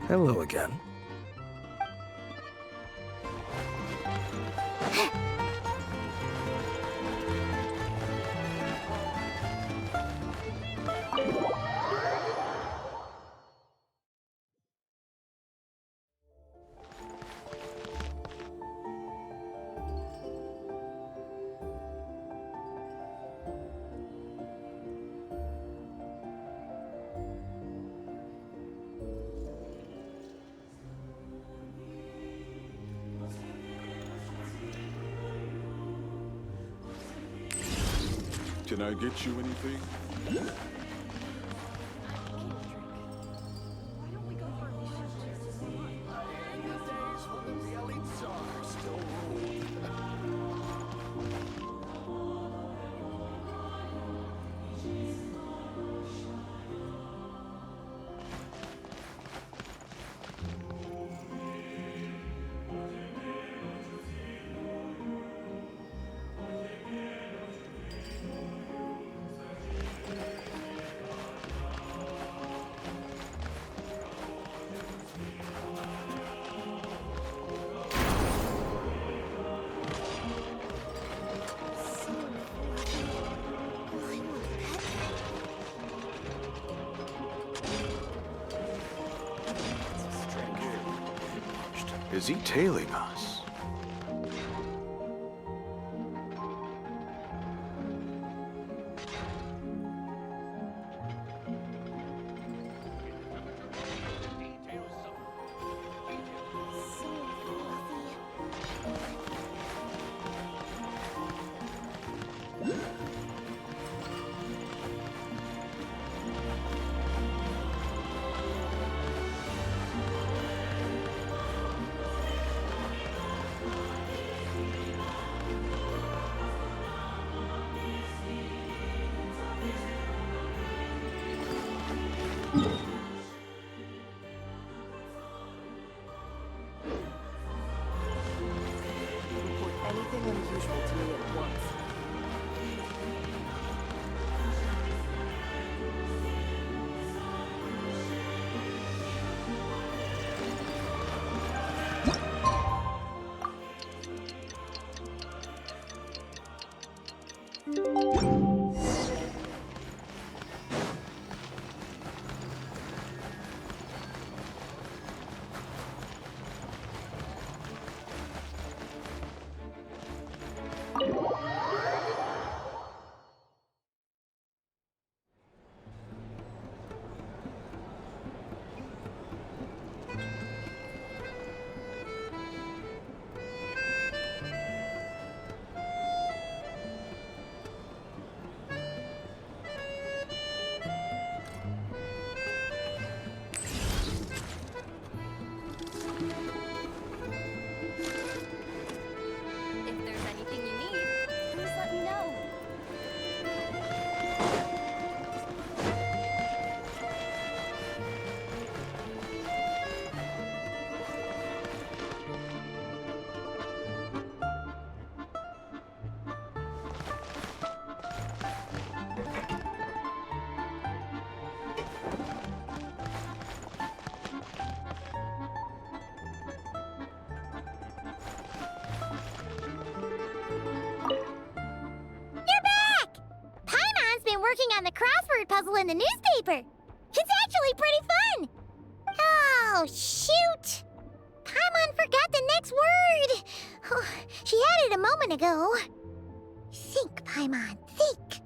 Hello again. Can I get you anything? Is he tailing us? Anything unusual to me at once. If there's anything you need, please let me know. You're back! Paimon's been working on the crossword puzzle in the newspaper. It's actually pretty fun. Oh, shoot! Paimon forgot the next word. Oh, she had it a moment ago. Think, Paimon, think.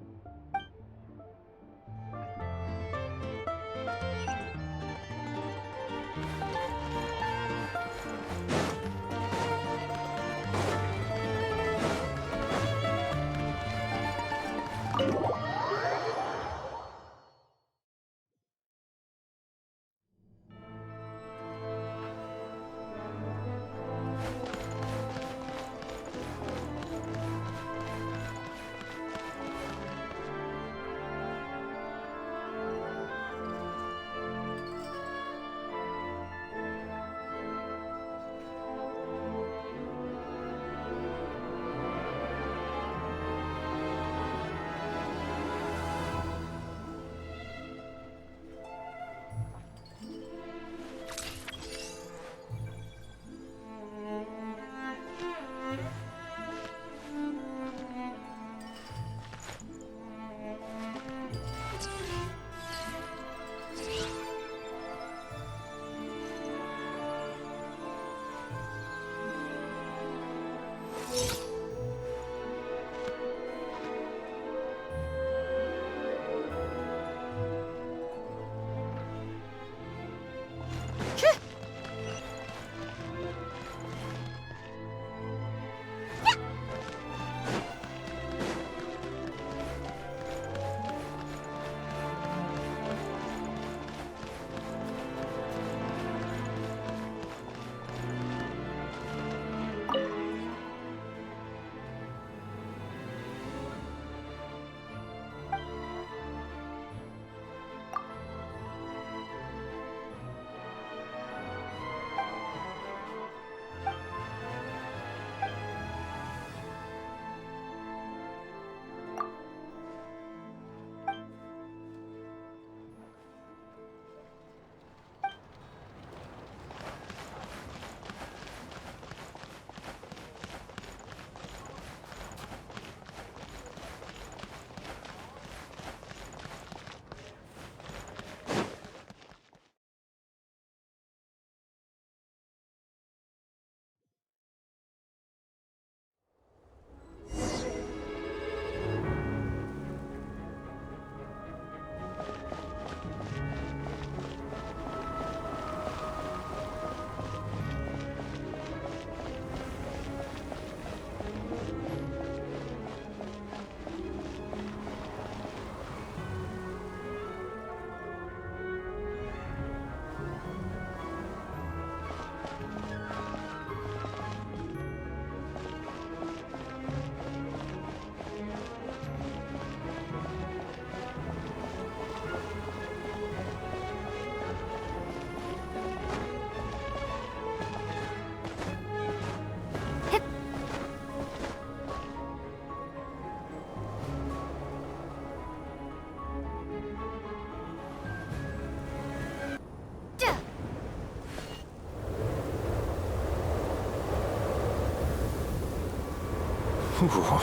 Ooh,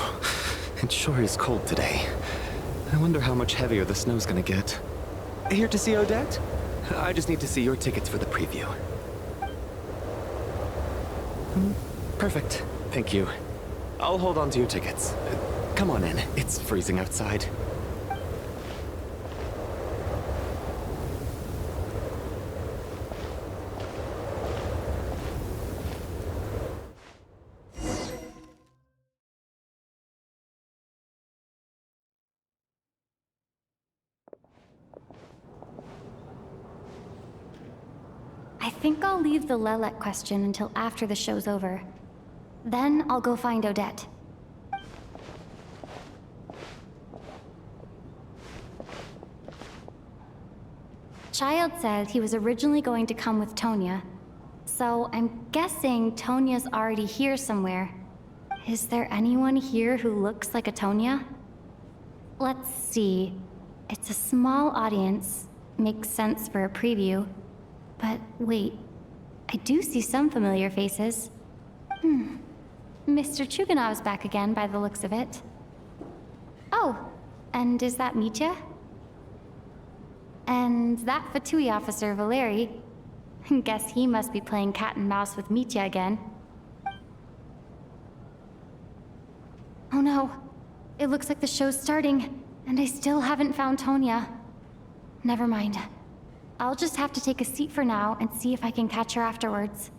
it sure is cold today. I wonder how much heavier the snow's gonna get. Here to see Odette? I just need to see your tickets for the preview. Perfect. Thank you. I'll hold on to your tickets. Come on in. It's freezing outside. I think I'll leave the Lilac question until after the show's over. Then I'll go find Odette. Child said he was originally going to come with Tonya, so I'm guessing Tonya's already here somewhere. Is there anyone here who looks like a Tonya? Let's see. It's a small audience. Makes sense for a preview. But wait, I do see some familiar faces. Mr. Chuganov's back again by the looks of it. Oh, and is that MITYA? And that Fatui officer, Valeri. Guess he must be playing cat and mouse with MITYA again. Oh no, it looks like the show's starting, and I still haven't found Tonya. Never mind. I'll just have to take a seat for now and see if I can catch her afterwards.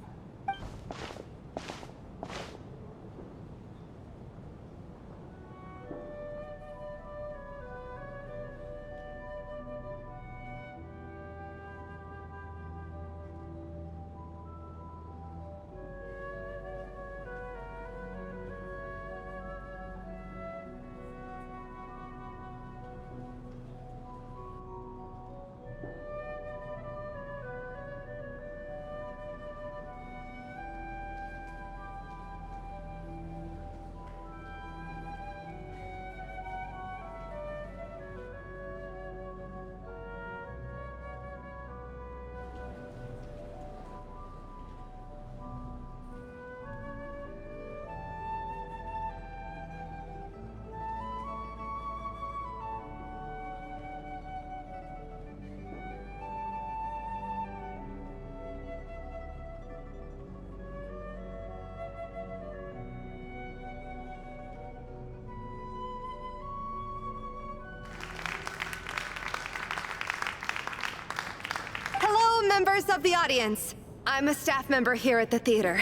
Members of the audience, I'm a staff member here at the theater.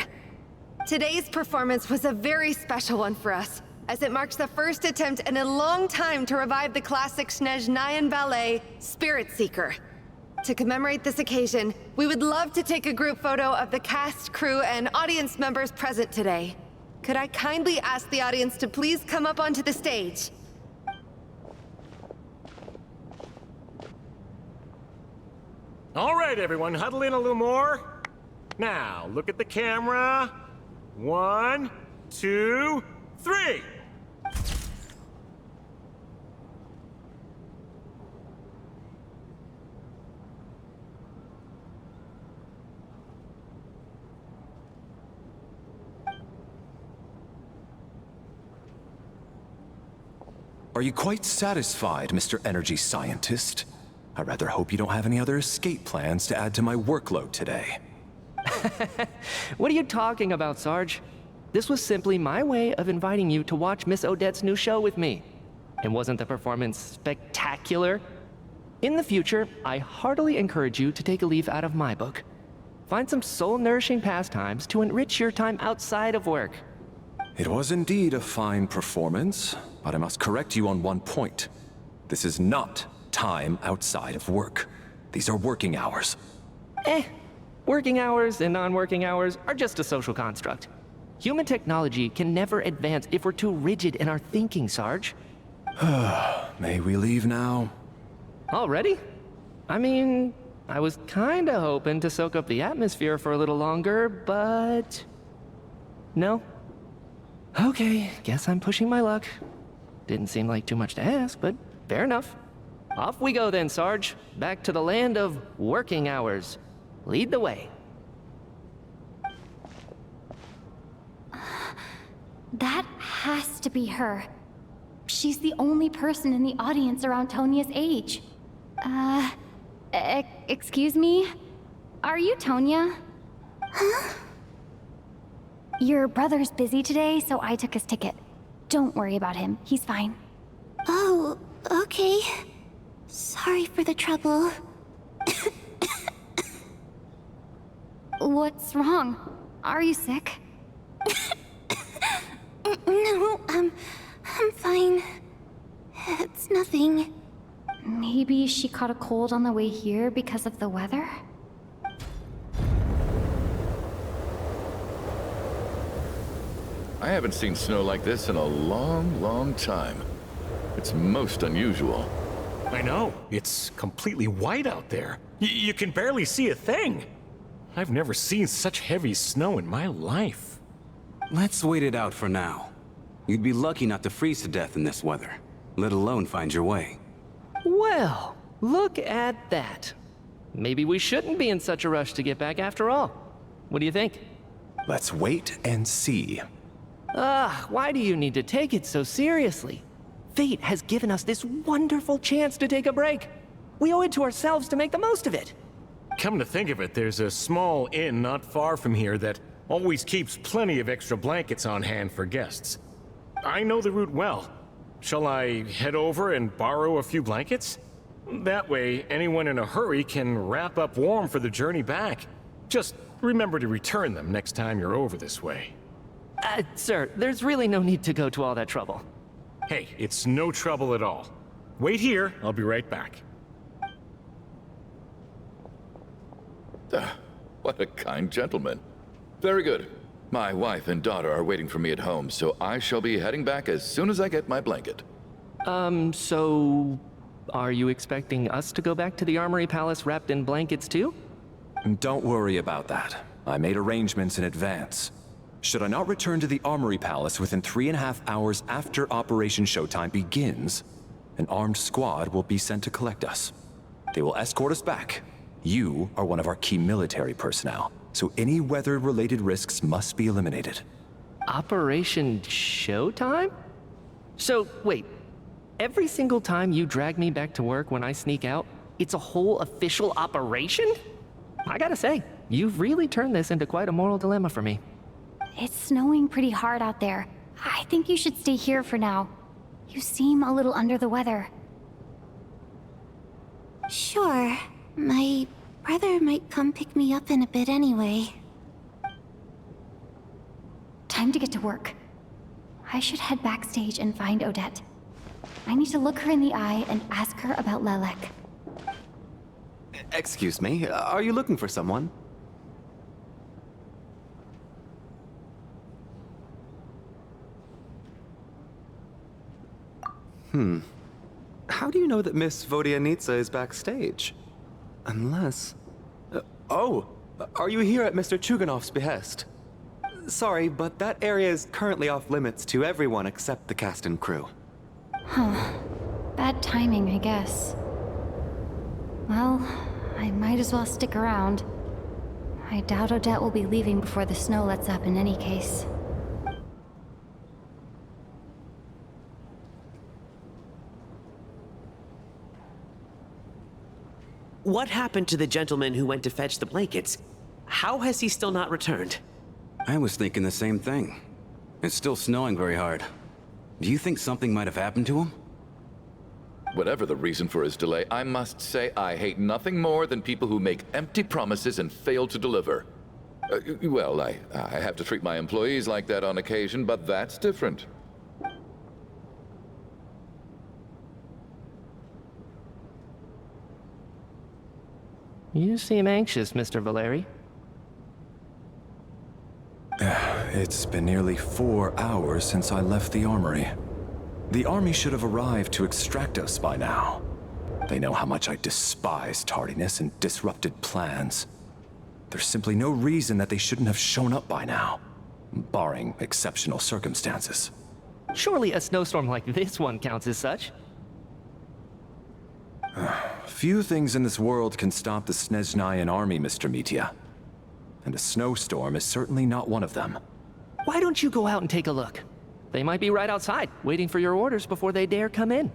Today's performance was a very special one for us, as it marks the first attempt in a long time to revive the classic Snezhnayan ballet, Spirit Seeker. To commemorate this occasion, we would love to take a group photo of the cast, crew, and audience members present today. Could I kindly ask the audience to please come up onto the stage? All right, everyone, huddle in a little more. Now, look at the camera. 1, 2, 3. Are you quite satisfied, Mr. Energy Scientist? I rather hope you don't have any other escape plans to add to my workload today. What are you talking about, Sarge? This was simply my way of inviting you to watch Miss Odette's new show with me. And wasn't the performance spectacular? In the future, I heartily encourage you to take a leaf out of my book. Find some soul-nourishing pastimes to enrich your time outside of work. It was indeed a fine performance, but I must correct you on one point. This is not time outside of work. These are working hours. Working hours and non-working hours are just a social construct. Human technology can never advance if we're too rigid in our thinking, Sarge. May we leave now? Already? I mean, I was kinda hoping to soak up the atmosphere for a little longer, but... no? Okay, guess I'm pushing my luck. Didn't seem like too much to ask, but fair enough. Off we go then, Sarge. Back to the land of working hours. Lead the way. That has to be her. She's the only person in the audience around Tonia's age. Excuse me? Are you Tonia? Huh? Your brother's busy today, so I took his ticket. Don't worry about him. He's fine. Oh, okay. Sorry for the trouble. What's wrong? Are you sick? No, I'm fine. It's nothing. Maybe she caught a cold on the way here because of the weather? I haven't seen snow like this in a long, long time. It's most unusual. I know. It's completely white out there. You can barely see a thing. I've never seen such heavy snow in my life. Let's wait it out for now. You'd be lucky not to freeze to death in this weather, let alone find your way. Well, look at that. Maybe we shouldn't be in such a rush to get back after all. What do you think? Let's wait and see. Why do you need to take it so seriously? Fate has given us this wonderful chance to take a break. We owe it to ourselves to make the most of it. Come to think of it, there's a small inn not far from here that always keeps plenty of extra blankets on hand for guests. I know the route well. Shall I head over and borrow a few blankets? That way, anyone in a hurry can wrap up warm for the journey back. Just remember to return them next time you're over this way. Sir, there's really no need to go to all that trouble. Hey, it's no trouble at all. Wait here, I'll be right back. What a kind gentleman. Very good. My wife and daughter are waiting for me at home, so I shall be heading back as soon as I get my blanket. So... are you expecting us to go back to the Armory Palace wrapped in blankets too? Don't worry about that. I made arrangements in advance. Should I not return to the Armory Palace within 3.5 hours after Operation Showtime begins, an armed squad will be sent to collect us. They will escort us back. You are one of our key military personnel, so any weather-related risks must be eliminated. Operation Showtime? So, wait. Every single time you drag me back to work when I sneak out, it's a whole official operation? I gotta say, you've really turned this into quite a moral dilemma for me. It's snowing pretty hard out there. I think you should stay here for now. You seem a little under the weather. Sure. My brother might come pick me up in a bit anyway. Time to get to work. I should head backstage and find Odette. I need to look her in the eye and ask her about Lelek. Excuse me, are you looking for someone? How do you know that Miss Vodyanitsa is backstage? Unless... are you here at Mr. Chuganov's behest? Sorry, but that area is currently off limits to everyone except the cast and crew. Bad timing, I guess. Well, I might as well stick around. I doubt Odette will be leaving before the snow lets up in any case. What happened to the gentleman who went to fetch the blankets? How has he still not returned? I was thinking the same thing. It's still snowing very hard. Do you think something might have happened to him? Whatever the reason for his delay, I must say I hate nothing more than people who make empty promises and fail to deliver. Well, I have to treat my employees like that on occasion, but that's different. You seem anxious, Mr. Valeri. It's been nearly 4 hours since I left the armory. The army should have arrived to extract us by now. They know how much I despise tardiness and disrupted plans. There's simply no reason that they shouldn't have shown up by now, barring exceptional circumstances. Surely a snowstorm like this one counts as such. Few things in this world can stop the Snezhnayan army, Mr. MITYA. And a snowstorm is certainly not one of them. Why don't you go out and take a look? They might be right outside, waiting for your orders before they dare come in.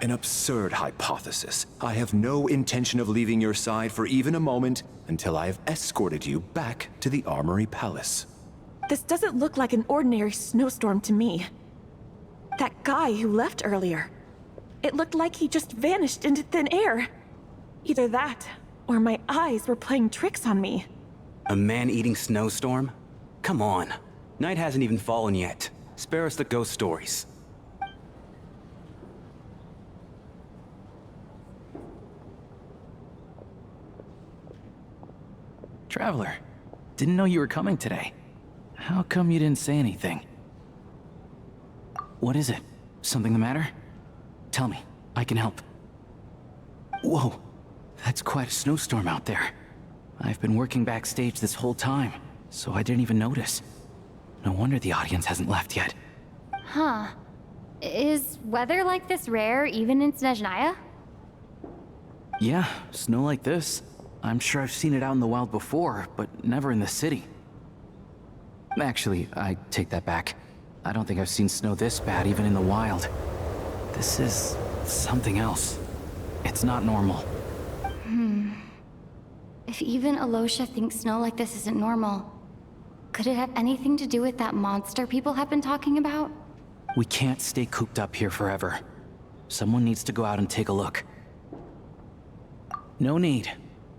An absurd hypothesis. I have no intention of leaving your side for even a moment until I have escorted you back to the Armory Palace. This doesn't look like an ordinary snowstorm to me. That guy who left earlier, it looked like he just vanished into thin air. Either that, or my eyes were playing tricks on me. A man-eating snowstorm? Come on. Night hasn't even fallen yet. Spare us the ghost stories. Traveler, didn't know you were coming today. How come you didn't say anything? What is it? Something the matter? Tell me, I can help. Whoa, that's quite a snowstorm out there. I've been working backstage this whole time, so I didn't even notice. No wonder the audience hasn't left yet. Huh. Is weather like this rare even in Snezhnaya? Yeah, snow like this. I'm sure I've seen it out in the wild before, but never in the city. Actually, I take that back. I don't think I've seen snow this bad even in the wild. This is something else. It's not normal. If even Alosha thinks snow like this isn't normal, could it have anything to do with that monster people have been talking about? We can't stay cooped up here forever. Someone needs to go out and take a look. No need.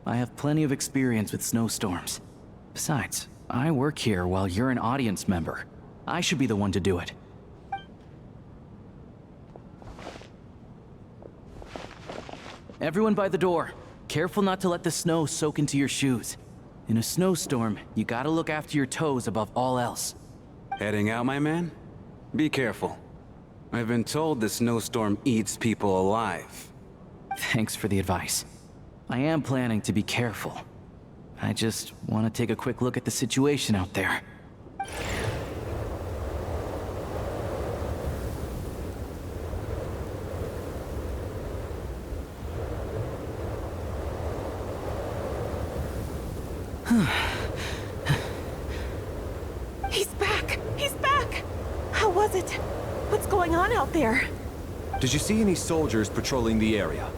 I have plenty of experience with snowstorms. Besides, I work here while you're an audience member. I should be the one to do it. Everyone by the door. Careful not to let the snow soak into your shoes. In a snowstorm, you gotta look after your toes above all else. Heading out, my man? Be careful. I've been told the snowstorm eats people alive. Thanks for the advice. I am planning to be careful. I just want to take a quick look at the situation out there. He's back! He's back! How was it? What's going on out there? Did you see any soldiers patrolling the area?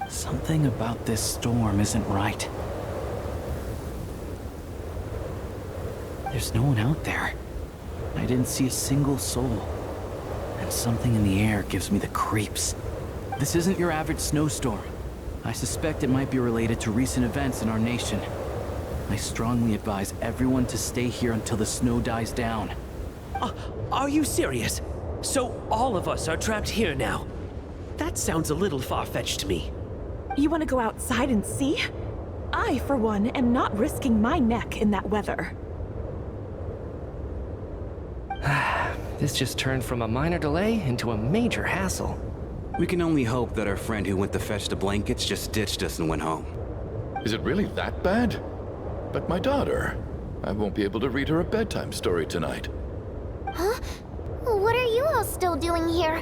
Something about this storm isn't right. There's no one out there. I didn't see a single soul. And something in the air gives me the creeps. This isn't your average snowstorm. I suspect it might be related to recent events in our nation. I strongly advise everyone to stay here until the snow dies down. Are you serious? So all of us are trapped here now? That sounds a little far-fetched to me. You want to go outside and see? I, for one, am not risking my neck in that weather. This just turned from a minor delay into a major hassle. We can only hope that our friend who went to fetch the blankets just ditched us and went home. Is it really that bad? But my daughter, I won't be able to read her a bedtime story tonight. Huh? What are you all still doing here?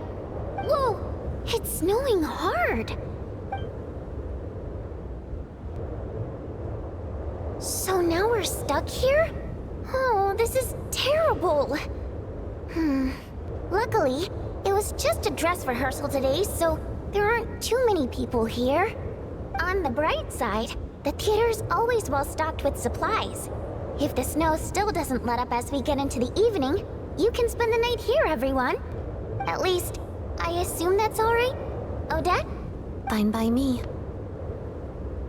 Whoa! It's snowing hard! So now we're stuck here? Oh, this is terrible! Luckily, it was just a dress rehearsal today, so there aren't too many people here. On the bright side, the theater's always well stocked with supplies. If the snow still doesn't let up as we get into the evening, you can spend the night here, everyone. At least, I assume that's alright? Odette? Fine by me.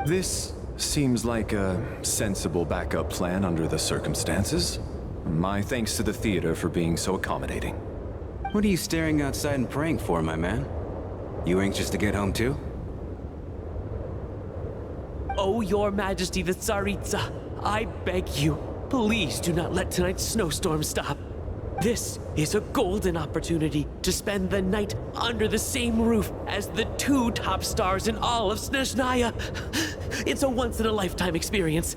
This seems like a sensible backup plan under the circumstances. My thanks to the theater for being so accommodating. What are you staring outside and praying for, my man? You anxious to get home too? Oh, Your Majesty the Tsaritsa, I beg you, please do not let tonight's snowstorm stop. This is a golden opportunity to spend the night under the same roof as the two top stars in all of Snezhnaya. It's a once-in-a-lifetime experience.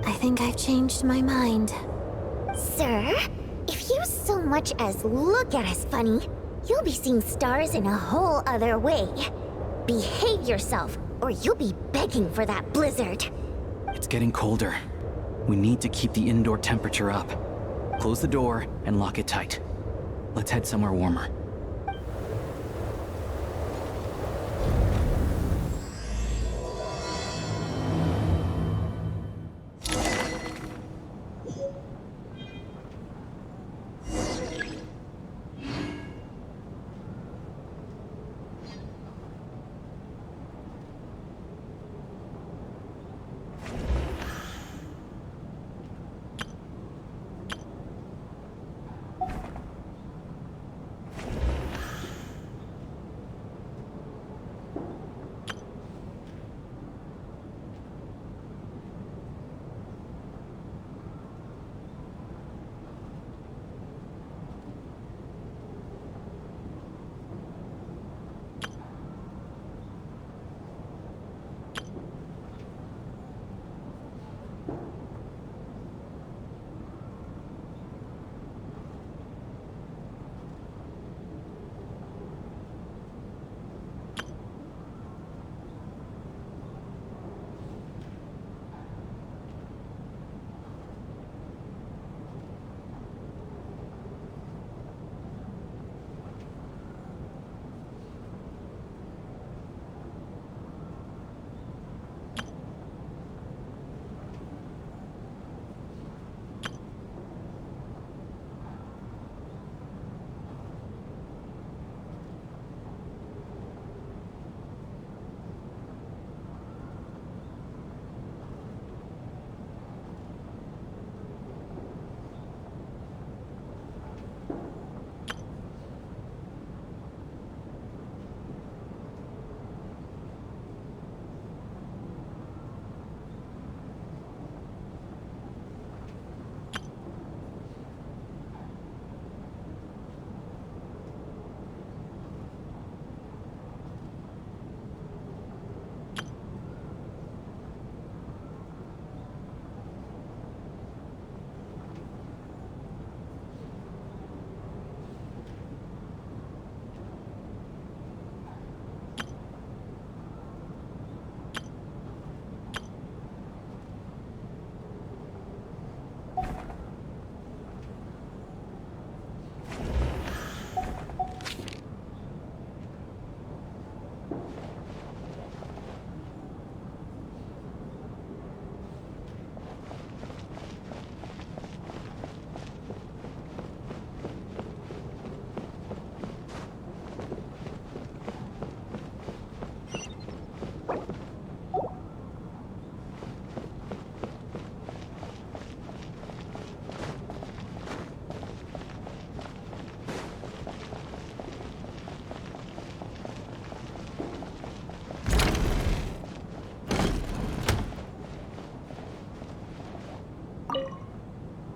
I think I've changed my mind. Sir, if you so much as look at us funny, you'll be seeing stars in a whole other way. Behave yourself, or you'll be begging for that blizzard. It's getting colder. We need to keep the indoor temperature up. Close the door and lock it tight. Let's head somewhere warmer.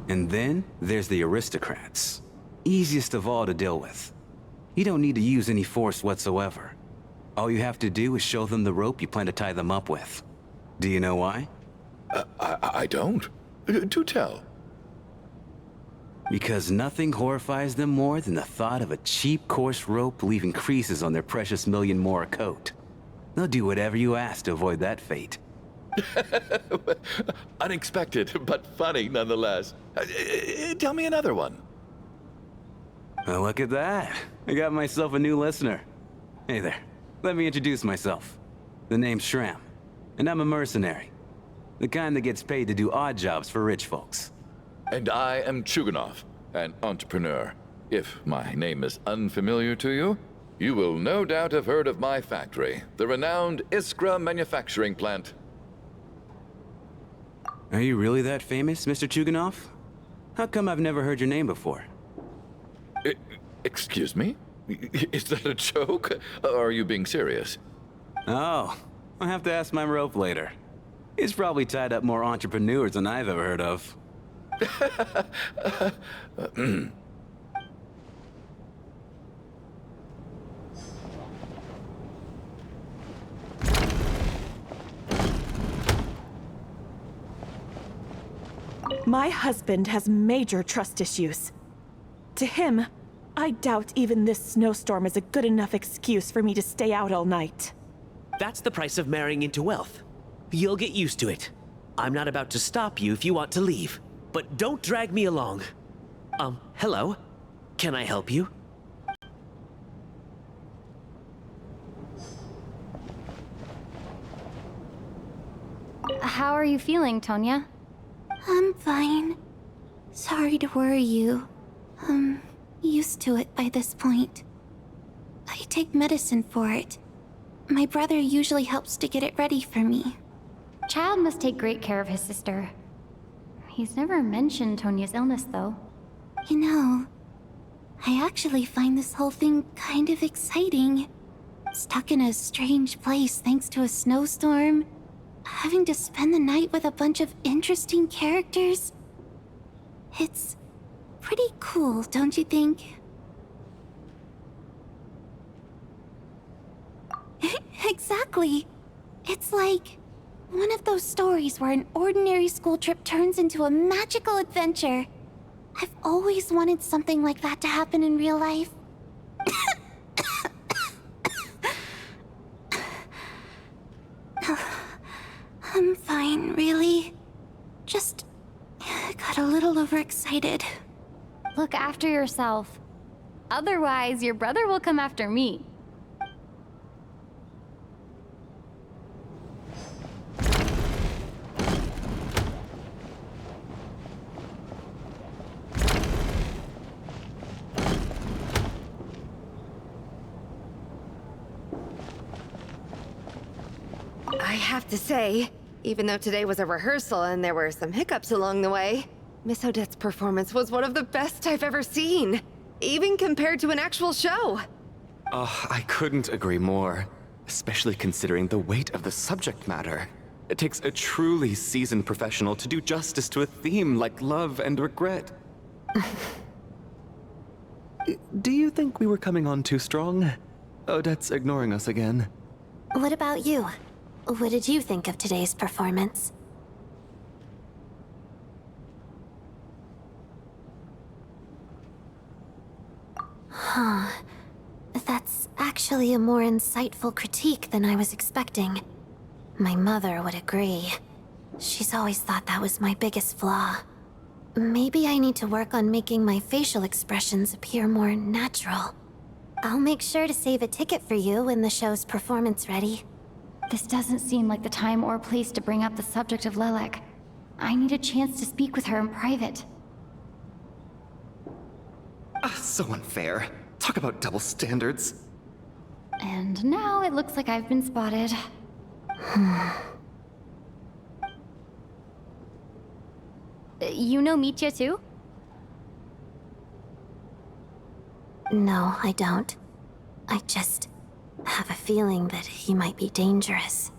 And then there's the aristocrats. Easiest of all to deal with. You don't need to use any force whatsoever. All you have to do is show them the rope you plan to tie them up with. Do you know why? I don't. Do tell. Because nothing horrifies them more than the thought of a cheap, coarse rope leaving creases on their precious million more coat. They'll do whatever you ask to avoid that fate. Unexpected, but funny nonetheless. Tell me another one. Well, look at that. I got myself a new listener. Hey there. Let me introduce myself. The name's Shram, and I'm a mercenary. The kind that gets paid to do odd jobs for rich folks. And I am Chuganov, an entrepreneur. If my name is unfamiliar to you, you will no doubt have heard of my factory, the renowned Iskra manufacturing plant. Are you really that famous, Mr. Chuganov? How come I've never heard your name before? Excuse me? Is that a joke? Or are you being serious? Oh, I'll have to ask my rope later. It's probably tied up more entrepreneurs than I've ever heard of. My husband has major trust issues. To him, I doubt even this snowstorm is a good enough excuse for me to stay out all night. That's the price of marrying into wealth. You'll get used to it. I'm not about to stop you if you want to leave, but don't drag me along. Hello? can I help you? How are you feeling, Tonya? I'm fine. Sorry to worry you. I'm used to it by this point. I take medicine for it. My brother usually helps to get it ready for me. Child must take great care of his sister. He's never mentioned Tonya's illness, though. You know, I actually find this whole thing kind of exciting. Stuck in a strange place thanks to a snowstorm. Having to spend the night with a bunch of interesting characters. It's pretty cool, don't you think? Exactly. It's like one of those stories where an ordinary school trip turns into a magical adventure. I've always wanted something like that to happen in real life. I'm fine, really. Just got a little overexcited. Look after yourself. Otherwise, your brother will come after me. I have to say, even though today was a rehearsal and there were some hiccups along the way, Miss Odette's performance was one of the best I've ever seen, even compared to an actual show. I couldn't agree more, especially considering the weight of the subject matter. It takes a truly seasoned professional to do justice to a theme like love and regret. Do you think we were coming on too strong? Odette's ignoring us again. What about you? What did you think of today's performance? Huh. That's actually a more insightful critique than I was expecting. My mother would agree. She's always thought that was my biggest flaw. Maybe I need to work on making my facial expressions appear more natural. I'll make sure to save a ticket for you when the show's performance ready. This doesn't seem like the time or place to bring up the subject of Lilac. I need a chance to speak with her in private. So unfair. Talk about double standards. And now it looks like I've been spotted. You know MITYA too? No, I don't. I just have a feeling that he might be dangerous.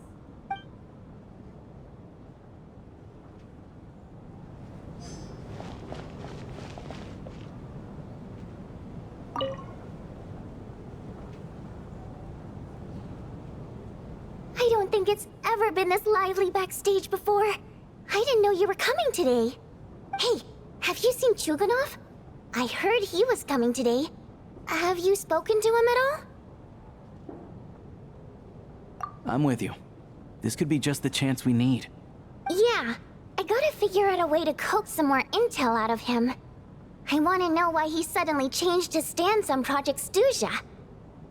I don't think it's ever been this lively backstage before. I didn't know you were coming today. Hey, have you seen Chuganov? I heard he was coming today. Have you spoken to him at all? I'm with you. This could be just the chance we need. Yeah, I gotta figure out a way to coax some more intel out of him. I want to know why he suddenly changed his stance on Project Stuja.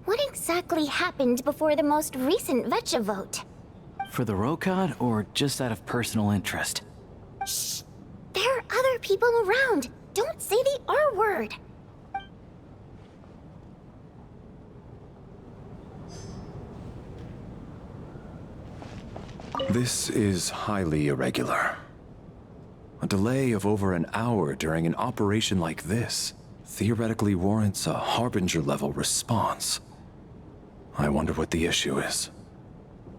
What exactly happened before the most recent Vetcha vote? For the Rokad, or just out of personal interest? Shh! There are other people around. Don't say the R word. This is highly irregular. A delay of over an hour during an operation like this theoretically warrants a Harbinger-level response. I wonder what the issue is.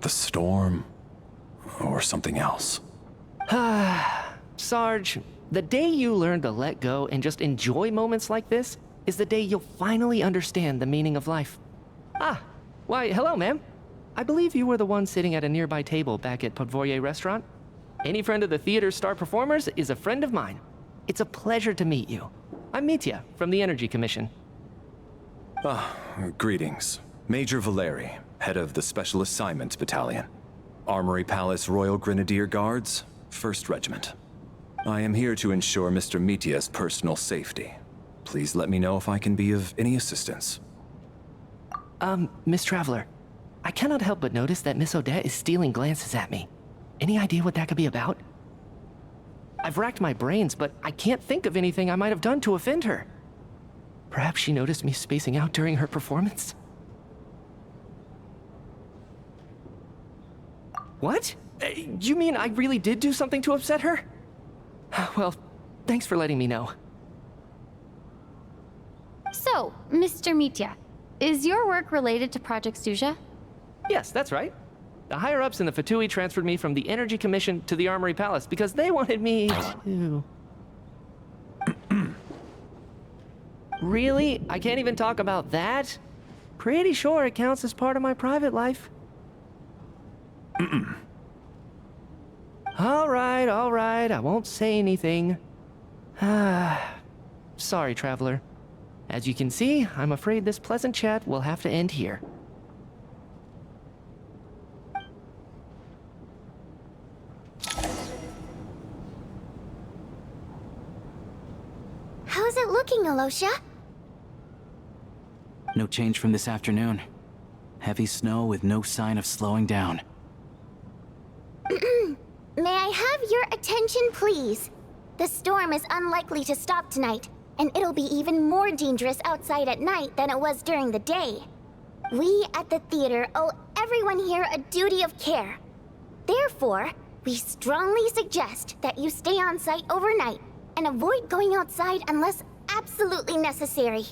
The storm, or something else. Sarge, the day you learn to let go and just enjoy moments like this is the day you'll finally understand the meaning of life. Why, hello, ma'am. I believe you were the one sitting at a nearby table back at Podvorye Restaurant. Any friend of the theater's star performers is a friend of mine. It's a pleasure to meet you. I'm MITYA from the Energy Commission. Greetings. Major Valeri, head of the Special Assignments Battalion. Armory Palace Royal Grenadier Guards, 1st Regiment. I am here to ensure Mr. MITYA's personal safety. Please let me know if I can be of any assistance. Miss Traveler, I cannot help but notice that Miss Odette is stealing glances at me. Any idea what that could be about? I've racked my brains, but I can't think of anything I might have done to offend her. Perhaps she noticed me spacing out during her performance? What? You mean I really did do something to upset her? Well, thanks for letting me know. So, Mr. MITYA, is your work related to Project Suja? Yes, that's right. The higher-ups in the Fatui transferred me from the Energy Commission to the Armory Palace because they wanted me to... Really? I can't even talk about that? Pretty sure it counts as part of my private life. All right, I won't say anything. Sorry, Traveler. As you can see, I'm afraid this pleasant chat will have to end here. How's it looking, Alosha? No change from this afternoon. Heavy snow with no sign of slowing down. May I have your attention, please? The storm is unlikely to stop tonight, and it'll be even more dangerous outside at night than it was during the day. We at the theater owe everyone here a duty of care. Therefore, we strongly suggest that you stay on site overnight and avoid going outside unless absolutely necessary.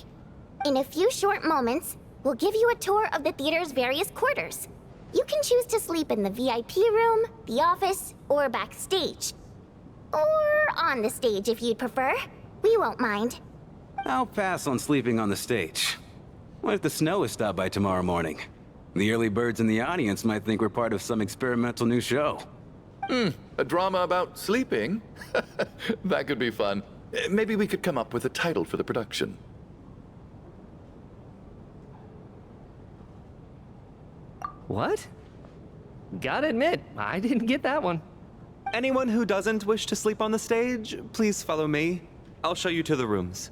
In a few short moments, we'll give you a tour of the theater's various quarters. You can choose to sleep in the VIP room, the office, or backstage. Or on the stage if you'd prefer. We won't mind. I'll pass on sleeping on the stage. What if the snow is stopped by tomorrow morning? The early birds in the audience might think we're part of some experimental new show. A drama about sleeping? That could be fun. Maybe we could come up with a title for the production. What? Gotta admit, I didn't get that one. Anyone who doesn't wish to sleep on the stage, please follow me. I'll show you to the rooms.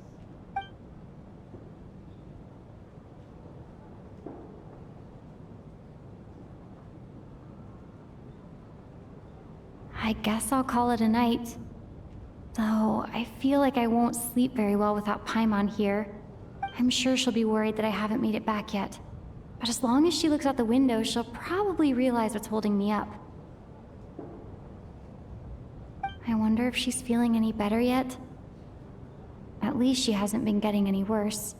I guess I'll call it a night. Though, I feel like I won't sleep very well without Paimon here. I'm sure she'll be worried that I haven't made it back yet. But as long as she looks out the window, she'll probably realize what's holding me up. I wonder if she's feeling any better yet? At least she hasn't been getting any worse.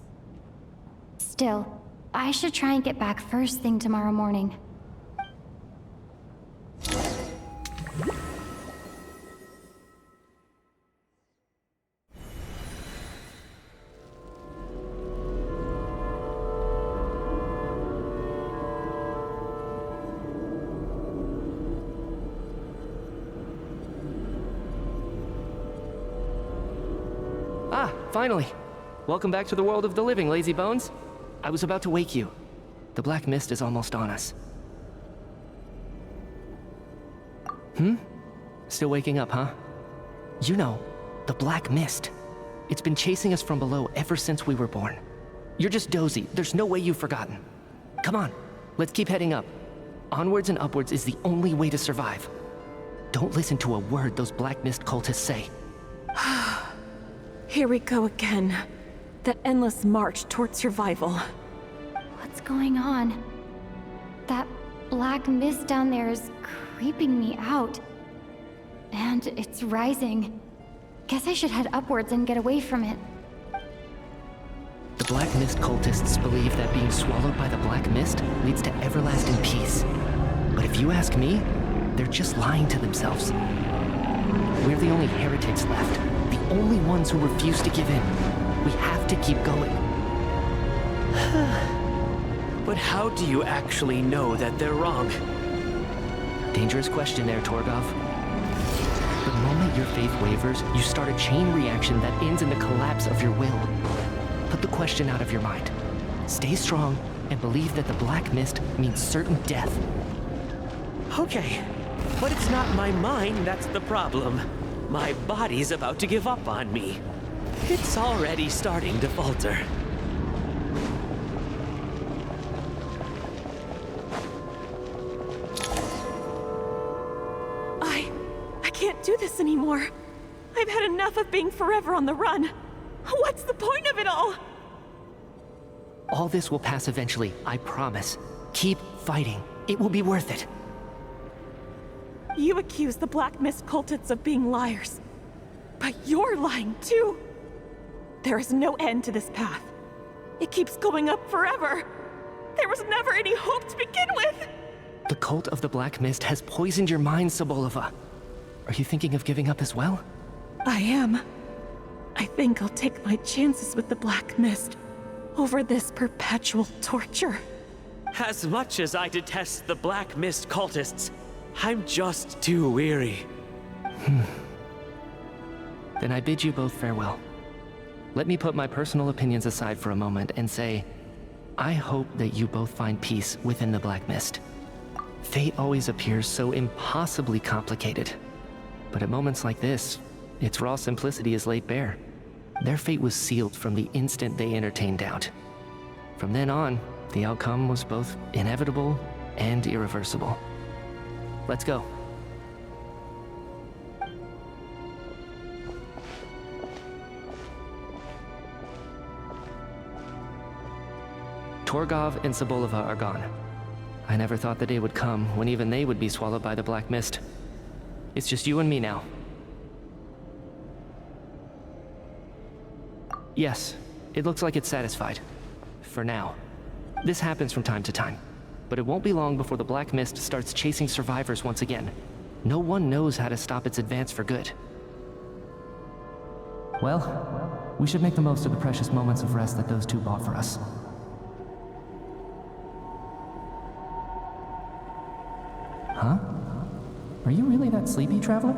Still, I should try and get back first thing tomorrow morning. Ah, finally. Welcome back to the world of the living, lazy bones. I was about to wake you. The black mist is almost on us. Still waking up, huh? You know, the black mist. It's been chasing us from below ever since we were born. You're just dozy. There's no way you've forgotten. Come on, let's keep heading up. Onwards and upwards is the only way to survive. Don't listen to a word those black mist cultists say. Here we go again. The endless march toward survival. What's going on? That black mist down there is creeping me out. And it's rising. Guess I should head upwards and get away from it. The black mist cultists believe that being swallowed by the black mist leads to everlasting peace. But if you ask me, they're just lying to themselves. We're the only heretics left. The only ones who refuse to give in. We have to keep going. But how do you actually know that they're wrong? Dangerous question there, Torgov. The moment your faith wavers, you start a chain reaction that ends in the collapse of your will. Put the question out of your mind. Stay strong and believe that the black mist means certain death. Okay, but it's not my mind that's the problem. My body's about to give up on me. It's already starting to falter. I can't do this anymore. I've had enough of being forever on the run. What's the point of it all? All this will pass eventually, I promise. Keep fighting. It will be worth it. You accuse the Black Mist cultists of being liars. But you're lying too. There is no end to this path. It keeps going up forever. There was never any hope to begin with. The cult of the Black Mist has poisoned your mind, Sobolova. Are you thinking of giving up as well? I am. I think I'll take my chances with the Black Mist over this perpetual torture. As much as I detest the Black Mist cultists, I'm just too weary. Then I bid you both farewell. Let me put my personal opinions aside for a moment and say, I hope that you both find peace within the Black Mist. Fate always appears so impossibly complicated. But at moments like this, its raw simplicity is laid bare. Their fate was sealed from the instant they entertained doubt. From then on, the outcome was both inevitable and irreversible. Let's go. Torgov and Sobolova are gone. I never thought the day would come when even they would be swallowed by the Black Mist. It's just you and me now. Yes, it looks like it's satisfied. For now. This happens from time to time. But it won't be long before the Black Mist starts chasing survivors once again. No one knows how to stop its advance for good. Well, we should make the most of the precious moments of rest that those two bought for us. Huh? Are you really that sleepy, traveler?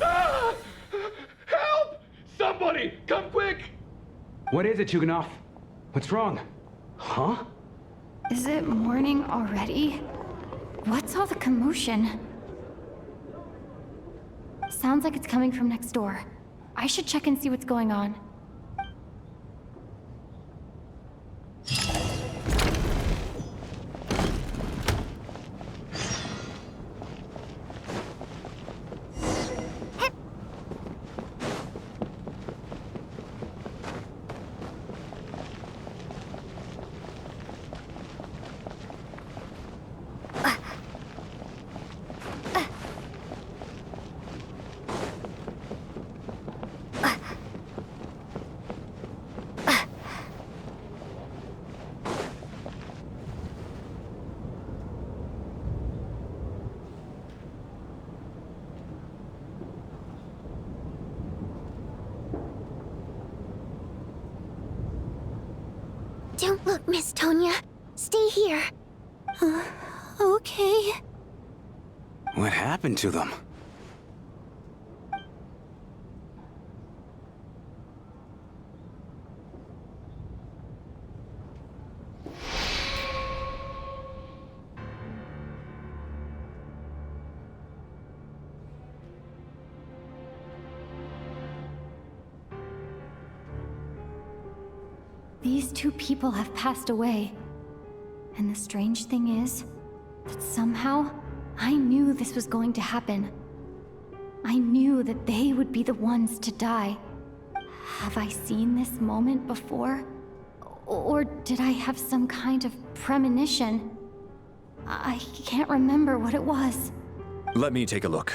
Help! Somebody, come quick! What is it, Chuganov? What's wrong? Huh? Is it morning already? What's all the commotion? Sounds like it's coming from next door. I should check and see what's going on. Don't look, Miss Tonya. Stay here. Okay. What happened to them? These two people have passed away. And the strange thing is that somehow I knew this was going to happen. I knew that they would be the ones to die. Have I seen this moment before? Or did I have some kind of premonition? I can't remember what it was. Let me take a look.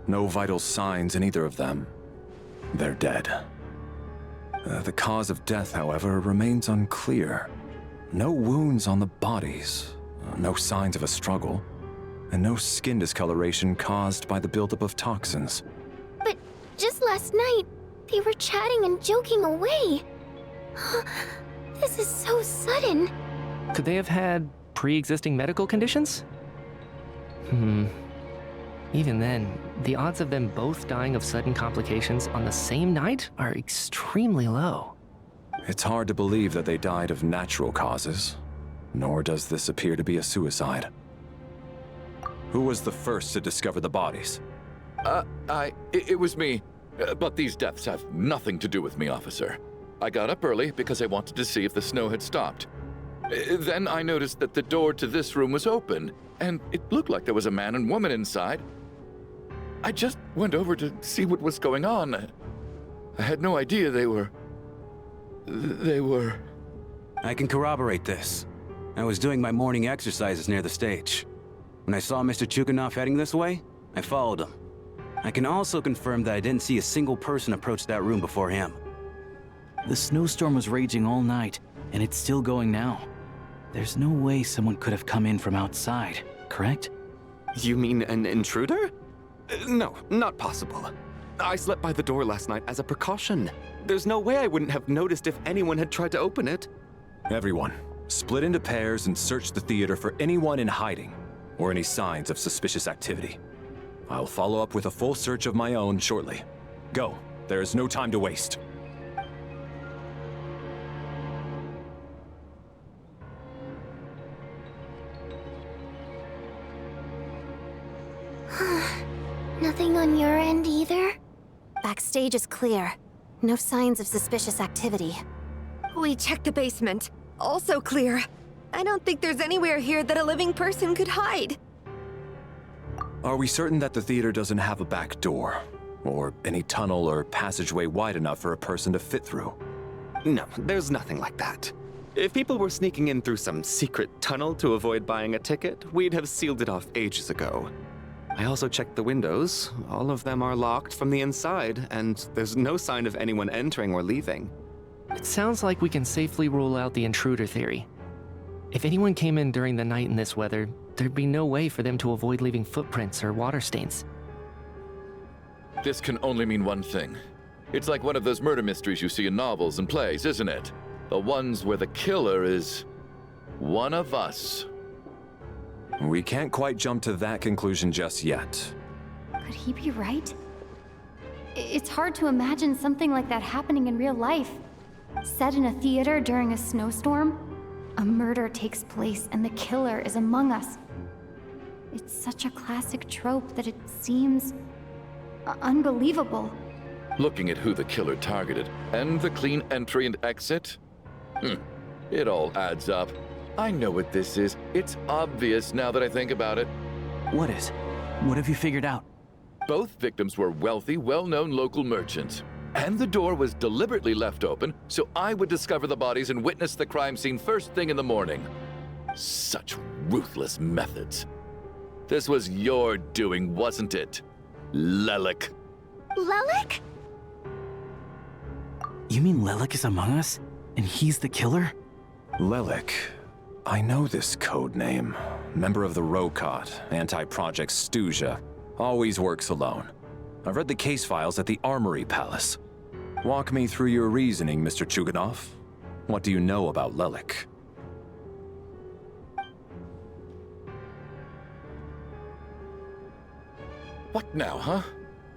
No vital signs in either of them. They're dead. The cause of death, however, remains unclear. No wounds on the bodies, no signs of a struggle, and no skin discoloration caused by the buildup of toxins. But just last night, they were chatting and joking away. This is so sudden. Could they have had pre-existing medical conditions? Even then, the odds of them both dying of sudden complications on the same night are extremely low. It's hard to believe that they died of natural causes, nor does this appear to be a suicide. Who was the first to discover the bodies? It was me. But these deaths have nothing to do with me, officer. I got up early because I wanted to see if the snow had stopped. Then I noticed that the door to this room was open, and it looked like there was a man and woman inside. I just went over to see what was going on. I had no idea they were... I can corroborate this. I was doing my morning exercises near the stage. When I saw Mr. Chuganov heading this way, I followed him. I can also confirm that I didn't see a single person approach that room before him. The snowstorm was raging all night, and it's still going now. There's no way someone could have come in from outside, correct? You mean an intruder? No, not possible. I slept by the door last night as a precaution. There's no way I wouldn't have noticed if anyone had tried to open it. Everyone, split into pairs and search the theater for anyone in hiding or any signs of suspicious activity. I'll follow up with a full search of my own shortly. Go. There is no time to waste. Nothing on your end either? Backstage is clear. No signs of suspicious activity. We checked the basement. Also clear. I don't think there's anywhere here that a living person could hide. Are we certain that the theater doesn't have a back door? Or any tunnel or passageway wide enough for a person to fit through? No, there's nothing like that. If people were sneaking in through some secret tunnel to avoid buying a ticket, we'd have sealed it off ages ago. I also checked the windows. All of them are locked from the inside, and there's no sign of anyone entering or leaving. It sounds like we can safely rule out the intruder theory. If anyone came in during the night in this weather, there'd be no way for them to avoid leaving footprints or water stains. This can only mean one thing. It's like one of those murder mysteries you see in novels and plays, isn't it? The ones where the killer is one of us. We can't quite jump to that conclusion just yet. Could he be right? It's hard to imagine something like that happening in real life. Set in a theater during a snowstorm, a murder takes place and the killer is among us. It's such a classic trope that it seems unbelievable. Looking at who the killer targeted and the clean entry and exit, it all adds up. I know what this is. It's obvious now that I think about it. What is? What have you figured out? Both victims were wealthy, well-known local merchants. And the door was deliberately left open so I would discover the bodies and witness the crime scene first thing in the morning. Such ruthless methods. This was your doing, wasn't it, Lelik? Lelik? You mean Lelik is among us? And he's the killer? Lelik. I know this code name. Member of the Rokot, anti-Project Stuja. Always works alone. I've read the case files at the Armory Palace. Walk me through your reasoning, Mr. Chuganov. What do you know about Lelik? What now, huh?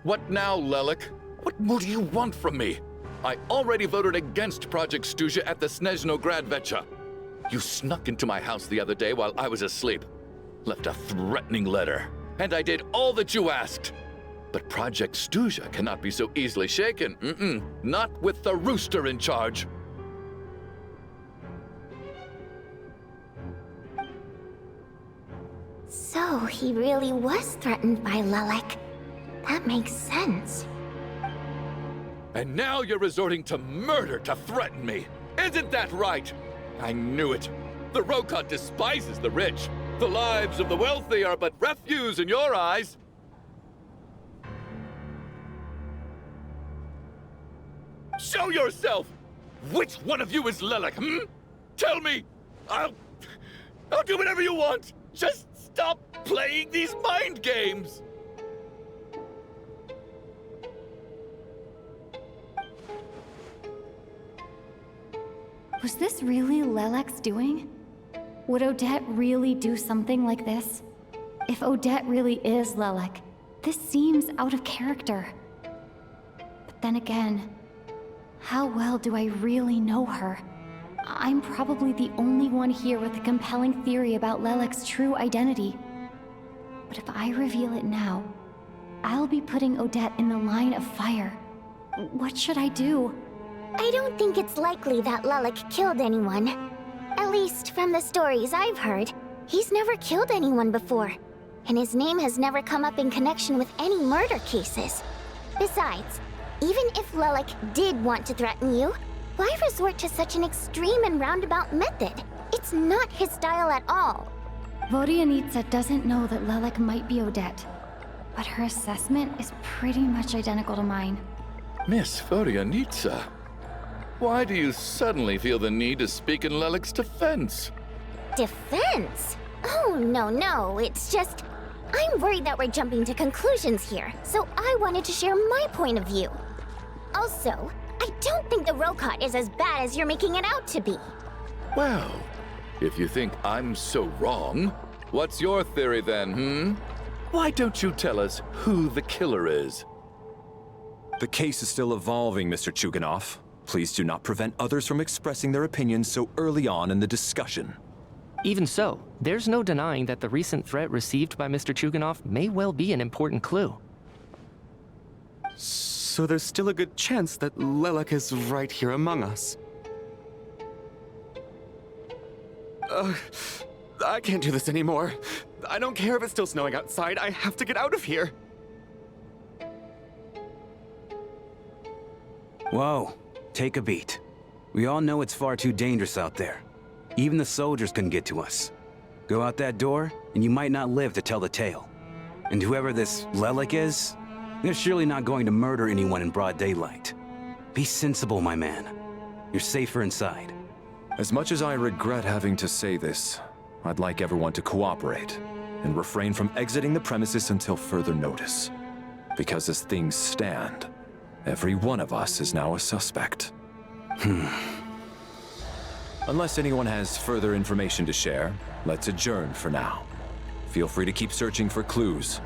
What now, Lelik? What more do you want from me? I already voted against Project Stuja at the Snezhno Gradvecha. You snuck into my house the other day while I was asleep. Left a threatening letter. And I did all that you asked. But Project Stuja cannot be so easily shaken. Not with the rooster in charge. So he really was threatened by Lelik. That makes sense. And now you're resorting to murder to threaten me. Isn't that right? I knew it. The Rokot despises the rich. The lives of the wealthy are but refuse in your eyes. Show yourself! Which one of you is Lelik, Tell me! I'll do whatever you want! Just stop playing these mind games! Was this really Lelek's doing? Would Odette really do something like this? If Odette really is Lelek, this seems out of character. But then again, how well do I really know her? I'm probably the only one here with a compelling theory about Lelek's true identity. But if I reveal it now, I'll be putting Odette in the line of fire. What should I do? I don't think it's likely that Lelek killed anyone. At least from the stories I've heard, he's never killed anyone before. And his name has never come up in connection with any murder cases. Besides, even if Lelek did want to threaten you, why resort to such an extreme and roundabout method? It's not his style at all. Vodyanitsa doesn't know that Lelek might be Odette, but her assessment is pretty much identical to mine. Miss Vodyanitsa, why do you suddenly feel the need to speak in Lelek's defense? Defense? Oh, no, it's just... I'm worried that we're jumping to conclusions here, so I wanted to share my point of view. Also, I don't think the Rokot is as bad as you're making it out to be. Well, if you think I'm so wrong, what's your theory then, Why don't you tell us who the killer is? The case is still evolving, Mr. Chuganov. Please do not prevent others from expressing their opinions so early on in the discussion. Even so, there's no denying that the recent threat received by Mr. Chuganov may well be an important clue. So there's still a good chance that Lelek is right here among us. I can't do this anymore. I don't care if it's still snowing outside. I have to get out of here. Whoa, take a beat. We all know it's far too dangerous out there. Even the soldiers can get to us. Go out that door, and you might not live to tell the tale. And whoever this Lelek is, they're surely not going to murder anyone in broad daylight. Be sensible, my man. You're safer inside. As much as I regret having to say this, I'd like everyone to cooperate and refrain from exiting the premises until further notice. Because as things stand, every one of us is now a suspect. Unless anyone has further information to share, let's adjourn for now. Feel free to keep searching for clues,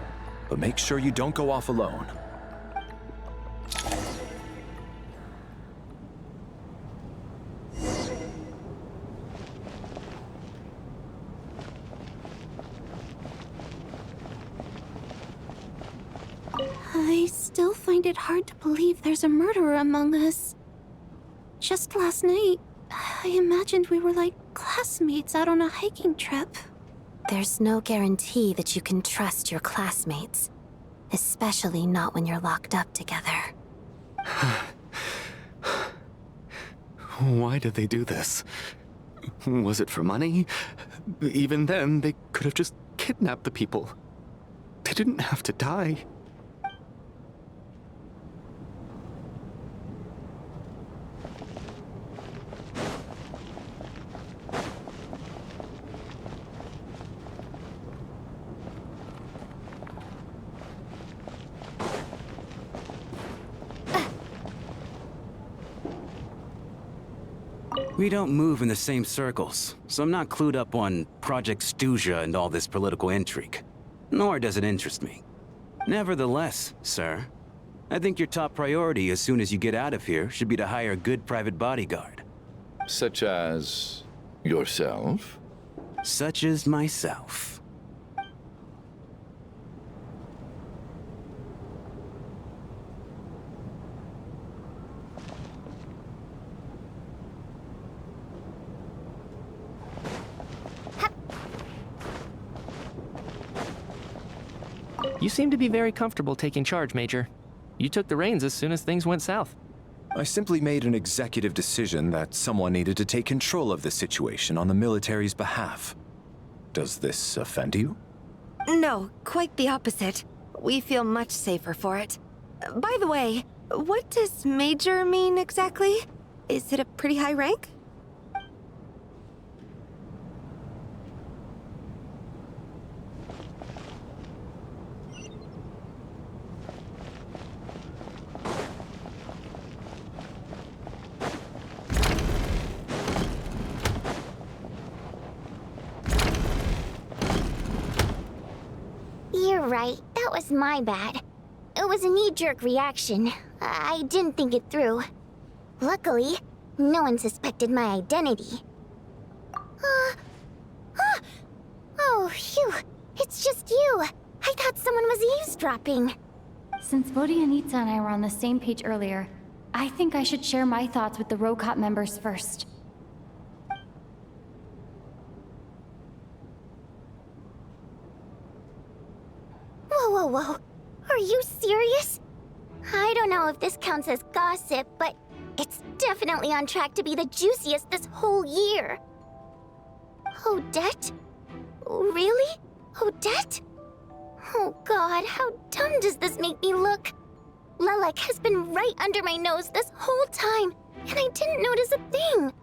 but make sure you don't go off alone. I still find it hard to believe there's a murderer among us. Just last night, I imagined we were like classmates out on a hiking trip. There's no guarantee that you can trust your classmates, especially not when you're locked up together. Why did they do this? Was it for money? Even then, they could have just kidnapped the people. They didn't have to die. We don't move in the same circles, so I'm not clued up on Project Stuja and all this political intrigue. Nor does it interest me. Nevertheless, sir, I think your top priority as soon as you get out of here should be to hire a good private bodyguard. Such as yourself? Such as myself. You seem to be very comfortable taking charge, Major. You took the reins as soon as things went south. I simply made an executive decision that someone needed to take control of the situation on the military's behalf. Does this offend you? No, quite the opposite. We feel much safer for it. By the way, what does Major mean exactly? Is it a pretty high rank? Alright, that was my bad. It was a knee-jerk reaction. I didn't think it through. Luckily, no one suspected my identity. Oh, phew. It's just you. I thought someone was eavesdropping. Since Vodyanitsa and I were on the same page earlier, I think I should share my thoughts with the Rokot members first. Whoa. Are you serious? I don't know if this counts as gossip, but it's definitely on track to be the juiciest this whole year. Odette? Really? Odette? Oh god, how dumb does this make me look? Lelek has been right under my nose this whole time, and I didn't notice a thing.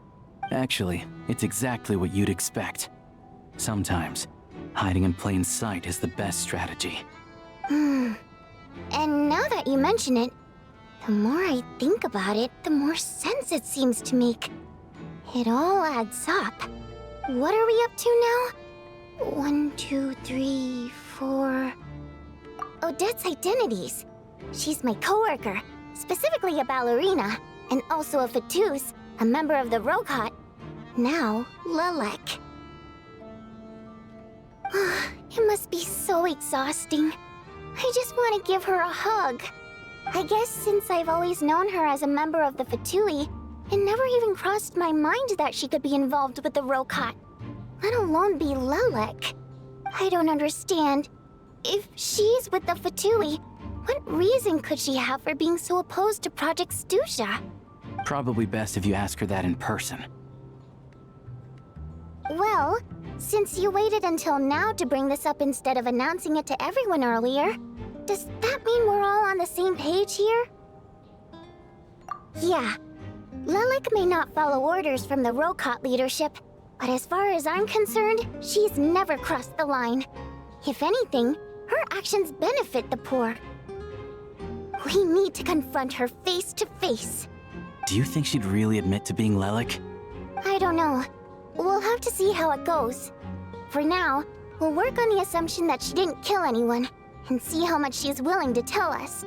Actually, it's exactly what you'd expect. Sometimes, hiding in plain sight is the best strategy. And now that you mention it, the more I think about it, the more sense it seems to make. It all adds up. What are we up to now? 1, 2, 3, 4... Odette's identities. She's my coworker, specifically a ballerina, and also a Fatous, a member of the Rokot. Now, Lelek. It must be so exhausting. I just want to give her a hug. I guess since I've always known her as a member of the Fatui, it never even crossed my mind that she could be involved with the Rokot, let alone be Lelek. I don't understand. If she's with the Fatui, what reason could she have for being so opposed to Project Stusha? Probably best if you ask her that in person. Well, since you waited until now to bring this up instead of announcing it to everyone earlier, does that mean we're all on the same page here? Yeah. Lelek may not follow orders from the Rokot leadership, but as far as I'm concerned, she's never crossed the line. If anything, her actions benefit the poor. We need to confront her face to face. Do you think she'd really admit to being Lelek? I don't know. We'll have to see how it goes. For now, we'll work on the assumption that she didn't kill anyone, and see how much she's willing to tell us.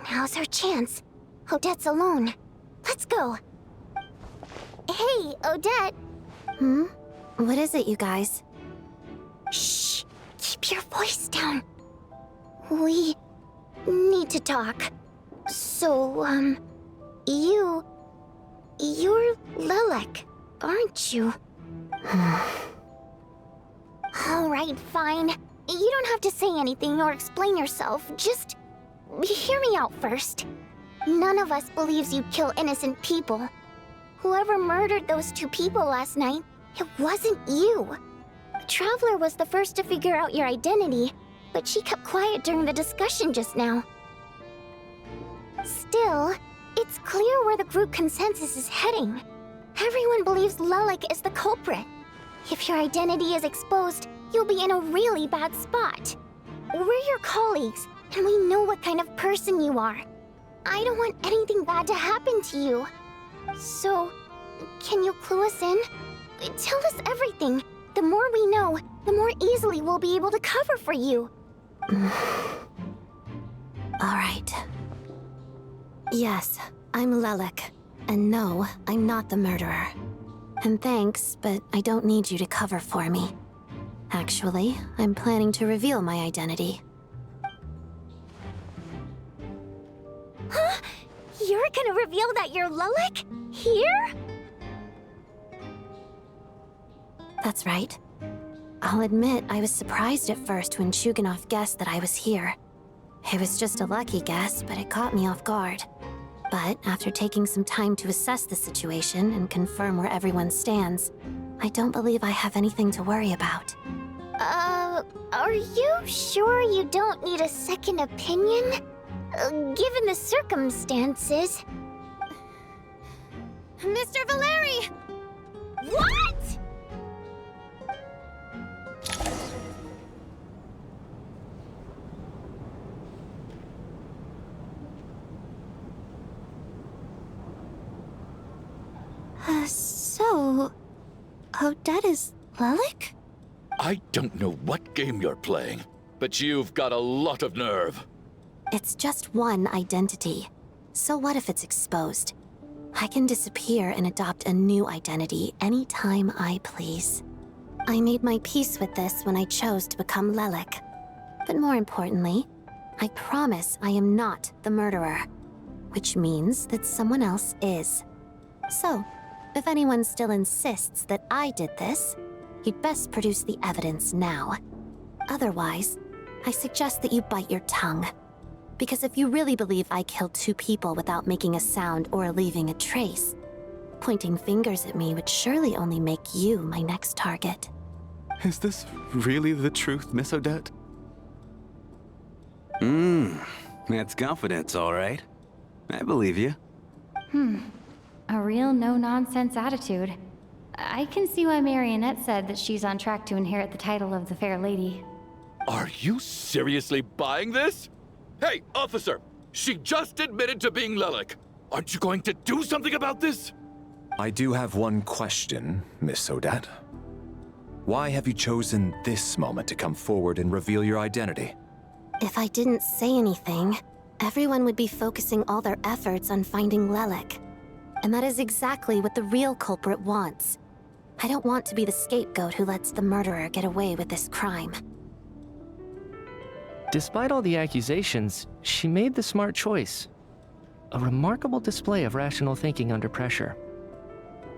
Now's our chance. Odette's alone. Let's go. Hey, Odette. What is it, you guys? Shh. Keep your voice down. We need to talk. So, you're Lelek, aren't you? Alright, fine. You don't have to say anything or explain yourself. Just hear me out first. None of us believes you kill innocent people. Whoever murdered those 2 people last night, it wasn't you. Traveler was the first to figure out your identity, but she kept quiet during the discussion just now. Still, it's clear where the group consensus is heading. Everyone believes Lelek is the culprit. If your identity is exposed, you'll be in a really bad spot. We're your colleagues, and we know what kind of person you are. I don't want anything bad to happen to you. So, can you clue us in? Tell us everything. The more we know, the more easily we'll be able to cover for you. All right. Yes, I'm Lelek. And no, I'm not the murderer. And thanks, but I don't need you to cover for me. Actually, I'm planning to reveal my identity. Huh? You're gonna reveal that you're Lelek? Here? That's right. I'll admit I was surprised at first when Chuganov guessed that I was here. It was just a lucky guess, but it caught me off guard. But after taking some time to assess the situation and confirm where everyone stands, I don't believe I have anything to worry about. Are you sure you don't need a second opinion? Given the circumstances... Mr. Valeri! What?! Odette is Lelik? I don't know what game you're playing, but you've got a lot of nerve. It's just one identity. So what if it's exposed? I can disappear and adopt a new identity anytime I please. I made my peace with this when I chose to become Lelik. But more importantly, I promise I am not the murderer, which means that someone else is. So, if anyone still insists that I did this, you'd best produce the evidence now. Otherwise, I suggest that you bite your tongue. Because if you really believe I killed 2 people without making a sound or leaving a trace, pointing fingers at me would surely only make you my next target. Is this really the truth, Miss Odette? That's confidence, all right. I believe you. A real no-nonsense attitude. I can see why Marionette said that she's on track to inherit the title of the Fair Lady. Are you seriously buying this? Hey, officer! She just admitted to being Lelik. Aren't you going to do something about this? I do have one question, Miss Odette. Why have you chosen this moment to come forward and reveal your identity? If I didn't say anything, everyone would be focusing all their efforts on finding Lelik. And that is exactly what the real culprit wants. I don't want to be the scapegoat who lets the murderer get away with this crime. Despite all the accusations, she made the smart choice. A remarkable display of rational thinking under pressure.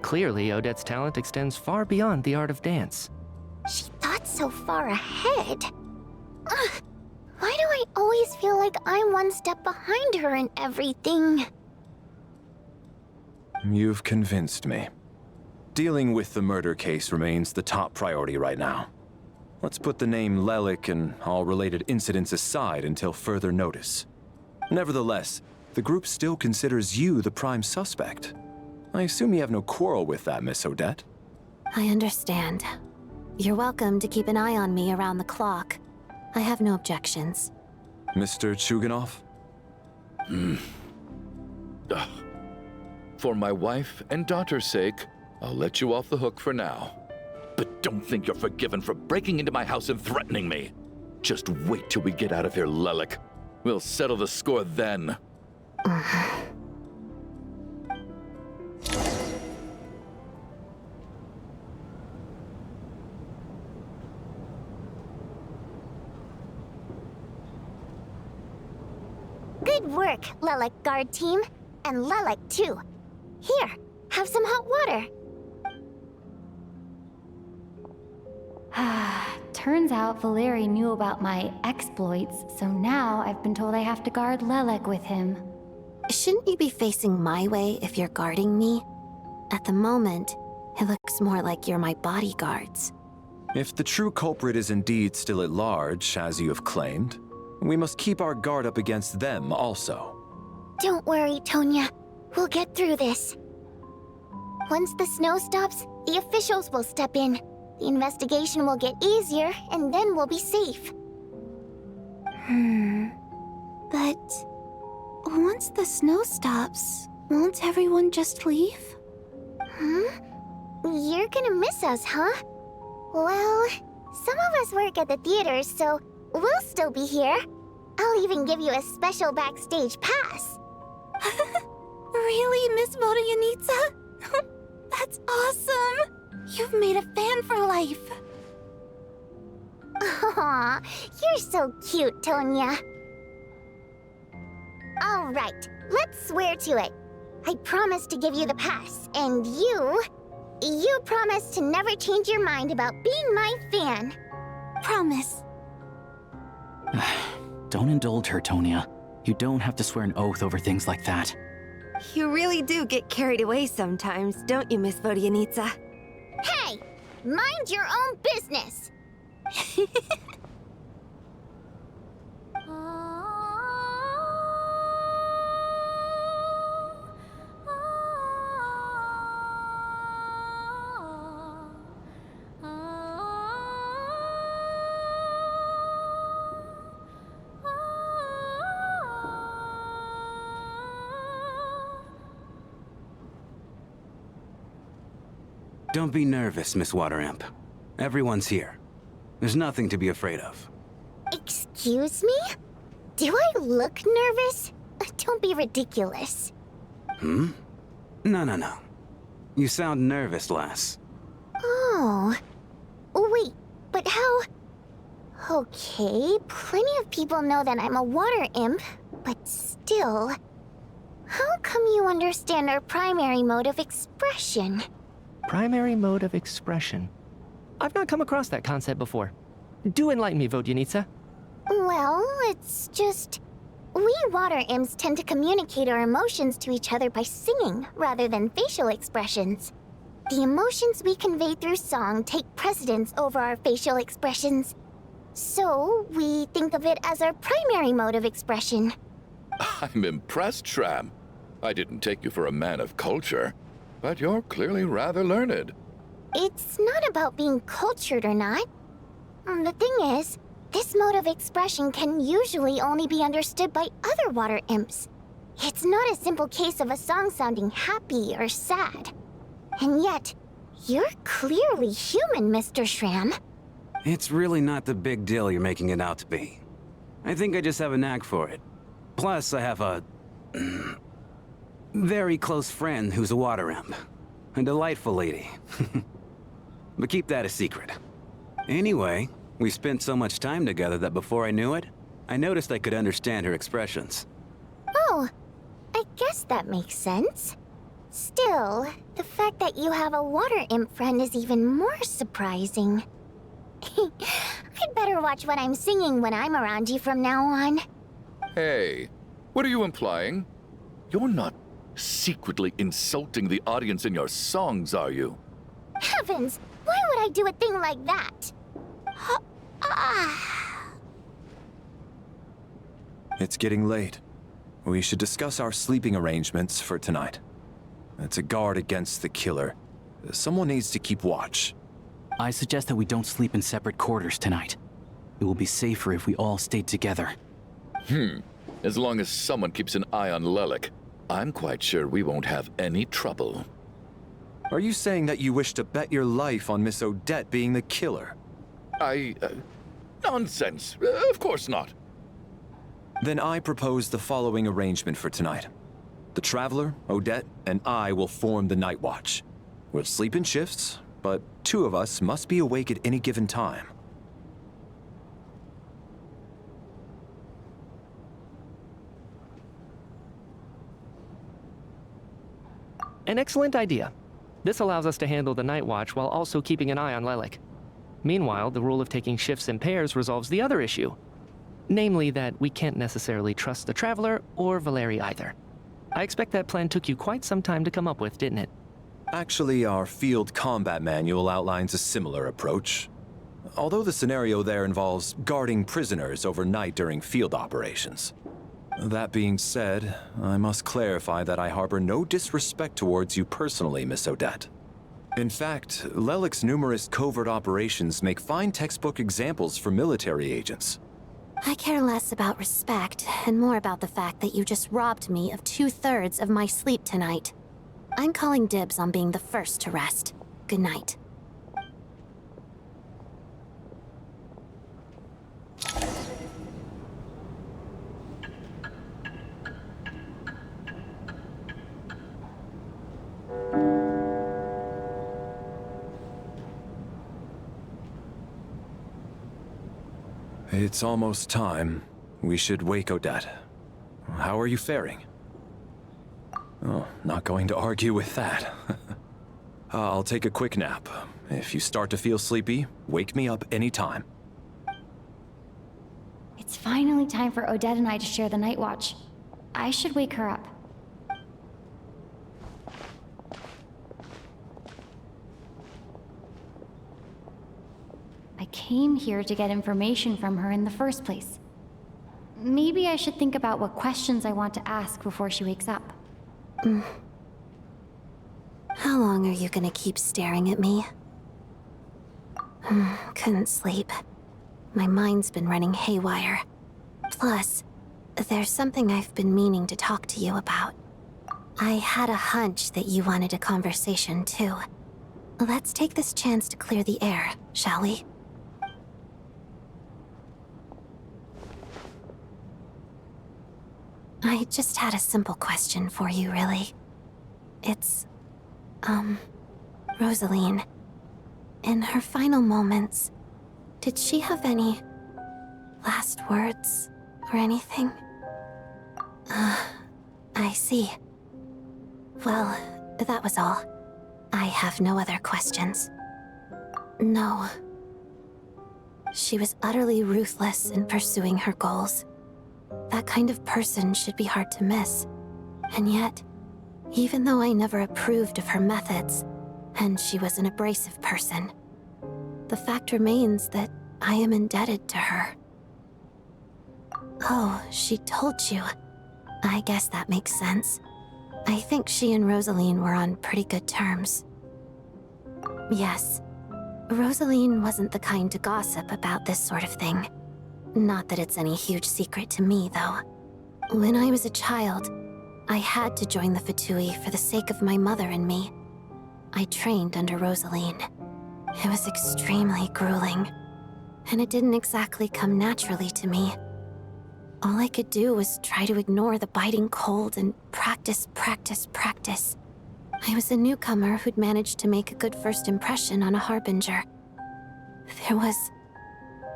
Clearly, Odette's talent extends far beyond the art of dance. She thought so far ahead. Ugh, why do I always feel like I'm one step behind her in everything? You've convinced me. Dealing with the murder case remains the top priority right now. Let's put the name Lelik and all related incidents aside until further notice. Nevertheless, the group still considers you the prime suspect. I assume you have no quarrel with that, Miss Odette? I understand. You're welcome to keep an eye on me around the clock. I have no objections. Mr. Chuganov? For my wife and daughter's sake, I'll let you off the hook for now. But don't think you're forgiven for breaking into my house and threatening me. Just wait till we get out of here, Lelik. We'll settle the score then. Good work, Lelik guard team. And Lelik too. Here, have some hot water. Turns out Valeri knew about my exploits, so now I've been told I have to guard Lelik with him. Shouldn't you be facing my way if you're guarding me? At the moment, it looks more like you're my bodyguards. If the true culprit is indeed still at large, as you have claimed, we must keep our guard up against them also. Don't worry, Tonya. We'll get through this. Once the snow stops, the officials will step in. The investigation will get easier, and then we'll be safe. But once the snow stops, won't everyone just leave? You're gonna miss us, huh? Well, some of us work at the theaters, so we'll still be here. I'll even give you a special backstage pass. Really, Miss Vodyanitsa? That's awesome! You've made a fan for life. Aw, you're so cute, Tonya. All right, let's swear to it. I promise to give you the pass, and you promise to never change your mind about being my fan. Promise. Don't indulge her, Tonya. You don't have to swear an oath over things like that. You really do get carried away sometimes, don't you, Miss Vodyanitsa? Hey, mind your own business. Don't be nervous, Miss Water Imp. Everyone's here. There's nothing to be afraid of. Excuse me? Do I look nervous? Don't be ridiculous. Hmm? No. You sound nervous, lass. Oh. Wait, but how... Okay, plenty of people know that I'm a water imp, but still... How come you understand our primary mode of expression? Primary mode of expression. I've not come across that concept before. Do enlighten me, Vodyanitsa. Well, it's just... We water imps tend to communicate our emotions to each other by singing, rather than facial expressions. The emotions we convey through song take precedence over our facial expressions. So, we think of it as our primary mode of expression. I'm impressed, Shram. I didn't take you for a man of culture, but you're clearly rather learned. It's not about being cultured or not. The thing is, this mode of expression can usually only be understood by other water imps. It's not a simple case of a song sounding happy or sad. And yet, you're clearly human, Mr. Shram. It's really not the big deal you're making it out to be. I think I just have a knack for it. Plus, I have a... very close friend who's a water imp. A delightful lady. But keep that a secret. Anyway, we spent so much time together that before I knew it, I noticed I could understand her expressions. Oh, I guess that makes sense. Still, the fact that you have a water imp friend is even more surprising. I'd better watch what I'm singing when I'm around you from now on. Hey, what are you implying? You're not secretly insulting the audience in your songs, are you? Heavens, why would I do a thing like that? It's getting late. We should discuss our sleeping arrangements for tonight. It's a guard against the killer. Someone needs to keep watch. I suggest that we don't sleep in separate quarters tonight. It will be safer if we all stay together. As long as someone keeps an eye on Lelik, I'm quite sure we won't have any trouble. Are you saying that you wish to bet your life on Miss Odette being the killer? Nonsense. Of course not. Then I propose the following arrangement for tonight. The Traveler, Odette, and I will form the Night Watch. We'll sleep in shifts, but 2 of us must be awake at any given time. An excellent idea. This allows us to handle the Night Watch while also keeping an eye on Lelik. Meanwhile, the rule of taking shifts in pairs resolves the other issue. Namely that we can't necessarily trust the Traveler or Valeri either. I expect that plan took you quite some time to come up with, didn't it? Actually, our field combat manual outlines a similar approach. Although the scenario there involves guarding prisoners overnight during field operations. That being said, I must clarify that I harbor no disrespect towards you personally, Miss Odette. In fact, Lelik's numerous covert operations make fine textbook examples for military agents. I care less about respect and more about the fact that you just robbed me of 2/3 of my sleep tonight. I'm calling dibs on being the first to rest. Good night. It's almost time. We should wake Odette. How are you faring? Oh, not going to argue with that. I'll take a quick nap. If you start to feel sleepy, wake me up anytime. It's finally time for Odette and I to share the Night Watch. I should wake her up. I came here to get information from her in the first place. Maybe I should think about what questions I want to ask before she wakes up. How long are you gonna keep staring at me? Couldn't sleep. My mind's been running haywire. Plus, there's something I've been meaning to talk to you about. I had a hunch that you wanted a conversation too. Let's take this chance to clear the air, shall we? I just had a simple question for you, really. It's, Rosaline. In her final moments, did she have any last words or anything? I see. Well, that was all. I have no other questions. No. She was utterly ruthless in pursuing her goals. That kind of person should be hard to miss. And yet, even though I never approved of her methods, and she was an abrasive person, the fact remains that I am indebted to her. Oh, she told you. I guess that makes sense. I think she and Rosaline were on pretty good terms. Yes. Rosaline wasn't the kind to gossip about this sort of thing. Not that it's any huge secret to me, though. When I was a child, I had to join the Fatui for the sake of my mother and me. I trained under Rosaline. It was extremely grueling, and it didn't exactly come naturally to me. All I could do was try to ignore the biting cold and practice, practice, practice. I was a newcomer who'd managed to make a good first impression on a harbinger. There was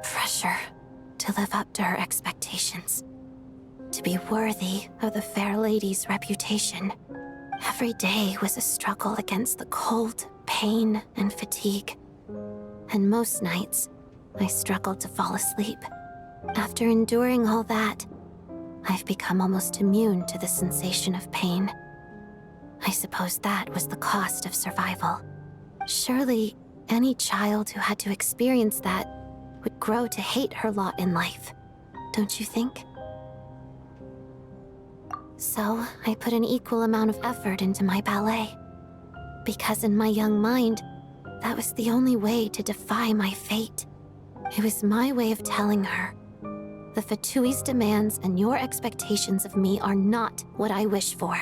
pressure to live up to her expectations, to be worthy of the fair lady's reputation. Every day was a struggle against the cold, pain, and fatigue. And most nights, I struggled to fall asleep. After enduring all that, I've become almost immune to the sensation of pain. I suppose that was the cost of survival. Surely, any child who had to experience that would grow to hate her lot in life, don't you think? So, I put an equal amount of effort into my ballet. Because in my young mind, that was the only way to defy my fate. It was my way of telling her, the Fatui's demands and your expectations of me are not what I wish for.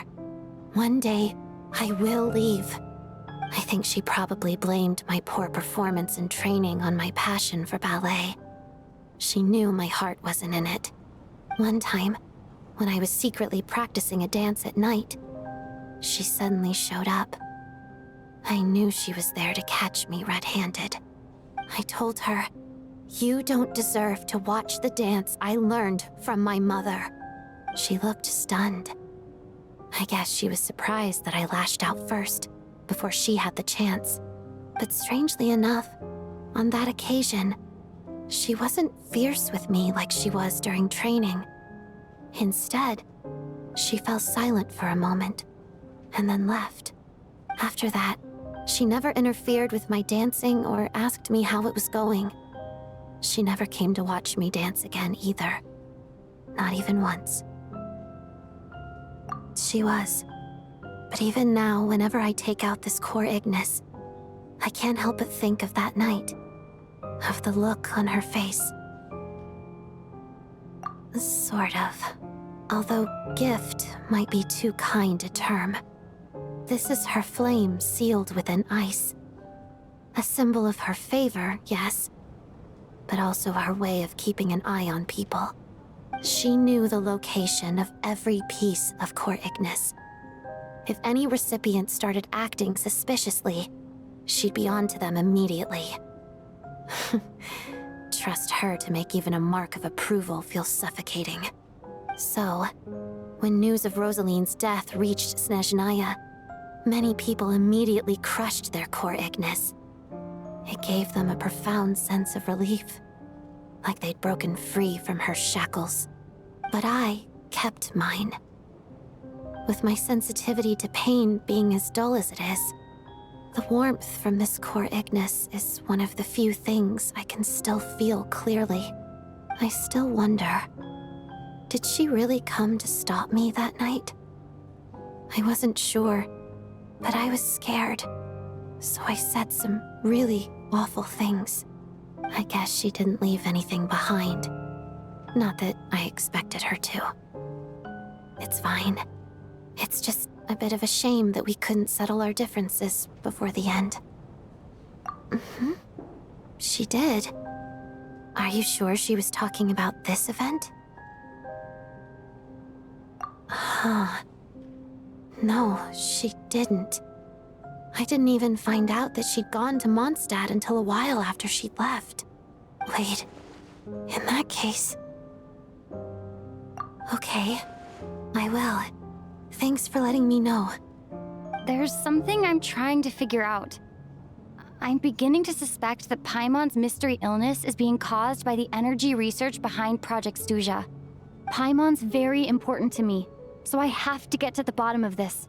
One day, I will leave. I think she probably blamed my poor performance in training on my passion for ballet. She knew my heart wasn't in it. One time, when I was secretly practicing a dance at night, she suddenly showed up. I knew she was there to catch me red-handed. I told her, "You don't deserve to watch the dance I learned from my mother." She looked stunned. I guess she was surprised that I lashed out first, before she had the chance. But strangely enough, on that occasion, she wasn't fierce with me like she was during training. Instead, she fell silent for a moment, and then left. After that, she never interfered with my dancing or asked me how it was going. She never came to watch me dance again either. Not even once. She was. But even now, whenever I take out this core Ignis, I can't help but think of that night. Of the look on her face. Sort of. Although gift might be too kind a term. This is her flame sealed within ice. A symbol of her favor, yes, but also her way of keeping an eye on people. She knew the location of every piece of core Ignis. If any recipient started acting suspiciously, she'd be on to them immediately. Trust her to make even a mark of approval feel suffocating. So, when news of Rosaline's death reached Snezhnaya, many people immediately crushed their core Ignis. It gave them a profound sense of relief, like they'd broken free from her shackles. But I kept mine. With my sensitivity to pain being as dull as it is, the warmth from this core Ignis is one of the few things I can still feel clearly. I still wonder, did she really come to stop me that night? I wasn't sure, but I was scared, so I said some really awful things. I guess she didn't leave anything behind. Not that I expected her to. It's fine. It's just a bit of a shame that we couldn't settle our differences before the end. She did. Are you sure she was talking about this event? Huh. No, she didn't. I didn't even find out that she'd gone to Mondstadt until a while after she'd left. Wait, in that case... Okay, I will. Thanks for letting me know. There's something I'm trying to figure out. I'm beginning to suspect that Paimon's mystery illness is being caused by the energy research behind Project Stuja. Paimon's very important to me, so I have to get to the bottom of this.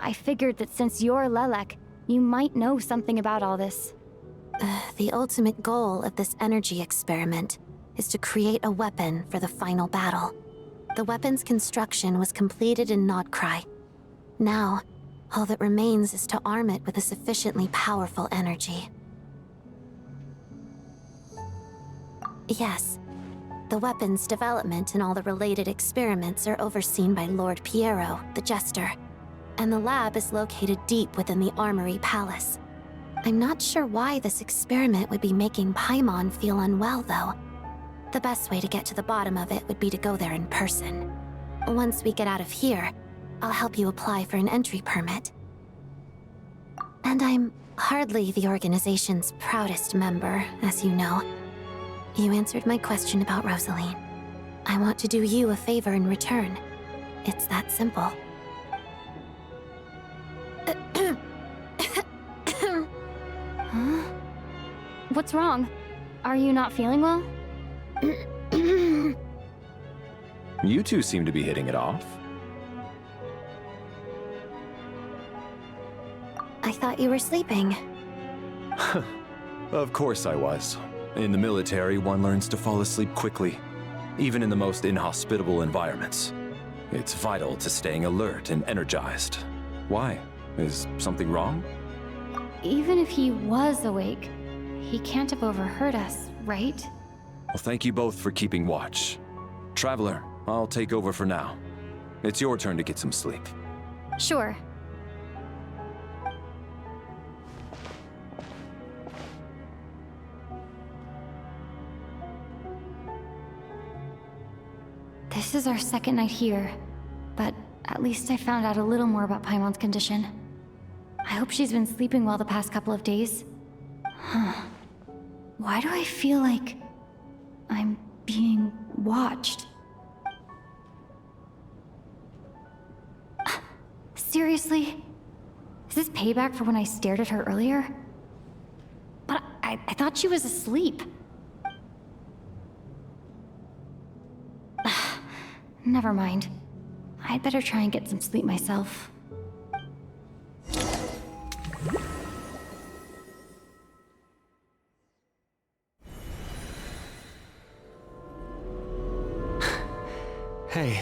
I figured that since you're Lelek, you might know something about all this. The ultimate goal of this energy experiment is to create a weapon for the final battle. The weapon's construction was completed in Nodkrai. Now, all that remains is to arm it with a sufficiently powerful energy. Yes, the weapon's development and all the related experiments are overseen by Lord Piero, the Jester, and the lab is located deep within the Armory Palace. I'm not sure why this experiment would be making Paimon feel unwell, though. The best way to get to the bottom of it would be to go there in person. Once we get out of here, I'll help you apply for an entry permit. And I'm hardly the organization's proudest member, as you know. You answered my question about Rosaline. I want to do you a favor in return. It's that simple. Huh? What's wrong? Are you not feeling well? You two seem to be hitting it off. I thought you were sleeping. Of course I was. In the military, one learns to fall asleep quickly, even in the most inhospitable environments. It's vital to staying alert and energized. Why? Is something wrong? Even if he was awake, he can't have overheard us, right? Well, thank you both for keeping watch. Traveler, I'll take over for now. It's your turn to get some sleep. Sure. This is our second night here, but at least I found out a little more about Paimon's condition. I hope she's been sleeping well the past couple of days. Huh. Why do I feel like I'm being watched? Seriously? Is this payback for when I stared at her earlier? But I thought she was asleep. Never mind. I'd better try and get some sleep myself. Hey,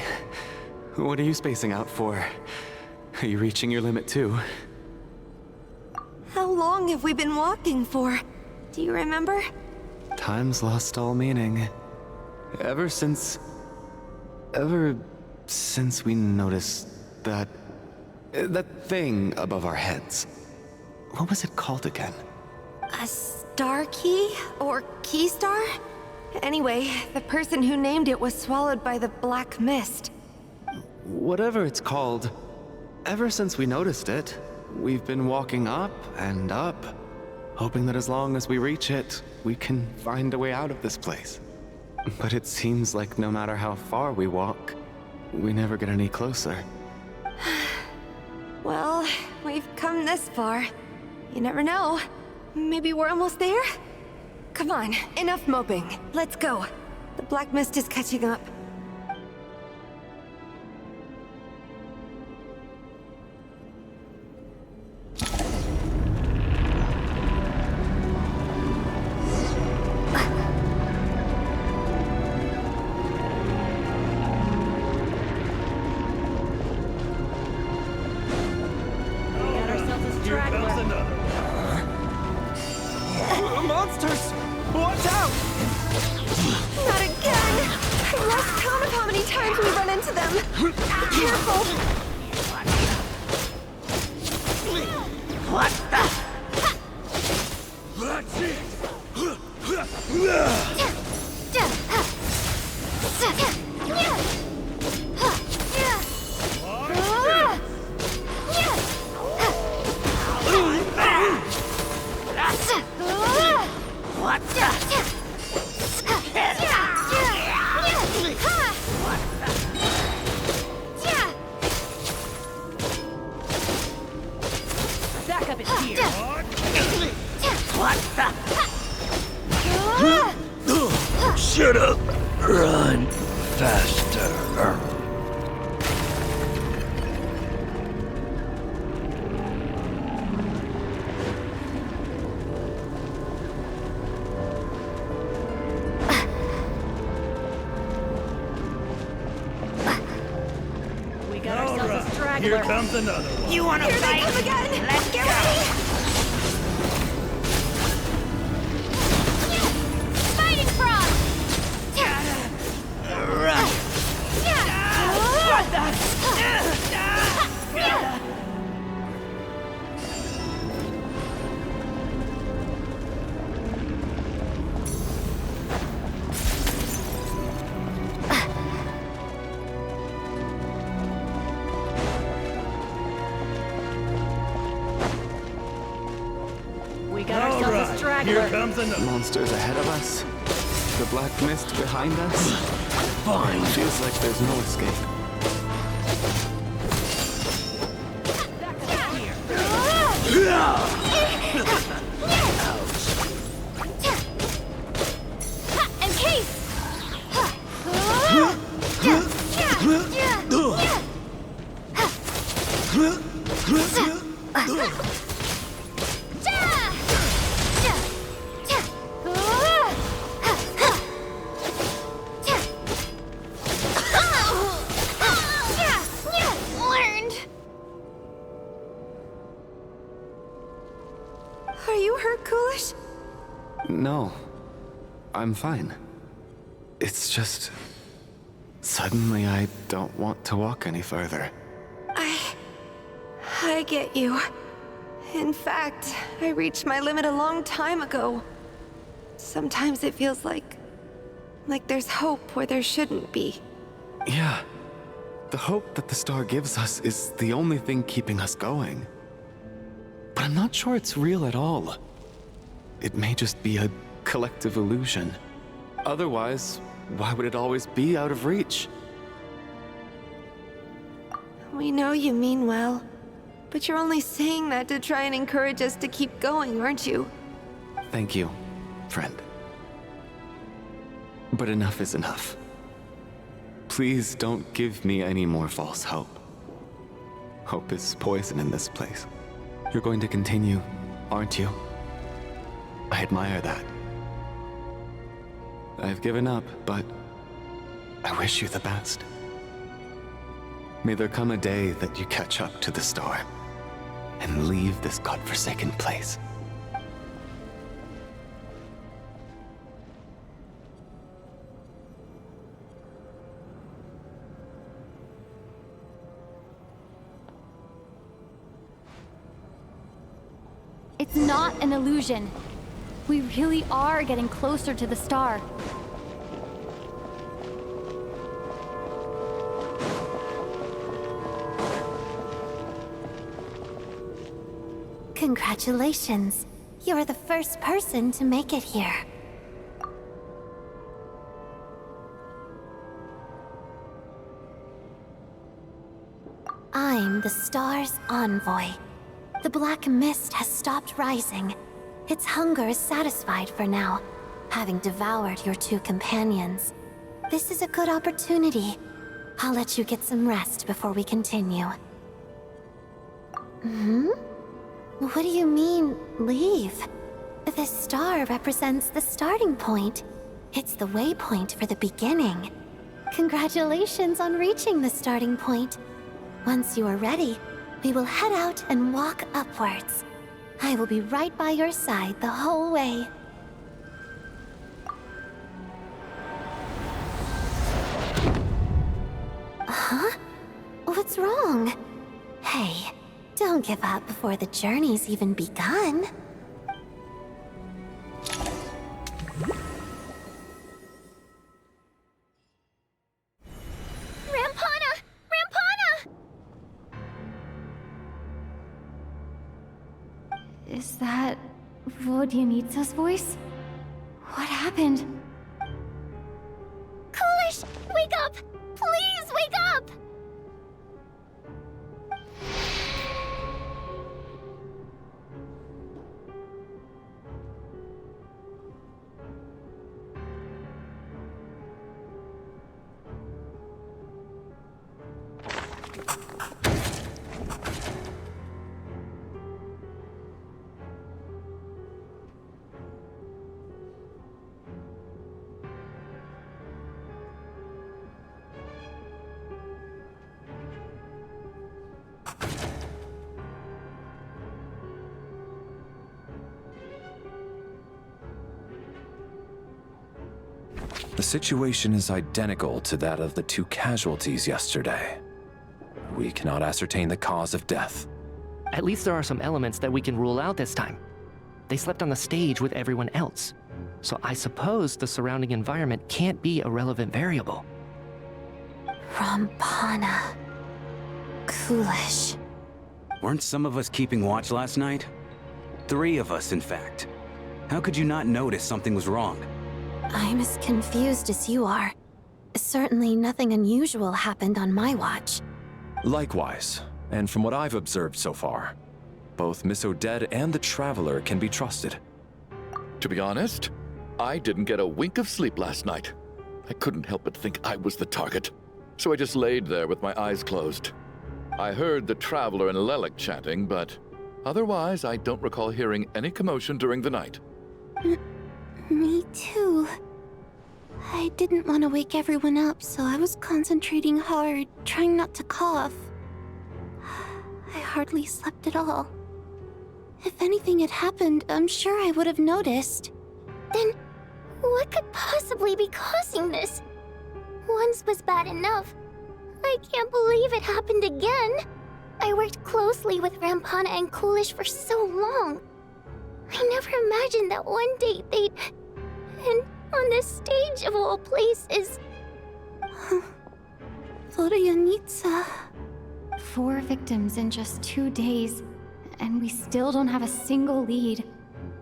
what are you spacing out for? Are you reaching your limit too? How long have we been walking for? Do you remember? Time's lost all meaning. Ever since we noticed that thing above our heads. What was it called again? A star key? Or key star? Anyway, the person who named it was swallowed by the black mist. Whatever it's called, ever since we noticed it, we've been walking up and up, hoping that as long as we reach it, we can find a way out of this place. But it seems like no matter how far we walk, we never get any closer. Well, we've come this far. You never know. Maybe we're almost there? Come on, enough moping. Let's go. The black mist is catching up. Monsters! Watch out! Not again! I lost count of how many times we run into them. Careful! What the? Master. We got ourselves a straggler. Here comes another one. You wanna Here they fight? come again! Let's Get go. ready! Fighting frog! What the? We got ourselves a straggler. Here comes another. Monsters ahead of us. The black mist behind us. Fine. Feels like there's no escape. And case! Learned. Are you hurt, Coolish? No. I'm fine. It's just... Suddenly I don't want to walk any further. I get you. In fact, I reached my limit a long time ago. Sometimes it feels like there's hope where there shouldn't be. Yeah. The hope that the star gives us is the only thing keeping us going. But I'm not sure it's real at all. It may just be a collective illusion. Otherwise, why would it always be out of reach? We know you mean well, but you're only saying that to try and encourage us to keep going, aren't you? Thank you, friend. But enough is enough. Please don't give me any more false hope. Hope is poison in this place. You're going to continue, aren't you? I admire that. I've given up, but I wish you the best. May there come a day that you catch up to the star and leave this godforsaken place. It's not an illusion. We really are getting closer to the star. Congratulations. You're the first person to make it here. I'm the star's envoy. The black mist has stopped rising. Its hunger is satisfied for now, having devoured your two companions. This is a good opportunity. I'll let you get some rest before we continue. What do you mean, leave? The star represents the starting point. It's the waypoint for the beginning. Congratulations on reaching the starting point. Once you are ready, we will head out and walk upwards. I will be right by your side the whole way. Huh? What's wrong? Hey, don't give up before the journey's even begun. Rampana! Rampana! Is that Vodyanitsa's voice? What happened? Coolish, wake up! Please wake up! The situation is identical to that of the 2 casualties yesterday. We cannot ascertain the cause of death. At least there are some elements that we can rule out this time. They slept on the stage with everyone else, so I suppose the surrounding environment can't be a relevant variable. Rampana. Coolish. Weren't some of us keeping watch last night? 3 of us, in fact. How could you not notice something was wrong? I'm as confused as you are. Certainly nothing unusual happened on my watch. Likewise, and from what I've observed so far, both Miss Odette and the Traveler can be trusted. To be honest, I didn't get a wink of sleep last night. I couldn't help but think I was the target, so I just laid there with my eyes closed. I heard the Traveler and Lelik chatting, but otherwise I don't recall hearing any commotion during the night. Me too. I didn't want to wake everyone up, so I was concentrating hard, trying not to cough. I hardly slept at all. If anything had happened, I'm sure I would have noticed. Then, what could possibly be causing this? Once was bad enough. I can't believe it happened again. I worked closely with Rampana and Coolish for so long. I never imagined that one day they'd... And on the stage of all places... Vodyanitsa. 4 victims in just 2 days, and we still don't have a single lead.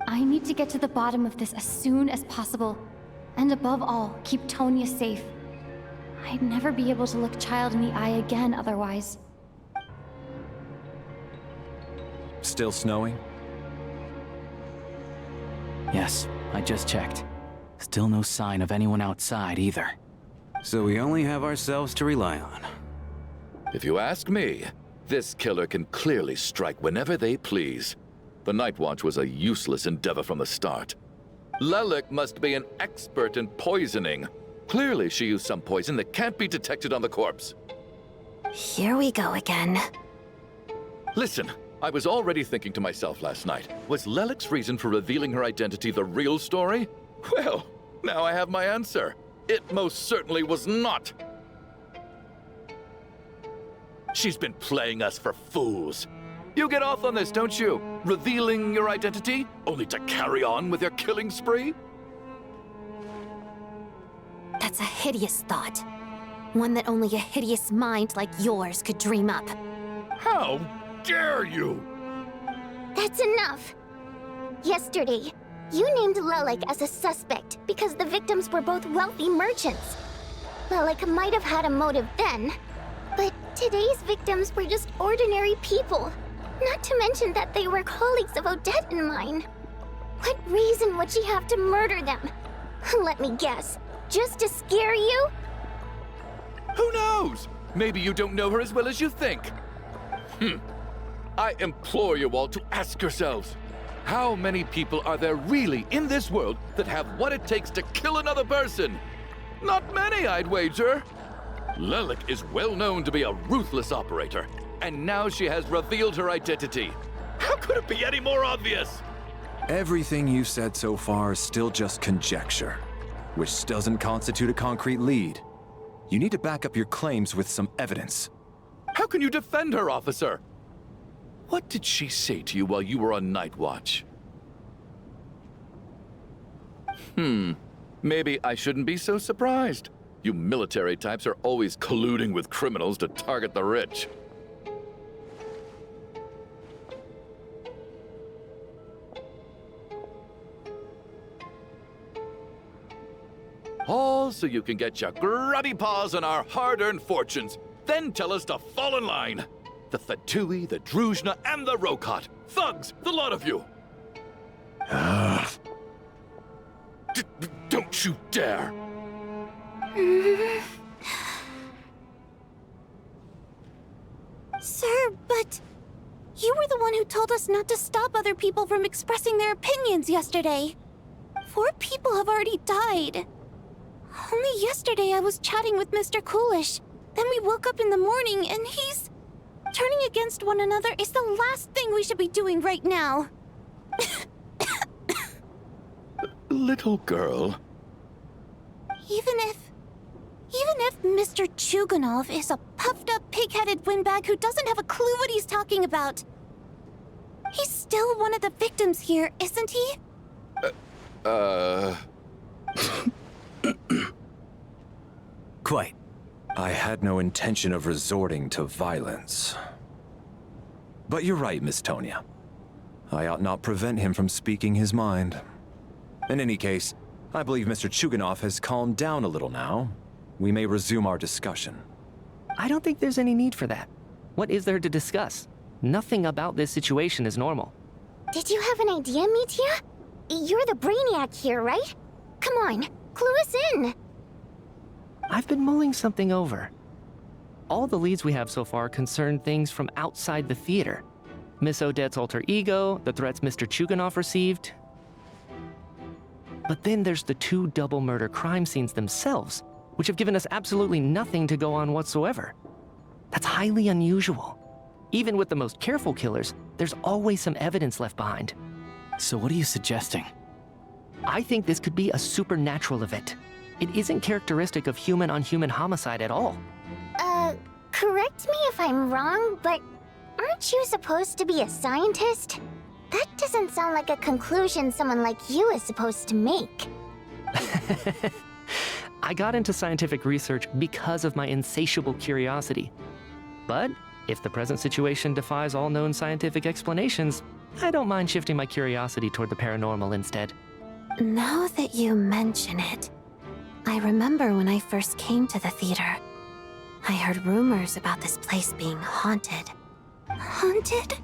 I need to get to the bottom of this as soon as possible. And above all, keep Tonya safe. I'd never be able to look Child in the eye again otherwise. Still snowing? Yes, I just checked. Still no sign of anyone outside either. So we only have ourselves to rely on. If you ask me, this killer can clearly strike whenever they please. The Night Watch was a useless endeavor from the start. Lelik must be an expert in poisoning. Clearly she used some poison that can't be detected on the corpse. Here we go again. Listen, I was already thinking to myself last night, was Lelik's reason for revealing her identity the real story? Well, now I have my answer. It most certainly was not. She's been playing us for fools. You get off on this, don't you? Revealing your identity, only to carry on with your killing spree? That's a hideous thought. One that only a hideous mind like yours could dream up. How dare you? That's enough. Yesterday, you named Lelik as a suspect because the victims were both wealthy merchants. Lelik might have had a motive then, but today's victims were just ordinary people. Not to mention that they were colleagues of Odette and mine. What reason would she have to murder them? Let me guess. Just to scare you? Who knows? Maybe you don't know her as well as you think. I implore you all to ask yourselves, how many people are there really in this world that have what it takes to kill another person? Not many, I'd wager. Lelik is well known to be a ruthless operator, and now she has revealed her identity. How could it be any more obvious? Everything you've said so far is still just conjecture, which doesn't constitute a concrete lead. You need to back up your claims with some evidence. How can you defend her, officer? What did she say to you while you were on Night Watch? Maybe I shouldn't be so surprised. You military types are always colluding with criminals to target the rich. All so you can get your grubby paws on our hard-earned fortunes, then tell us to fall in line. The Fatui, the Druzhna, and the Rokot. Thugs, the lot of you! Don't you dare! Sir, but you were the one who told us not to stop other people from expressing their opinions yesterday. 4 people have already died. Only yesterday I was chatting with Mr. Coolish. Then we woke up in the morning and he's... Turning against one another is the last thing we should be doing right now. Little girl. Even if Mr. Chuganov is a puffed-up, pig-headed windbag who doesn't have a clue what he's talking about, he's still one of the victims here, isn't he? Quite. I had no intention of resorting to violence. But you're right, Miss Tonya. I ought not prevent him from speaking his mind. In any case, I believe Mr. Chuganov has calmed down a little now. We may resume our discussion. I don't think there's any need for that. What is there to discuss? Nothing about this situation is normal. Did you have an idea, MITYA? You're the brainiac here, right? Come on, clue us in. I've been mulling something over. All the leads we have so far concern things from outside the theater. Miss Odette's alter ego, the threats Mr. Chuganov received. But then there's the 2 double murder crime scenes themselves, which have given us absolutely nothing to go on whatsoever. That's highly unusual. Even with the most careful killers, there's always some evidence left behind. So what are you suggesting? I think this could be a supernatural event. It isn't characteristic of human-on-human homicide at all. Correct me if I'm wrong, but aren't you supposed to be a scientist? That doesn't sound like a conclusion someone like you is supposed to make. I got into scientific research because of my insatiable curiosity. But if the present situation defies all known scientific explanations, I don't mind shifting my curiosity toward the paranormal instead. Now that you mention it, I remember when I first came to the theater. I heard rumors about this place being haunted. Haunted?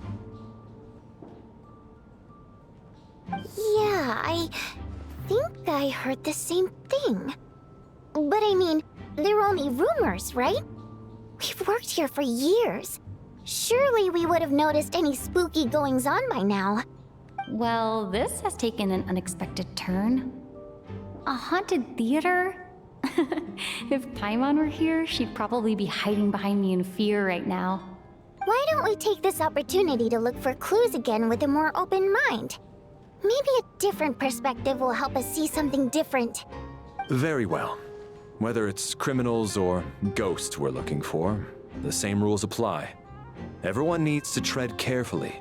Yeah, I think I heard the same thing. But I mean, they're only rumors, right? We've worked here for years. Surely we would have noticed any spooky goings-on by now. Well, this has taken an unexpected turn. A haunted theater? If Paimon were here, she'd probably be hiding behind me in fear right now. Why don't we take this opportunity to look for clues again with a more open mind? Maybe a different perspective will help us see something different. Very well. Whether it's criminals or ghosts we're looking for, the same rules apply. Everyone needs to tread carefully.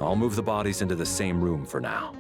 I'll move the bodies into the same room for now.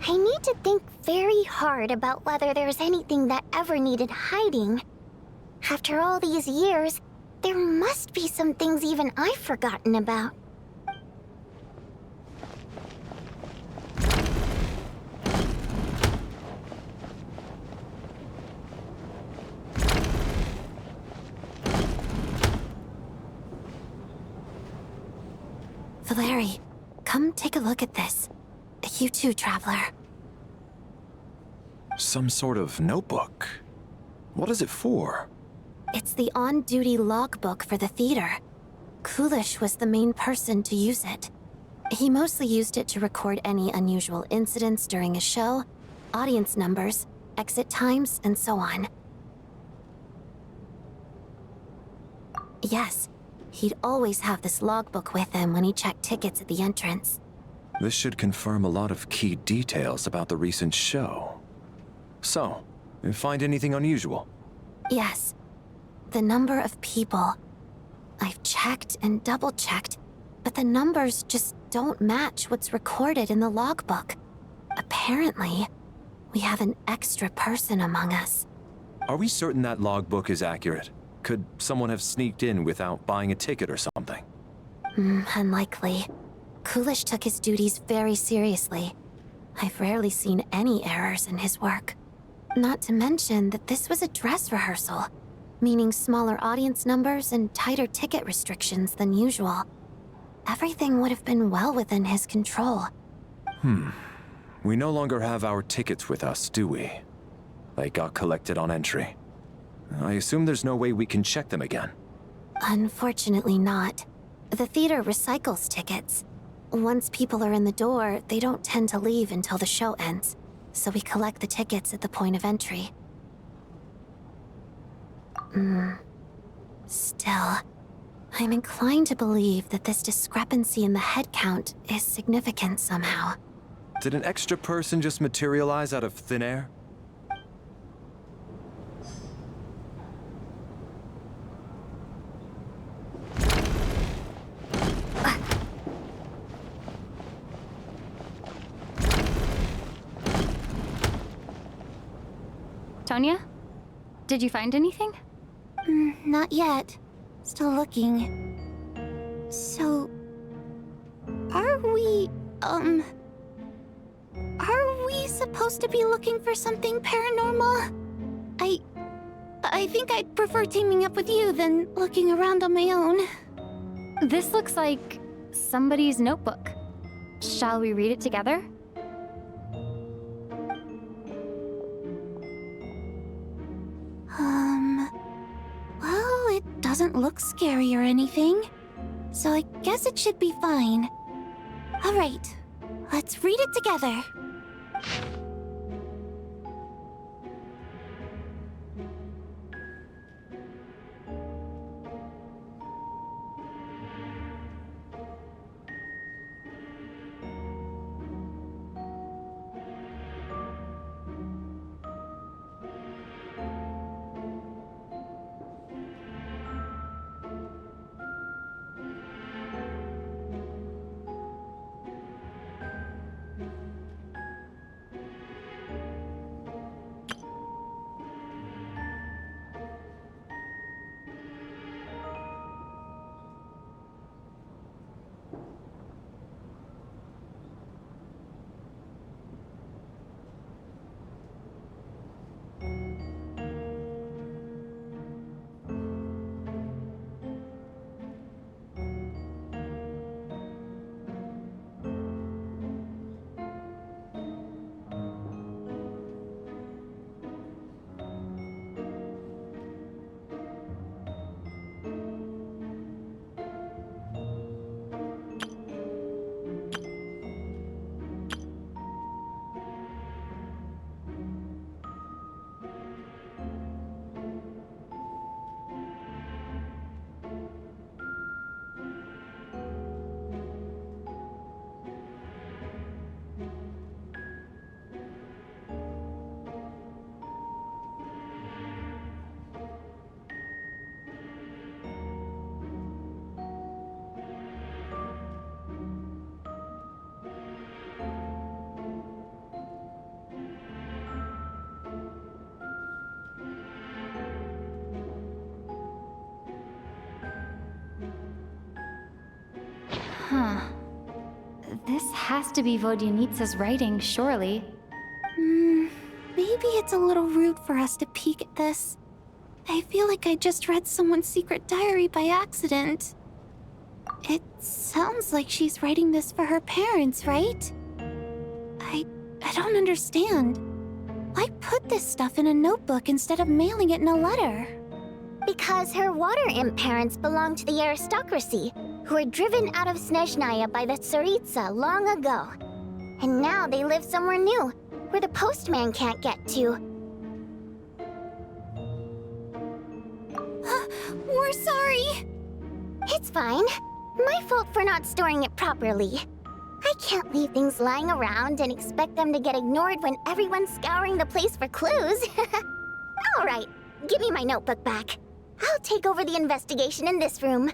I need to think very hard about whether there's anything that ever needed hiding. After all these years, there must be some things even I've forgotten about. Valeri, come take a look at this. You too, Traveler. Some sort of notebook. What is it for? It's the on-duty logbook for the theater. Coolish was the main person to use it. He mostly used it to record any unusual incidents during a show, audience numbers, exit times, and so on. Yes, he'd always have this logbook with him when he checked tickets at the entrance. This should confirm a lot of key details about the recent show. So, you find anything unusual? Yes. The number of people. I've checked and double-checked, but the numbers just don't match what's recorded in the logbook. Apparently, we have an extra person among us. Are we certain that logbook is accurate? Could someone have sneaked in without buying a ticket or something? Unlikely. Coolish took his duties very seriously. I've rarely seen any errors in his work. Not to mention that this was a dress rehearsal, meaning smaller audience numbers and tighter ticket restrictions than usual. Everything would have been well within his control. We no longer have our tickets with us, do we? They got collected on entry. I assume there's no way we can check them again. Unfortunately not. The theater recycles tickets. Once people are in the door, they don't tend to leave until the show ends, so we collect the tickets at the point of entry. Still, I'm inclined to believe that this discrepancy in the head count is significant somehow. Did an extra person just materialize out of thin air? Tonya? Did you find anything? Not yet. Still looking. So... Are we supposed to be looking for something paranormal? I think I'd prefer teaming up with you than looking around on my own. This looks like somebody's notebook. Shall we read it together? Well, it doesn't look scary or anything, so I guess it should be fine. All right, let's read it together. Huh. This has to be Vodyanitsa's writing, surely. Maybe it's a little rude for us to peek at this. I feel like I just read someone's secret diary by accident. It sounds like she's writing this for her parents, right? I don't understand. Why put this stuff in a notebook instead of mailing it in a letter? Because her water imp parents belong to the aristocracy, who were driven out of Snezhnaya by the Tsaritsa long ago. And now they live somewhere new, where the postman can't get to. We're sorry. It's fine. My fault for not storing it properly. I can't leave things lying around and expect them to get ignored when everyone's scouring the place for clues. Alright, give me my notebook back. I'll take over the investigation in this room.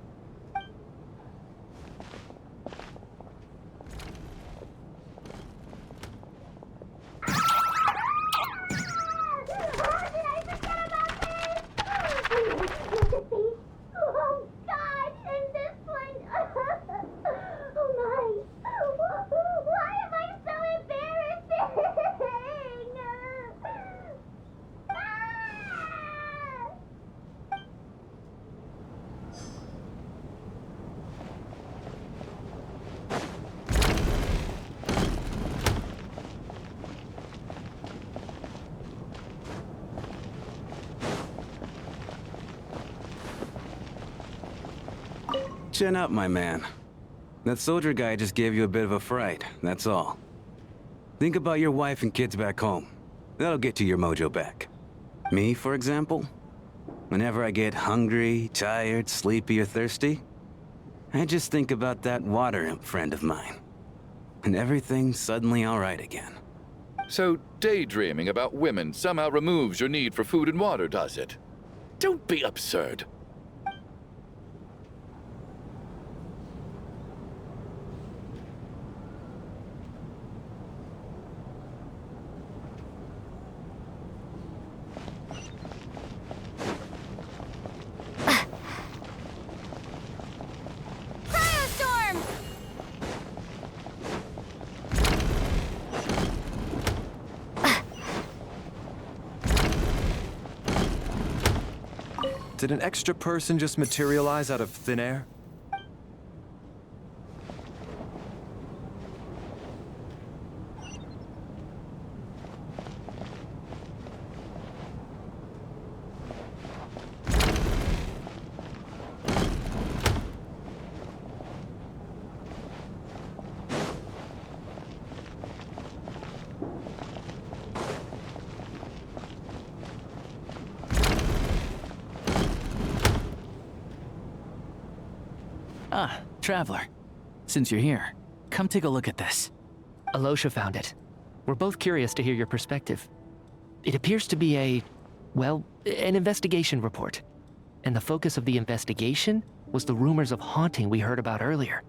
Oh God, and this one. Oh my. Why am I so embarrassing? Chin up, my man. That soldier guy just gave you a bit of a fright, that's all. Think about your wife and kids back home. That'll get you your mojo back. Me, for example? Whenever I get hungry, tired, sleepy, or thirsty, I just think about that water imp friend of mine. And everything's suddenly alright again. So daydreaming about women somehow removes your need for food and water, does it? Don't be absurd. Did an extra person just materialize out of thin air? Ah, Traveler. Since you're here, come take a look at this. Alosha found it. We're both curious to hear your perspective. It appears to be an investigation report. And the focus of the investigation was the rumors of haunting we heard about earlier.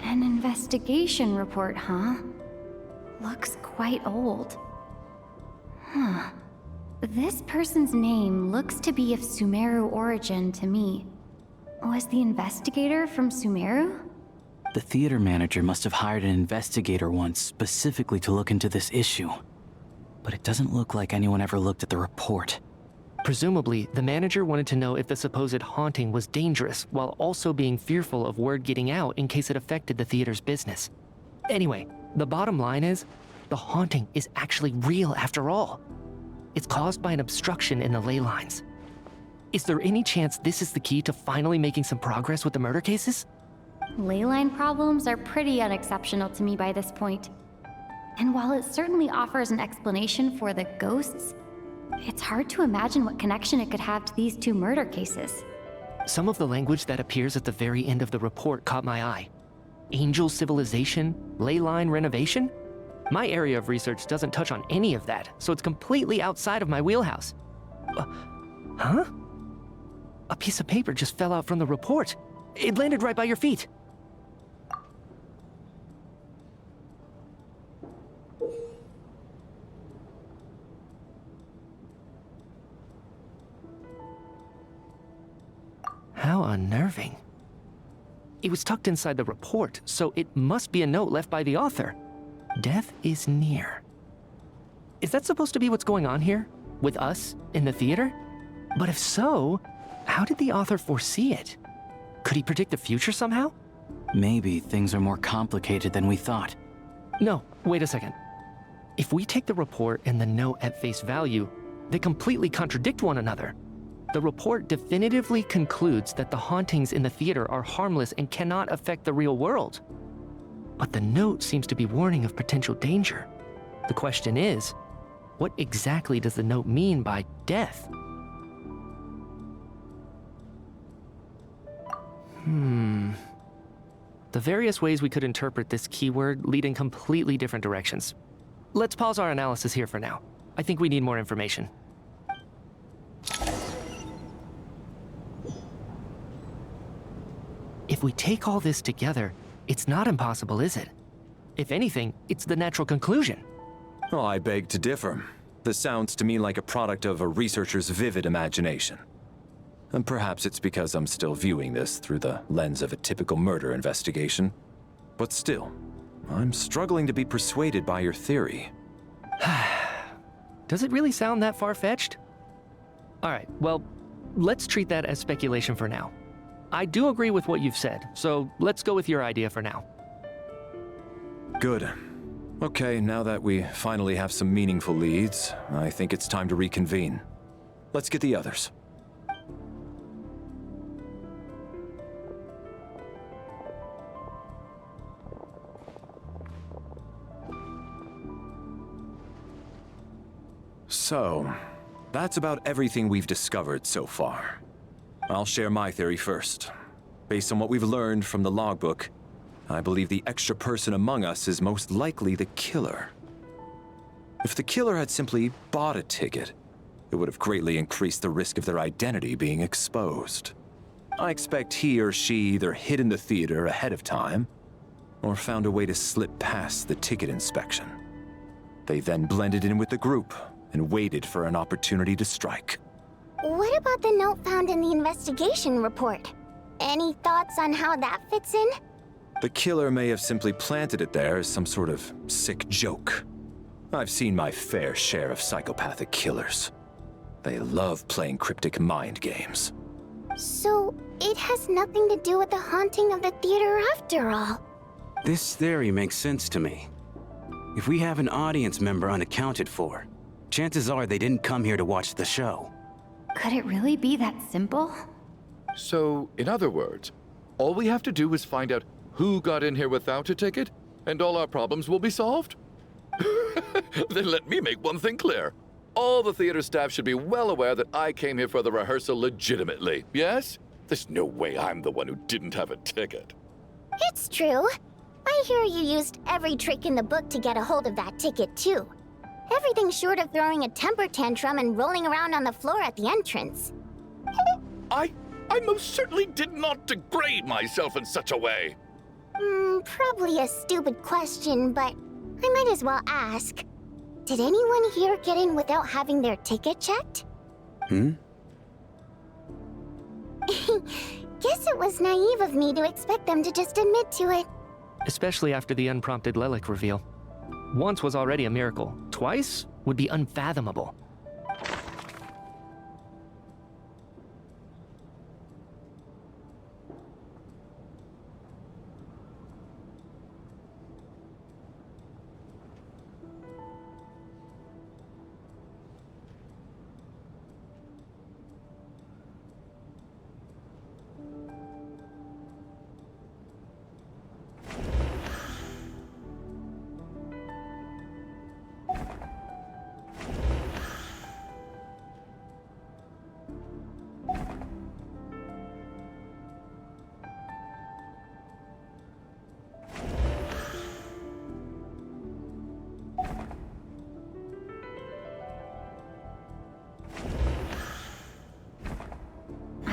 An investigation report, huh? Looks quite old. Huh. This person's name looks to be of Sumeru origin to me. Was the investigator from Sumeru? The theater manager must have hired an investigator once specifically to look into this issue. But it doesn't look like anyone ever looked at the report. Presumably, the manager wanted to know if the supposed haunting was dangerous while also being fearful of word getting out in case it affected the theater's business. Anyway, the bottom line is, the haunting is actually real after all. It's caused by an obstruction in the ley lines. Is there any chance this is the key to finally making some progress with the murder cases? Ley line problems are pretty unexceptional to me by this point. And while it certainly offers an explanation for the ghosts, it's hard to imagine what connection it could have to these two murder cases. Some of the language that appears at the very end of the report caught my eye. Angel civilization, ley line renovation? My area of research doesn't touch on any of that, so it's completely outside of my wheelhouse. Huh? A piece of paper just fell out from the report. It landed right by your feet. How unnerving. It was tucked inside the report, so it must be a note left by the author. Death is near. Is that supposed to be what's going on here? With us in the theater? But if so, how did the author foresee it? Could he predict the future somehow? Maybe things are more complicated than we thought. No, wait a second. If we take the report and the note at face value, they completely contradict one another. The report definitively concludes that the hauntings in the theater are harmless and cannot affect the real world. But the note seems to be warning of potential danger. The question is, what exactly does the note mean by death? The various ways we could interpret this keyword lead in completely different directions. Let's pause our analysis here for now. I think we need more information. If we take all this together, it's not impossible, is it? If anything, it's the natural conclusion. Oh, I beg to differ. This sounds to me like a product of a researcher's vivid imagination. And perhaps it's because I'm still viewing this through the lens of a typical murder investigation. But still, I'm struggling to be persuaded by your theory. Does it really sound that far-fetched? All right, well, let's treat that as speculation for now. I do agree with what you've said, so let's go with your idea for now. Good. Okay, now that we finally have some meaningful leads, I think it's time to reconvene. Let's get the others. So, that's about everything we've discovered so far. I'll share my theory first. Based on what we've learned from the logbook, I believe the extra person among us is most likely the killer. If the killer had simply bought a ticket, it would have greatly increased the risk of their identity being exposed. I expect he or she either hid in the theater ahead of time, or found a way to slip past the ticket inspection. They then blended in with the group and waited for an opportunity to strike. What about the note found in the investigation report? Any thoughts on how that fits in? The killer may have simply planted it there as some sort of sick joke. I've seen my fair share of psychopathic killers. They love playing cryptic mind games. So, it has nothing to do with the haunting of the theater after all. This theory makes sense to me. If we have an audience member unaccounted for, chances are they didn't come here to watch the show. Could it really be that simple? So, in other words, all we have to do is find out who got in here without a ticket, and all our problems will be solved? Then let me make one thing clear. All the theater staff should be well aware that I came here for the rehearsal legitimately, yes? There's no way I'm the one who didn't have a ticket. It's true. I hear you used every trick in the book to get a hold of that ticket, too. Everything short of throwing a temper tantrum and rolling around on the floor at the entrance. I most certainly did not degrade myself in such a way. Probably a stupid question, but I might as well ask. Did anyone here get in without having their ticket checked? Guess it was naive of me to expect them to just admit to it. Especially after the unprompted Lelik reveal. Once was already a miracle. Twice would be unfathomable.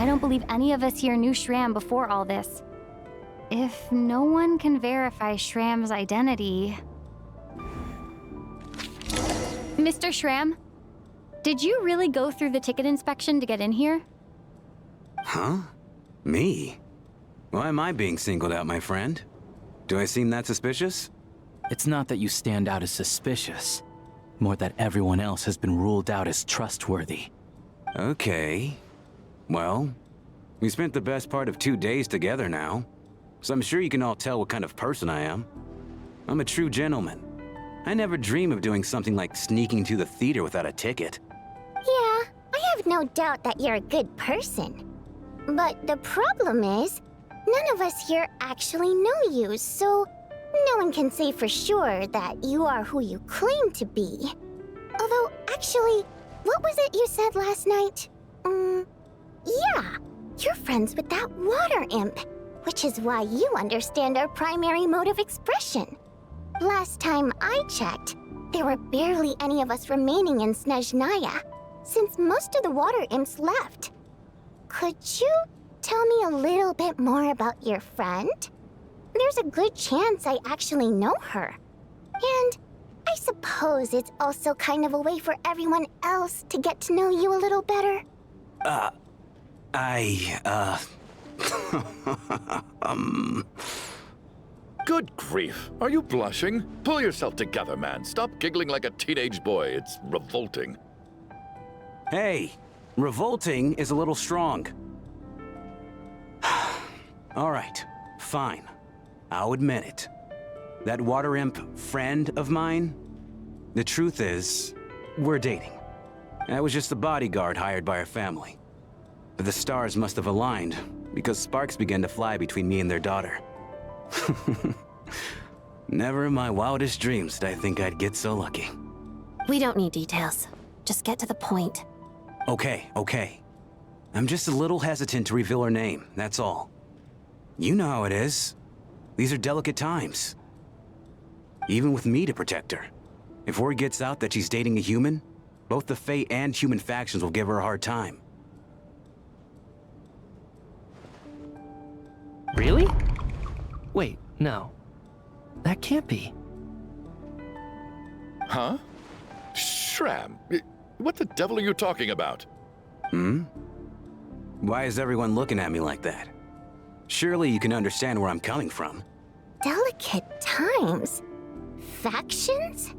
I don't believe any of us here knew Shram before all this. If no one can verify Shram's identity... Mr. Shram, did you really go through the ticket inspection to get in here? Huh? Me? Why am I being singled out, my friend? Do I seem that suspicious? It's not that you stand out as suspicious, more that everyone else has been ruled out as trustworthy. Okay. Well, we spent the best part of 2 days together now, so I'm sure you can all tell what kind of person I am. I'm a true gentleman. I never dream of doing something like sneaking to the theater without a ticket. Yeah, I have no doubt that you're a good person. But the problem is, none of us here actually know you, so no one can say for sure that you are who you claim to be. Although, actually, what was it you said last night? Yeah, you're friends with that water imp, which is why you understand our primary mode of expression. Last time I checked, there were barely any of us remaining in Snezhnaya, since most of the water imps left. Could you tell me a little bit more about your friend? There's a good chance I actually know her. And I suppose it's also kind of a way for everyone else to get to know you a little better. Good grief. Are you blushing? Pull yourself together, man. Stop giggling like a teenage boy. It's revolting. Hey, revolting is a little strong. All right, fine. I'll admit it. That water imp friend of mine, the truth is, we're dating. I was just a bodyguard hired by our family. But the stars must have aligned, because sparks began to fly between me and their daughter. Never in my wildest dreams did I think I'd get so lucky. We don't need details. Just get to the point. Okay. I'm just a little hesitant to reveal her name, that's all. You know how it is. These are delicate times. Even with me to protect her. If word gets out that she's dating a human, both the Fae and human factions will give her a hard time. Really? Wait, no. That can't be. Huh? Shram, what the devil are you talking about? Why is everyone looking at me like that? Surely you can understand where I'm coming from. Delicate times? Factions?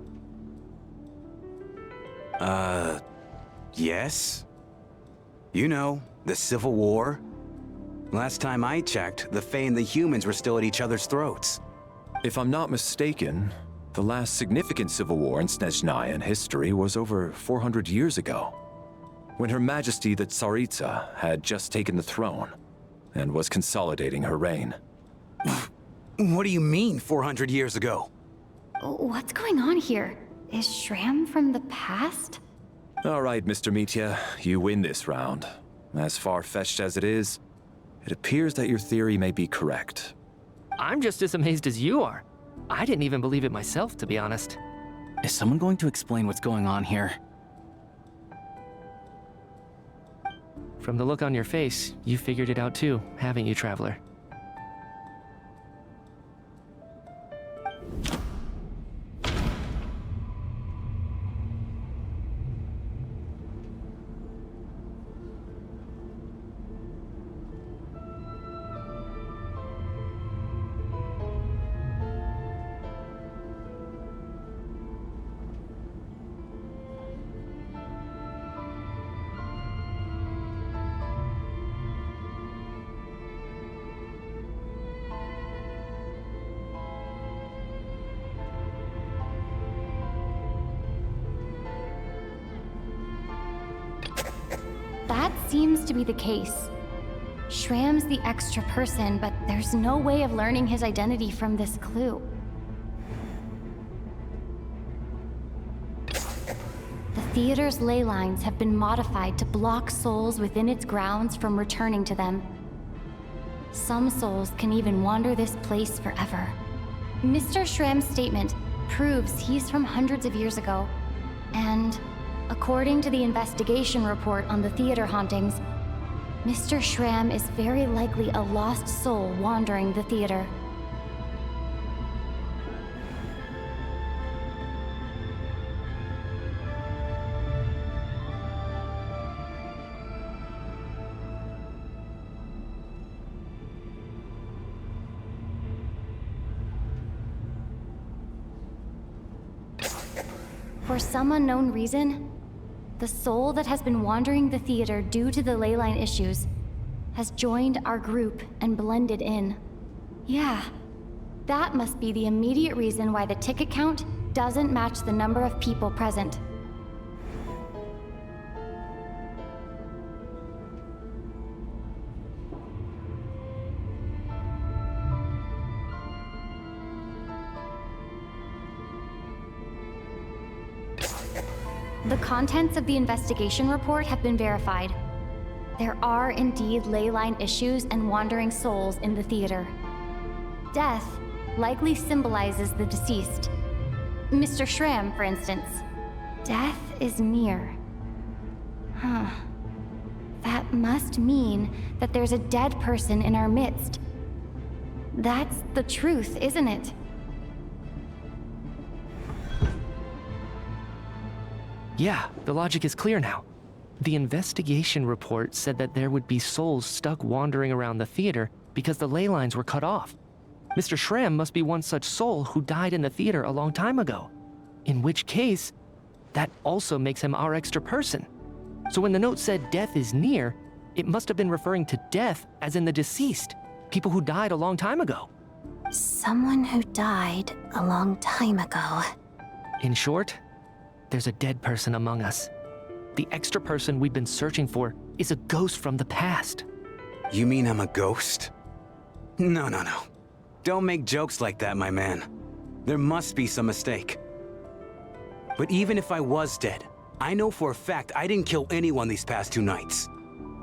Yes? You know, the Civil War? Last time I checked, the Fae and the humans were still at each other's throats. If I'm not mistaken, the last significant civil war in Snezhnayan history was over 400 years ago, when Her Majesty the Tsaritsa had just taken the throne and was consolidating her reign. What do you mean, 400 years ago? What's going on here? Is Shram from the past? All right, Mr. MITYA, you win this round. As far-fetched as it is, it appears that your theory may be correct. I'm just as amazed as you are. I didn't even believe it myself, to be honest. Is someone going to explain what's going on here? From the look on your face, you figured it out too, haven't you, Traveler? That seems to be the case. Shram's the extra person, but there's no way of learning his identity from this clue. The theater's ley lines have been modified to block souls within its grounds from returning to them. Some souls can even wander this place forever. Mr. Shram's statement proves he's from hundreds of years ago, and according to the investigation report on the theater hauntings, Mr. Schramm is very likely a lost soul wandering the theater. For some unknown reason, the soul that has been wandering the theater due to the leyline issues has joined our group and blended in. Yeah, that must be the immediate reason why the ticket count doesn't match the number of people present. The contents of the investigation report have been verified. There are indeed leyline issues and wandering souls in the theater. Death likely symbolizes the deceased. Mr. Schramm, for instance. Death is near. Huh. That must mean that there's a dead person in our midst. That's the truth, isn't it? Yeah, the logic is clear now. The investigation report said that there would be souls stuck wandering around the theater because the ley lines were cut off. Mr. Schramm must be one such soul who died in the theater a long time ago. In which case, that also makes him our extra person. So when the note said death is near, it must have been referring to death as in the deceased, people who died a long time ago. Someone who died a long time ago. In short, there's a dead person among us. The extra person we've been searching for is a ghost from the past. You mean I'm a ghost? No. Don't make jokes like that, my man. There must be some mistake. But even if I was dead, I know for a fact I didn't kill anyone these past 2 nights.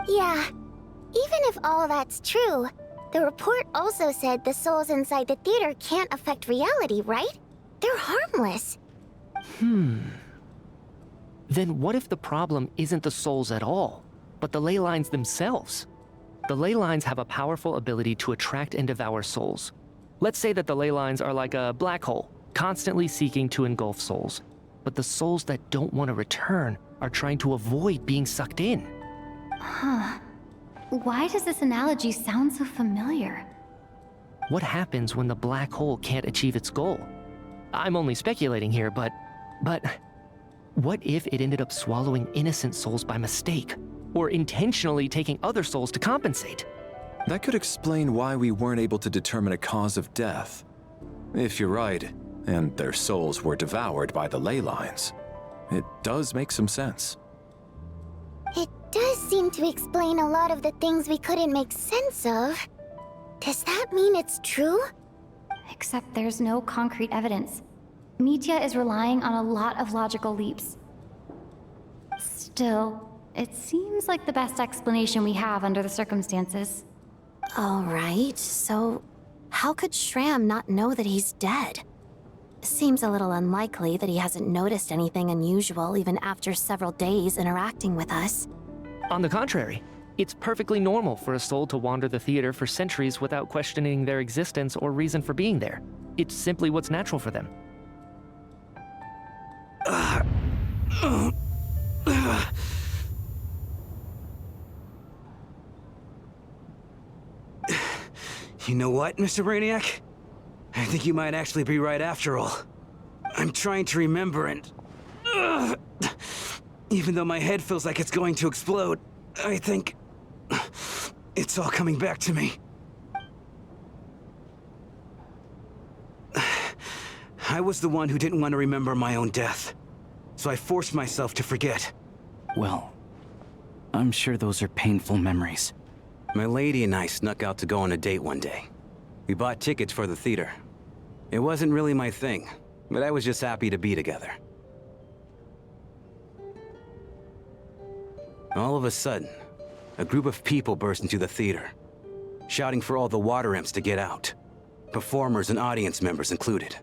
Yeah, even if all that's true, the report also said the souls inside the theater can't affect reality, right? They're harmless. Then what if the problem isn't the souls at all, but the ley lines themselves? The ley lines have a powerful ability to attract and devour souls. Let's say that the ley lines are like a black hole, constantly seeking to engulf souls. But the souls that don't want to return are trying to avoid being sucked in. Huh. Why does this analogy sound so familiar? What happens when the black hole can't achieve its goal? I'm only speculating here, but what if it ended up swallowing innocent souls by mistake? Or intentionally taking other souls to compensate? That could explain why we weren't able to determine a cause of death. If you're right, and their souls were devoured by the ley lines, it does make some sense. It does seem to explain a lot of the things we couldn't make sense of. Does that mean it's true? Except there's no concrete evidence. MITYA is relying on a lot of logical leaps. Still, it seems like the best explanation we have under the circumstances. All right, so how could Schramm not know that he's dead? Seems a little unlikely that he hasn't noticed anything unusual even after several days interacting with us. On the contrary, it's perfectly normal for a soul to wander the theater for centuries without questioning their existence or reason for being there. It's simply what's natural for them. You know what, Mr. Brainiac? I think you might actually be right after all. I'm trying to remember and... even though my head feels like it's going to explode, I think... it's all coming back to me. I was the one who didn't want to remember my own death, so I forced myself to forget. Well, I'm sure those are painful memories. My lady and I snuck out to go on a date one day. We bought tickets for the theater. It wasn't really my thing, but I was just happy to be together. All of a sudden, a group of people burst into the theater, shouting for all the water imps to get out, performers and audience members included.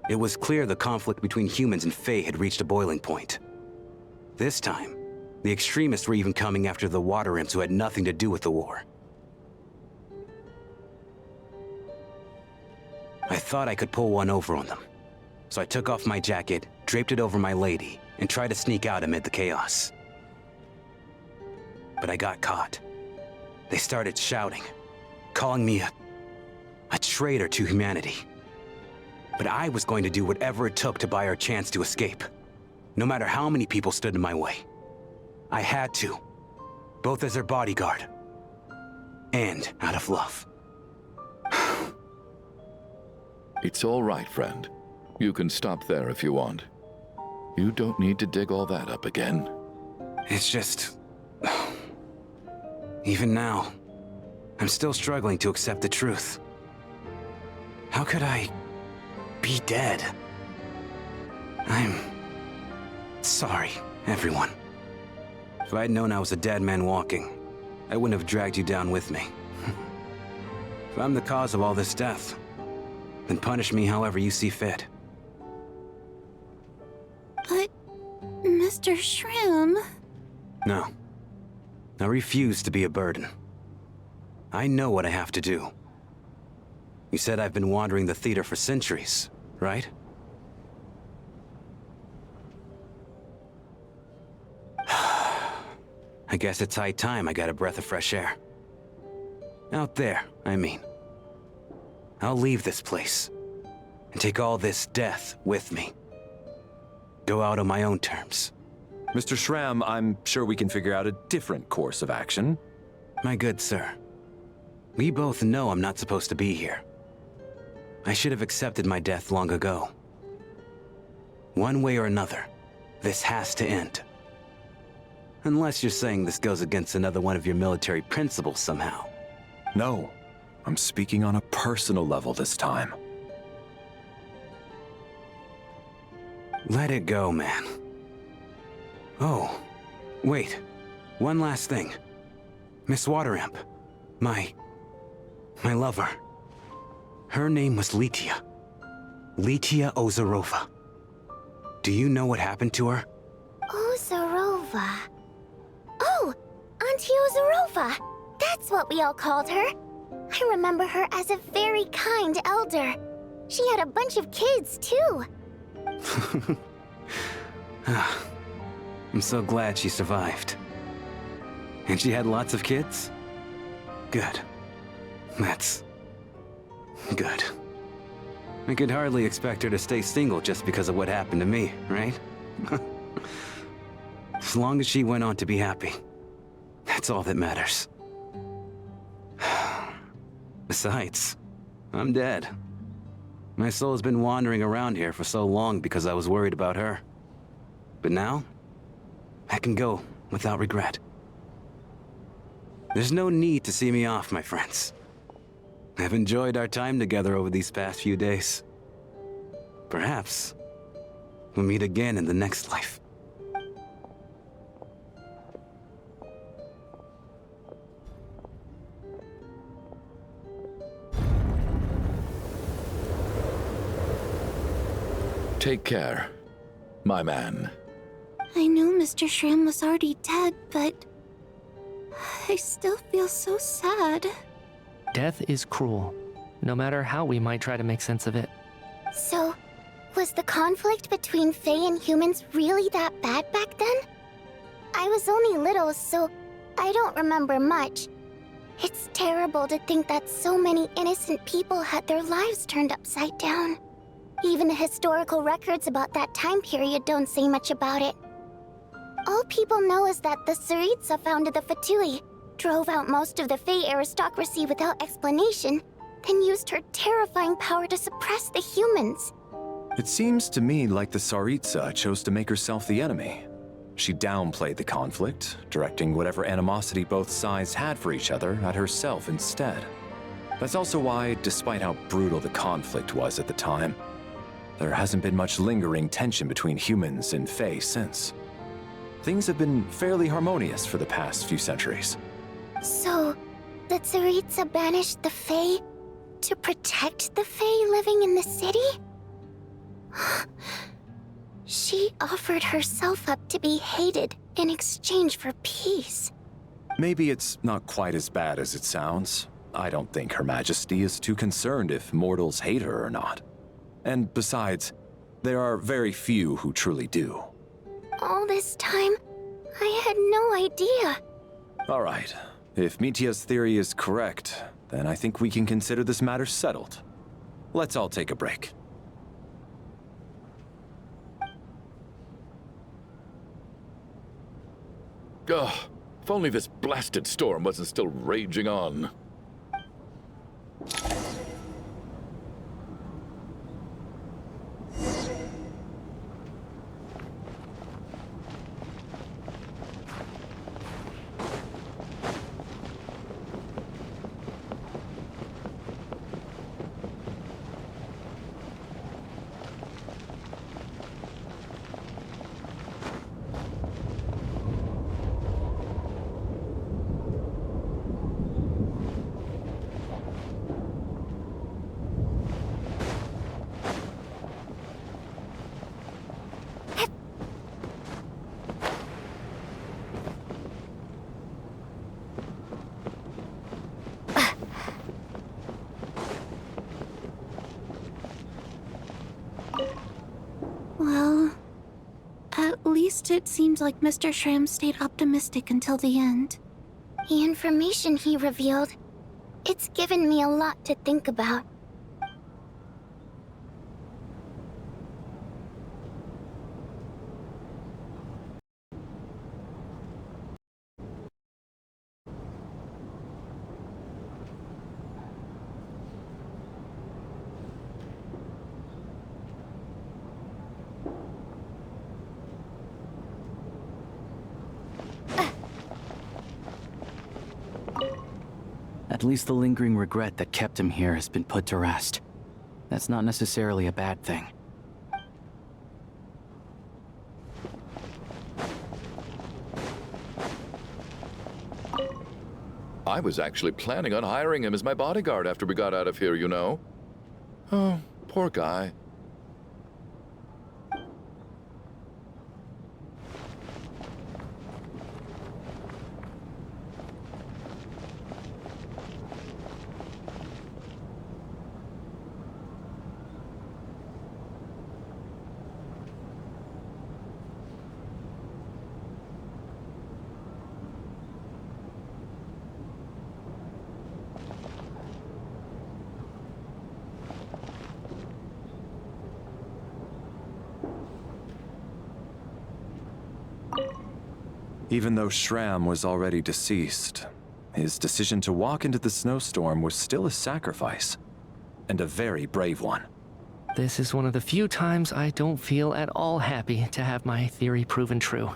It was clear the conflict between humans and Fae had reached a boiling point. This time, The extremists were even coming after the water imps who had nothing to do with the war. I thought I could pull one over on them. So I took off my jacket, draped it over my lady, and tried to sneak out amid the chaos. But I got caught. They started shouting, calling me a traitor to humanity. But I was going to do whatever it took to buy our chance to escape, no matter how many people stood in my way. I had to, both as their bodyguard and out of love. It's all right, friend. You can stop there if you want. You don't need to dig all that up again. It's just... Even now, I'm still struggling to accept the truth. How could I be dead? I'm sorry, everyone. If I'd known I was a dead man walking, I wouldn't have dragged you down with me. If I'm the cause of all this death, then punish me however you see fit. But, Mr. Shrim... No. I refuse to be a burden. I know what I have to do. You said I've been wandering the theater for centuries, right? I guess it's high time I got a breath of fresh air. Out there, I mean. I'll leave this place and take all this death with me. Go out on my own terms. Mr. Shram, I'm sure we can figure out a different course of action. My good sir, we both know I'm not supposed to be here. I should have accepted my death long ago. One way or another, this has to end. Unless you're saying this goes against another one of your military principles somehow. No, I'm speaking on a personal level this time. Let it go, man. Oh, wait. One last thing. Miss Waterimp. My lover. Her name was MITYA. MITYA Ozarova. Do you know what happened to her? Ozarova. Oh, Auntie Ozarova. That's what we all called her. I remember her as a very kind elder. She had a bunch of kids, too. I'm so glad she survived. And she had lots of kids? Good. That's... good. I could hardly expect her to stay single just because of what happened to me, right? As long as she went on to be happy, that's all that matters. Besides, I'm dead. My soul's been wandering around here for so long because I was worried about her. But now, I can go without regret. There's no need to see me off, my friends. I've enjoyed our time together over these past few days. Perhaps we'll meet again in the next life. Take care, my man. I knew Mr. Shrim was already dead, but... I still feel so sad. Death is cruel, no matter how we might try to make sense of it. So, was the conflict between Fae and humans really that bad back then? I was only little, so I don't remember much. It's terrible to think that so many innocent people had their lives turned upside down. Even the historical records about that time period don't say much about it. All people know is that the Tsaritsa founded the Fatui, drove out most of the Fae aristocracy without explanation, then used her terrifying power to suppress the humans. It seems to me like the Tsaritsa chose to make herself the enemy. She downplayed the conflict, directing whatever animosity both sides had for each other at herself instead. That's also why, despite how brutal the conflict was at the time, there hasn't been much lingering tension between humans and Fae since. Things have been fairly harmonious for the past few centuries. So, the Tsaritsa banished the Fae to protect the Fae living in the city? She offered herself up to be hated in exchange for peace. Maybe it's not quite as bad as it sounds. I don't think Her Majesty is too concerned if mortals hate her or not. And besides, there are very few who truly do. All this time, I had no idea. All right. If MITYA's theory is correct, then I think we can consider this matter settled. Let's all take a break. Ugh, if only this blasted storm wasn't still raging on. Well, at least it seems like Mr. Shram stayed optimistic until the end. The information he revealed, it's given me a lot to think about. At least the lingering regret that kept him here has been put to rest. That's not necessarily a bad thing. I was actually planning on hiring him as my bodyguard after we got out of here, you know. Oh, poor guy. Even though Shram was already deceased, his decision to walk into the snowstorm was still a sacrifice, and a very brave one. This is one of the few times I don't feel at all happy to have my theory proven true.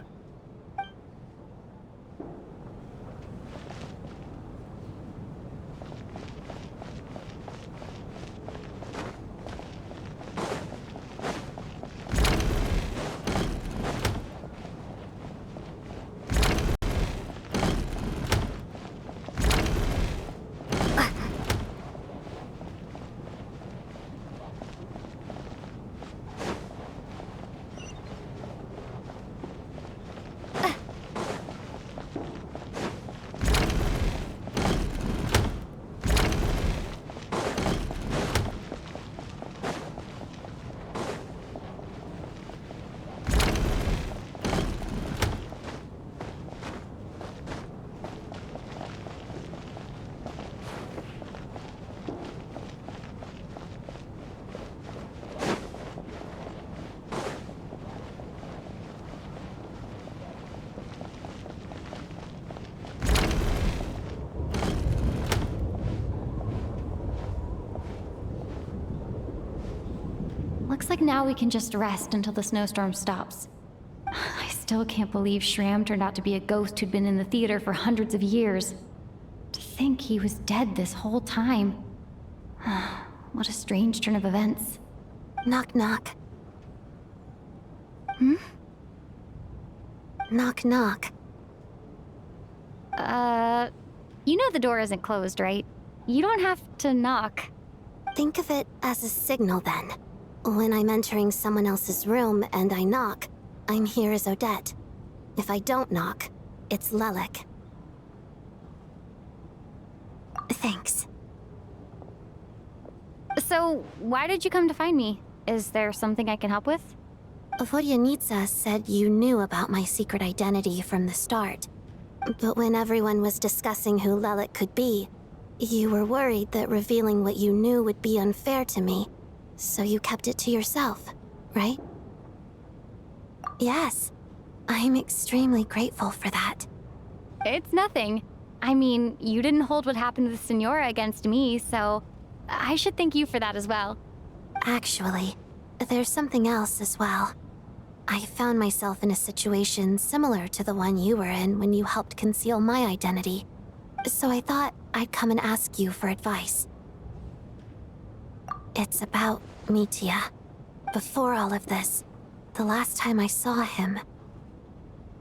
Looks like now we can just rest until the snowstorm stops. I still can't believe Shram turned out to be a ghost who'd been in the theater for hundreds of years. To think he was dead this whole time. What a strange turn of events. Knock, knock. Hmm? Knock, knock. You know the door isn't closed, right? You don't have to knock. Think of it as a signal then. When I'm entering someone else's room and I knock, I'm here as Odette. If I don't knock, it's Lelik. Thanks. So, why did you come to find me? Is there something I can help with? Vodyanitsa said you knew about my secret identity from the start. But when everyone was discussing who Lelik could be, you were worried that revealing what you knew would be unfair to me, so you kept it to yourself, right? Yes. I'm extremely grateful for that. It's nothing. I mean, you didn't hold what happened with Senora against me, so I should thank you for that as well. Actually, there's something else as well. I found myself in a situation similar to the one you were in when you helped conceal my identity. So I thought I'd come and ask you for advice. It's about MITYA. Before all of this, the last time I saw him,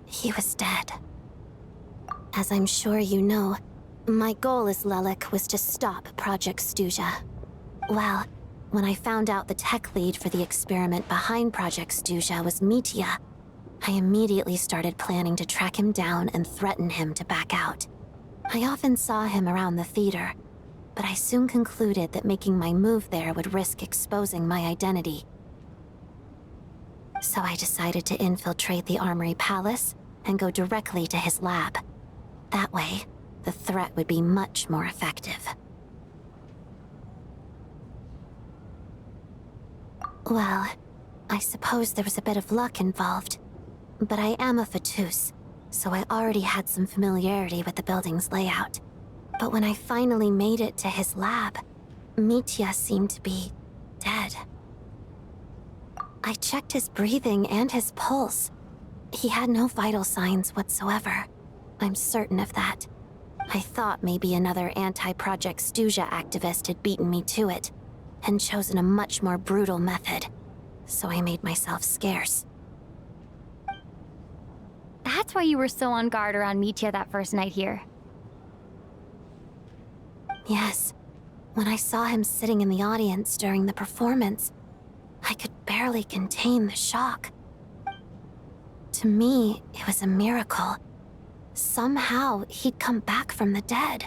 he was dead. As I'm sure you know, my goal as Lelik was to stop Project Stuja. Well, when I found out the tech lead for the experiment behind Project Stuja was MITYA, I immediately started planning to track him down and threaten him to back out. I often saw him around the theater, but I soon concluded that making my move there would risk exposing my identity. So I decided to infiltrate the Armory Palace and go directly to his lab. That way, the threat would be much more effective. Well, I suppose there was a bit of luck involved, but I am a Fatus, so I already had some familiarity with the building's layout. But when I finally made it to his lab, MITYA seemed to be dead. I checked his breathing and his pulse. He had no vital signs whatsoever. I'm certain of that. I thought maybe another anti-Project Stuja activist had beaten me to it, and chosen a much more brutal method, so I made myself scarce. That's why you were so on guard around MITYA that first night here. Yes. When I saw him sitting in the audience during the performance, I could barely contain the shock. To me, it was a miracle. Somehow, he'd come back from the dead.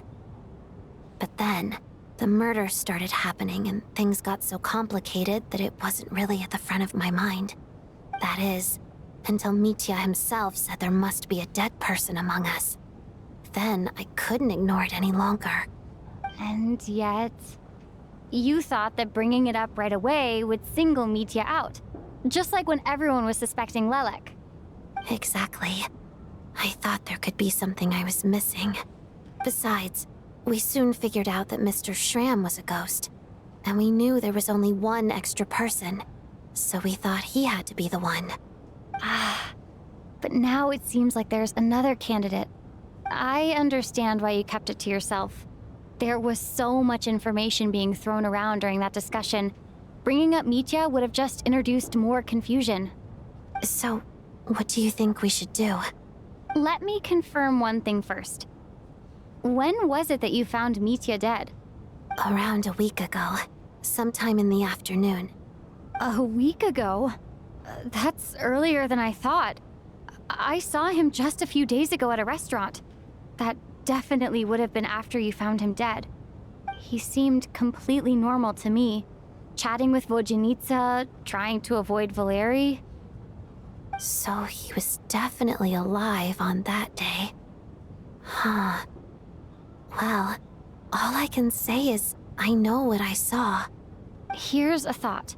But then, the murder started happening and things got so complicated that it wasn't really at the front of my mind. That is, until MITYA himself said there must be a dead person among us. Then I couldn't ignore it any longer. And yet, you thought that bringing it up right away would single MITYA out, just like when everyone was suspecting Lelik. Exactly. I thought there could be something I was missing. Besides, we soon figured out that Mr. Schramm was a ghost, and we knew there was only one extra person, so we thought he had to be the one. But now it seems like there's another candidate. I understand why you kept it to yourself. There was so much information being thrown around during that discussion. Bringing up MITYA would have just introduced more confusion. So, what do you think we should do? Let me confirm one thing first. When was it that you found MITYA dead? Around a week ago, sometime in the afternoon. A week ago? That's earlier than I thought. I saw him just a few days ago at a restaurant. That definitely would have been after you found him dead. He seemed completely normal to me, chatting with Vodyanitsa, trying to avoid Valeri. So he was definitely alive on that day. Huh. Well, all I can say is I know what I saw. Here's a thought.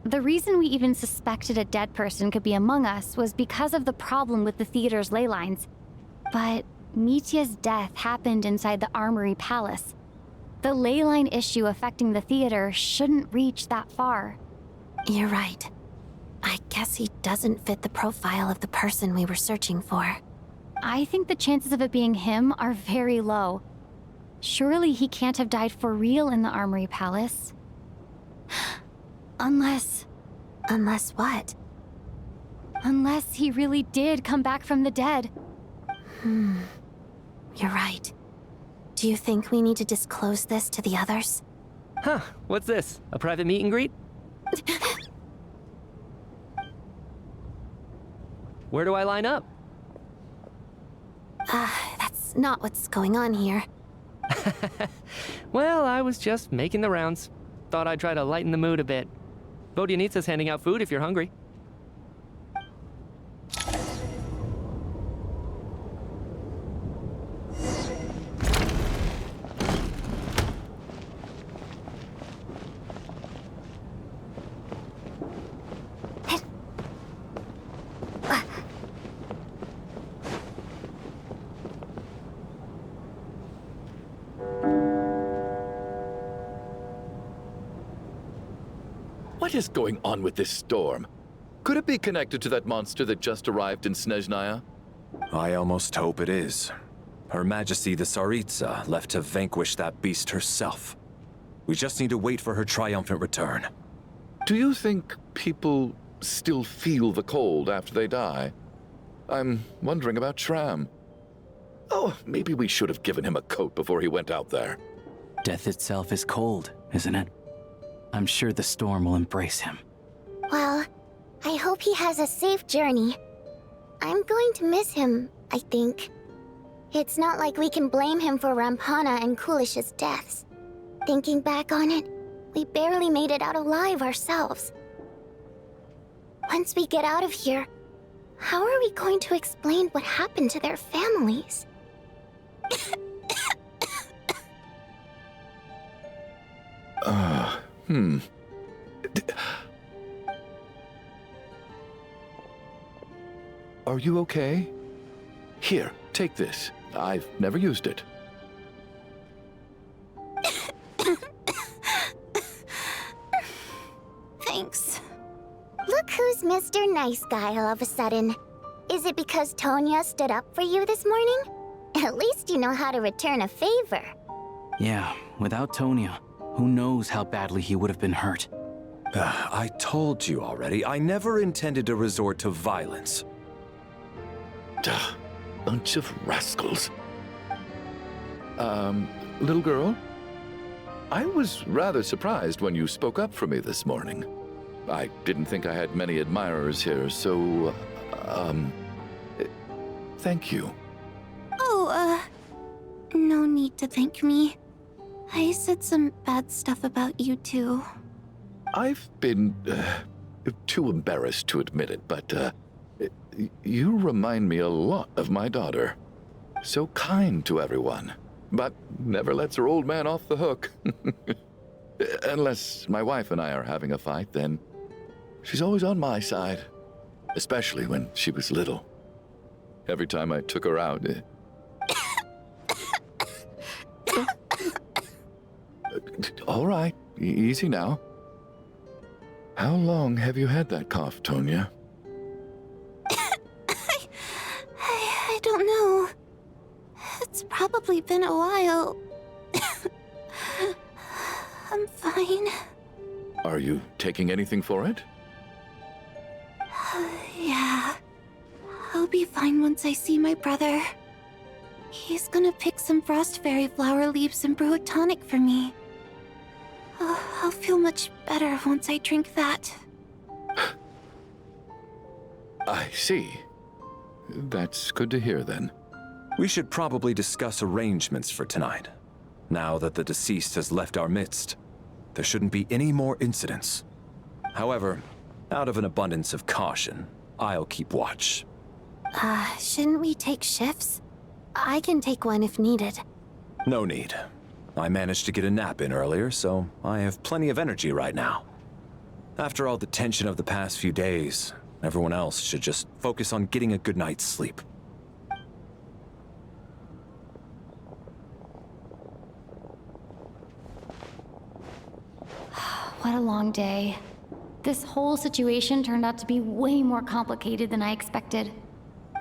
The reason we even suspected a dead person could be among us was because of the problem with the theater's ley lines. But MITYA's death happened inside the Armory Palace. The ley line issue affecting the theater shouldn't reach that far. You're right. I guess he doesn't fit the profile of the person we were searching for. I think the chances of it being him are very low. Surely he can't have died for real in the Armory Palace. Unless... Unless what? Unless he really did come back from the dead. You're right. Do you think we need to disclose this to the others? Huh, what's this? A private meet and greet? Where do I line up? That's not what's going on here. Well, I was just making the rounds. Thought I'd try to lighten the mood a bit. Vodyanitsa's handing out food if you're hungry. What is going on with this storm? Could it be connected to that monster that just arrived in Snezhnaya? I almost hope it is. Her Majesty the Tsaritsa left to vanquish that beast herself. We just need to wait for her triumphant return. Do you think people still feel the cold after they die? I'm wondering about Shram. Oh, maybe we should have given him a coat before he went out there. Death itself is cold, isn't it? I'm sure the storm will embrace him. Well, I hope he has a safe journey. I'm going to miss him, I think. It's not like we can blame him for Rampana and Kulish's deaths. Thinking back on it, we barely made it out alive ourselves. Once we get out of here, how are we going to explain what happened to their families? Are you okay? Here, take this. I've never used it. Thanks. Look who's Mr. Nice Guy all of a sudden. Is it because Tonya stood up for you this morning? At least you know how to return a favor. Yeah, without Tonya, who knows how badly he would have been hurt. I told you already, I never intended to resort to violence. Duh, bunch of rascals. Little girl? I was rather surprised when you spoke up for me this morning. I didn't think I had many admirers here, so, thank you. Oh, no need to thank me. I said some bad stuff about you too. I've been, too embarrassed to admit it, but, you remind me a lot of my daughter. So kind to everyone, but never lets her old man off the hook. Unless my wife and I are having a fight, then she's always on my side. Especially when she was little. Every time I took her out... All right, easy now. How long have you had that cough, Tonya? I don't know. It's probably been a while. I'm fine. Are you taking anything for it? Yeah. I'll be fine once I see my brother. He's gonna pick some frost fairy flower leaves and brew a tonic for me. I'll feel much better once I drink that. I see. That's good to hear, then. We should probably discuss arrangements for tonight. Now that the deceased has left our midst, there shouldn't be any more incidents. However, out of an abundance of caution, I'll keep watch. Shouldn't we take shifts? I can take one if needed. No need. I managed to get a nap in earlier, so I have plenty of energy right now. After all the tension of the past few days, everyone else should just focus on getting a good night's sleep. What a long day. This whole situation turned out to be way more complicated than I expected.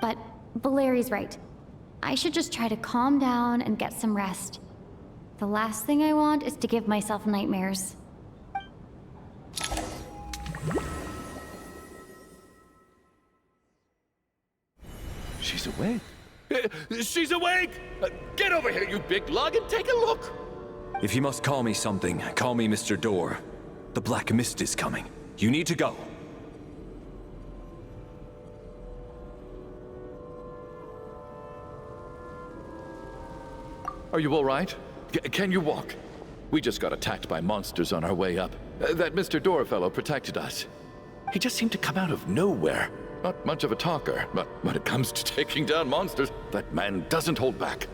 But Valeri's right. I should just try to calm down and get some rest. The last thing I want is to give myself nightmares. She's awake. She's awake! Get over here, you big lug, and take a look! If you must call me something, call me Mr. Door. The Black Mist is coming. You need to go. Are you all right? Can you walk? We just got attacked by monsters on our way up. That Mr. Door fellow protected us. He just seemed to come out of nowhere. Not much of a talker, but when it comes to taking down monsters, that man doesn't hold back.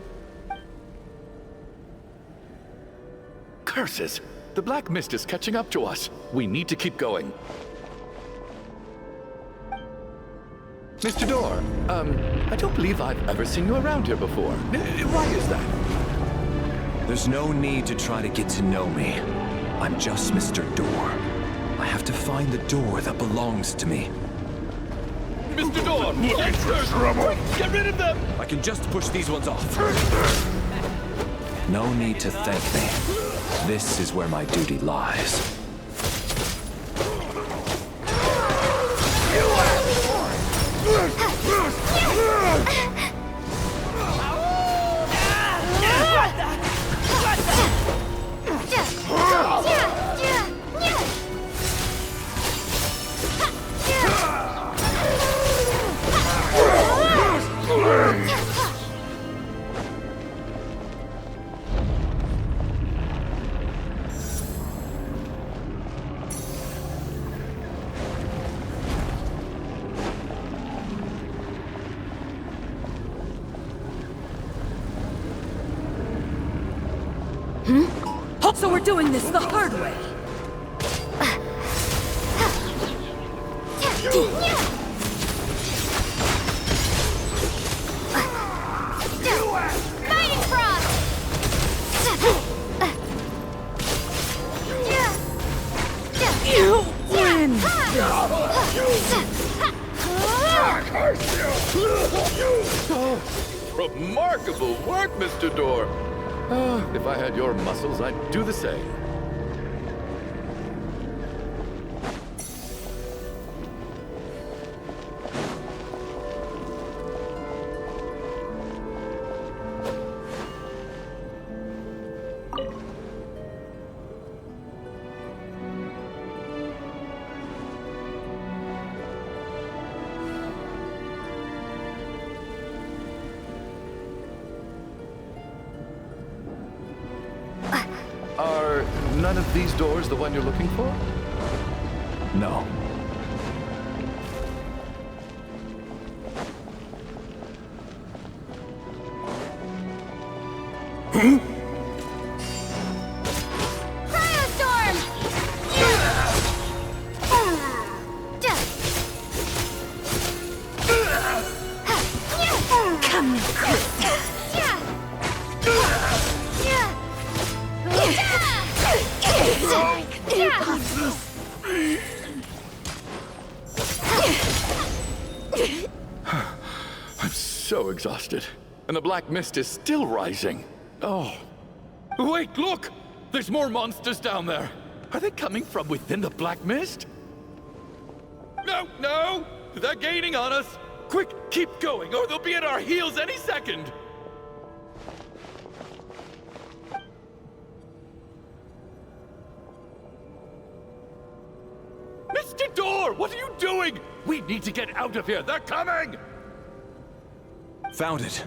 Curses! The black mist is catching up to us. We need to keep going. Mr. Door, I don't believe I've ever seen you around here before. Why is that? There's no need to try to get to know me. I'm just Mr. Door. I have to find the door that belongs to me. Mr. Door! Monsters! Get rid of them! I can just push these ones off. No need to thank me. This is where my duty lies. So we're doing this the hard way. Fighting Frost! You win! Remarkable work, Mr. Door. If I had your muscles, I'd do the same. Are none of these doors the one you're looking for? No. Cryostorm! Come here. I'm so exhausted. And the black mist is still rising. Oh. Wait, look! There's more monsters down there. Are they coming from within the black mist? No, no! They're gaining on us! Quick, keep going, or they'll be at our heels any second! Mr. Door, what are you doing? We need to get out of here. They're coming! Found it.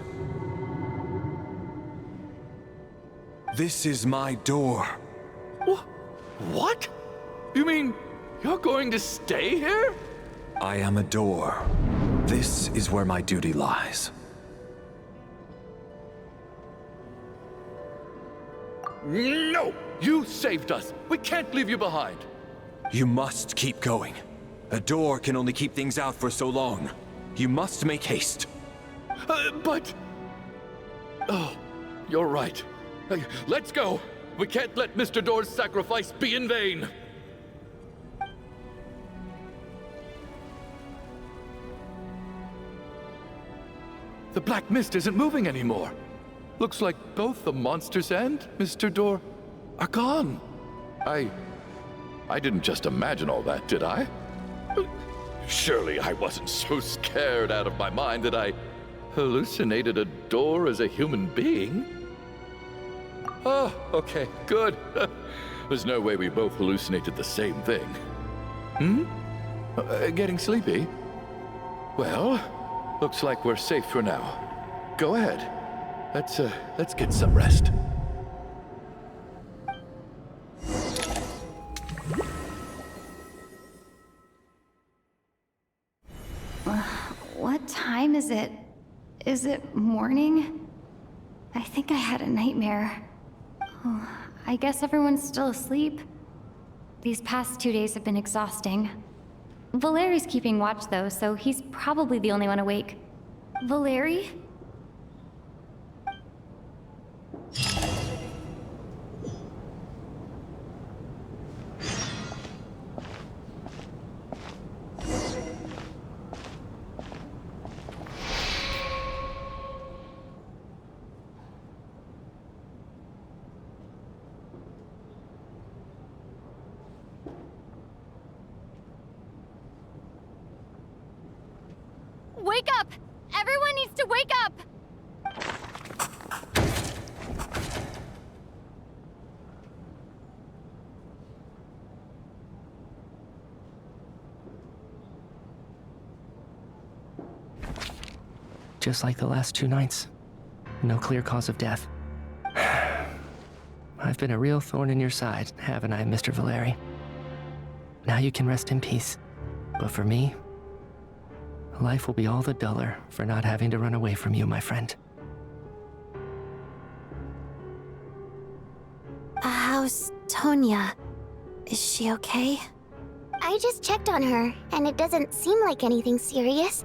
This is my door. What? You mean you're going to stay here? I am a door. This is where my duty lies. No! You saved us. We can't leave you behind. You must keep going. A door can only keep things out for so long. You must make haste. But... Oh, you're right. Let's go. We can't let Mr. Door's sacrifice be in vain. The black mist isn't moving anymore. Looks like both the monsters and Mr. Door are gone. I didn't just imagine all that, did I? Surely I wasn't so scared out of my mind that I hallucinated a door as a human being. Oh, okay, good. There's no way we both hallucinated the same thing. Getting sleepy? Well, looks like we're safe for now. Go ahead. Let's get some rest. What time is it? Is it morning? I think I had a nightmare. Oh, I guess everyone's still asleep. These past 2 days have been exhausting. Valeri's keeping watch though, so he's probably the only one awake. Valeri? Wake up! Everyone needs to wake up! Just like the last 2 nights. No clear cause of death. I've been a real thorn in your side, haven't I, Mr. Valeri? Now you can rest in peace. But for me, life will be all the duller for not having to run away from you, my friend. How's Tonya? Is she okay? I just checked on her, and it doesn't seem like anything serious.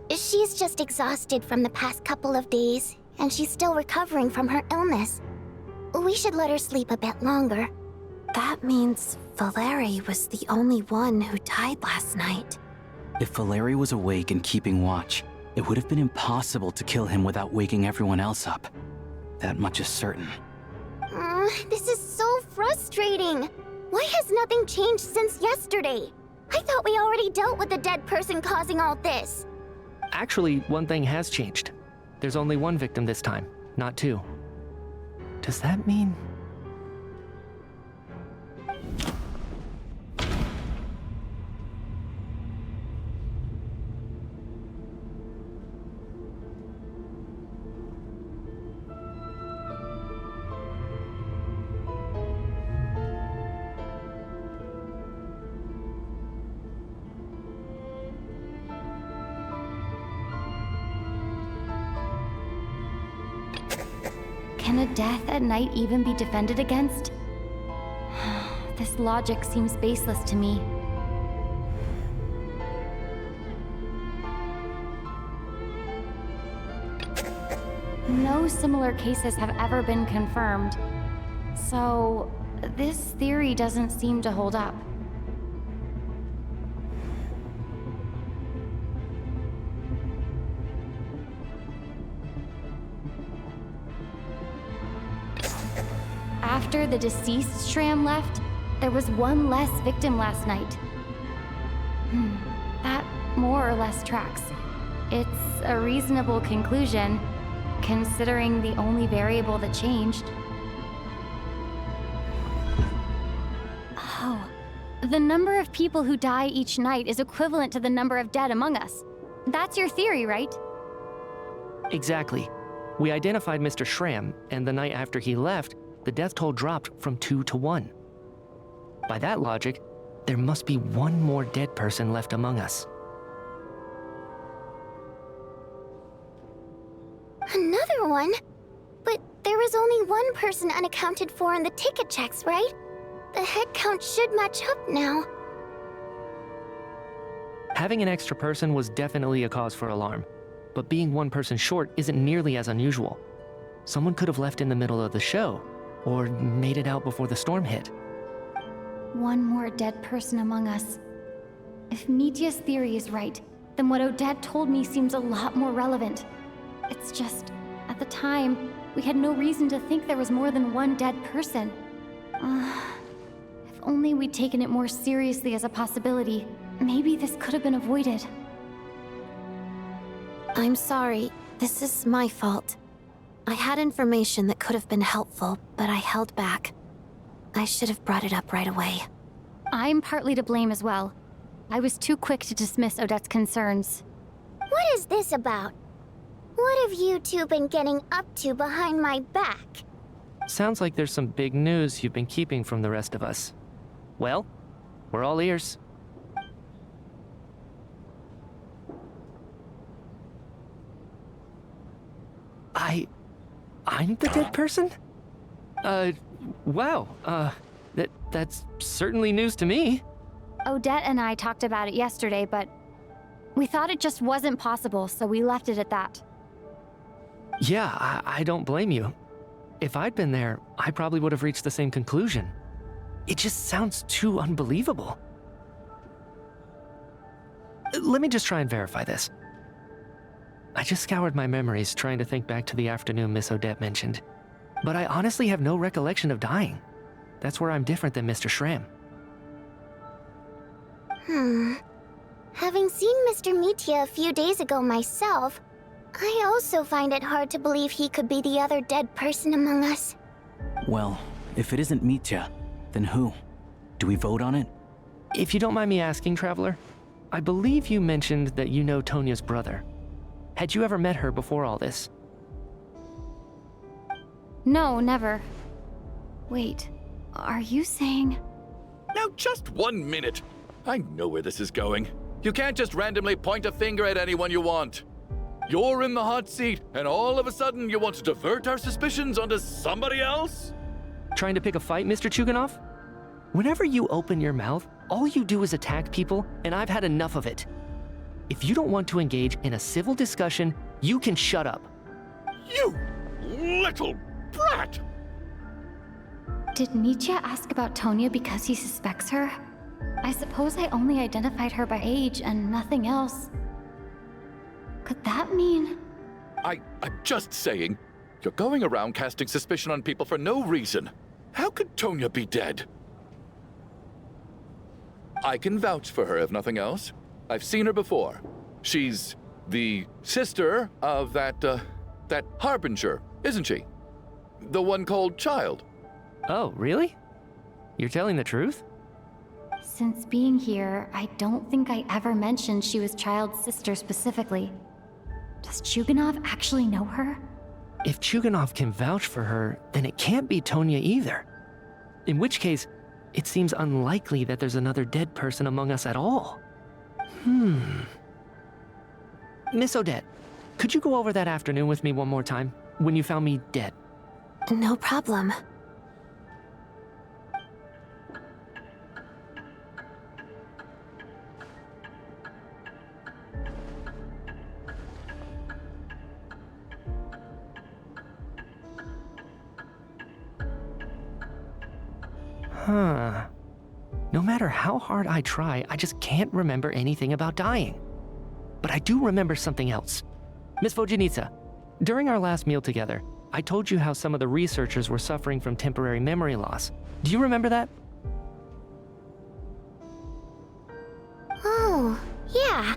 She's just exhausted from the past couple of days, and she's still recovering from her illness. We should let her sleep a bit longer. That means Valeri was the only one who died last night. If Valeri was awake and keeping watch, it would have been impossible to kill him without waking everyone else up. That much is certain. This is so frustrating. Why has nothing changed since yesterday? I thought we already dealt with the dead person causing all this. Actually, one thing has changed. There's only 1 victim this time, not 2. Does that mean... Can a death at night even be defended against? This logic seems baseless to me. No similar cases have ever been confirmed, so this theory doesn't seem to hold up. After the deceased Shram left, there was 1 less victim last night. That more or less tracks. It's a reasonable conclusion, considering the only variable that changed. Oh, the number of people who die each night is equivalent to the number of dead among us. That's your theory, right? Exactly. We identified Mr. Shram, and the night after he left, the death toll dropped from 2 to 1. By that logic, there must be 1 more dead person left among us. Another one? But there was only 1 person unaccounted for in the ticket checks, right? The head count should match up now. Having an extra person was definitely a cause for alarm, but being 1 person short isn't nearly as unusual. Someone could have left in the middle of the show, or made it out before the storm hit. 1 more dead person among us. If MITYA's theory is right, then what Odette told me seems a lot more relevant. It's just, at the time, we had no reason to think there was more than 1 dead person. If only we'd taken it more seriously as a possibility, maybe this could have been avoided. I'm sorry. This is my fault. I had information that could have been helpful, but I held back. I should have brought it up right away. I'm partly to blame as well. I was too quick to dismiss Odette's concerns. What is this about? What have you two been getting up to behind my back? Sounds like there's some big news you've been keeping from the rest of us. Well, we're all ears. I'm the dead person? Wow, that's certainly news to me. Odette and I talked about it yesterday, but we thought it just wasn't possible, so we left it at that. Yeah, I don't blame you. If I'd been there, I probably would have reached the same conclusion. It just sounds too unbelievable. Let me just try and verify this. I just scoured my memories trying to think back to the afternoon Miss Odette mentioned, but I honestly have no recollection of dying. That's where I'm different than Mr. Schramm. Having seen Mr. MITYA a few days ago myself, I also find it hard to believe he could be the other dead person among us. Well, if it isn't MITYA, then who? Do we vote on it? If you don't mind me asking, Traveler, I believe you mentioned that you know Tonya's brother. Had you ever met her before all this? No, never. Wait, are you saying... Now, just 1 minute. I know where this is going. You can't just randomly point a finger at anyone you want. You're in the hot seat, and all of a sudden you want to divert our suspicions onto somebody else? Trying to pick a fight, Mr. Chuganov? Whenever you open your mouth, all you do is attack people, and I've had enough of it. If you don't want to engage in a civil discussion, you can shut up. You little brat! Did MITYA ask about Tonya because he suspects her? I suppose I only identified her by age and nothing else. Could that mean... I'm just saying, you're going around casting suspicion on people for no reason. How could Tonya be dead? I can vouch for her, if nothing else. I've seen her before. She's the sister of that Harbinger, isn't she? The one called Child. Oh, really? You're telling the truth? Since being here, I don't think I ever mentioned she was Child's sister specifically. Does Chuganov actually know her? If Chuganov can vouch for her, then it can't be Tonya either. In which case, it seems unlikely that there's another dead person among us at all. Miss Odette, could you go over that afternoon with me one more time, when you found me dead? No problem. No matter how hard I try, I just can't remember anything about dying. But I do remember something else. Miss Vojanitsa, during our last meal together, I told you how some of the researchers were suffering from temporary memory loss. Do you remember that? Oh, yeah.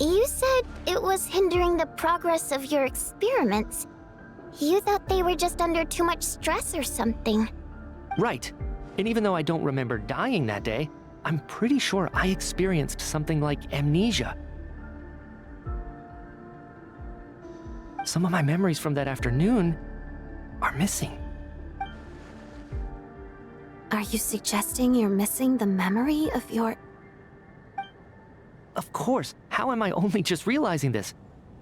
You said it was hindering the progress of your experiments. You thought they were just under too much stress or something. Right. And even though I don't remember dying that day, I'm pretty sure I experienced something like amnesia. Some of my memories from that afternoon are missing. Are you suggesting you're missing the memory of your... Of course. How am I only just realizing this?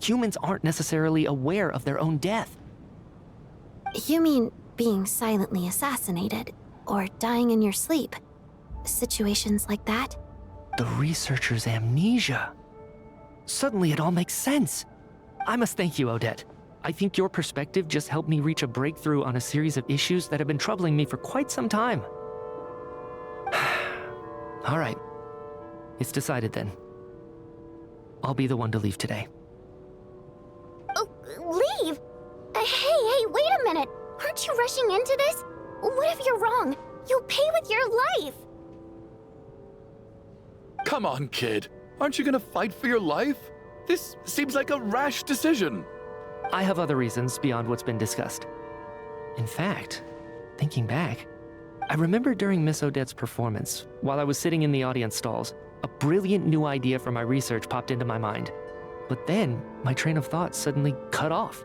Humans aren't necessarily aware of their own death. You mean being silently assassinated, or dying in your sleep? Situations like that? The researcher's amnesia. Suddenly it all makes sense. I must thank you, Odette. I think your perspective just helped me reach a breakthrough on a series of issues that have been troubling me for quite some time. All right. It's decided then. I'll be the one to leave today. Oh, leave? Hey, wait a minute. Aren't you rushing into this? What if you're wrong? You'll pay with your life. Come on, kid. Aren't you gonna fight for your life? This seems like a rash decision. I have other reasons beyond what's been discussed. In fact, thinking back, I remember during Miss Odette's performance, while I was sitting in the audience stalls, A brilliant new idea for my research popped into my mind. But then, my train of thought suddenly cut off.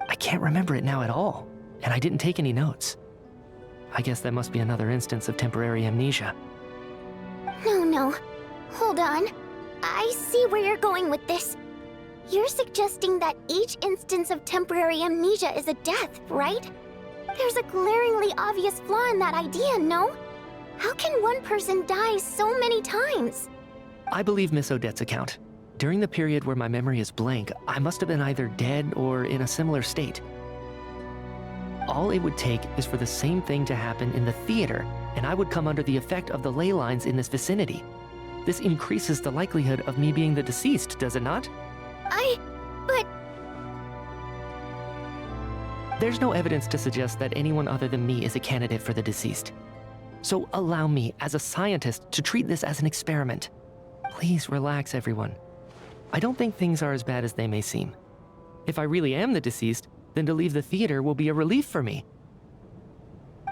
I can't remember it now at all, and I didn't take any notes. I guess that must be another instance of temporary amnesia. No. Hold on. I see where you're going with this. You're suggesting that each instance of temporary amnesia is a death, right? There's a glaringly obvious flaw in that idea, no? How can one person die so many times? I believe Miss Odette's account. During the period where my memory is blank, I must have been either dead or in a similar state. All it would take is for the same thing to happen in the theater, and I would come under the effect of the ley lines in this vicinity. This increases the likelihood of me being the deceased, does it not? But... There's no evidence to suggest that anyone other than me is a candidate for the deceased. So allow me, as a scientist, to treat this as an experiment. Please relax, everyone. I don't think things are as bad as they may seem. If I really am the deceased, then to leave the theater will be a relief for me.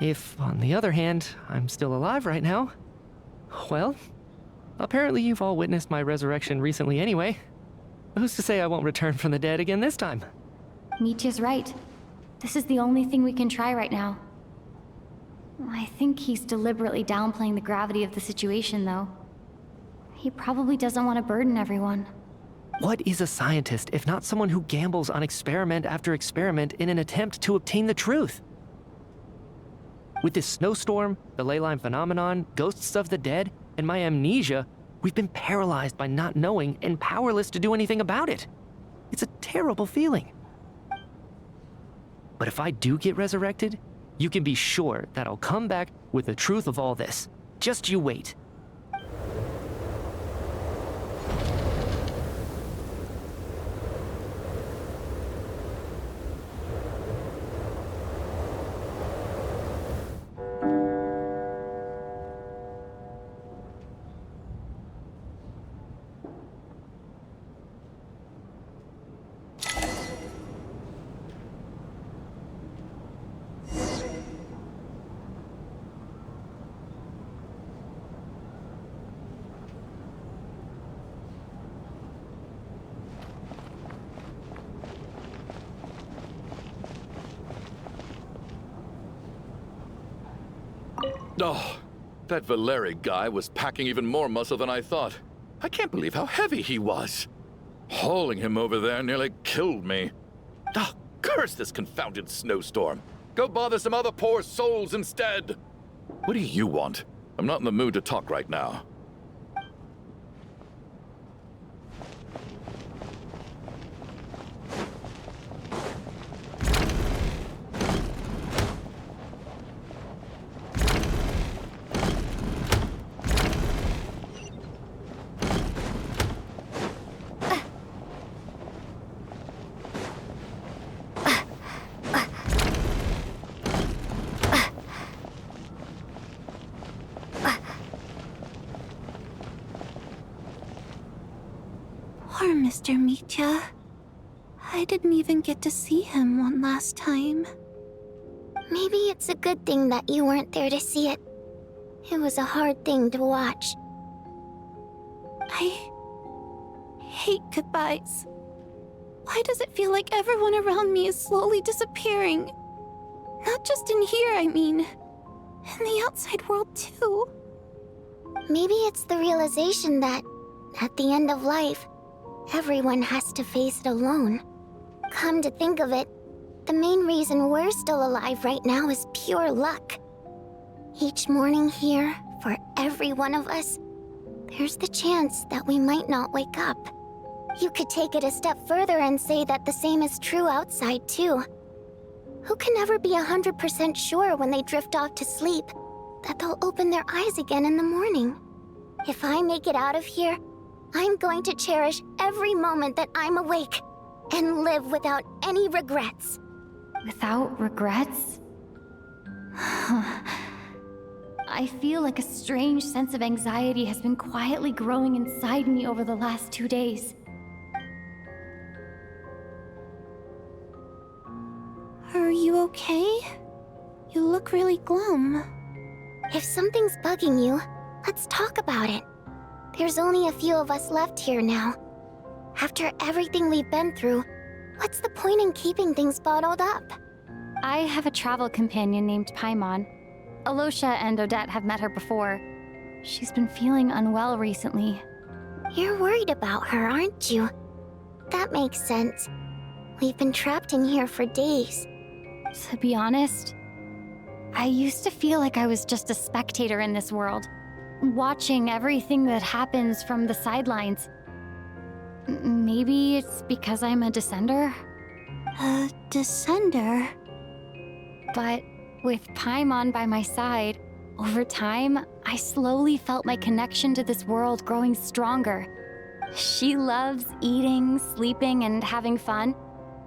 If, on the other hand, I'm still alive right now, well, apparently you've all witnessed my resurrection recently anyway. Who's to say I won't return from the dead again this time? Mitya's right. This is the only thing we can try right now. I think he's deliberately downplaying the gravity of the situation, though. He probably doesn't want to burden everyone. What is a scientist if not someone who gambles on experiment after experiment in an attempt to obtain the truth? With this snowstorm, the ley line phenomenon, ghosts of the dead, and my amnesia, we've been paralyzed by not knowing and powerless to do anything about it. It's a terrible feeling. But if I do get resurrected, you can be sure that I'll come back with the truth of all this. Just you wait. Oh, that Valeri guy was packing even more muscle than I thought. I can't believe how heavy he was. Hauling him over there nearly killed me. Ah, curse this confounded snowstorm. Go bother some other poor souls instead. What do you want? I'm not in the mood to talk right now. Poor Mr. MITYA. I didn't even get to see him one last time. Maybe it's a good thing that you weren't there to see it. It was a hard thing to watch. I hate goodbyes. Why does it feel like everyone around me is slowly disappearing? Not just in here, I mean. In the outside world, too. Maybe it's the realization that, at the end of life, everyone has to face it alone. Come to think of it, the main reason we're still alive right now is pure luck. Each morning here, for every one of us, there's the chance that we might not wake up. You could take it a step further and say that the same is true outside, too. Who can ever be 100% sure when they drift off to sleep that they'll open their eyes again in the morning? If I make it out of here, I'm going to cherish every moment that I'm awake and live without any regrets. Without regrets? I feel like a strange sense of anxiety has been quietly growing inside me over the last 2 days. Are you okay? You look really glum. If something's bugging you, let's talk about it. There's only a few of us left here now. After everything we've been through, what's the point in keeping things bottled up? I have a travel companion named Paimon. Alosha and Odette have met her before. She's been feeling unwell recently. You're worried about her, aren't you? That makes sense. We've been trapped in here for days. To be honest, I used to feel like I was just a spectator in this world, watching everything that happens from the sidelines. Maybe it's because I'm a descender? A descender? But with Paimon by my side, over time, I slowly felt my connection to this world growing stronger. She loves eating, sleeping, and having fun,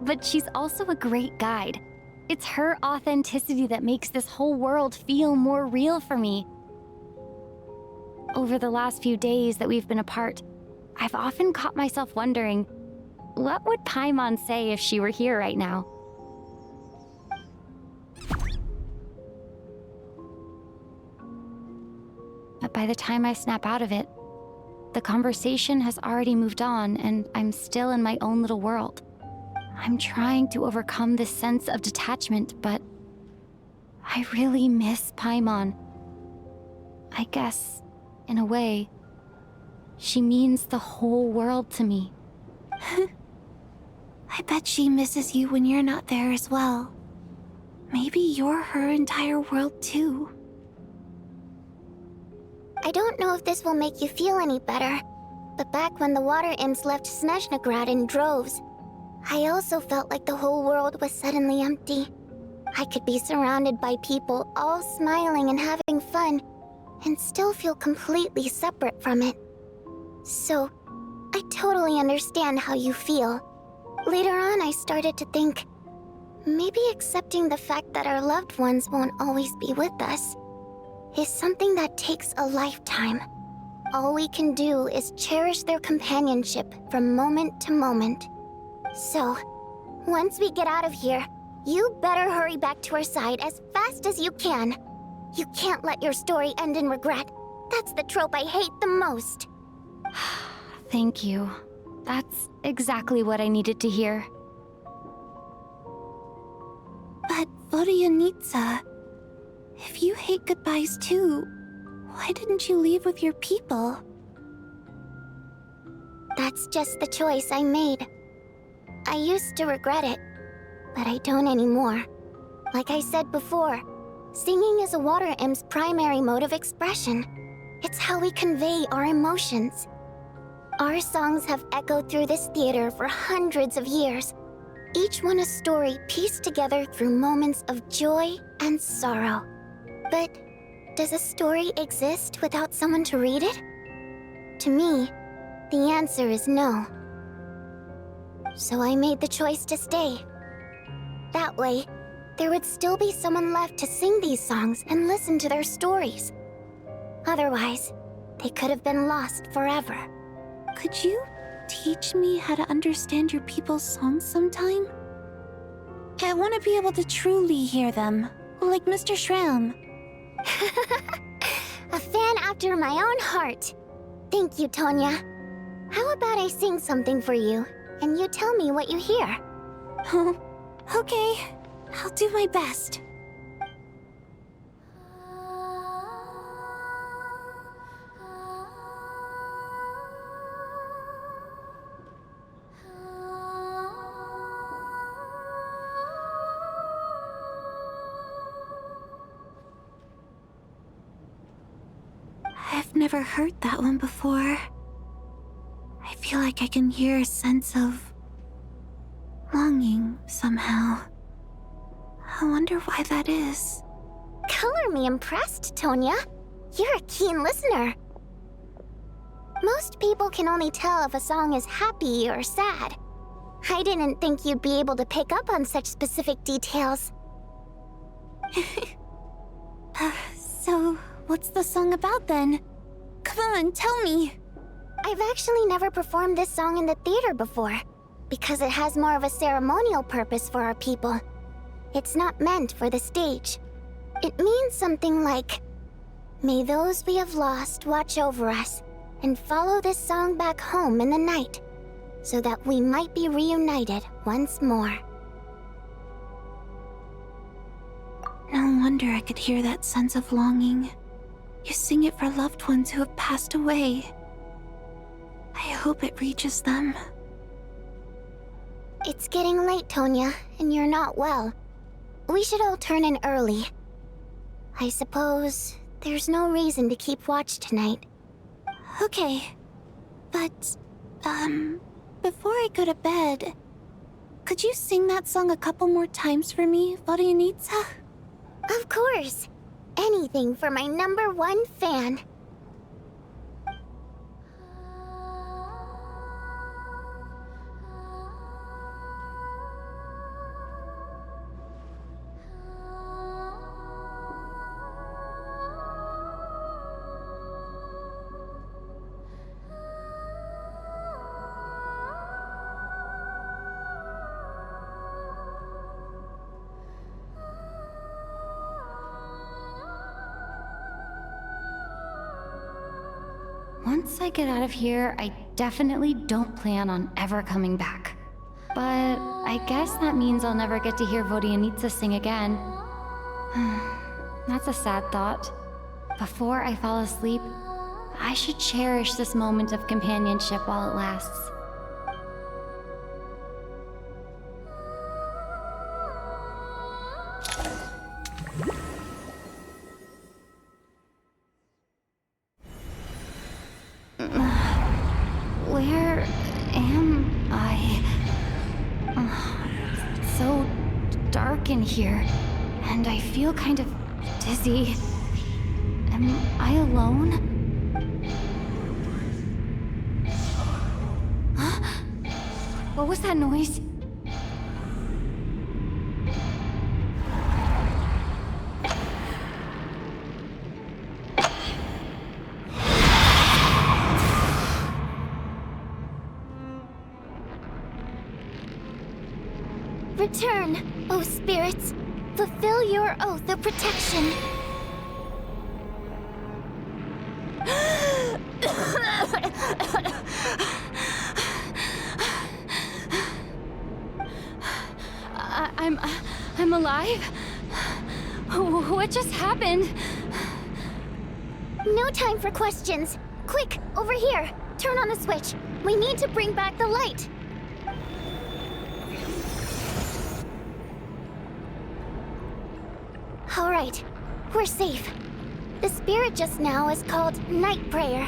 but she's also a great guide. It's her authenticity that makes this whole world feel more real for me. Over the last few days that we've been apart, I've often caught myself wondering, what would Paimon say if she were here right now? But by the time I snap out of it, the conversation has already moved on and I'm still in my own little world. I'm trying to overcome this sense of detachment, but I really miss Paimon. I guess, in a way, she means the whole world to me. I bet she misses you when you're not there as well. Maybe you're her entire world too. I don't know if this will make you feel any better, but back when the water imps left Snezhnograd in droves, I also felt like the whole world was suddenly empty. I could be surrounded by people all smiling and having fun, and still feel completely separate from it. So, I totally understand how you feel. Later on, I started to think, maybe accepting the fact that our loved ones won't always be with us is something that takes a lifetime. All we can do is cherish their companionship from moment to moment. So, once we get out of here, you better hurry back to our side as fast as you can. You can't let your story end in regret. That's the trope I hate the most. Thank you. That's exactly what I needed to hear. But Vodyanitsa, if you hate goodbyes too, why didn't you leave with your people? That's just the choice I made. I used to regret it, but I don't anymore. Like I said before, singing is a water imp's primary mode of expression. It's how we convey our emotions. Our songs have echoed through this theater for hundreds of years, each one a story pieced together through moments of joy and sorrow. But does a story exist without someone to read it? To me, the answer is no. So I made the choice to stay. That way, there would still be someone left to sing these songs and listen to their stories. Otherwise, they could have been lost forever. Could you teach me how to understand your people's songs sometime? I want to be able to truly hear them, like Mr. Shram. A fan after my own heart. Thank you, Tonya. How about I sing something for you, and you tell me what you hear? Okay, I'll do my best. I've never heard that one before. I feel like I can hear a sense of longing somehow. I wonder why that is. Color me impressed, Tonya. You're a keen listener. Most people can only tell if a song is happy or sad. I didn't think you'd be able to pick up on such specific details. So, what's the song about then? Come on, tell me! I've actually never performed this song in the theater before, because it has more of a ceremonial purpose for our people. It's not meant for the stage. It means something like, "May those we have lost watch over us, and follow this song back home in the night, so that we might be reunited once more. No wonder I could hear that sense of longing. You sing it for loved ones who have passed away. I hope it reaches them. It's getting late, Tonya, and you're not well. We should all turn in early. I suppose there's no reason to keep watch tonight. Okay. But, before I go to bed, could you sing that song a couple more times for me, Vodyanitsa? Of course. Anything for my #1 fan. Once I get out of here, I definitely don't plan on ever coming back. But I guess that means I'll never get to hear Vodyanitsa sing again. That's a sad thought. Before I fall asleep, I should cherish this moment of companionship while it lasts. Where am I? It's so dark in here, and I feel kind of dizzy. Am I alone? Huh? What was that noise? Return, O spirits. Fulfill your oath of protection. I'm alive? What just happened? No time for questions. Quick, over here. Turn on the switch. We need to bring back the light. All right, we're safe. The spirit just now is called Night Prayer.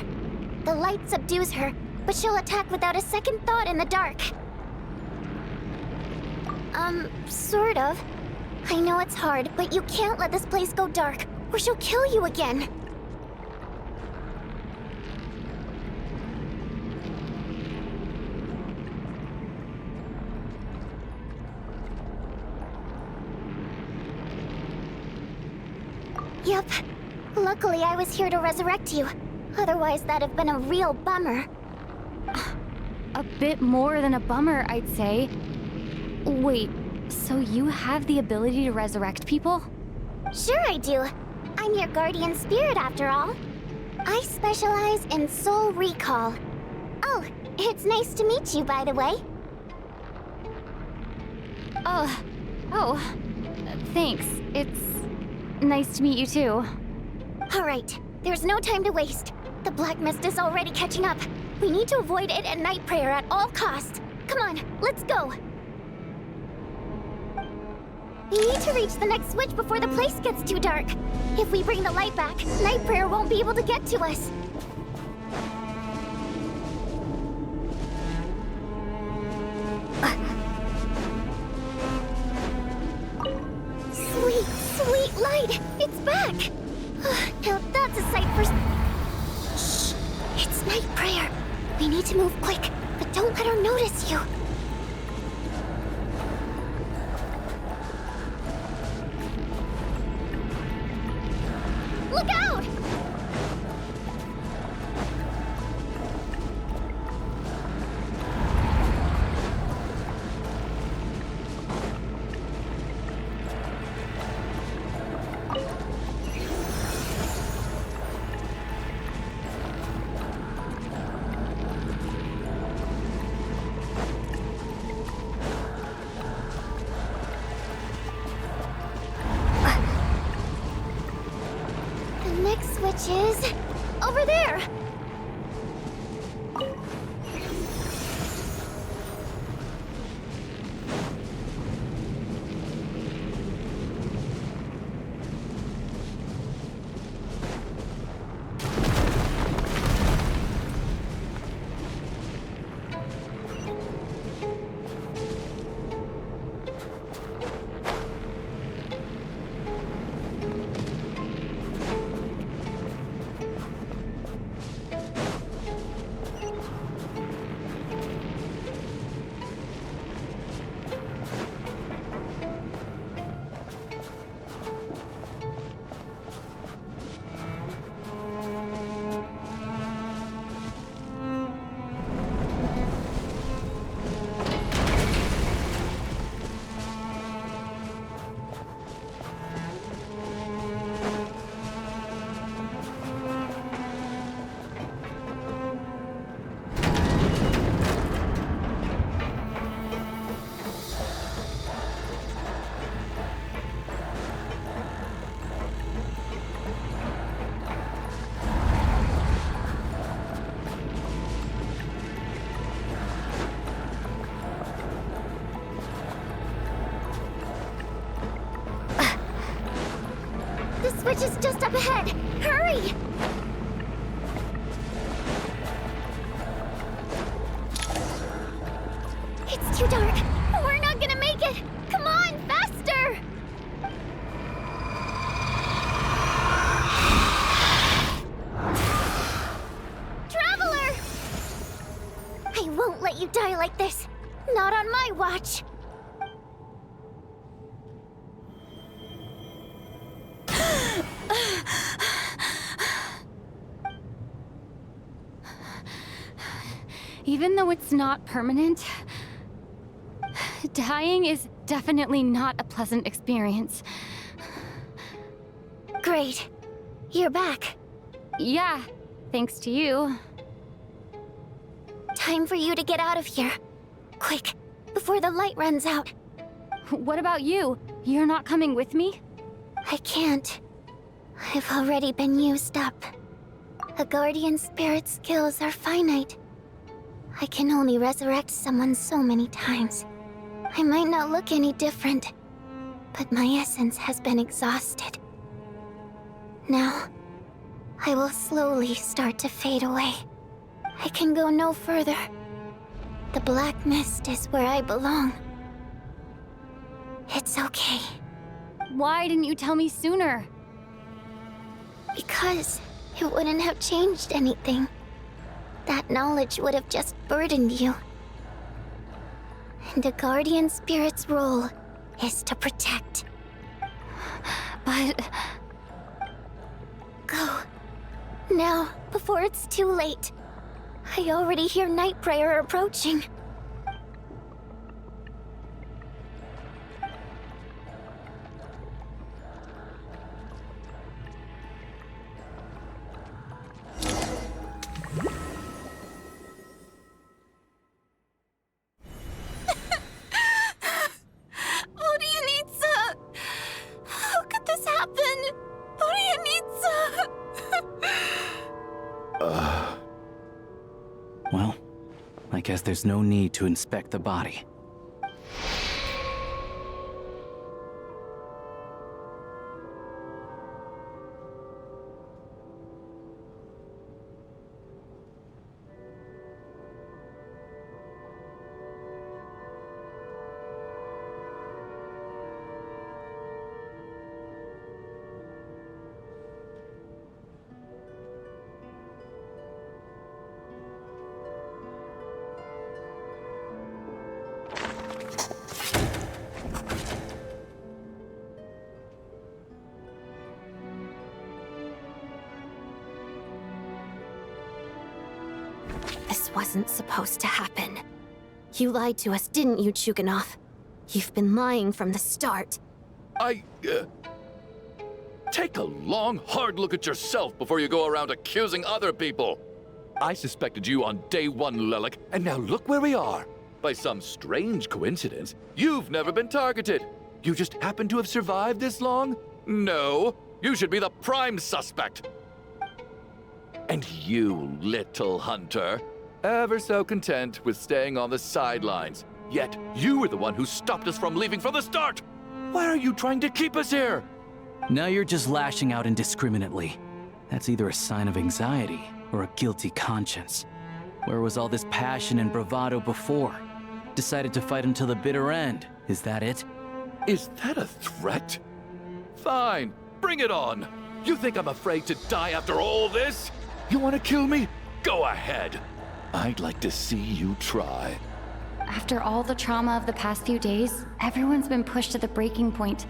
The light subdues her, but she'll attack without a second thought in the dark. Sort of. I know it's hard, but you can't let this place go dark, or she'll kill you again. Yep. Luckily, I was here to resurrect you. Otherwise, that'd have been a real bummer. A bit more than a bummer, I'd say. Wait, so you have the ability to resurrect people? Sure I do. I'm your guardian spirit after all. I specialize in soul recall. Oh, it's nice to meet you, by the way. Oh, thanks. It's nice to meet you too. All right, there's no time to waste. The black mist is already catching up. We need to avoid it at Night Prayer at all costs. Come on, let's go. We need to reach the next switch before the place gets too dark. If we bring the light back, Night Prayer won't be able to get to us. Sweet light! It's back! Now that's a sight for... Shh! It's Night Prayer. We need to move quick, but don't let her notice you. Look out! Which is over there. The switch is just up ahead. Hurry! It's too dark. We're not gonna make it. Come on, faster! Traveler! I won't let you die like this. Not on my watch. Even though it's not permanent, dying is definitely not a pleasant experience. Great. You're back. Yeah, thanks to you. Time for you to get out of here. Quick, before the light runs out. What about you? You're not coming with me? I can't. I've already been used up. A guardian spirit's skills are finite. I can only resurrect someone so many times. I might not look any different, but my essence has been exhausted. Now, I will slowly start to fade away. I can go no further. The black mist is where I belong. It's okay. Why didn't you tell me sooner? Because it wouldn't have changed anything. That knowledge would have just burdened you. And a guardian spirit's role is to protect. But... Go. Now, before it's too late. I already hear night prayer approaching. Well, I guess there's no need to inspect the body. This wasn't supposed to happen. You lied to us, didn't you, Chuganov? You've been lying from the start. Take a long, hard look at yourself before you go around accusing other people. I suspected you on day one, Lelik, and now look where we are. By some strange coincidence, you've never been targeted. You just happen to have survived this long? No, you should be the prime suspect. And you, little hunter, ever so content with staying on the sidelines. Yet you were the one who stopped us from leaving from the start! Why are you trying to keep us here? Now you're just lashing out indiscriminately. That's either a sign of anxiety or a guilty conscience. Where was all this passion and bravado before? Decided to fight until the bitter end. Is that it? Is that a threat? Fine, bring it on. You think I'm afraid to die after all this? You want to kill me? Go ahead. I'd like to see you try. After all the trauma of the past few days, everyone's been pushed to the breaking point.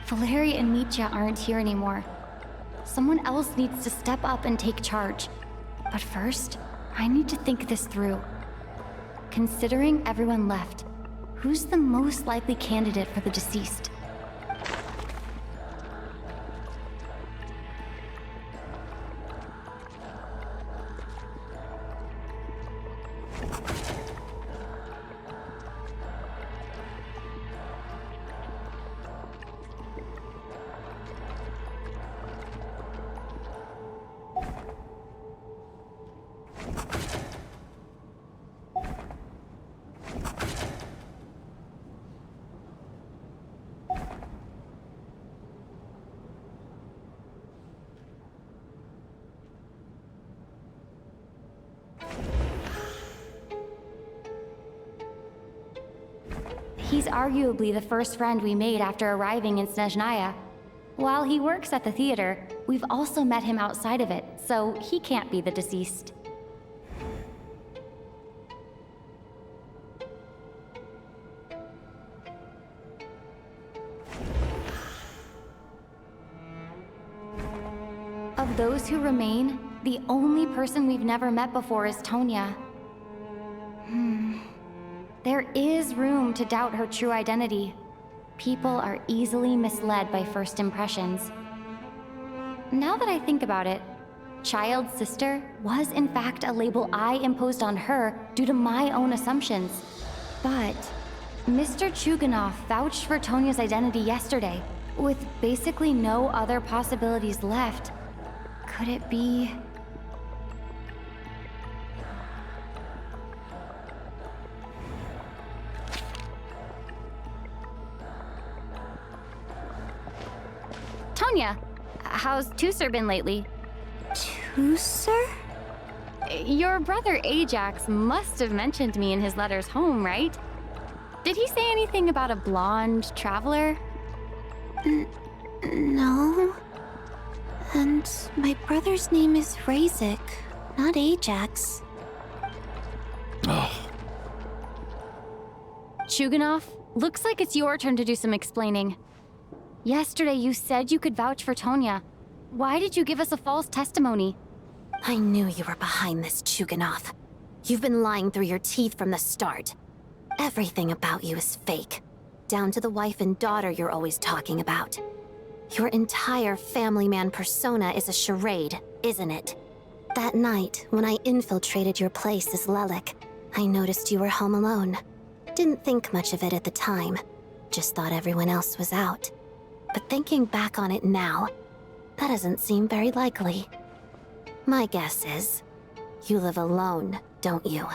Valeri and MITYA aren't here anymore. Someone else needs to step up and take charge. But first, I need to think this through. Considering everyone left, who's the most likely candidate for the deceased? He's arguably the first friend we made after arriving in Snezhnaya. While he works at the theater, we've also met him outside of it, so he can't be the deceased. Of those who remain, the only person we've never met before is Tonya. There is room to doubt her true identity. People are easily misled by first impressions. Now that I think about it, Child's sister was in fact a label I imposed on her due to my own assumptions. But Mr. Chuganov vouched for Tonya's identity yesterday, with basically no other possibilities left. Could it be... Tonya, how's Tusser been lately? Tusser? Your brother Ajax must have mentioned me in his letters home, right? Did he say anything about a blonde traveler? No. And my brother's name is Razik, not Ajax. Chuganov, looks like it's your turn to do some explaining. Yesterday you said you could vouch for Tonya. Why did you give us a false testimony? I knew you were behind this, Chuganov. You've been lying through your teeth from the start. Everything about you is fake. Down to the wife and daughter you're always talking about. Your entire family man persona is a charade, isn't it? That night, when I infiltrated your place as Lelik, I noticed you were home alone. Didn't think much of it at the time. Just thought everyone else was out. But thinking back on it now, that doesn't seem very likely. My guess is, you live alone, don't you?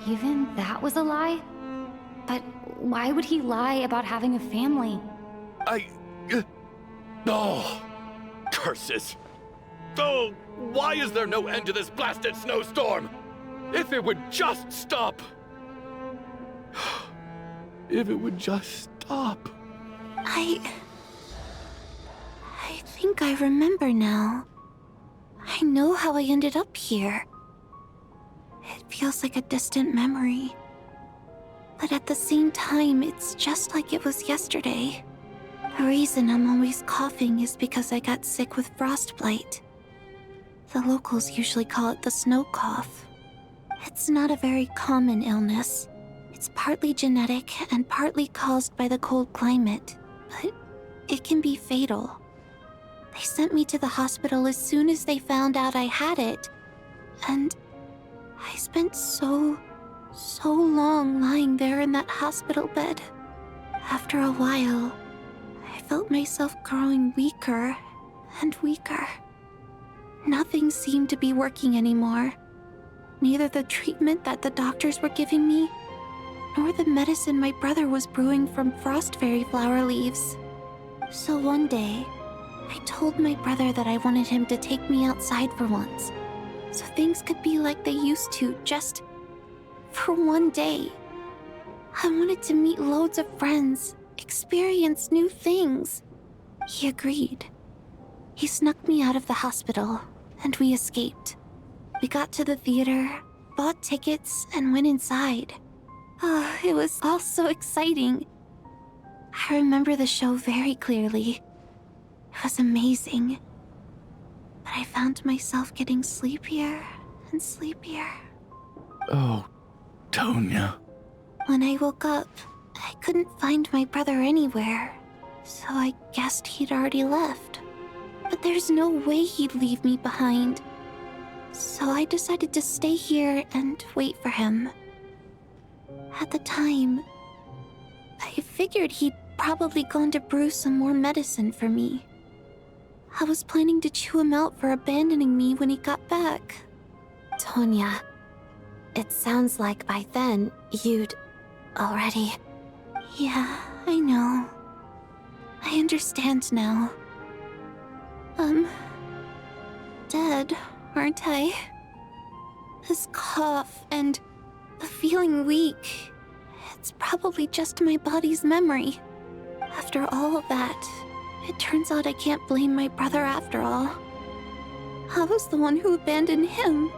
Even that was a lie? But why would he lie about having a family? Oh, curses. Oh, why is there no end to this blasted snowstorm? If it would just stop. If it would just stop. I think I remember now. I know how I ended up here. It feels like a distant memory. But at the same time, it's just like it was yesterday. The reason I'm always coughing is because I got sick with frostbite. The locals usually call it the snow cough. It's not a very common illness. It's partly genetic and partly caused by the cold climate, but it can be fatal. They sent me to the hospital as soon as they found out I had it. And I spent so long lying there in that hospital bed. After a while, I felt myself growing weaker and weaker. Nothing seemed to be working anymore. Neither the treatment that the doctors were giving me, nor the medicine my brother was brewing from frost fairy flower leaves. So one day, I told my brother that I wanted him to take me outside for once, so things could be like they used to, just for one day. I wanted to meet loads of friends, experience new things. He agreed. He snuck me out of the hospital, and we escaped. We got to the theater, bought tickets, and went inside. It was all so exciting. I remember the show very clearly. It was amazing. But I found myself getting sleepier and sleepier. Oh, Tonya. When I woke up, I couldn't find my brother anywhere, so I guessed he'd already left. But there's no way he'd leave me behind. So I decided to stay here and wait for him. At the time, I figured he'd probably gone to brew some more medicine for me. I was planning to chew him out for abandoning me when he got back. Tonya, it sounds like by then you'd already... Yeah, I know. I understand now. Dead, aren't I? This cough and the feeling weak, it's probably just my body's memory. After all of that, it turns out I can't blame my brother after all. I was the one who abandoned him.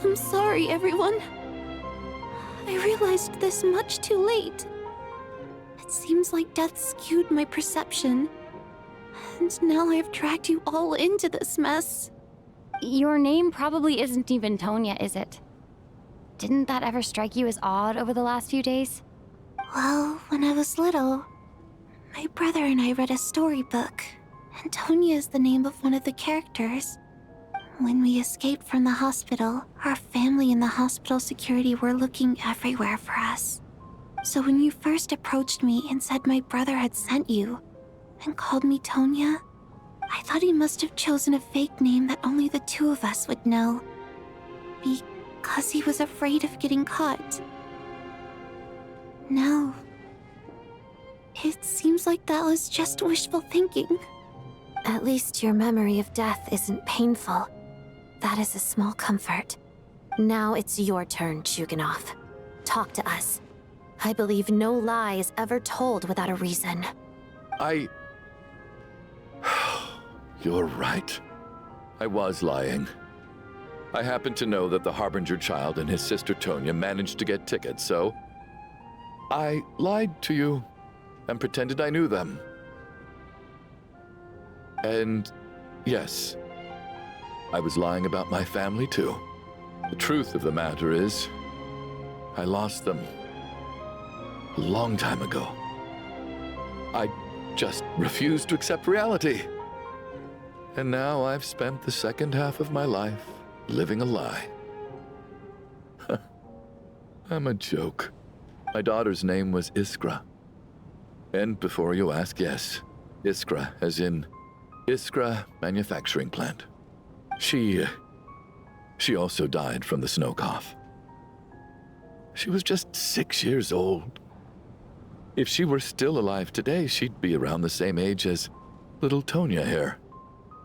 I'm sorry, everyone. I realized this much too late. It seems like death skewed my perception. And now I've dragged you all into this mess. Your name probably isn't even Tonya, is it? Didn't that ever strike you as odd over the last few days? Well, when I was little, my brother and I read a storybook, and Tonya is the name of one of the characters. When we escaped from the hospital, our family and the hospital security were looking everywhere for us. So when you first approached me and said my brother had sent you, and called me Tonya, I thought he must have chosen a fake name that only the two of us would know. Because he was afraid of getting caught. No. It seems like that was just wishful thinking. At least your memory of death isn't painful. That is a small comfort. Now it's your turn, Chuganov. Talk to us. I believe no lie is ever told without a reason. You're right. I was lying. I happen to know that the Harbinger child and his sister Tonya managed to get tickets, so I lied to you and pretended I knew them. And yes, I was lying about my family too. The truth of the matter is, I lost them a long time ago. I just refused to accept reality. And now I've spent the second half of my life living a lie. I'm a joke. My daughter's name was Iskra. And before you ask, yes, Iskra, as in Iskra Manufacturing Plant. She also died from the snow cough. She was just 6 years old. If she were still alive today, she'd be around the same age as little Tonya here.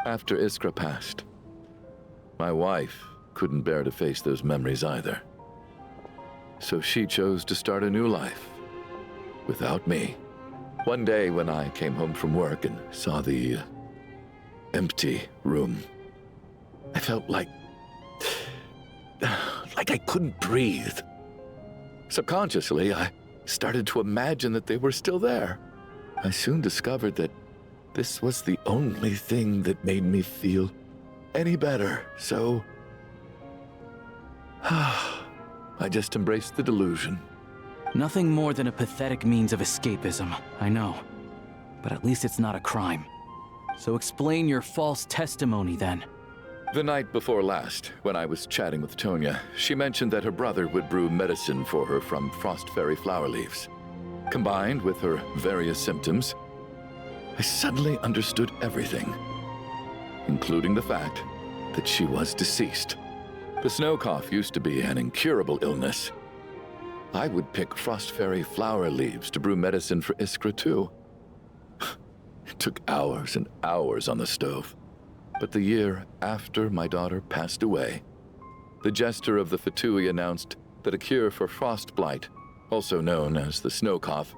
After Iskra passed, my wife couldn't bear to face those memories either. So she chose to start a new life, without me. One day when I came home from work and saw the empty room, I felt like I couldn't breathe. Subconsciously, I started to imagine that they were still there. I soon discovered that this was the only thing that made me feel any better, so I just embraced the delusion. Nothing more than a pathetic means of escapism, I know. But at least it's not a crime. So explain your false testimony then. The night before last, when I was chatting with Tonya, she mentioned that her brother would brew medicine for her from frost fairy flower leaves. Combined with her various symptoms, I suddenly understood everything, including the fact that she was deceased. The snow cough used to be an incurable illness. I would pick frost fairy flower leaves to brew medicine for Iskra too. It took hours and hours on the stove. But the year after my daughter passed away, the jester of the Fatui announced that a cure for frost blight, also known as the snow cough,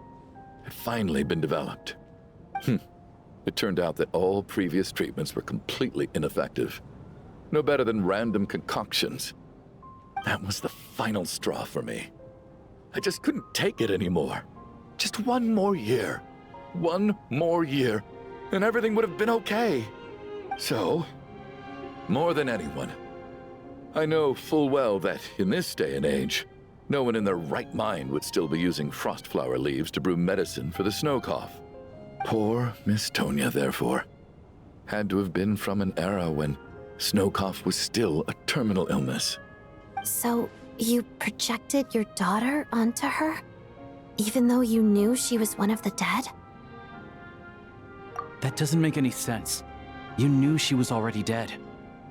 had finally been developed. It turned out that all previous treatments were completely ineffective. No better than random concoctions. That was the final straw for me. I just couldn't take it anymore. Just one more year. One more year, and everything would have been okay. So, more than anyone, I know full well that in this day and age, no one in their right mind would still be using frost flower leaves to brew medicine for the snow cough. Poor Miss Tonya, therefore, had to have been from an era when snow cough was still a terminal illness. So, you projected your daughter onto her? Even though you knew she was one of the dead? That doesn't make any sense. You knew she was already dead.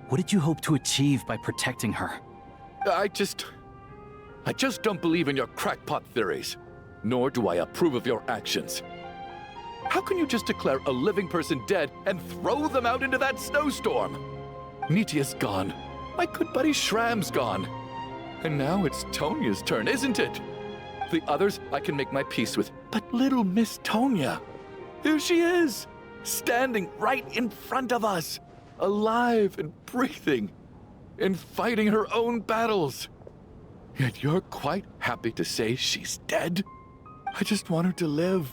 What did you hope to achieve by protecting her? I just don't believe in your crackpot theories, nor do I approve of your actions. How can you just declare a living person dead and throw them out into that snowstorm? MITYA's gone. My good buddy Shram's gone. And now it's Tonya's turn, isn't it? The others I can make my peace with, but little Miss Tonya, here she is, standing right in front of us, alive and breathing, and fighting her own battles. Yet you're quite happy to say she's dead? I just want her to live.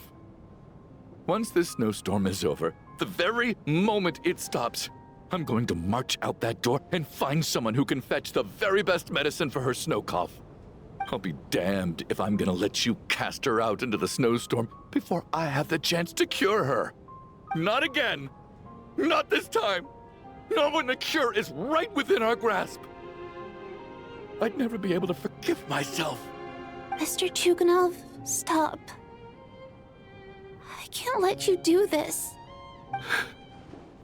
Once this snowstorm is over, the very moment it stops, I'm going to march out that door and find someone who can fetch the very best medicine for her snow cough. I'll be damned if I'm gonna let you cast her out into the snowstorm before I have the chance to cure her. Not again! Not this time! Not when the cure is right within our grasp! I'd never be able to forgive myself. Mr. Chuganov, stop. I can't let you do this.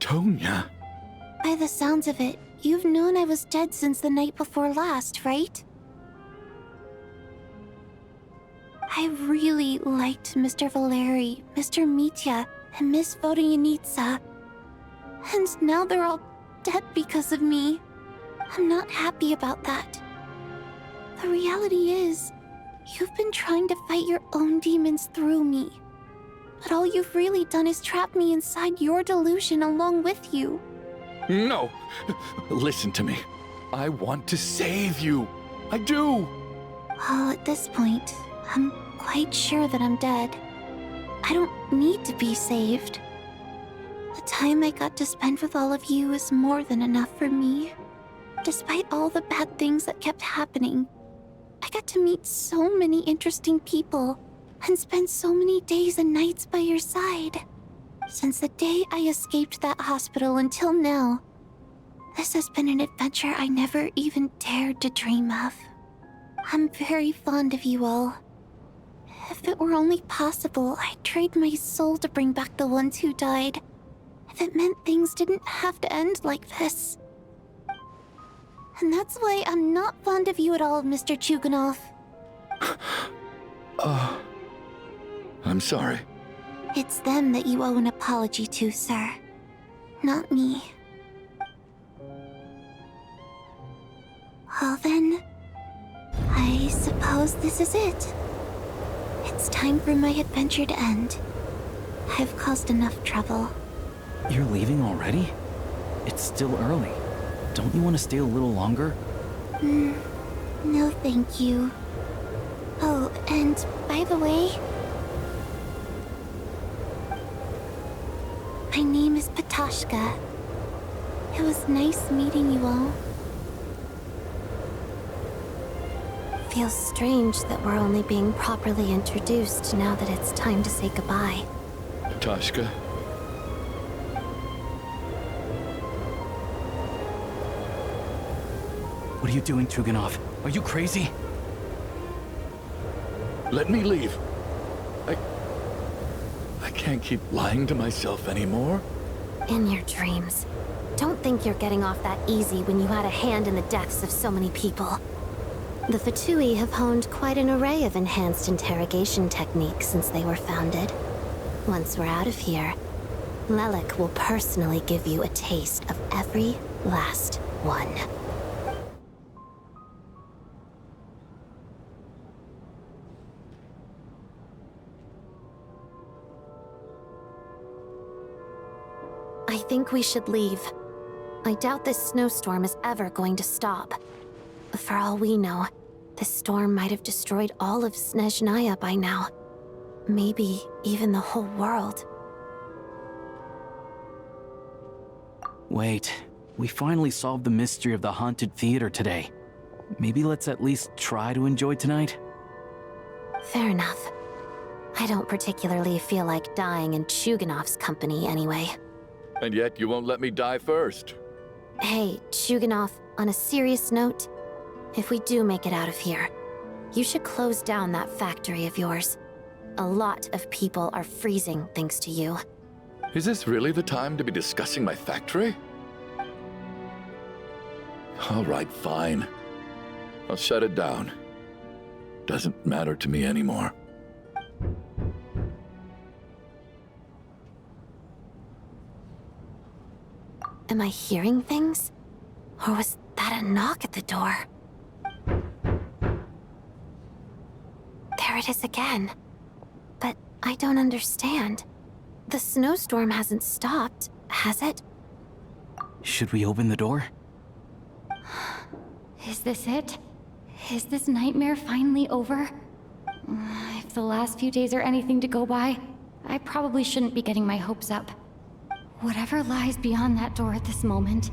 Tonya. By the sounds of it, you've known I was dead since the night before last, right? I really liked Mr. Valeri, Mr. MITYA, and Miss Vodyanitsa. And now they're all dead because of me. I'm not happy about that. The reality is, you've been trying to fight your own demons through me. But all you've really done is trap me inside your delusion along with you. No! Listen to me. I want to save you. I do! Well, at this point, I'm quite sure that I'm dead. I don't need to be saved. The time I got to spend with all of you is more than enough for me. Despite all the bad things that kept happening, I got to meet so many interesting people and spend so many days and nights by your side. Since the day I escaped that hospital until now, this has been an adventure I never even dared to dream of. I'm very fond of you all. If it were only possible, I'd trade my soul to bring back the ones who died. If it meant things didn't have to end like this. And that's why I'm not fond of you at all, Mr. Chuganov. I'm sorry. It's them that you owe an apology to, sir. Not me. Well then, I suppose this is it. It's time for my adventure to end. I've caused enough trouble. You're leaving already? It's still early. Don't you want to stay a little longer? No thank you. Oh, and by the way, my name is Patashka. It was nice meeting you all. Feels strange that we're only being properly introduced now that it's time to say goodbye. Tashka. What are you doing, Chuganov? Are you crazy? Let me leave. I can't keep lying to myself anymore. In your dreams. Don't think you're getting off that easy when you had a hand in the deaths of so many people. The Fatui have honed quite an array of enhanced interrogation techniques since they were founded. Once we're out of here, Lelik will personally give you a taste of every last one. I think we should leave. I doubt this snowstorm is ever going to stop. For all we know, this storm might have destroyed all of Snezhnaya by now. Maybe even the whole world. Wait, we finally solved the mystery of the haunted theater today. Maybe let's at least try to enjoy tonight? Fair enough. I don't particularly feel like dying in Chuganov's company anyway. And yet you won't let me die first. Hey, Chuganov, on a serious note, if we do make it out of here, you should close down that factory of yours. A lot of people are freezing thanks to you. Is this really the time to be discussing my factory? All right, fine. I'll shut it down. Doesn't matter to me anymore. Am I hearing things? Or was that a knock at the door? There it is again. But I don't understand. The snowstorm hasn't stopped, has it? Should we open the door? Is this it? Is this nightmare finally over? If the last few days are anything to go by, I probably shouldn't be getting my hopes up. Whatever lies beyond that door at this moment,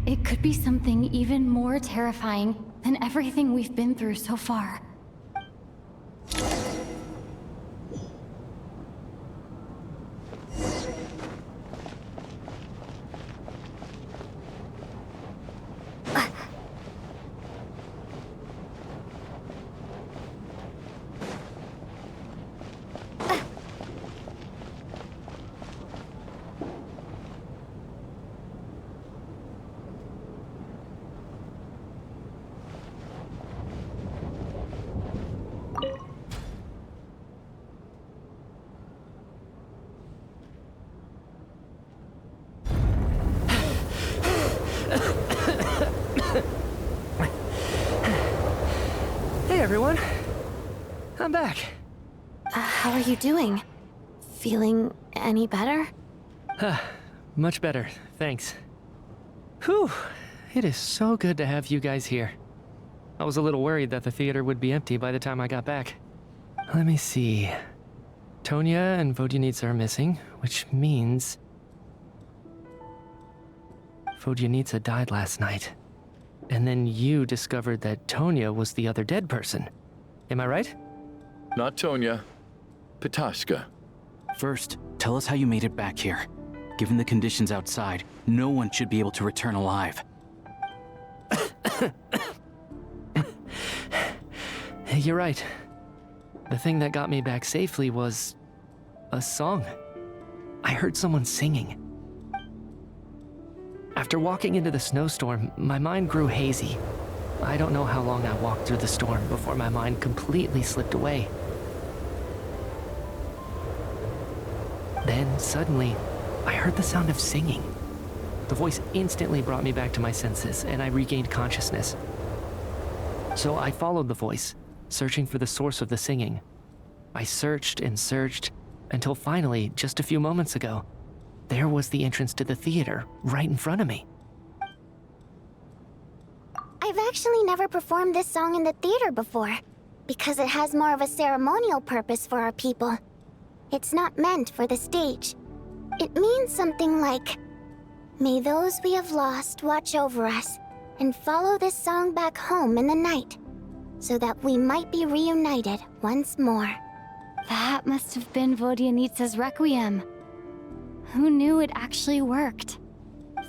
it could be something even more terrifying than everything we've been through so far. Hey everyone, I'm back. How are you doing? Feeling any better? Much better, thanks. Whew, it is so good to have you guys here. I was a little worried that the theater would be empty by the time I got back. Let me see. Tonya and Vodyanitsa are missing, which means Vodyanitsa died last night. And then you discovered that Tonya was the other dead person. Am I right? Not Tonya. Pitashka. First, tell us how you made it back here. Given the conditions outside, no one should be able to return alive. You're right. The thing that got me back safely was a song. I heard someone singing. After walking into the snowstorm, my mind grew hazy. I don't know how long I walked through the storm before my mind completely slipped away. Then, suddenly, I heard the sound of singing. The voice instantly brought me back to my senses, and I regained consciousness. So I followed the voice, searching for the source of the singing. I searched and searched, until finally, just a few moments ago, there was the entrance to the theater, right in front of me. I've actually never performed this song in the theater before, because it has more of a ceremonial purpose for our people. It's not meant for the stage. It means something like, "May those we have lost watch over us, and follow this song back home in the night, so that we might be reunited once more." That must have been Vodyanitsa's Requiem. Who knew it actually worked?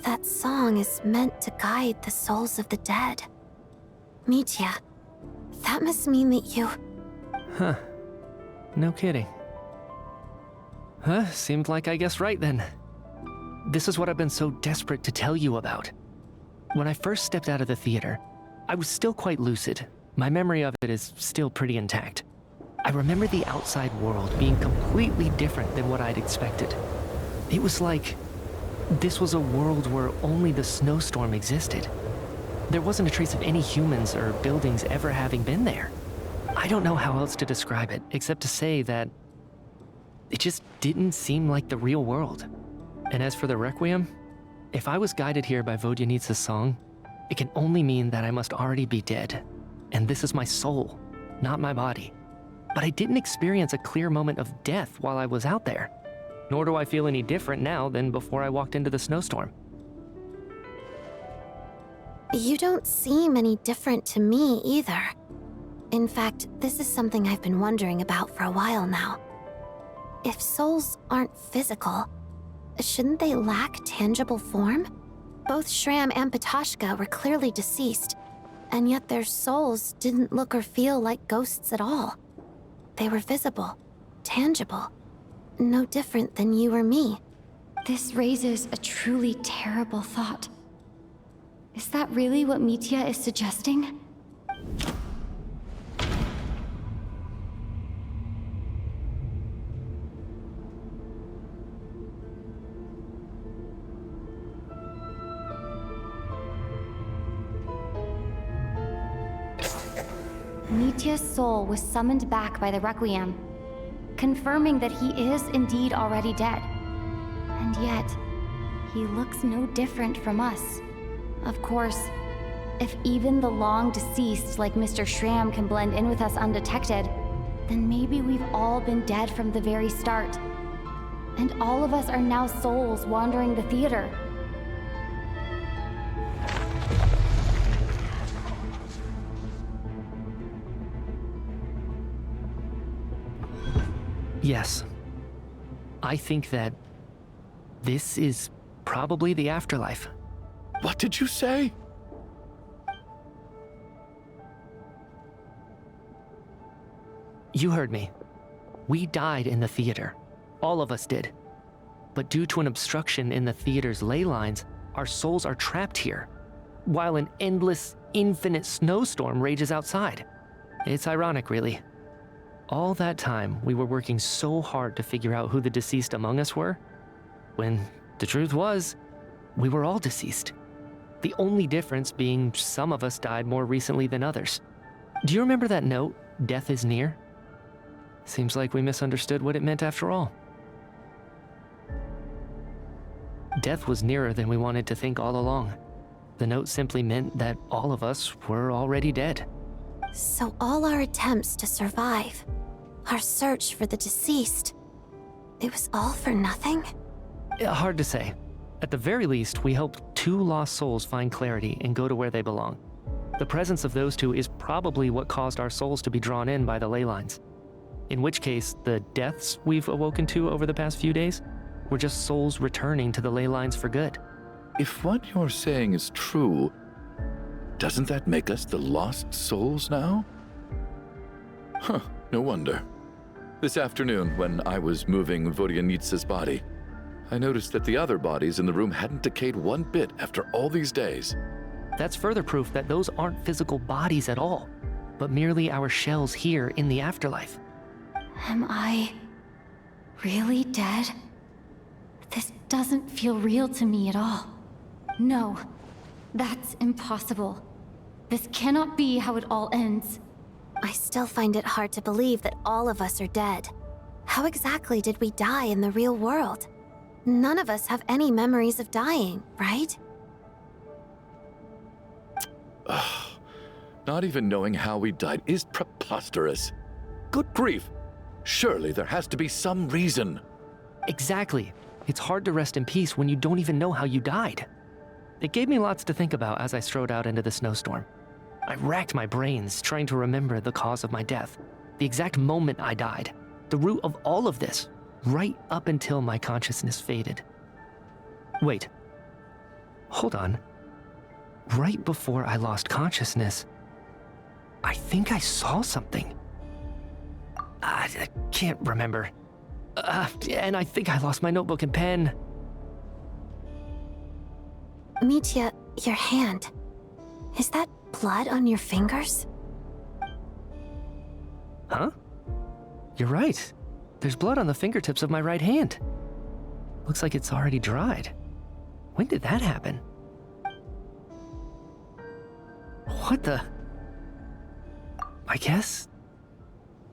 That song is meant to guide the souls of the dead. Mitya, that must mean that you... Huh. No kidding. Huh, seemed like I guessed right then. this is what I've been so desperate to tell you about. When I first stepped out of the theater, I was still quite lucid. My memory of it is still pretty intact. I remember the outside world being completely different than what I'd expected. It was like this was a world where only the snowstorm existed. There wasn't a trace of any humans or buildings ever having been there. I don't know how else to describe it, except to say that it just didn't seem like the real world. And as for the Requiem, if I was guided here by Vodyanitsa's song, it can only mean that I must already be dead. And this is my soul, not my body. But I didn't experience a clear moment of death while I was out there. Nor do I feel any different now than before I walked into the snowstorm. You don't seem any different to me either. In fact, this is something I've been wondering about for a while now. If souls aren't physical, shouldn't they lack tangible form? Both Shram and Patoshka were clearly deceased, and yet their souls didn't look or feel like ghosts at all. They were visible, tangible, no different than you or me. This raises a truly terrible thought. Is that really what MITYA is suggesting? MITYA's soul was summoned back by the Requiem, confirming that he is indeed already dead. And yet, he looks no different from us. Of course, if even the long-deceased like Mr. Shram can blend in with us undetected, then maybe we've all been dead from the very start. And all of us are now souls wandering the theater. Yes. I think that this is probably the afterlife. What did you say? You heard me. We died in the theater. All of us did. But due to an obstruction in the theater's ley lines, our souls are trapped here, while an endless, infinite snowstorm rages outside. It's ironic, really. All that time, we were working so hard to figure out who the deceased among us were, when the truth was, we were all deceased. The only difference being some of us died more recently than others. Do you remember that note, "Death is near"? Seems like we misunderstood what it meant after all. Death was nearer than we wanted to think all along. The note simply meant that all of us were already dead. So all our attempts to survive, our search for the deceased, it was all for nothing? Hard to say. At the very least, we helped two lost souls find clarity and go to where they belong. The presence of those two is probably what caused our souls to be drawn in by the ley lines. In which case, the deaths we've awoken to over the past few days were just souls returning to the ley lines for good. If what you're saying is true, doesn't that make us the lost souls now? Huh, no wonder. This afternoon, when I was moving Vodyanitsa's body, I noticed that the other bodies in the room hadn't decayed one bit after all these days. That's further proof that those aren't physical bodies at all, but merely our shells here in the afterlife. Am I really dead? This doesn't feel real to me at all. No, that's impossible. This cannot be how it all ends. I still find it hard to believe that all of us are dead. How exactly did we die in the real world? None of us have any memories of dying, right? Not even knowing how we died is preposterous. Good grief! Surely there has to be some reason. Exactly. It's hard to rest in peace when you don't even know how you died. It gave me lots to think about as I strode out into the snowstorm. I racked my brains trying to remember the cause of my death, the exact moment I died, the root of all of this, right up until my consciousness faded. Wait. Hold on. Right before I lost consciousness, I think I saw something. I can't remember. And I think I lost my notebook and pen. Mitya, your hand. Is that blood on your fingers? Huh? You're right. There's blood on the fingertips of my right hand. Looks like it's already dried. When did that happen? What the? I guess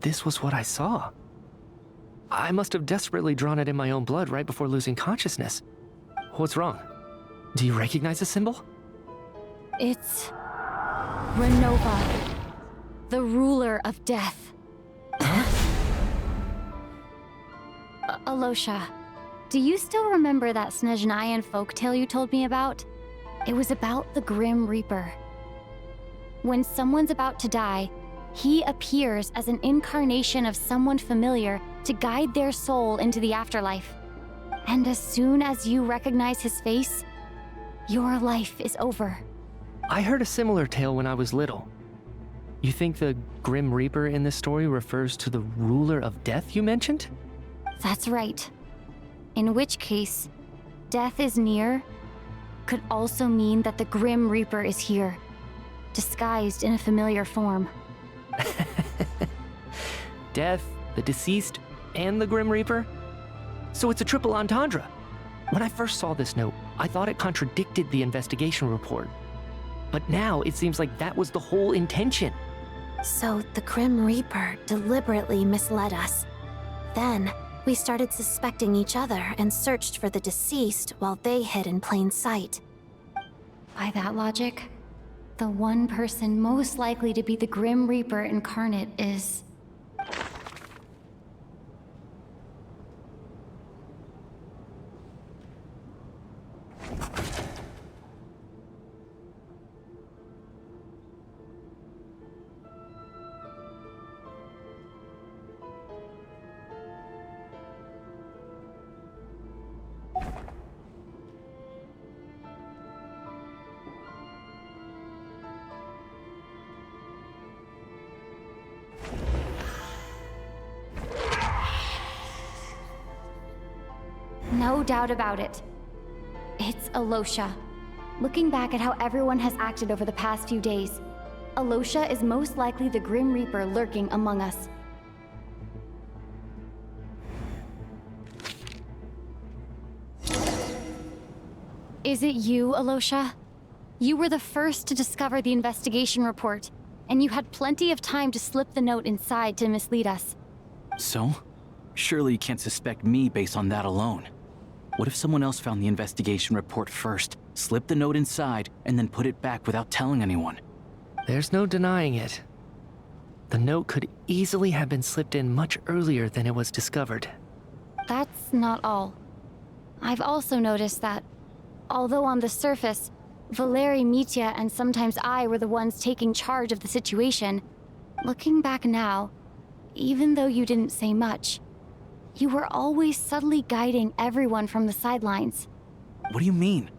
this was what I saw. I must have desperately drawn it in my own blood right before losing consciousness. What's wrong? Do you recognize the symbol? It's Renova, the ruler of death. Alosha, do you still remember that Snezhnayan folktale you told me about? It was about the Grim Reaper. When someone's about to die, he appears as an incarnation of someone familiar to guide their soul into the afterlife. And as soon as you recognize his face, your life is over. I heard a similar tale when I was little. You think the Grim Reaper in this story refers to the ruler of death you mentioned? That's right. In which case, death is near could also mean that the Grim Reaper is here, disguised in a familiar form. Death, the deceased, and the Grim Reaper? So it's a triple entendre. When I first saw this note, I thought it contradicted the investigation report. But now it seems like that was the whole intention. So the Grim Reaper deliberately misled us. Then, we started suspecting each other and searched for the deceased while they hid in plain sight. By that logic, the one person most likely to be the Grim Reaper incarnate is... No doubt about it. It's Alosha. Looking back at how everyone has acted over the past few days, Alosha is most likely the Grim Reaper lurking among us. Is it you, Alosha? You were the first to discover the investigation report, and you had plenty of time to slip the note inside to mislead us. So? Surely you can't suspect me based on that alone. What if someone else found the investigation report first, slipped the note inside, and then put it back without telling anyone? There's no denying it. The note could easily have been slipped in much earlier than it was discovered. That's not all. I've also noticed that, although on the surface, Valeri, MITYA, and sometimes I were the ones taking charge of the situation, looking back now, even though you didn't say much, you were always subtly guiding everyone from the sidelines. What do you mean?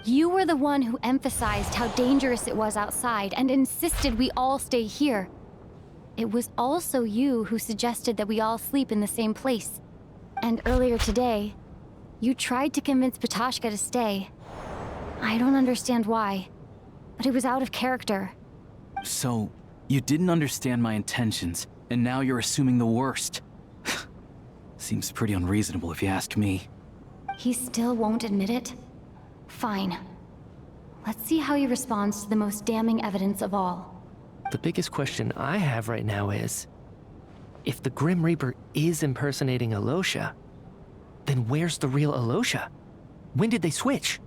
You were the one who emphasized how dangerous it was outside and insisted we all stay here. It was also you who suggested that we all sleep in the same place. And earlier today, you tried to convince Ptashka to stay. I don't understand why, but it was out of character. So, you didn't understand my intentions, and now you're assuming the worst. Seems pretty unreasonable if you ask me. He still won't admit it? Fine. Let's see how he responds to the most damning evidence of all. The biggest question I have right now is, if the Grim Reaper is impersonating Alosha, then where's the real Alosha? When did they switch?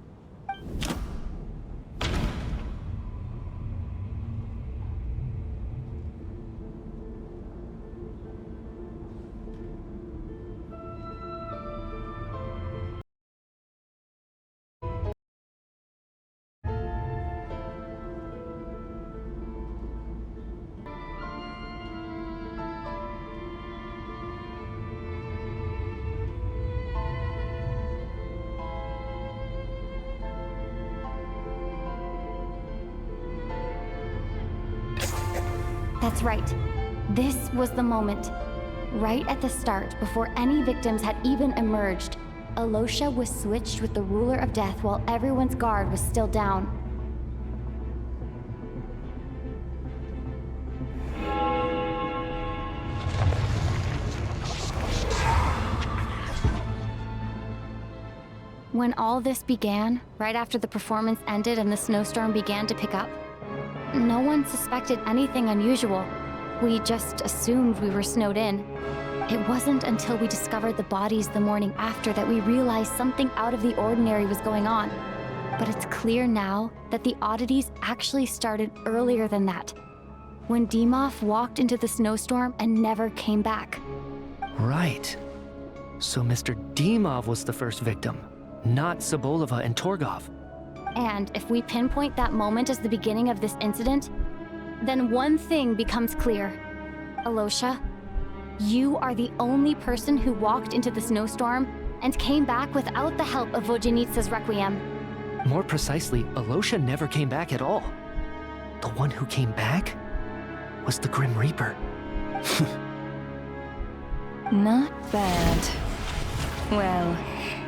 That's right. This was the moment. Right at the start, before any victims had even emerged, Alosha was switched with the ruler of death while everyone's guard was still down. When all this began, right after the performance ended and the snowstorm began to pick up, no one suspected anything unusual. We just assumed we were snowed in. It wasn't until we discovered the bodies the morning after that we realized something out of the ordinary was going on. But it's clear now that the oddities actually started earlier than that, when Dimov walked into the snowstorm and never came back. Right. So Mr. Dimov was the first victim, not Sobolova and Torgov. And if we pinpoint that moment as the beginning of this incident, then one thing becomes clear. Alosha, you are the only person who walked into the snowstorm and came back without the help of Vojanitsa's Requiem. More precisely, Alosha never came back at all. The one who came back was the Grim Reaper. Not bad. Well,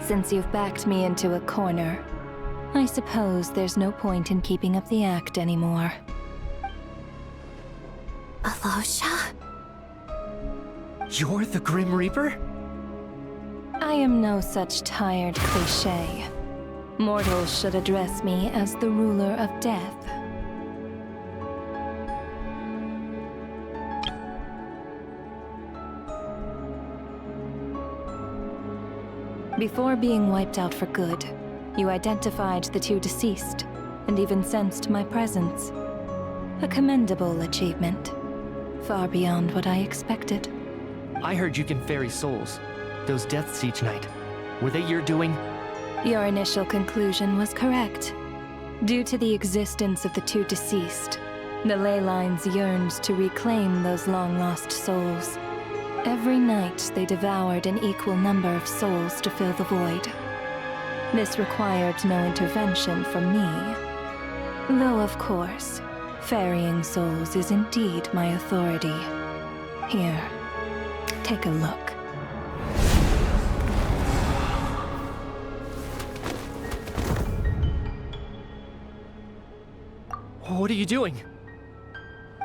since you've backed me into a corner, I suppose there's no point in keeping up the act anymore. Alosha? You're the Grim Reaper? I am no such tired cliché. Mortals should address me as the ruler of death. Before being wiped out for good, you identified the two deceased, and even sensed my presence. A commendable achievement. Far beyond what I expected. I heard you can ferry souls. Those deaths each night. Were they your doing? Your initial conclusion was correct. Due to the existence of the two deceased, the ley lines yearned to reclaim those long-lost souls. Every night they devoured an equal number of souls to fill the void. This required no intervention from me. Though, of course, ferrying souls is indeed my authority. Here, take a look. What are you doing?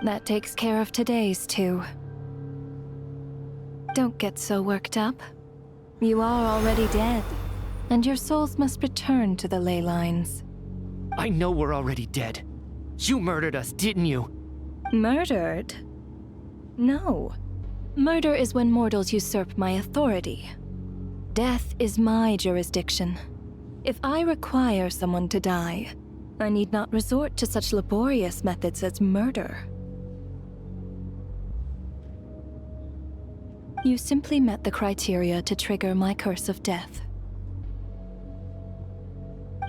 That takes care of today's too. Don't get so worked up. You are already dead, and your souls must return to the ley lines. I know we're already dead. You murdered us, didn't you? Murdered? No. Murder is when mortals usurp my authority. Death is my jurisdiction. If I require someone to die, I need not resort to such laborious methods as murder. You simply met the criteria to trigger my curse of death.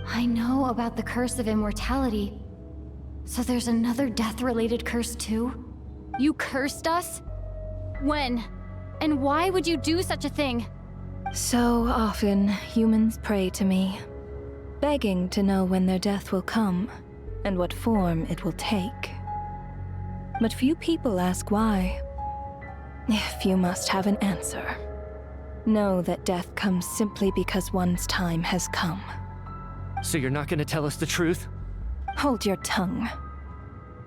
I know about the curse of immortality. So there's another death-related curse too? You cursed us? When? And why would you do such a thing? So often, humans pray to me, begging to know when their death will come, and what form it will take. But few people ask why. If you must have an answer, know that death comes simply because one's time has come. So you're not gonna tell us the truth? Hold your tongue.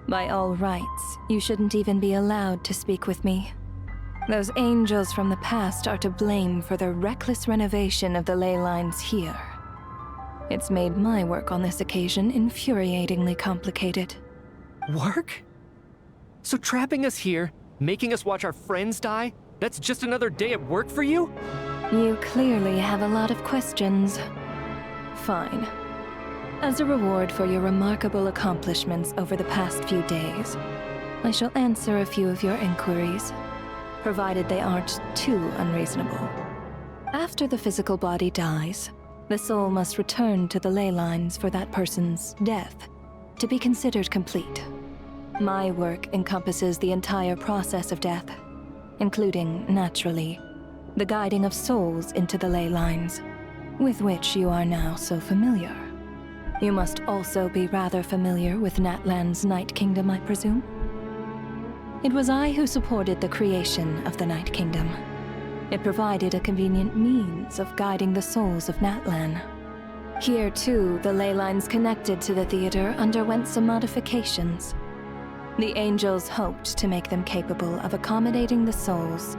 By all rights, you shouldn't even be allowed to speak with me. Those angels from the past are to blame for the reckless renovation of the ley lines here. It's made my work on this occasion infuriatingly complicated. Work? So trapping us here, making us watch our friends die, that's just another day at work for you? You clearly have a lot of questions. Fine. As a reward for your remarkable accomplishments over the past few days, I shall answer a few of your inquiries, provided they aren't too unreasonable. After the physical body dies, the soul must return to the ley lines for that person's death to be considered complete. My work encompasses the entire process of death, including, naturally, the guiding of souls into the ley lines, with which you are now so familiar. You must also be rather familiar with Natlan's Night Kingdom, I presume? It was I who supported the creation of the Night Kingdom. It provided a convenient means of guiding the souls of Natlan. Here, too, the ley lines connected to the theater underwent some modifications. The angels hoped to make them capable of accommodating the souls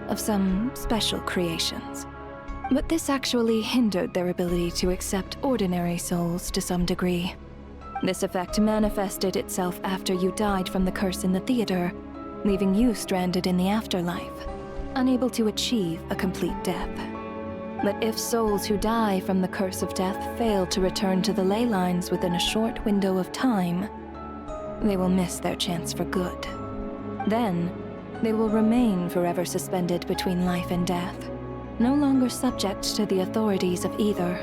of some special creations. But this actually hindered their ability to accept ordinary souls to some degree. This effect manifested itself after you died from the curse in the theater, leaving you stranded in the afterlife, unable to achieve a complete death. But if souls who die from the curse of death fail to return to the ley lines within a short window of time, they will miss their chance for good. Then, they will remain forever suspended between life and death, no longer subject to the authorities of either.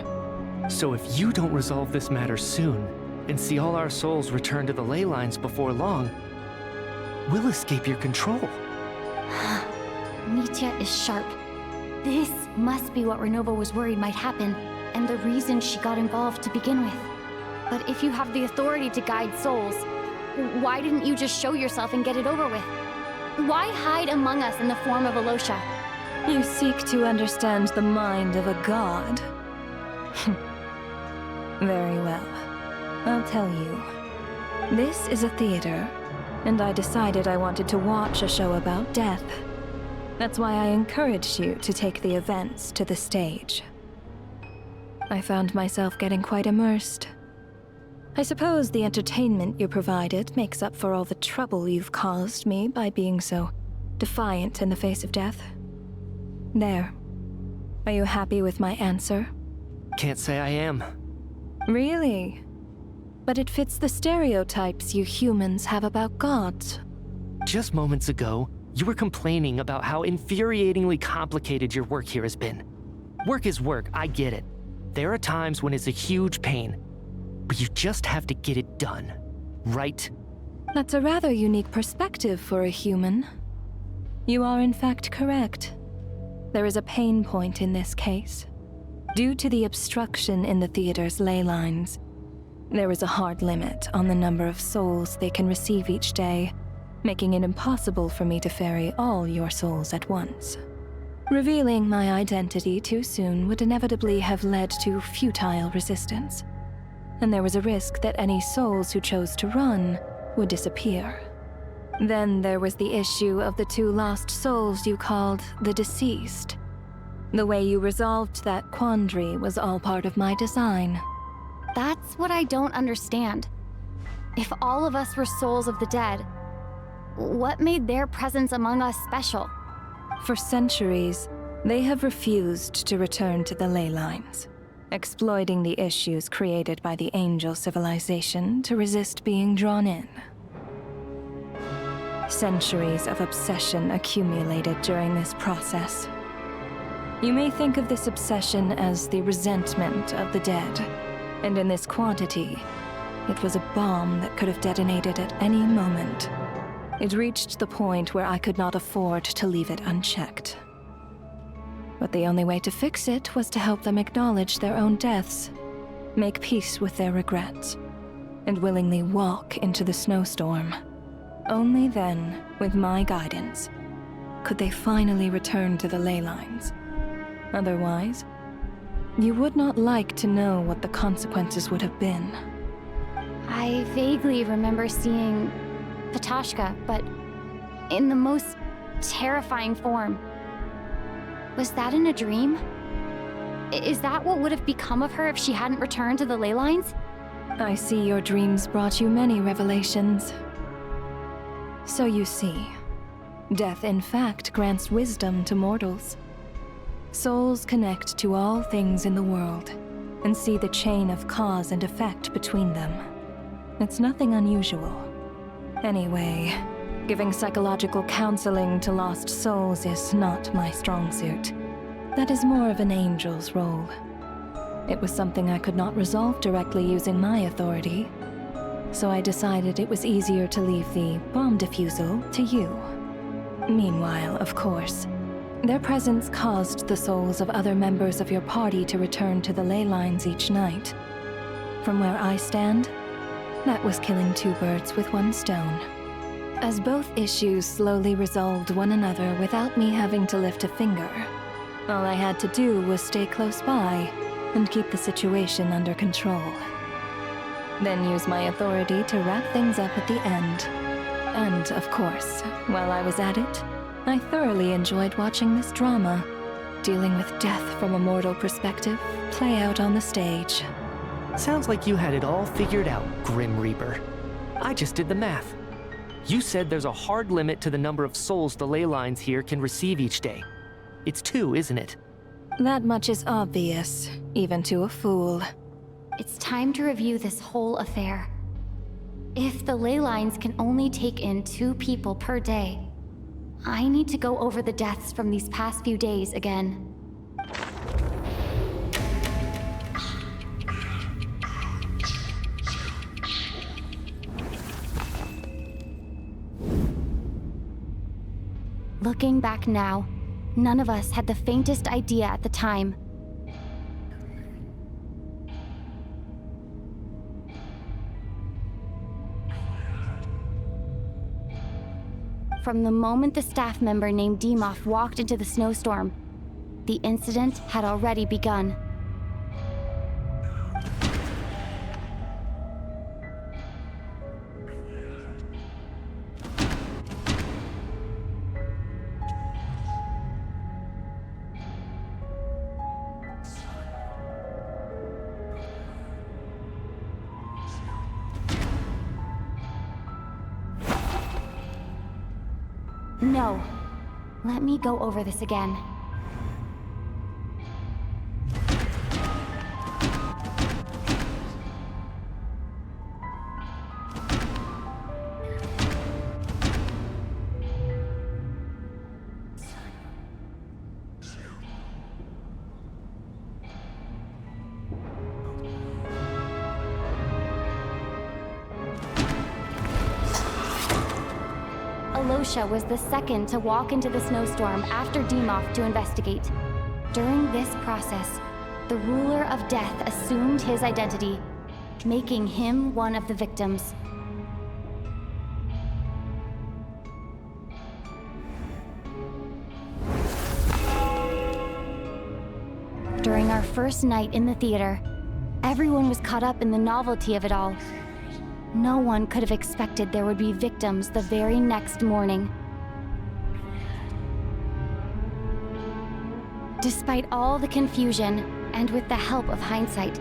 So if you don't resolve this matter soon, and see all our souls return to the ley lines before long, we'll escape your control. MITYA is sharp. This must be what Renova was worried might happen, and the reason she got involved to begin with. But if you have the authority to guide souls, why didn't you just show yourself and get it over with? Why hide among us in the form of Alosha? You seek to understand the mind of a god. Very well. I'll tell you. This is a theater, and I decided I wanted to watch a show about death. That's why I encouraged you to take the events to the stage. I found myself getting quite immersed. I suppose the entertainment you provided makes up for all the trouble you've caused me by being so defiant in the face of death. There. Are you happy with my answer? Can't say I am. Really? But it fits the stereotypes you humans have about gods. Just moments ago, you were complaining about how infuriatingly complicated your work here has been. Work is work, I get it. There are times when it's a huge pain, but you just have to get it done, right? That's a rather unique perspective for a human. You are in fact correct. There is a pain point in this case. Due to the obstruction in the theater's ley lines, there is a hard limit on the number of souls they can receive each day, making it impossible for me to ferry all your souls at once. Revealing my identity too soon would inevitably have led to futile resistance, and there was a risk that any souls who chose to run would disappear. Then there was the issue of the 2 lost souls you called the deceased. The way you resolved that quandary was all part of my design. That's what I don't understand. If all of us were souls of the dead, what made their presence among us special? For centuries, they have refused to return to the ley lines, exploiting the issues created by the angel civilization to resist being drawn in. Centuries of obsession accumulated during this process. You may think of this obsession as the resentment of the dead, and in this quantity, it was a bomb that could have detonated at any moment. It reached the point where I could not afford to leave it unchecked. But the only way to fix it was to help them acknowledge their own deaths, make peace with their regrets, and willingly walk into the snowstorm. Only then, with my guidance, could they finally return to the ley lines. Otherwise, you would not like to know what the consequences would have been. I vaguely remember seeing Patashka, but in the most terrifying form. Was that in a dream? Is that what would have become of her if she hadn't returned to the ley lines? I see your dreams brought you many revelations. So you see, death in fact grants wisdom to mortals. Souls connect to all things in the world and see the chain of cause and effect between them. It's nothing unusual. Anyway, giving psychological counseling to lost souls is not my strong suit. That is more of an angel's role. It was something I could not resolve directly using my authority, so I decided it was easier to leave the bomb defusal to you. Meanwhile, of course, their presence caused the souls of other members of your party to return to the ley lines each night. From where I stand, that was killing 2 birds with 1 stone. As both issues slowly resolved one another without me having to lift a finger, all I had to do was stay close by and keep the situation under control. Then use my authority to wrap things up at the end. And, of course, while I was at it, I thoroughly enjoyed watching this drama, dealing with death from a mortal perspective, play out on the stage. Sounds like you had it all figured out, Grim Reaper. I just did the math. You said there's a hard limit to the number of souls the ley lines here can receive each day. It's 2, isn't it? That much is obvious, even to a fool. It's time to review this whole affair. If the ley lines can only take in 2 people per day, I need to go over the deaths from these past few days again. Looking back now, none of us had the faintest idea at the time. From the moment the staff member named Demoff walked into the snowstorm, the incident had already begun. No. Let me go over this again. Alosha was the second to walk into the snowstorm after Demoff to investigate. During this process, the ruler of death assumed his identity, making him one of the victims. During our first night in the theater, everyone was caught up in the novelty of it all. No one could have expected there would be victims the very next morning. Despite all the confusion, and with the help of hindsight,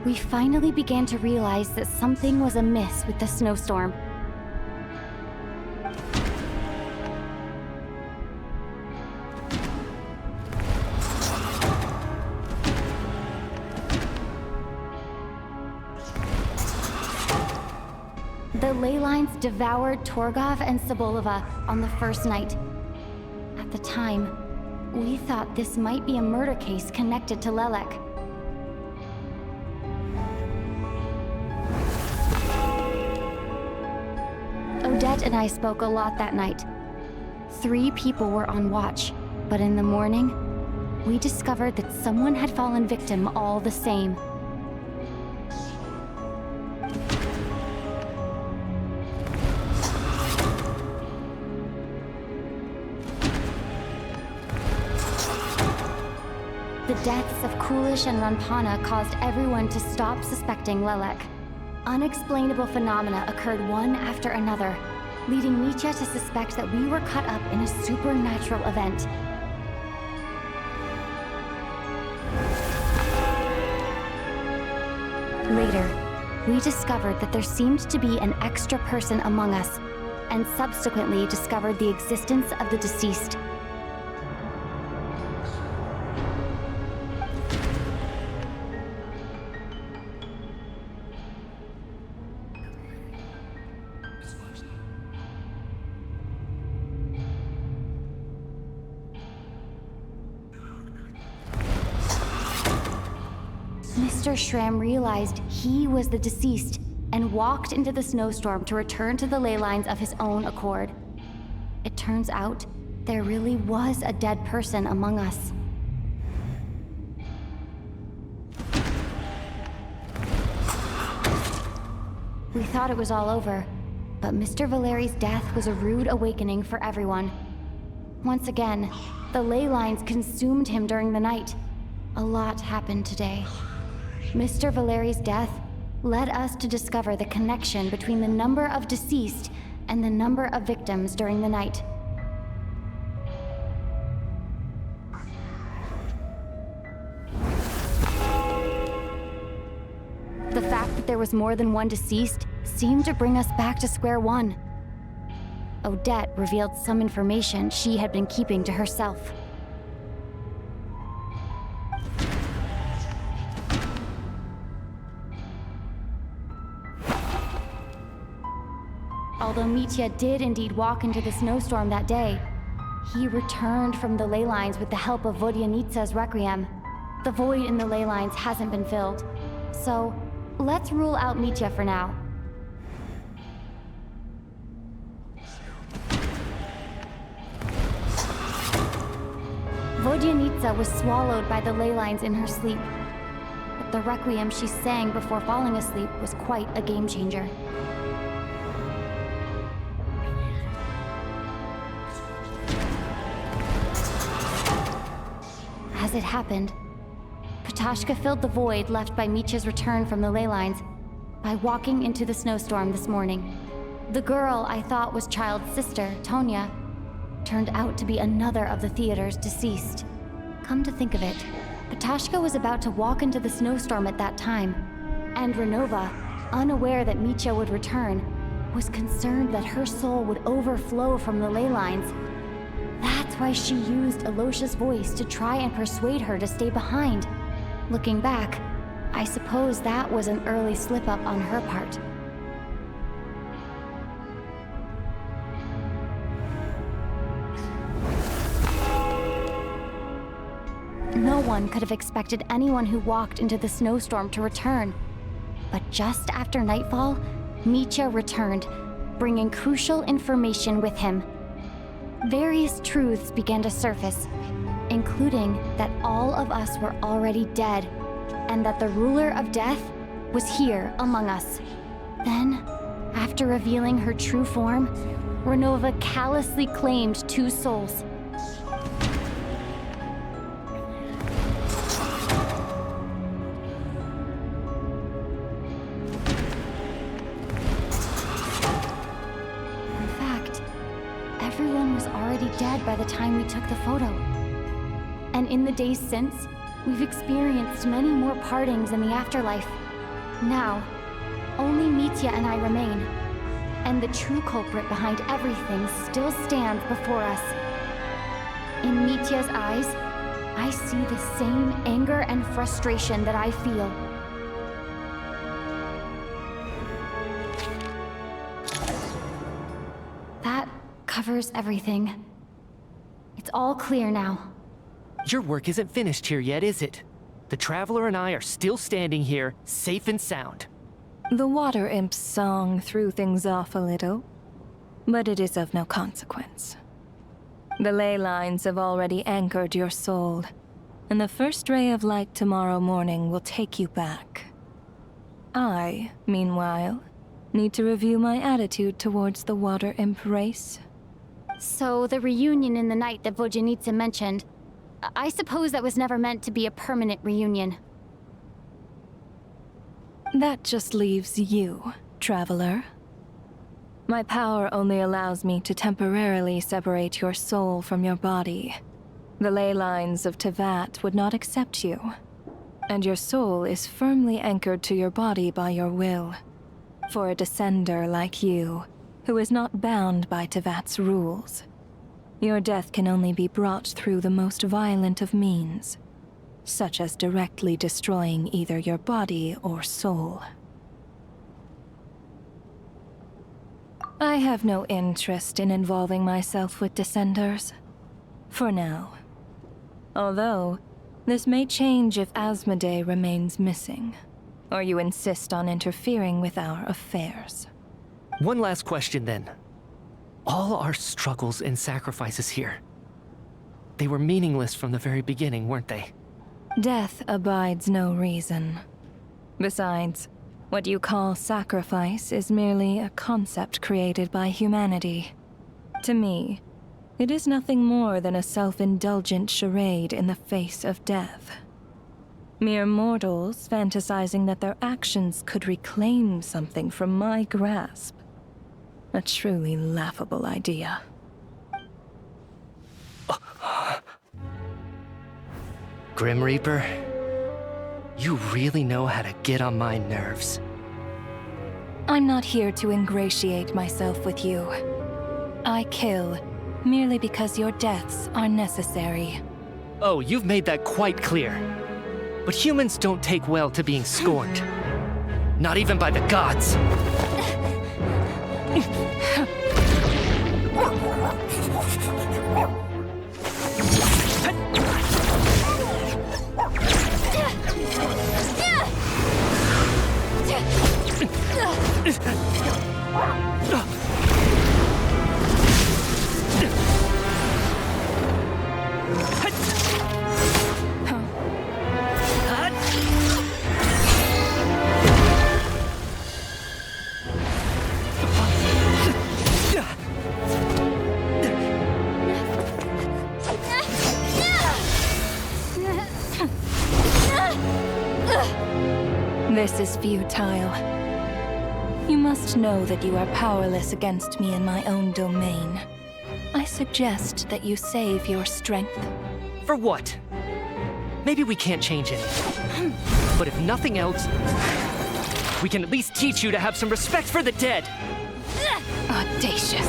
we finally began to realize that something was amiss with the snowstorm. The ley lines devoured Torgov and Sobolova on the first night. At the time, we thought this might be a murder case connected to Lelek. Odette and I spoke a lot that night. 3 people were on watch, but in the morning, we discovered that someone had fallen victim all the same. The deaths of Kulish and Ranpana caused everyone to stop suspecting Lelek. Unexplainable phenomena occurred one after another, leading MITYA to suspect that we were caught up in a supernatural event. Later, we discovered that there seemed to be an extra person among us, and subsequently discovered the existence of the deceased. Mr. Schramm realized he was the deceased and walked into the snowstorm to return to the ley lines of his own accord. It turns out there really was a dead person among us. We thought it was all over, But Mr. Valeri's death was a rude awakening for everyone. Once again, the ley lines consumed him during the night. A lot happened today. Mr. Valeri's death led us to discover the connection between the number of deceased and the number of victims during the night. The fact that there was more than one deceased seemed to bring us back to square one. Odette revealed some information she had been keeping to herself. Although MITYA did indeed walk into the snowstorm that day, he returned from the ley lines with the help of Vodyanitsa's requiem. The void in the ley lines hasn't been filled, so let's rule out MITYA for now. Vodyanitsa was swallowed by the ley lines in her sleep, but the requiem she sang before falling asleep was quite a game changer. As it happened, Ptashka filled the void left by MITYA's return from the ley lines by walking into the snowstorm this morning. The girl I thought was Child's sister, Tonya, turned out to be another of the theater's deceased. Come to think of it, Ptashka was about to walk into the snowstorm at that time, and Renova, unaware that MITYA would return, was concerned that her soul would overflow from the ley lines. That's why she used Alosha's voice to try and persuade her to stay behind. Looking back, I suppose that was an early slip-up on her part. No one could have expected anyone who walked into the snowstorm to return. But just after nightfall, MITYA returned, bringing crucial information with him. Various truths began to surface, including that all of us were already dead, and that the ruler of death was here among us. Then, after revealing her true form, Renova callously claimed 2 souls. Everyone was already dead by the time we took the photo. And in the days since, we've experienced many more partings in the afterlife. Now, only MITYA and I remain. And the true culprit behind everything still stands before us. In MITYA's eyes, I see the same anger and frustration that I feel. That covers everything. It's all clear now. Your work isn't finished here yet, is it? The Traveler and I are still standing here, safe and sound. The Water Imp's song threw things off a little, but it is of no consequence. The ley lines have already anchored your soul, and the first ray of light tomorrow morning will take you back. I, meanwhile, need to review my attitude towards the Water Imp race. So the reunion in the night that Vodyanitsa mentioned, I suppose that was never meant to be a permanent reunion. That just leaves you, Traveler. My power only allows me to temporarily separate your soul from your body. The ley lines of Tevat would not accept you, and your soul is firmly anchored to your body by your will. For a descender like you, who is not bound by Tevat's rules, your death can only be brought through the most violent of means, such as directly destroying either your body or soul. I have no interest in involving myself with Descenders, for now. Although, this may change if Asmodee remains missing, or you insist on interfering with our affairs. One last question then. All our struggles and sacrifices here, they were meaningless from the very beginning, weren't they? Death abides no reason. Besides, What you call sacrifice is merely a concept created by humanity. To me, it is nothing more than a self-indulgent charade in the face of death. Mere mortals fantasizing that their actions could reclaim something from my grasp. A truly laughable idea. Grim Reaper, you really know how to get on my nerves. I'm not here to ingratiate myself with you. I kill merely because your deaths are necessary. Oh, you've made that quite clear. But humans don't take well to being scorned. Not even by the gods. This is futile. You must know that you are powerless against me in my own domain. I suggest that you save your strength. For what? Maybe we can't change anything. But if nothing else, we can at least teach you to have some respect for the dead. Audacious.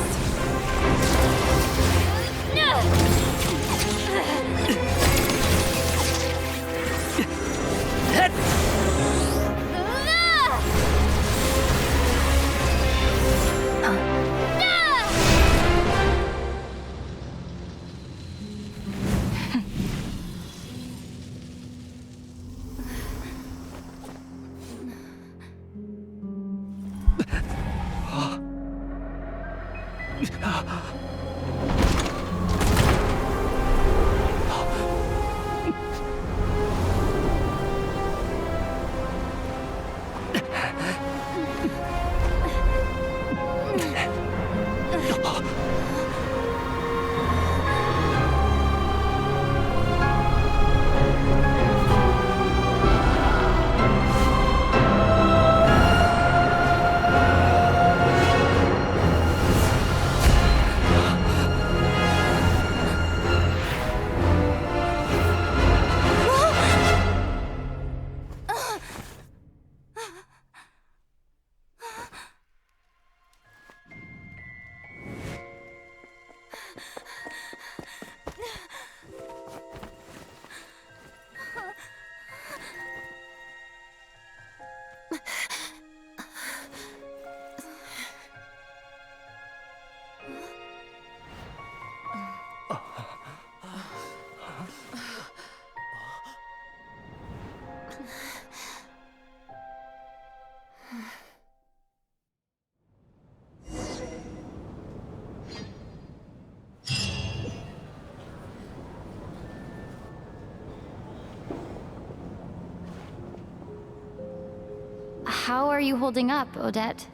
How are you holding up, Odette?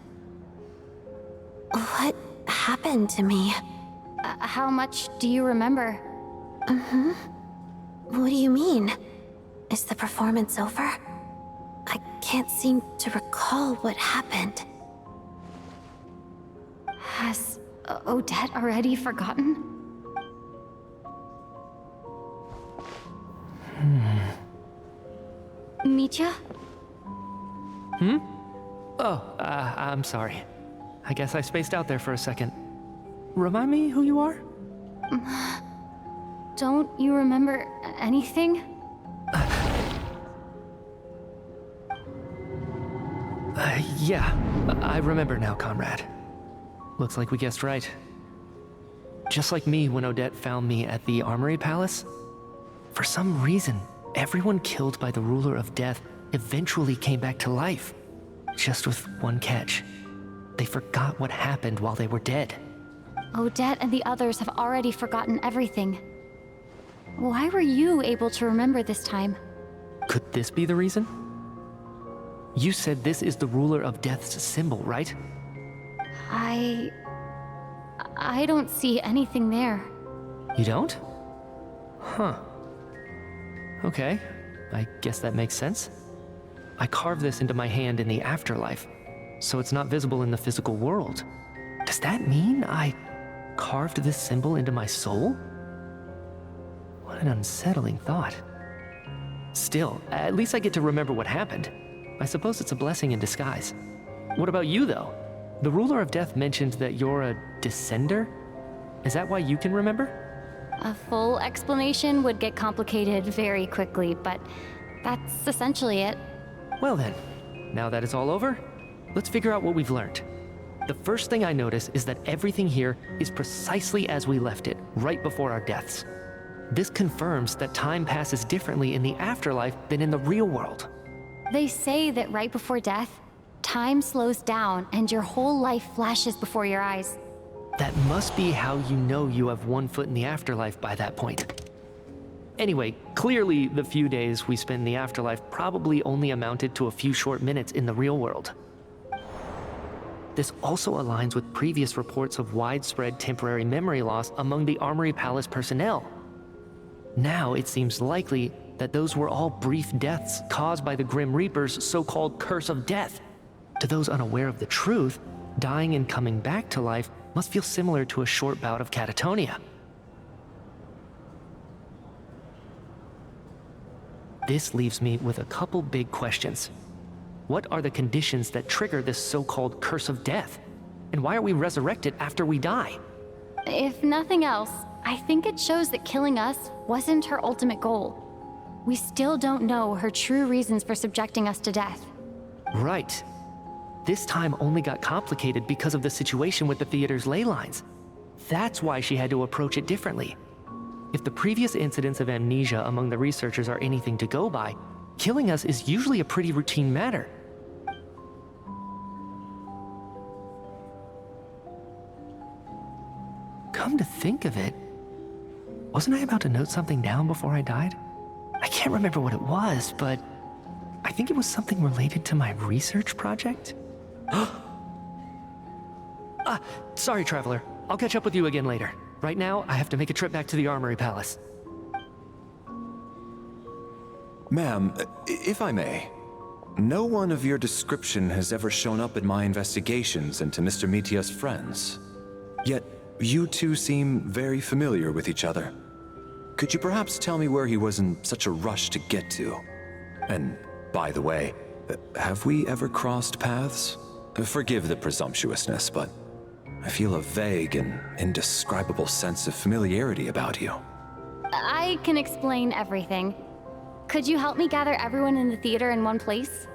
What happened to me? How much do you remember? What do you mean? Is the performance over? I can't seem to recall what happened. Has Odette already forgotten? MITYA? Oh, I'm sorry. I guess I spaced out there for a second. Remind me who you are? Don't you remember anything? Yeah, I remember now, comrade. Looks like we guessed right. Just like me when Odette found me at the Armory Palace. For some reason, everyone killed by the Ruler of Death eventually came back to life. Just with one catch. They forgot what happened while they were dead. Odette and the others have already forgotten everything. Why were you able to remember this time? Could this be the reason? You said this is the ruler of Death's symbol, right? I don't see anything there. You don't? Huh. Okay, I guess that makes sense. I carved this into my hand in the afterlife, so it's not visible in the physical world. Does that mean I carved this symbol into my soul? What an unsettling thought. Still, at least I get to remember what happened. I suppose it's a blessing in disguise. What about you, though? The ruler of death mentioned that you're a descender? Is that why you can remember? A full explanation would get complicated very quickly, but that's essentially it. Well then, now that it's all over, let's figure out what we've learned. The first thing I notice is that everything here is precisely as we left it, right before our deaths. This confirms that time passes differently in the afterlife than in the real world. They say that right before death, time slows down and your whole life flashes before your eyes. That must be how you know you have one foot in the afterlife by that point. Anyway, clearly the few days we spend in the afterlife probably only amounted to a few short minutes in the real world. This also aligns with previous reports of widespread temporary memory loss among the Armory Palace personnel. Now it seems likely that those were all brief deaths caused by the Grim Reaper's so-called curse of death. To those unaware of the truth, dying and coming back to life must feel similar to a short bout of catatonia. This leaves me with a couple big questions. What are the conditions that trigger this so-called curse of death? And why are we resurrected after we die? If nothing else, I think it shows that killing us wasn't her ultimate goal. We still don't know her true reasons for subjecting us to death. Right. This time only got complicated because of the situation with the theater's ley lines. That's why she had to approach it differently. If the previous incidents of amnesia among the researchers are anything to go by, killing us is usually a pretty routine matter. Come to think of it, wasn't I about to note something down before I died? I can't remember what it was, but I think it was something related to my research project. Sorry, Traveler. I'll catch up with you again later. Right now, I have to make a trip back to the Armory Palace. Ma'am, if I may, no one of your description has ever shown up in my investigations into Mr. MITYA's friends. Yet, you two seem very familiar with each other. Could you perhaps tell me where he was in such a rush to get to? And, by the way, have we ever crossed paths? Forgive the presumptuousness, but I feel a vague and indescribable sense of familiarity about you. I can explain everything. Could you help me gather everyone in the theater in one place?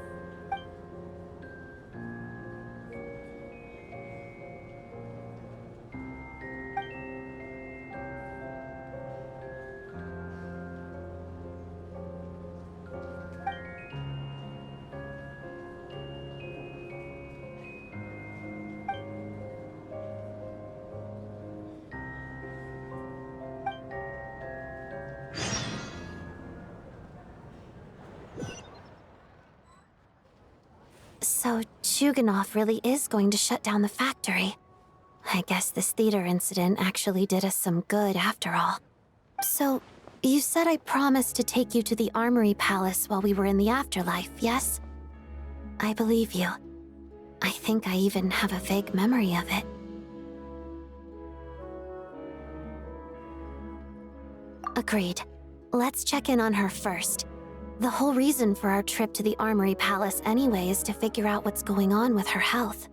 So, Chuganov really is going to shut down the factory. I guess this theater incident actually did us some good after all. So, you said I promised to take you to the Armory Palace while we were in the afterlife, yes? I believe you. I think I even have a vague memory of it. Agreed. Let's check in on her first. The whole reason for our trip to the Armory Palace anyway is to figure out what's going on with her health.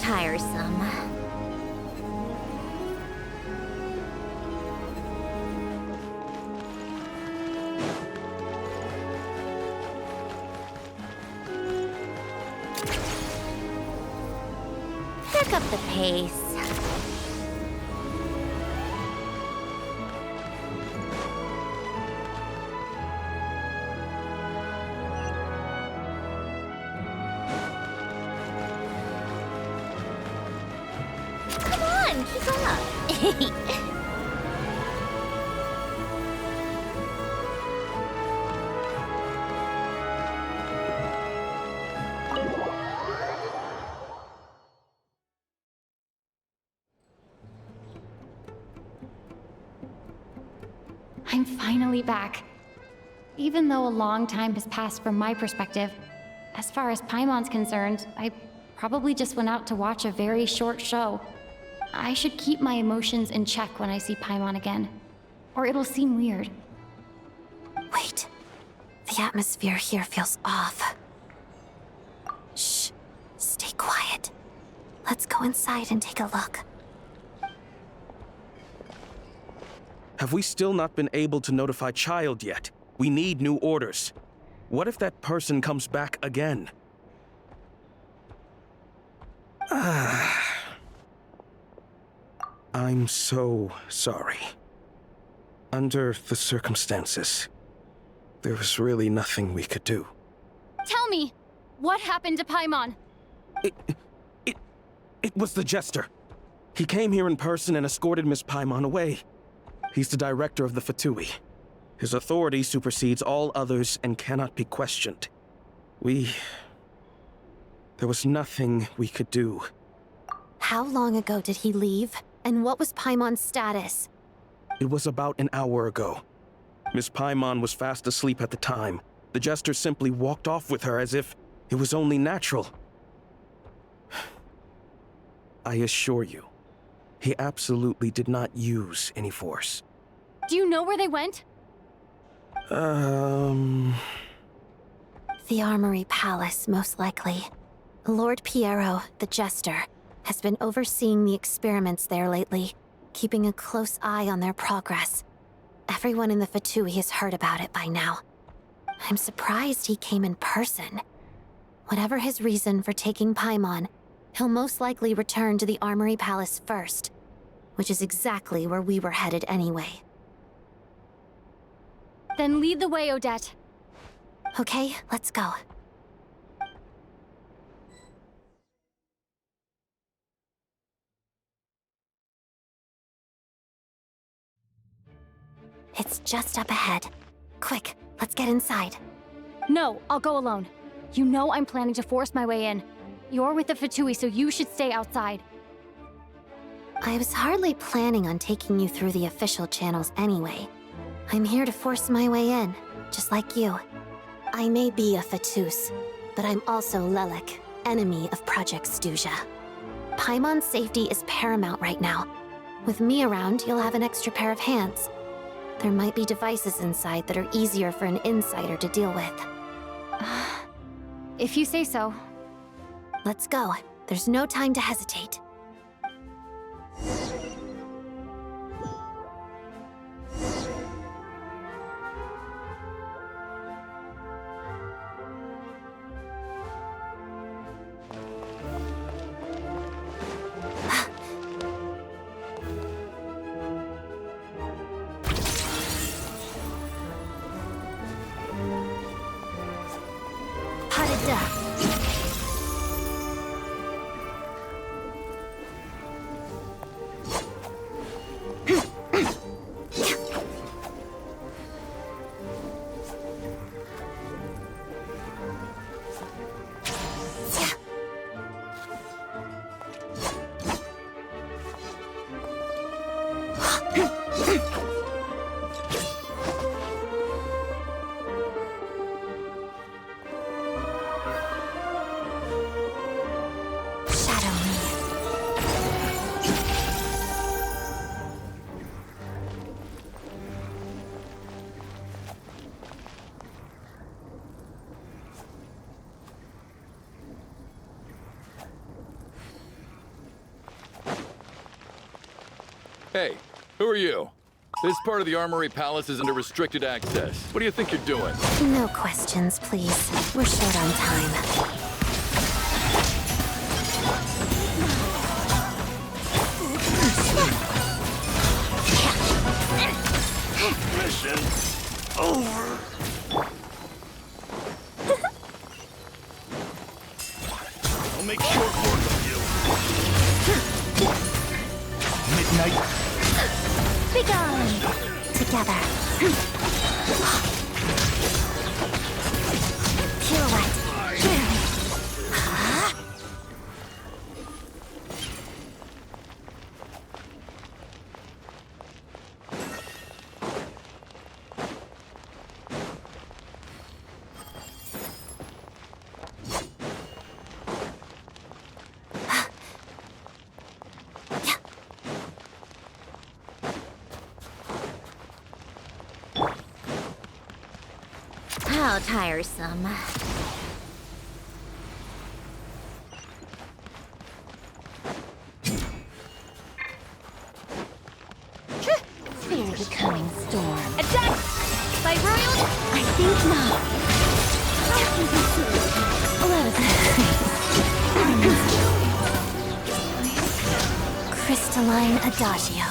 tiresome. Pick up the pace. Come on, keep up. I'm finally back. Even though a long time has passed from my perspective, as far as Paimon's concerned, I probably just went out to watch a very short show. I should keep my emotions in check when I see Paimon again, or it'll seem weird. Wait. The atmosphere here feels off. Shh. Stay quiet. Let's go inside and take a look. Have we still not been able to notify Child yet? We need new orders. What if that person comes back again? I'm so sorry. Under the circumstances, there was really nothing we could do. Tell me, what happened to Paimon? It was the Jester. He came here in person and escorted Miss Paimon away. He's the director of the Fatui. His authority supersedes all others and cannot be questioned. There was nothing we could do. How long ago did he leave? And what was Paimon's status? It was about an hour ago. Miss Paimon was fast asleep at the time. The Jester simply walked off with her as if it was only natural. I assure you, he absolutely did not use any force. Do you know where they went? The Armory Palace, most likely. Lord Piero, the Jester, has been overseeing the experiments there lately, keeping a close eye on their progress. Everyone in the Fatui has heard about it by now. I'm surprised he came in person. Whatever his reason for taking Paimon, he'll most likely return to the Armory Palace first, which is exactly where we were headed anyway. Then lead the way, Odette. Okay, let's go. It's just up ahead. Quick, let's get inside. No, I'll go alone. You know I'm planning to force my way in. You're with the Fatui, so you should stay outside. I was hardly planning on taking you through the official channels anyway. I'm here to force my way in, just like you. I may be a Fatus, but I'm also Lelek, enemy of Project Stuja. Paimon's safety is paramount right now. With me around, you'll have an extra pair of hands. There might be devices inside that are easier for an insider to deal with. If you say so. Let's go. There's no time to hesitate. Hey, who are you? This part of the Armory Palace is under restricted access. What do you think you're doing? No questions, please. We're short on time. Mission over. I'll make short work of you. Midnight. Be gone! Together. Pirouette. How tiresome. Fear the coming storm. Attack! By royal? I think not. Let us crystalline adagio.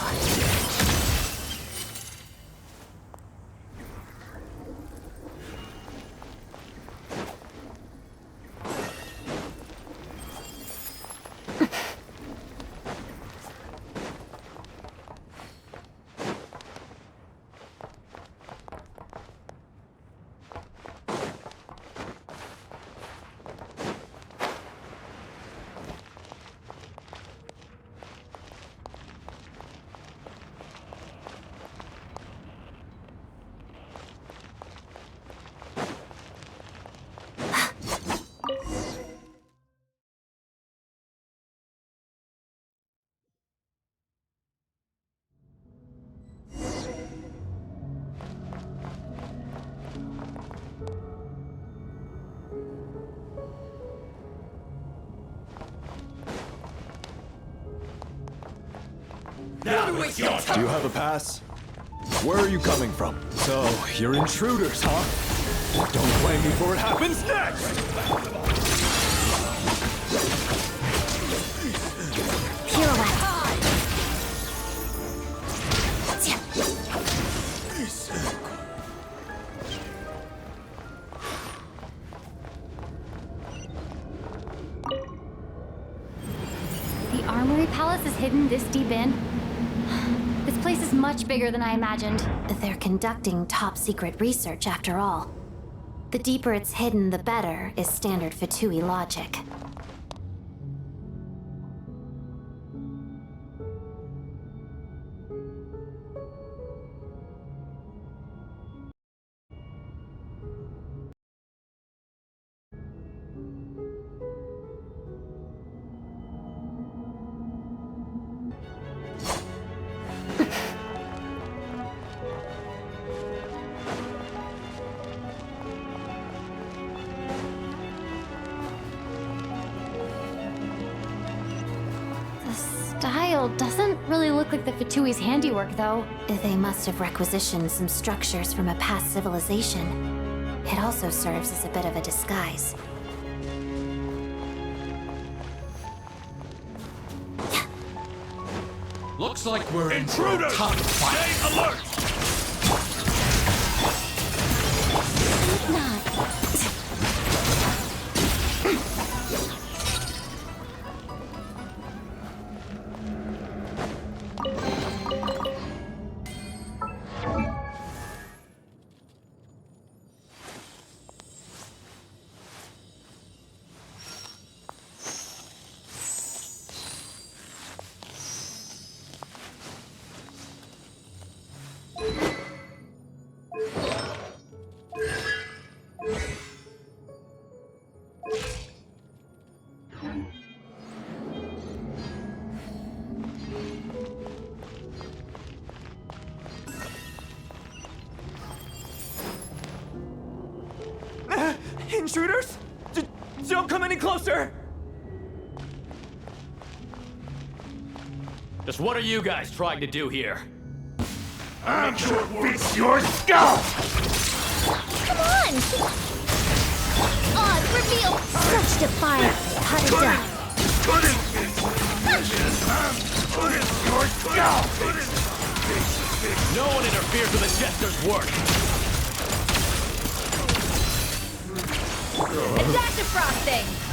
Do you have a pass? Where are you coming from? So, you're intruders, huh? Don't blame me for what happens next! Pirouette. The Armory Palace is hidden this deep in? This place is much bigger than I imagined. They're conducting top-secret research, after all. The deeper it's hidden, the better, is standard Fatui logic. Style doesn't really look like the Fatui's handiwork, though. They must have requisitioned some structures from a past civilization. It also serves as a bit of a disguise. Looks like we're in for a tough fight. Stay alert! Intruders? Don't come any closer! Just what are you guys trying to do here? I'm sure fix your skull! Come on! Odd reveal! Such defiance! Cut it down! Your skull! No one interferes with the Jester's work! Attack defrosting!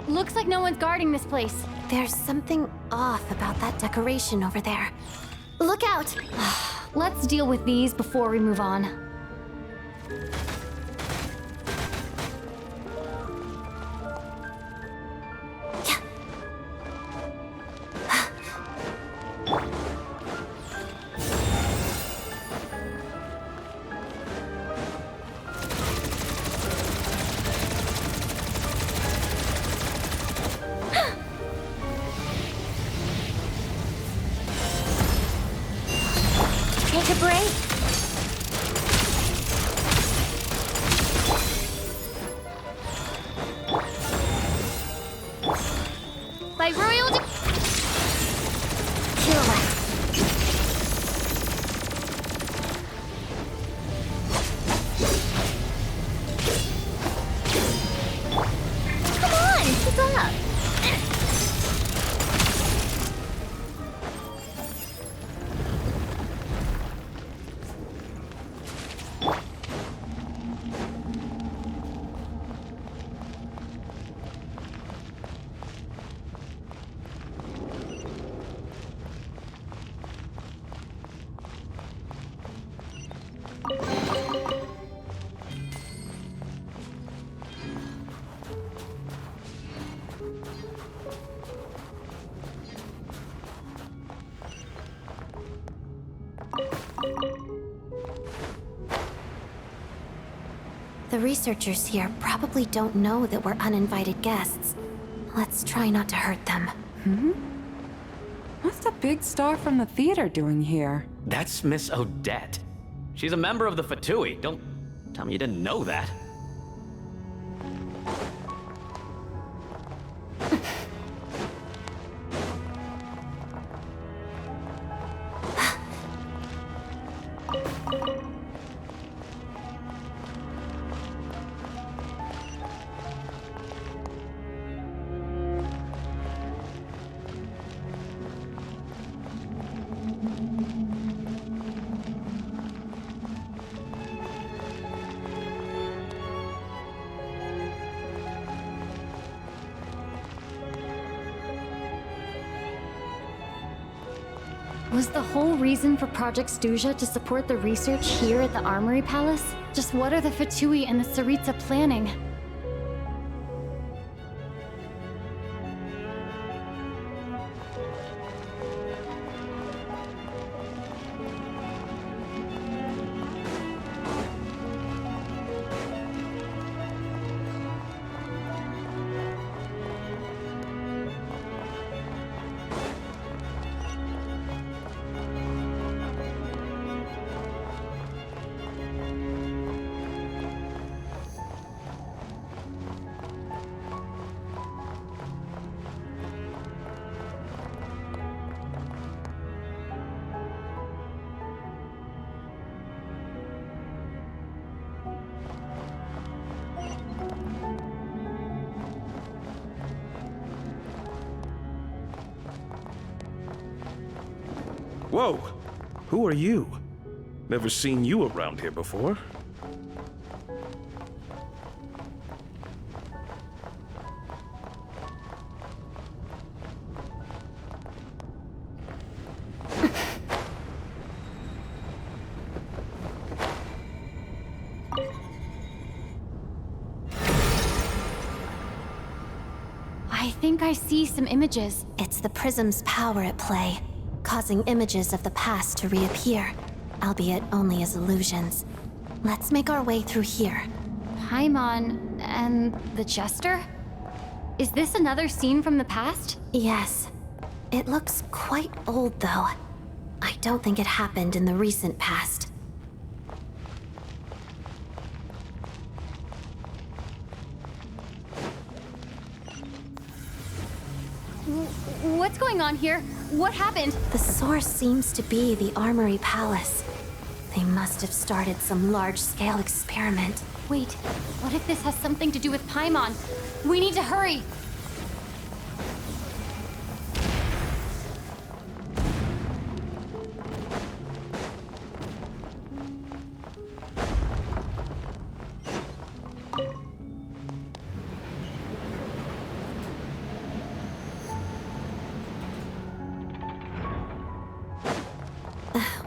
Looks like no one's guarding this place. There's something off about that decoration over there. Look out! Let's deal with these before we move on. Take a break. By royal Kill it. Come on, keep up! The researchers here probably don't know that we're uninvited guests. Let's try not to hurt them. What's the big star from the theater doing here? That's Miss Odette. She's a member of the Fatui. Don't tell me you didn't know that. Was the whole reason for Project Stuja to support the research here at the Armory Palace? Just what are the Fatui and the Tsaritsa planning? Whoa! Who are you? Never seen you around here before. I think I see some images. It's the prism's power at play, causing images of the past to reappear, albeit only as illusions. Let's make our way through here. Paimon and the Jester? Is this another scene from the past? Yes. It looks quite old, though. I don't think it happened in the recent past. What's going on here? What happened? The source seems to be the Armory Palace. They must have started some large-scale experiment. Wait, what if this has something to do with Paimon? We need to hurry!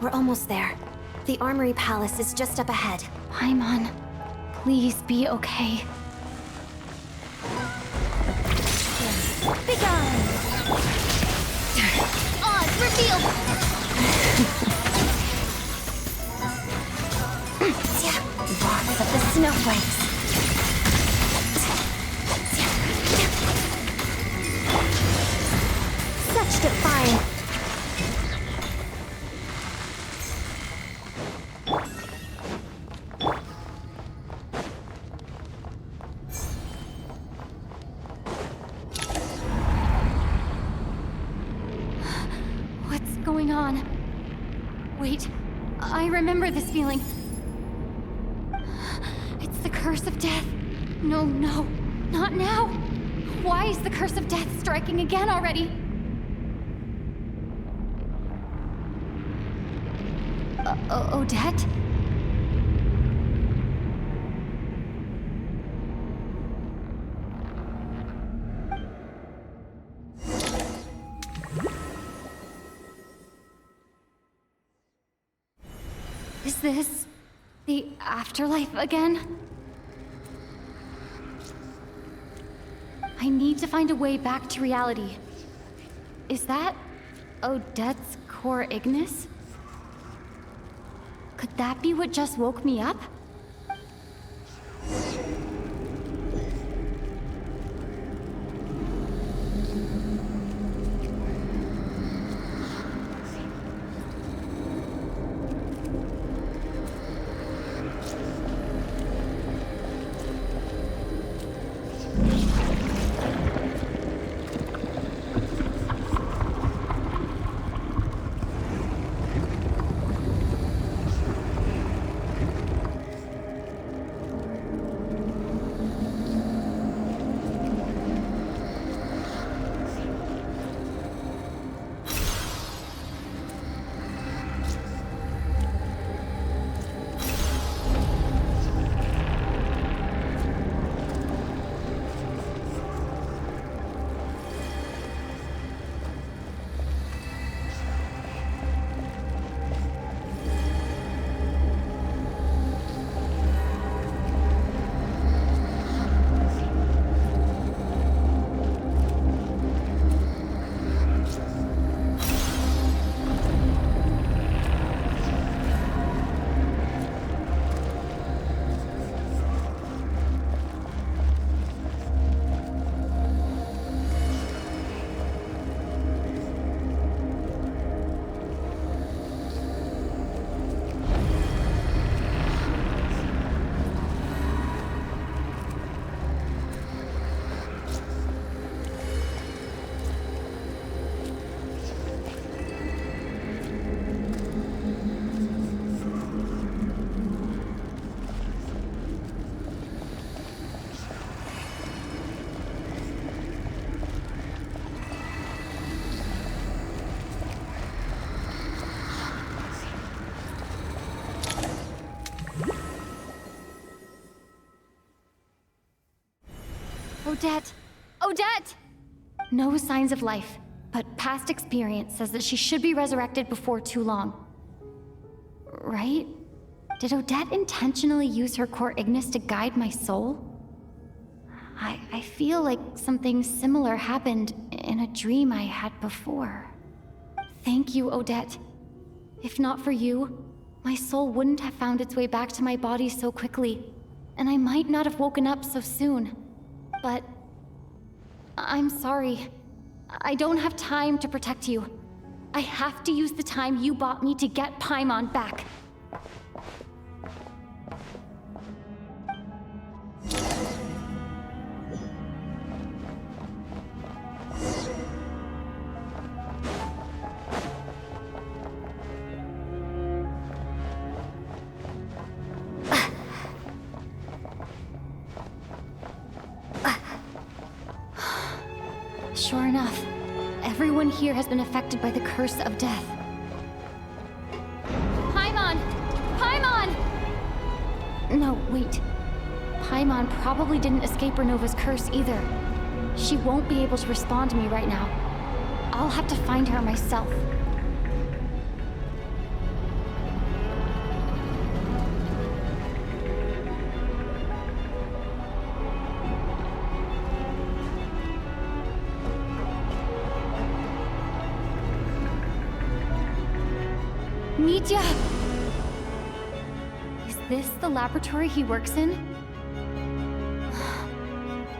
We're almost there. The Armory Palace is just up ahead. Paimon, please be okay. Begone! Oz revealed! Lots of the snowflakes. Such defiance. What's going on? Wait, I remember this feeling. It's the curse of death. No, no, not now. Why is the curse of death striking again already? Odette? Is this the afterlife again? I need to find a way back to reality. Is that Odette's core Ignis? Could that be what just woke me up? Odette! Odette! No signs of life, but past experience says that she should be resurrected before too long. Right? Did Odette intentionally use her core Ignis to guide my soul? I feel like something similar happened in a dream I had before. Thank you, Odette. If not for you, my soul wouldn't have found its way back to my body so quickly, and I might not have woken up so soon. But I'm sorry. I don't have time to protect you. I have to use the time you bought me to get Paimon back. Sure enough, everyone here has been affected by the curse of death. Paimon! Paimon! No, wait. Paimon probably didn't escape Renova's curse either. She won't be able to respond to me right now. I'll have to find her myself. MITYA! Is this the laboratory he works in?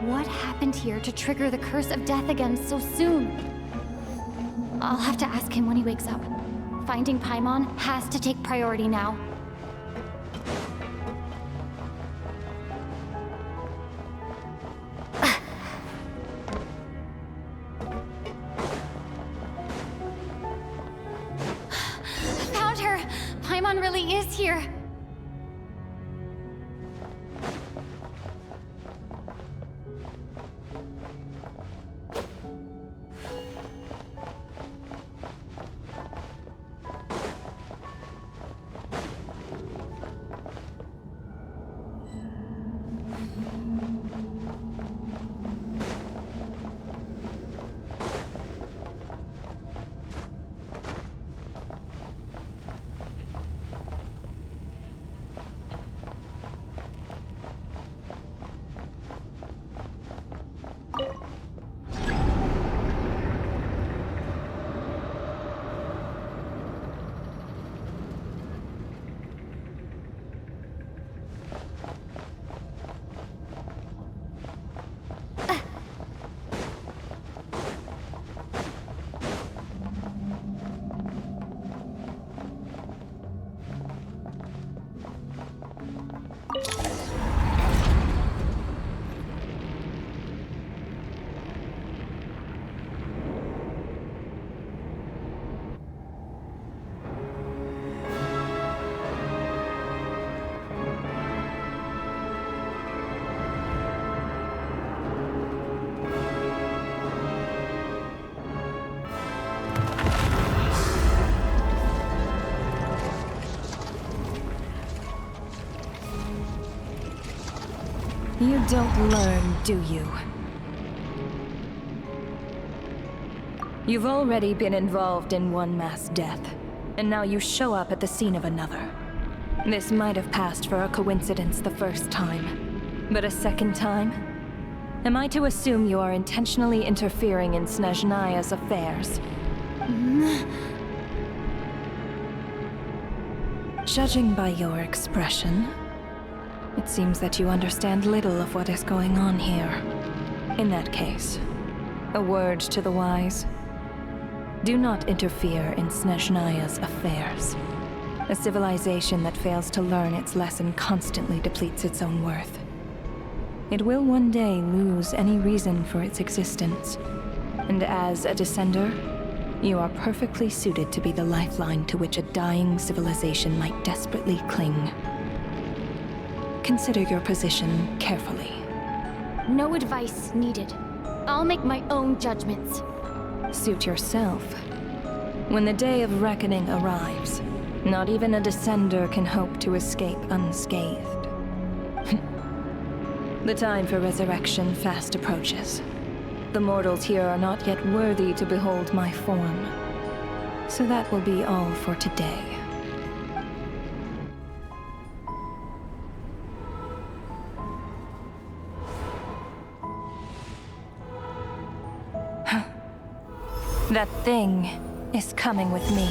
What happened here to trigger the curse of death again so soon? I'll have to ask him when he wakes up. Finding Paimon has to take priority now. Paimon really is here. You don't learn, do you? You've already been involved in one mass death, and now you show up at the scene of another. This might have passed for a coincidence the first time, but a second time? Am I to assume you are intentionally interfering in Snezhnaya's affairs? Judging by your expression, it seems that you understand little of what is going on here. In that case, a word to the wise. Do not interfere in Snezhnaya's affairs. A civilization that fails to learn its lesson constantly depletes its own worth. It will one day lose any reason for its existence. And as a descender, you are perfectly suited to be the lifeline to which a dying civilization might desperately cling. Consider your position carefully. No advice needed. I'll make my own judgments. Suit yourself. When the day of reckoning arrives, not even a descender can hope to escape unscathed. The time for resurrection fast approaches. The mortals here are not yet worthy to behold my form. So that will be all for today. That thing is coming with me.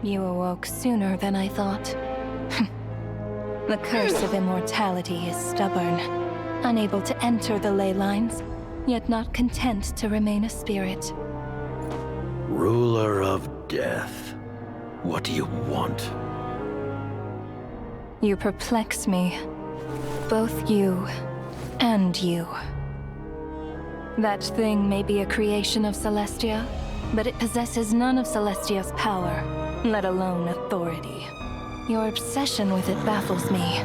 You awoke sooner than I thought. The curse of immortality is stubborn, unable to enter the ley lines, yet not content to remain a spirit. Ruler of death, what do you want? You perplex me. Both you and you. That thing may be a creation of Celestia, but it possesses none of Celestia's power, let alone authority. Your obsession with it baffles me.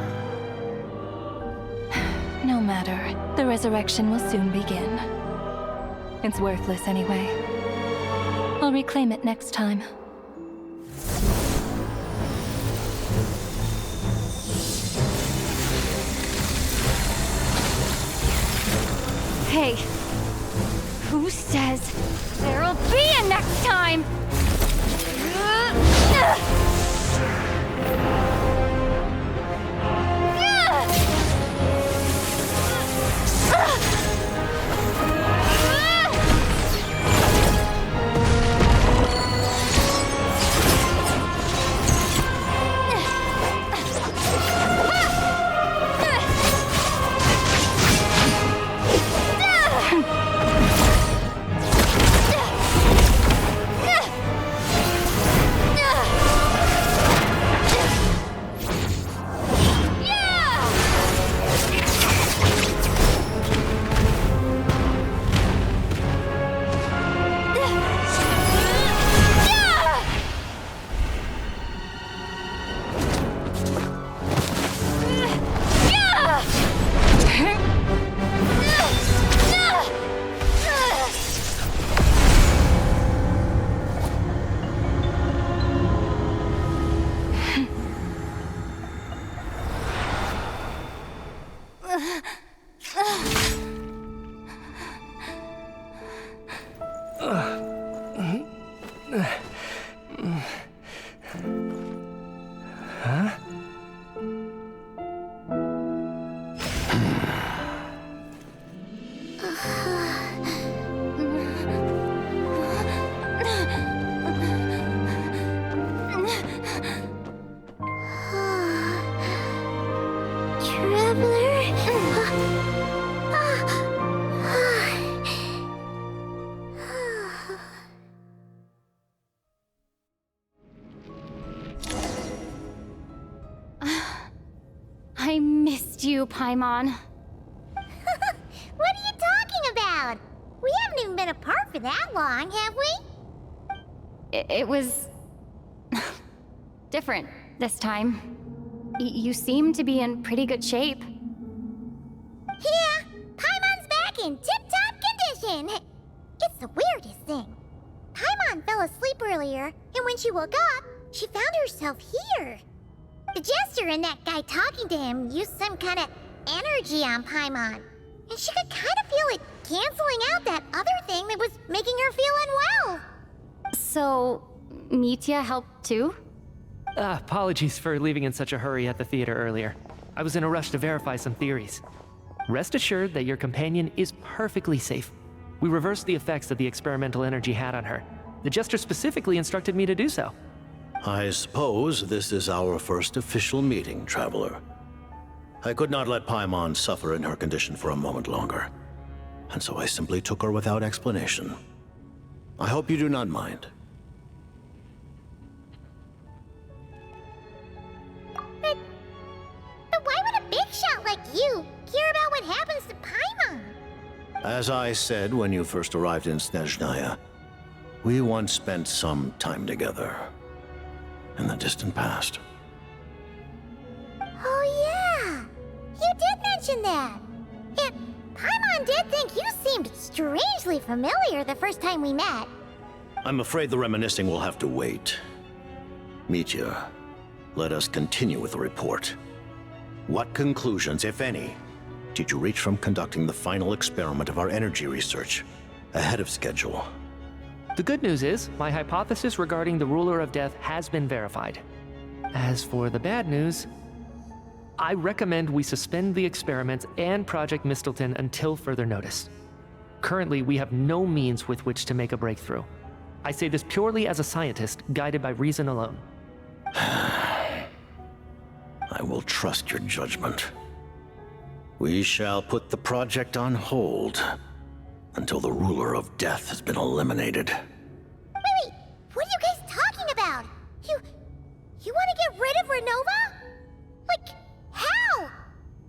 No matter, the resurrection will soon begin. It's worthless anyway. I'll reclaim it next time. Hey, who says there'll be a next time? I missed you, Paimon. What are you talking about? We haven't even been apart for that long, have we? It was... different this time. You seem to be in pretty good shape. Yeah, Paimon's back in tip-top condition. It's the weirdest thing. Paimon fell asleep earlier, and when she woke up, she found herself here. The Jester and that guy talking to him used some kind of energy on Paimon, and she could kind of feel it canceling out that other thing that was making her feel unwell. So, MITYA helped too? Apologies for leaving in such a hurry at the theater earlier. I was in a rush to verify some theories. Rest assured that your companion is perfectly safe. We reversed the effects that the experimental energy had on her. The Jester specifically instructed me to do so. I suppose this is our first official meeting, Traveler. I could not let Paimon suffer in her condition for a moment longer, and so I simply took her without explanation. I hope you do not mind. But why would a big shot like you care about what happens to Paimon? As I said when you first arrived in Snezhnaya, we once spent some time together. In the distant past. Oh yeah! You did mention that! And Paimon did think you seemed strangely familiar the first time we met. I'm afraid the reminiscing will have to wait. MITYA, let us continue with the report. What conclusions, if any, did you reach from conducting the final experiment of our energy research, ahead of schedule? The good news is, my hypothesis regarding the Ruler of Death has been verified. As for the bad news, I recommend we suspend the experiments and Project Mistleton until further notice. Currently, we have no means with which to make a breakthrough. I say this purely as a scientist, guided by reason alone. I will trust your judgment. We shall put the project on hold until the Ruler of Death has been eliminated. Wait, what are you guys talking about? You want to get rid of Renova? Like, how?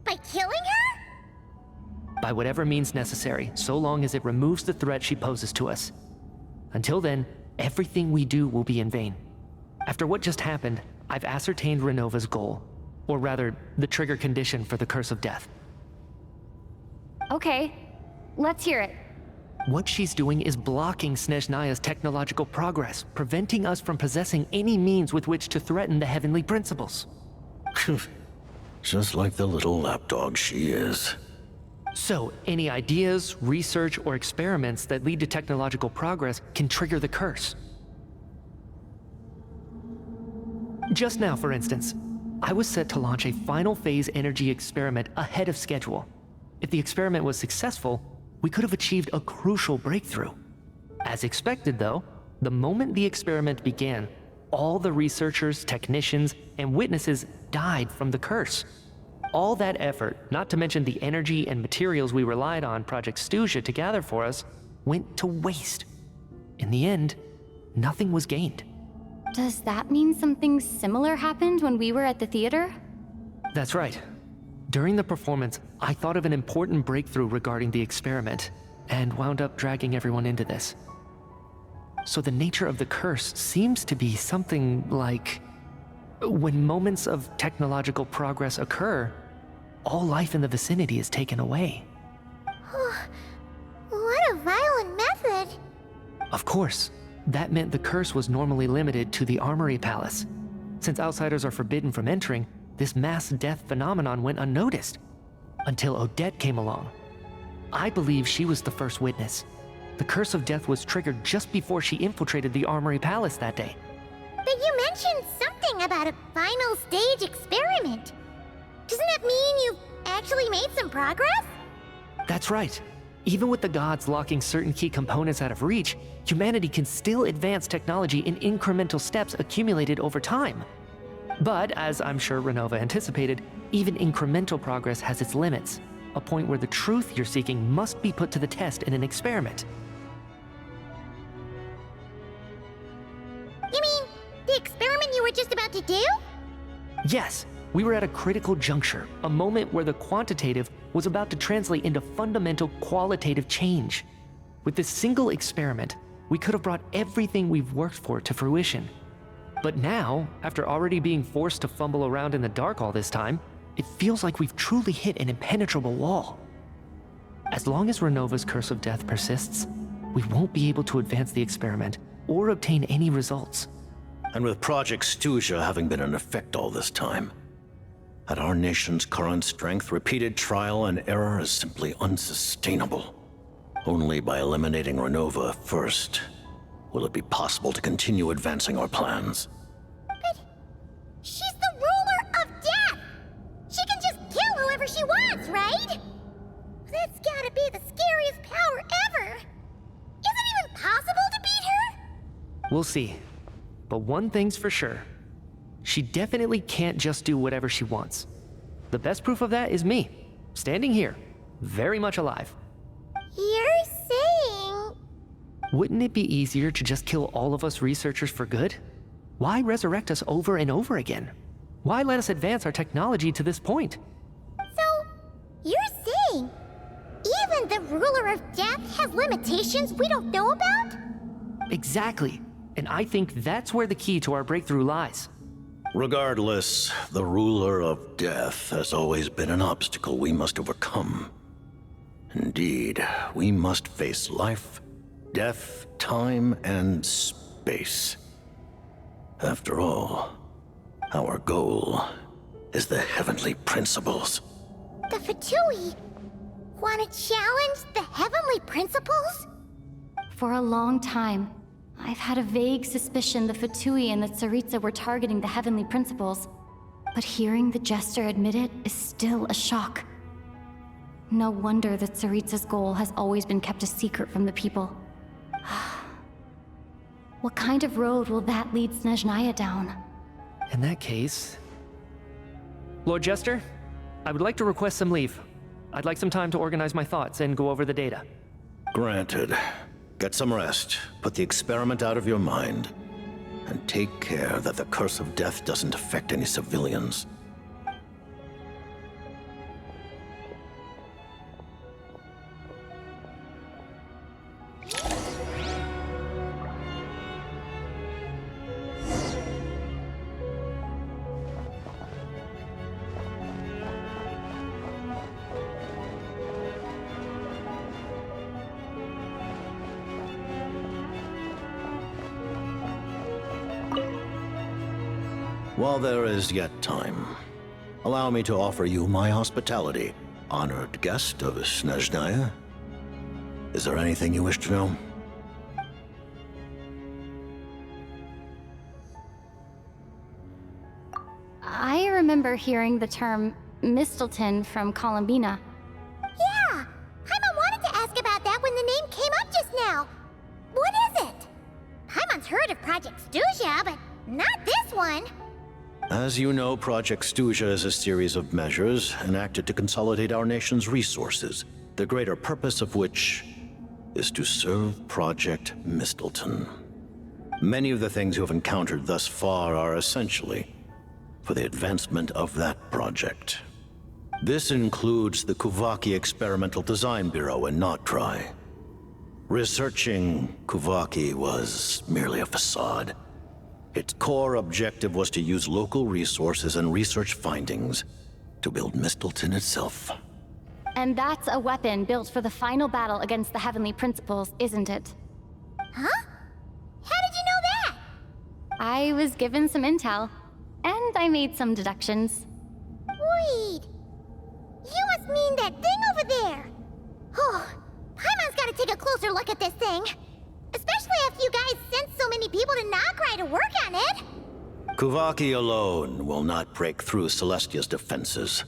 By killing her? By whatever means necessary, so long as it removes the threat she poses to us. Until then, everything we do will be in vain. After what just happened, I've ascertained Renova's goal. Or rather, the trigger condition for the Curse of Death. Okay, let's hear it. What she's doing is blocking Snezhnaya's technological progress, preventing us from possessing any means with which to threaten the heavenly principles. Just like the little lapdog she is. So, any ideas, research, or experiments that lead to technological progress can trigger the curse. Just now, for instance, I was set to launch a final phase energy experiment ahead of schedule. If the experiment was successful, we could have achieved a crucial breakthrough. As expected, though, the moment the experiment began, all the researchers, technicians, and witnesses died from the curse. All that effort, not to mention the energy and materials we relied on Project Stuja to gather for us, went to waste. In the end, nothing was gained. Does that mean something similar happened when we were at the theater? That's right. During the performance, I thought of an important breakthrough regarding the experiment, and wound up dragging everyone into this. So the nature of the curse seems to be something like, when moments of technological progress occur, all life in the vicinity is taken away. What a violent method! Of course, that meant the curse was normally limited to the Armory Palace. Since outsiders are forbidden from entering, this mass death phenomenon went unnoticed, until Odette came along. I believe she was the first witness. The Curse of Death was triggered just before she infiltrated the Armory Palace that day. But you mentioned something about a final stage experiment. Doesn't that mean you've actually made some progress? That's right. Even with the gods locking certain key components out of reach, humanity can still advance technology in incremental steps accumulated over time. But, as I'm sure Renova anticipated, even incremental progress has its limits, a point where the truth you're seeking must be put to the test in an experiment. You mean, the experiment you were just about to do? Yes, we were at a critical juncture, a moment where the quantitative was about to translate into fundamental qualitative change. With this single experiment, we could have brought everything we've worked for to fruition. But now, after already being forced to fumble around in the dark all this time, it feels like we've truly hit an impenetrable wall. As long as Renova's Curse of Death persists, we won't be able to advance the experiment or obtain any results. And with Project Stuja having been in effect all this time, at our nation's current strength, repeated trial and error is simply unsustainable. Only by eliminating Renova first will it be possible to continue advancing our plans. But she's the ruler of death! She can just kill whoever she wants, right? That's gotta be the scariest power ever! Is it even possible to beat her? We'll see. But one thing's for sure. She definitely can't just do whatever she wants. The best proof of that is me, standing here, very much alive. You're saying... Wouldn't it be easier to just kill all of us researchers for good? Why resurrect us over and over again? Why let us advance our technology to this point? So, you're saying even the ruler of death has limitations we don't know about? Exactly. And I think that's where the key to our breakthrough lies. Regardless, the Ruler of Death has always been an obstacle we must overcome. Indeed, we must face life, death, time, and space. After all, our goal is the heavenly principles. The Fatui, wanna challenge the heavenly principles? For a long time, I've had a vague suspicion the Fatui and the Tsaritsa were targeting the heavenly principles. But hearing the Jester admit it is still a shock. No wonder that Tsaritsa's goal has always been kept a secret from the people. What kind of road will that lead Snezhnaya down? In that case... Lord Jester, I would like to request some leave. I'd like some time to organize my thoughts and go over the data. Granted. Get some rest, put the experiment out of your mind, and take care that the curse of death doesn't affect any civilians. While there is yet time, allow me to offer you my hospitality, honored guest of Snezhnaya. Is there anything you wish to know? I remember hearing the term Mistleton from Columbina. Yeah! Paimon wanted to ask about that when the name came up just now. What is it? Paimon's heard of Project Stuja, but not this one. As you know, Project Stuja is a series of measures enacted to consolidate our nation's resources, the greater purpose of which is to serve Project Mistleton. Many of the things you have encountered thus far are essentially for the advancement of that project. This includes the Kuvaki Experimental Design Bureau in Notdry. Researching Kuvaki was merely a facade. Its core objective was to use local resources and research findings to build Mistleton itself. And that's a weapon built for the final battle against the Heavenly Principles, isn't it? Huh? How did you know that? I was given some intel, and I made some deductions. Wait. You must mean that thing over there. Oh, Paimon's gotta take a closer look at this thing. Especially after you guys sent so many people to Notdry to work on it. Kuvaki alone will not break through Celestia's defenses,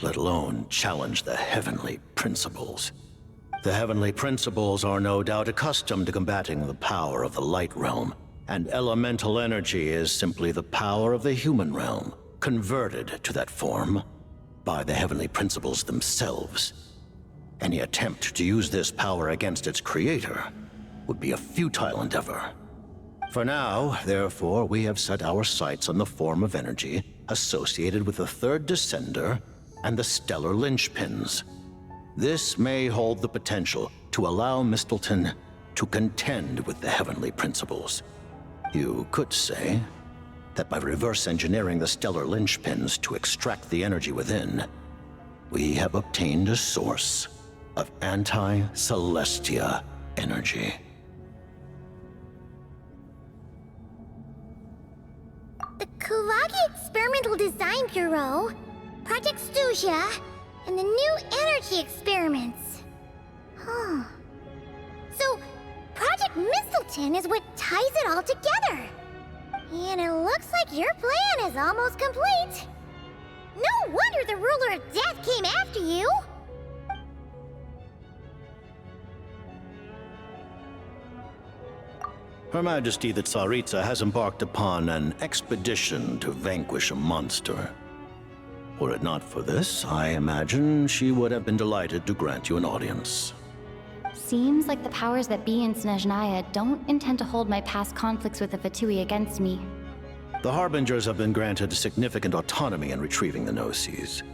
let alone challenge the Heavenly Principles. The Heavenly Principles are no doubt accustomed to combating the power of the Light Realm, and elemental energy is simply the power of the human realm, converted to that form by the Heavenly Principles themselves. Any attempt to use this power against its creator would be a futile endeavor. For now, therefore, we have set our sights on the form of energy associated with the Third Descender and the Stellar Linchpins. This may hold the potential to allow Mistleton to contend with the Heavenly Principles. You could say that by reverse engineering the Stellar Linchpins to extract the energy within, we have obtained a source of anti-Celestia energy. The Kuvaki Experimental Design Bureau, Project Stuja, and the new energy experiments. Huh. So, Project Mistleton is what ties it all together. And it looks like your plan is almost complete. No wonder the Ruler of Death came after you. Her Majesty the Tsaritsa has embarked upon an expedition to vanquish a monster. Were it not for this, I imagine she would have been delighted to grant you an audience. Seems like the powers that be in Snezhnaya don't intend to hold my past conflicts with the Fatui against me. The Harbingers have been granted significant autonomy in retrieving the Gnosis.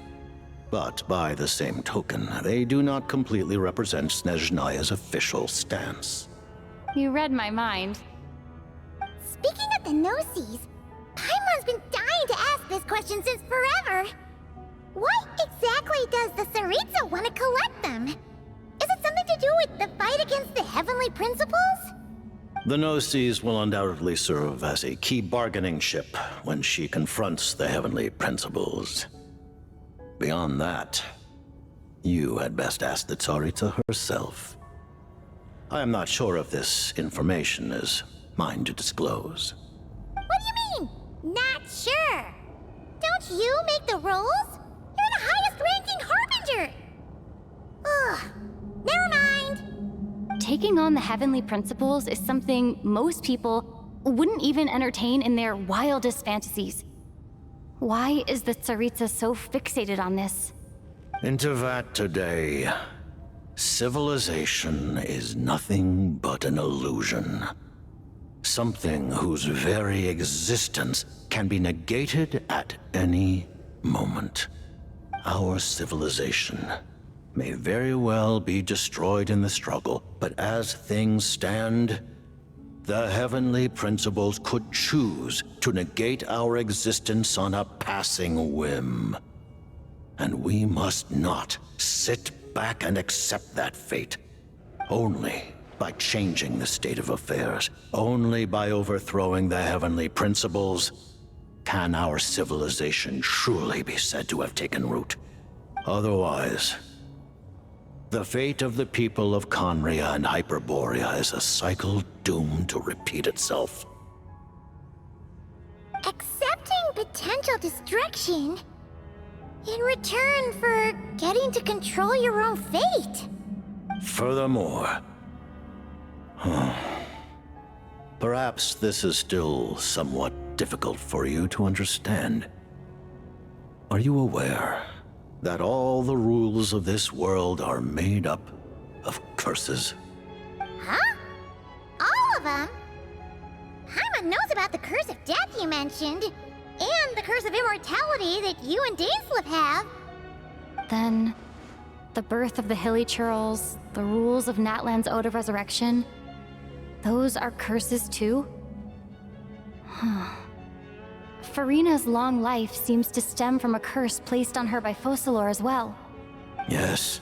But by the same token, they do not completely represent Snezhnaya's official stance. You read my mind. Speaking of the Gnosis, Paimon's been dying to ask this question since forever. Why exactly does the Tsaritsa want to collect them? Is it something to do with the fight against the Heavenly Principles? The Gnosis will undoubtedly serve as a key bargaining chip when she confronts the Heavenly Principles. Beyond that, You had best ask the Tsaritsa herself. I am not sure if this information is mine to disclose. What do you mean, not sure? Don't you make the rules? You're the highest ranking Harbinger! Ugh, never mind. Taking on the heavenly principles is something most people wouldn't even entertain in their wildest fantasies. Why is the Tsaritsa so fixated on this? In Teyvat today, civilization is nothing but an illusion. Something whose very existence can be negated at any moment. Our civilization may very well be destroyed in the struggle, but as things stand, the heavenly principles could choose to negate our existence on a passing whim. And we must not sit back and accept that fate. Only by changing the state of affairs, only by overthrowing the heavenly principles, can our civilization truly be said to have taken root. Otherwise, the fate of the people of Conria and Hyperborea is a cycle doomed to repeat itself. Accepting potential destruction in return for getting to control your own fate. Furthermore, perhaps this is still somewhat difficult for you to understand. Are you aware that all the rules of this world are made up of curses? Huh? All of them? Paimon knows about the curse of death you mentioned, and the curse of immortality that you and Dainsleif have. Then, the birth of the Hilly Churls, the rules of Natlan's Ode of Resurrection, those are curses too? Farina's long life seems to stem from a curse placed on her by Focalor as well. Yes.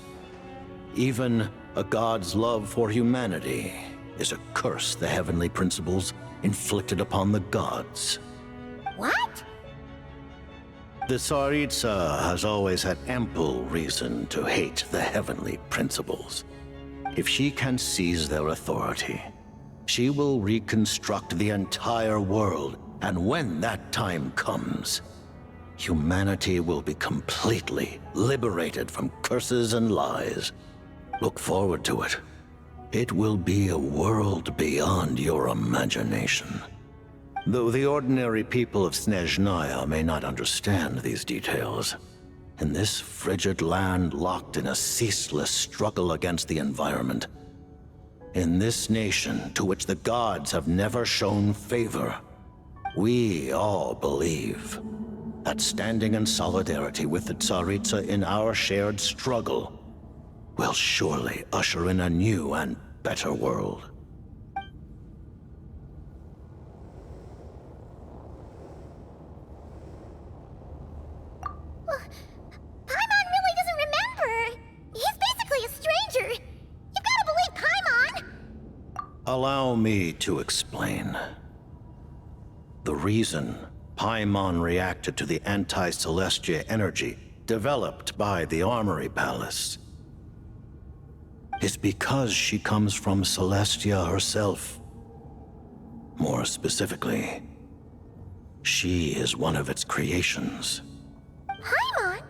Even a god's love for humanity is a curse the heavenly principles inflicted upon the gods. What? The Tsaritsa has always had ample reason to hate the heavenly principles. If she can seize their authority, she will reconstruct the entire world, and when that time comes, humanity will be completely liberated from curses and lies. Look forward to it. It will be a world beyond your imagination. Though the ordinary people of Snezhnaya may not understand these details, in this frigid land locked in a ceaseless struggle against the environment, in this nation to which the gods have never shown favor, we all believe that standing in solidarity with the Tsaritsa in our shared struggle will surely usher in a new and better world. Paimon really doesn't remember. He's basically a stranger. You've got to believe Paimon. Allow me to explain. The reason Paimon reacted to the anti-Celestia energy developed by the Armory Palace is because she comes from Celestia herself. More specifically, she is one of its creations. Paimon?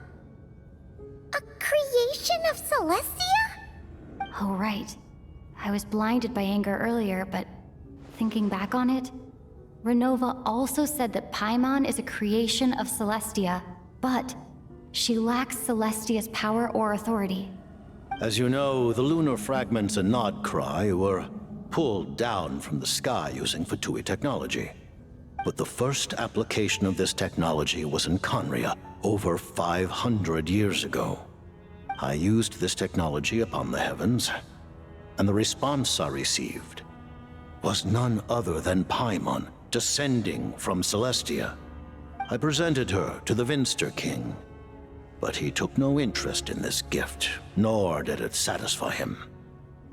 A creation of Celestia? Oh, right. I was blinded by anger earlier, but thinking back on it, Renova also said that Paimon is a creation of Celestia, but she lacks Celestia's power or authority. As you know, the lunar fragments in Nodcry were pulled down from the sky using Fatui technology. But the first application of this technology was in Conria over 500 years ago. I used this technology upon the heavens, and the response I received was none other than Paimon descending from Celestia. I presented her to the Vinster King, but he took no interest in this gift, nor did it satisfy him.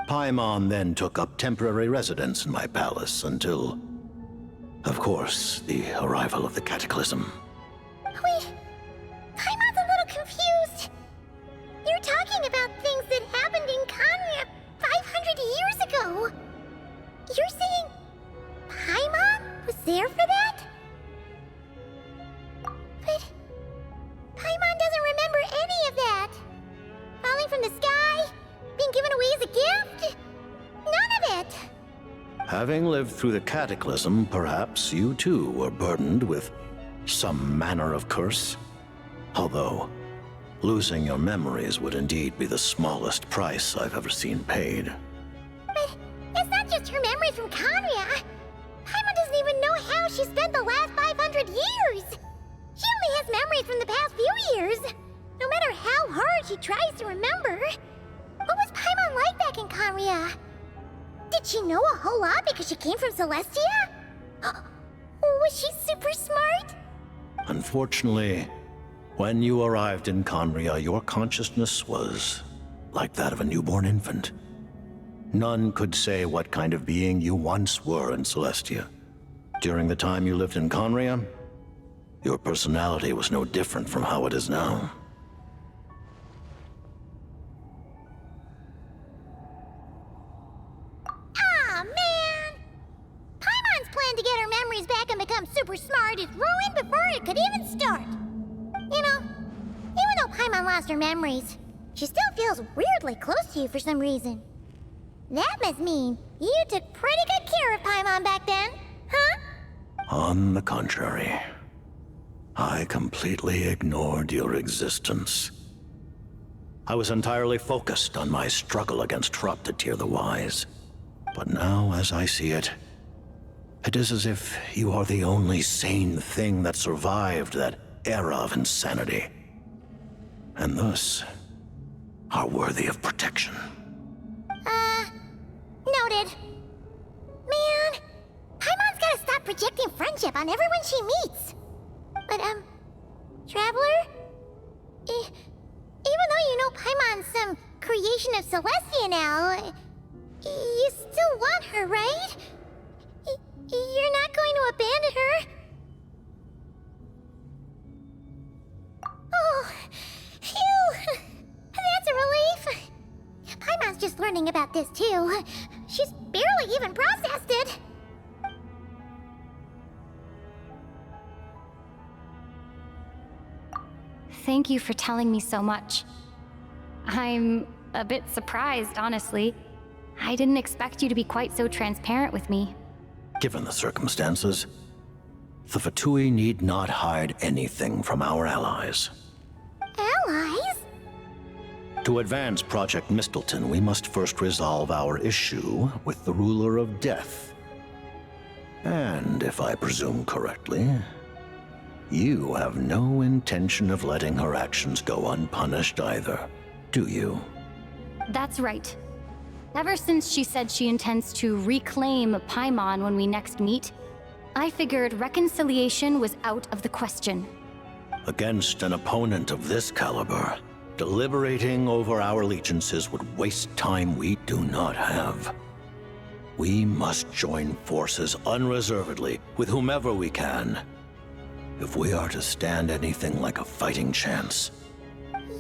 Paimon then took up temporary residence in my palace until, of course, the arrival of the Cataclysm. Wait, Paimon's a little confused. You're were talking about things that happened in Conria 500 years ago. You're saying Paimon was there for that? But Paimon doesn't remember any of that. Falling from the sky, being given away as a gift, none of it. Having lived through the cataclysm, perhaps you too were burdened with some manner of curse. Although, losing your memories would indeed be the smallest price I've ever seen paid. But it's not just her memories from Conria. Paimon doesn't even know how she spent the last 500 years. She only has memories from the past few years. No matter how hard she tries to remember. What was Paimon like back in Conria? Did she know a whole lot because she came from Celestia? Was she super smart? Unfortunately, when you arrived in Conria, your consciousness was like that of a newborn infant. None could say what kind of being you once were in Celestia. During the time you lived in Conria, your personality was no different from how it is now. Aw, man! Paimon's plan to get her memories back and become super smart is ruined before it could even start. You know, even though Paimon lost her memories, she still feels weirdly close to you for some reason. That must mean you took pretty good care of Paimon back then, huh? On the contrary, I completely ignored your existence. I was entirely focused on my struggle against Troptatir the Wise. But now, as I see it, it is as if you are the only sane thing that survived that era of insanity. And thus, are worthy of protection. Noted. Man, Paimon's gotta stop projecting friendship on everyone she meets. But, Traveler? Even though you know Paimon's some creation of Celestia now, you still want her, right? You're not going to abandon her? Oh, phew! That's a relief. Paimon's just learning about this too. She's barely even processed it. Thank you for telling me so much. I'm a bit surprised, honestly. I didn't expect you to be quite so transparent with me. Given the circumstances, the Fatui need not hide anything from our allies. Allies? To advance Project Mistleton, we must first resolve our issue with the Ruler of Death. And if I presume correctly, you have no intention of letting her actions go unpunished either, do you? That's right. Ever since she said she intends to reclaim Paimon when we next meet, I figured reconciliation was out of the question. Against an opponent of this caliber, deliberating over our allegiances would waste time we do not have. We must join forces unreservedly with whomever we can, if we are to stand anything like a fighting chance.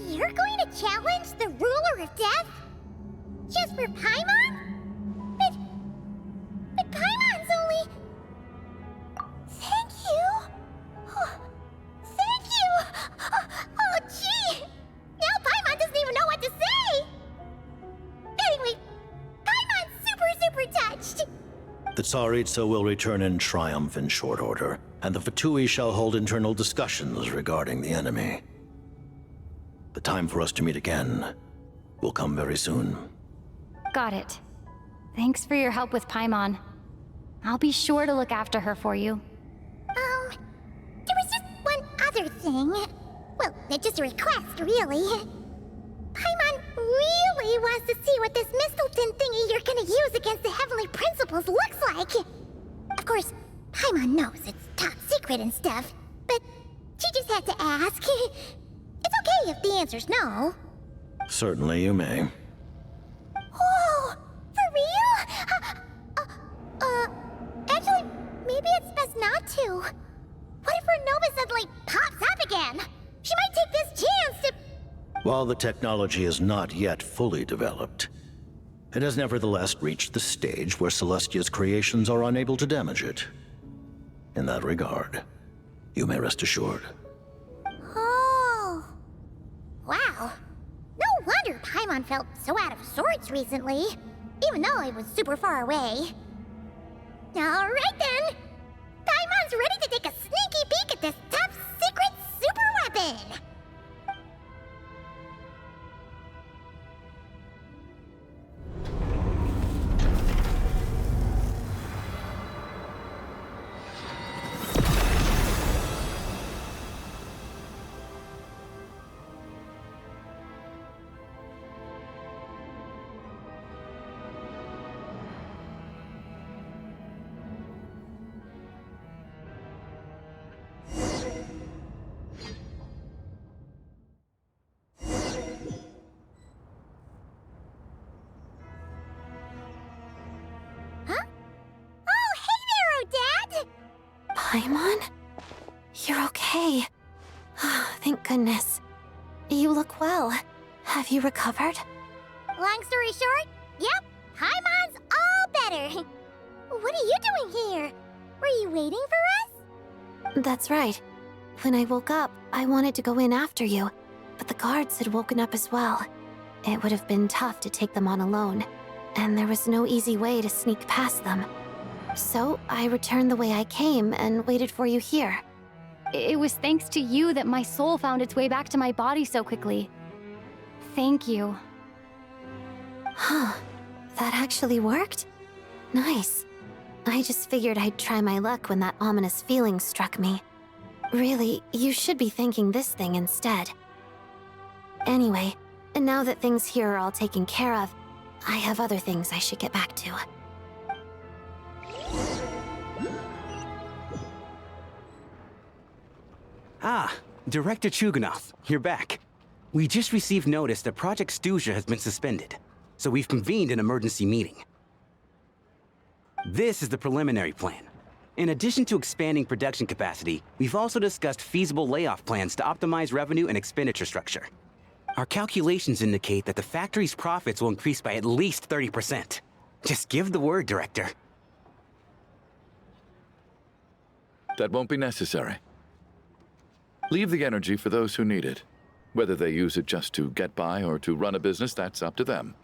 You're going to challenge the Ruler of Death? Just for Paimon? But Paimon's only... Thank you! Oh, thank you! Oh, gee! Now Paimon doesn't even know what to say! Anyway, Paimon's super touched! The Tsaritsa will return in triumph in short order, and the Fatui shall hold internal discussions regarding the enemy. The time for us to meet again will come very soon. Got it. Thanks for your help with Paimon. I'll be sure to look after her for you. There was just one other thing. Well, just a request, really. Paimon really wants to see what this Mistleton thingy you're gonna use against the Heavenly Principles looks like. Of course, Paimon knows it's top secret and stuff, but she just had to ask. It's okay if the answer's no. Certainly you may. Whoa! For real? Actually, maybe it's best not to. What if Renova suddenly pops up again? She might take this chance to... While While the technology is not yet fully developed, it has nevertheless reached the stage where Celestia's creations are unable to damage it. In that regard, you may rest assured. Oh. Wow. No wonder Paimon felt so out of sorts recently, even though I was super far away. Alright then! Paimon's ready to take a sneaky peek at this top secret super weapon! Paimon? You're okay. Thank goodness. You look well. Have you recovered? Long story short, yep, Paimon's all better. What are you doing here? Were you waiting for us? That's right. When I woke up, I wanted to go in after you, but the guards had woken up as well. It would have been tough to take them on alone, and there was no easy way to sneak past them. So I returned the way I came and waited for you here. It was thanks to you that my soul found its way back to my body so quickly. Thank you. Huh. That actually worked? Nice. I just figured I'd try my luck when that ominous feeling struck me. Really, you should be thanking this thing instead. Anyway, now that things here are all taken care of, I have other things I should get back to. Ah, Director Chuganov, you're back. We just received notice that Project Stuja has been suspended, so we've convened an emergency meeting. This is the preliminary plan. In addition to expanding production capacity, we've also discussed feasible layoff plans to optimize revenue and expenditure structure. Our calculations indicate that the factory's profits will increase by at least 30%. Just give the word, Director. That won't be necessary. Leave the energy for those who need it. Whether they use it just to get by or to run a business, that's up to them.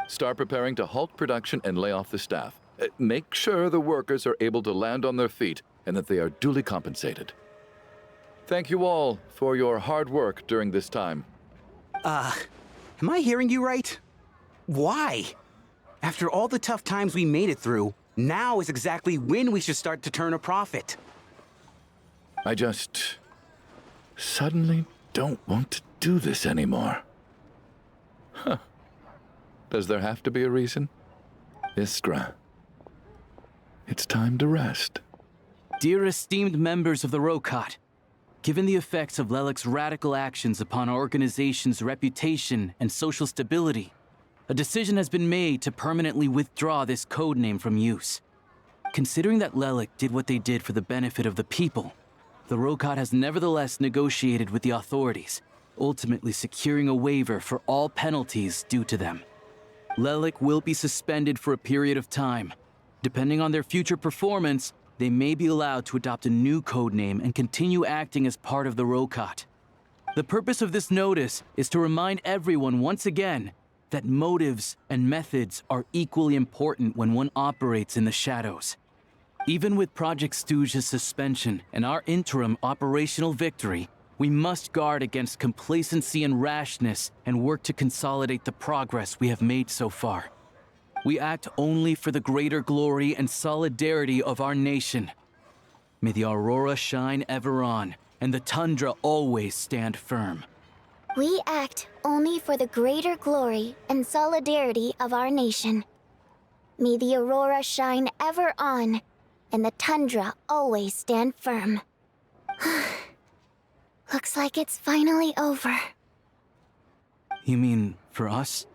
Start preparing to halt production and lay off the staff. Make sure the workers are able to land on their feet and that they are duly compensated. Thank you all for your hard work during this time. Am I hearing you right? Why? After all the tough times we made it through, now is exactly when we should start to turn a profit. I just suddenly don't want to do this anymore. Huh. Does there have to be a reason? Iskra, it's time to rest. Dear esteemed members of the Rokot, given the effects of Lelik's radical actions upon our organization's reputation and social stability, a decision has been made to permanently withdraw this codename from use. Considering that Lelik did what they did for the benefit of the people, the Rokot has nevertheless negotiated with the authorities, ultimately securing a waiver for all penalties due to them. Lelik will be suspended for a period of time. Depending on their future performance, they may be allowed to adopt a new codename and continue acting as part of the Rokot. The purpose of this notice is to remind everyone once again that motives and methods are equally important when one operates in the shadows. Even with Project Stuja's suspension and our interim operational victory, we must guard against complacency and rashness and work to consolidate the progress we have made so far. We act only for the greater glory and solidarity of our nation. May the aurora shine ever on, and the tundra always stand firm. We act only for the greater glory and solidarity of our nation. May the aurora shine ever on, and the tundra always stand firm. Looks like it's finally over. You mean for us?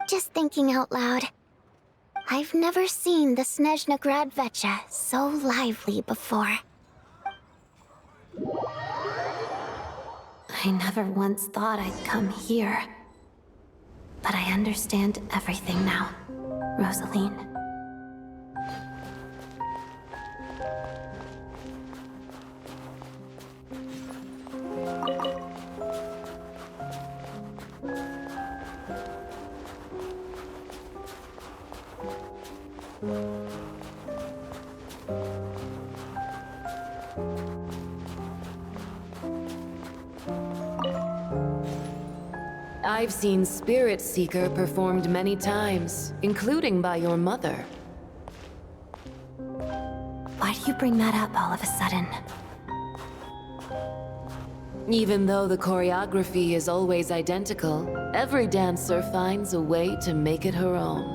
Just thinking out loud. I've never seen the Snezhna Gradvecha so lively before. I never once thought I'd come here. But I understand everything now, Rosaline. I've seen Spirit Seeker performed many times, including by your mother. Why do you bring that up all of a sudden? Even though the choreography is always identical, every dancer finds a way to make it her own.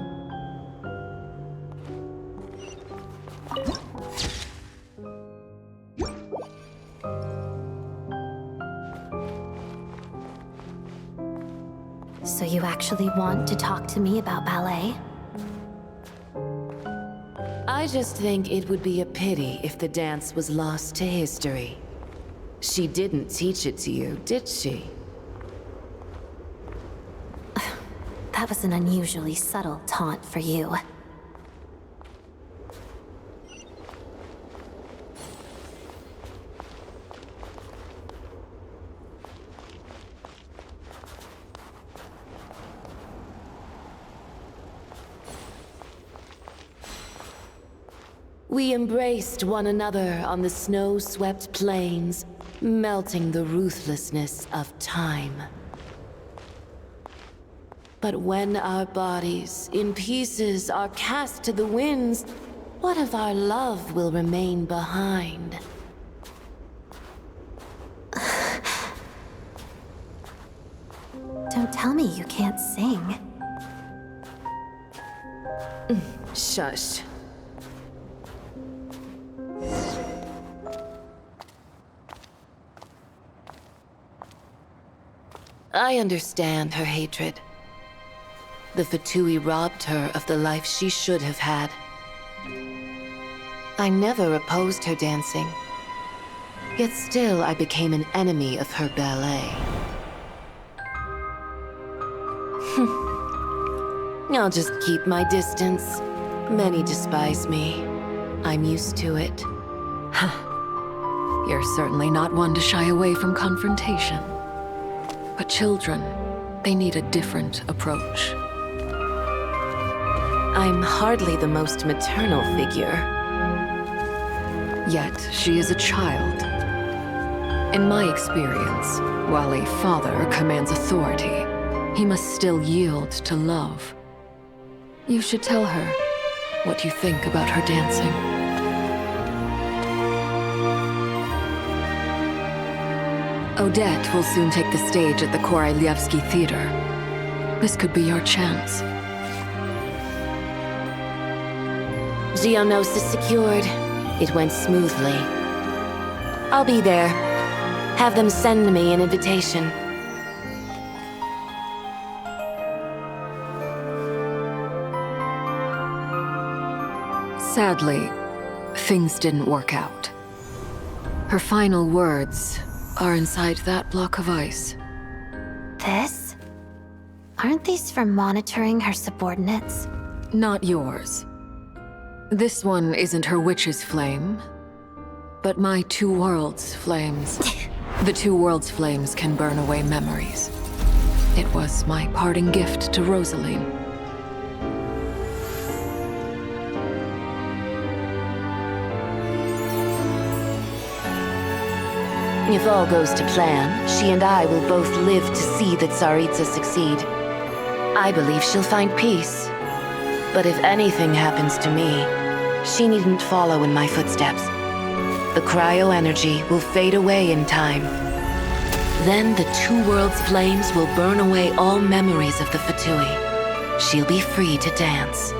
So you actually want to talk to me about ballet? I just think it would be a pity if the dance was lost to history. She didn't teach it to you, did she? That was an unusually subtle taunt for you. We embraced one another on the snow-swept plains, melting the ruthlessness of time. But when our bodies, in pieces, are cast to the winds, what of our love will remain behind? Don't tell me you can't sing. Shush. I understand her hatred. The Fatui robbed her of the life she should have had. I never opposed her dancing. Yet still I became an enemy of her ballet. I'll just keep my distance. Many despise me. I'm used to it. You're certainly not one to shy away from confrontation. But children, they need a different approach. I'm hardly the most maternal figure. Yet, she is a child. In my experience, while a father commands authority, he must still yield to love. You should tell her what you think about her dancing. Odette will soon take the stage at the Koralyevsky Theater. This could be your chance. Geonosis secured. It went smoothly. I'll be there. Have them send me an invitation. Sadly, things didn't work out. Her final words are inside that block of ice. This? Aren't these for monitoring her subordinates? Not yours. This one isn't her witch's flame, but my two worlds' flames. The two worlds' flames can burn away memories. It was my parting gift to Rosaline. If all goes to plan, she and I will both live to see the Tsaritsa succeed. I believe she'll find peace. But if anything happens to me, she needn't follow in my footsteps. The cryo-energy will fade away in time. Then the two worlds' flames will burn away all memories of the Fatui. She'll be free to dance.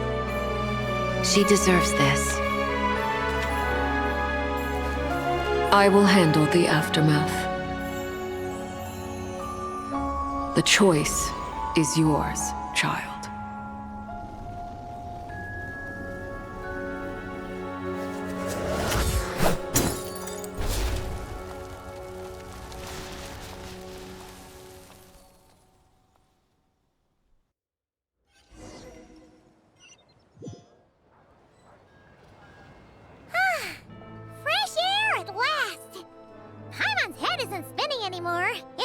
She deserves this. I will handle the aftermath. The choice is yours, child.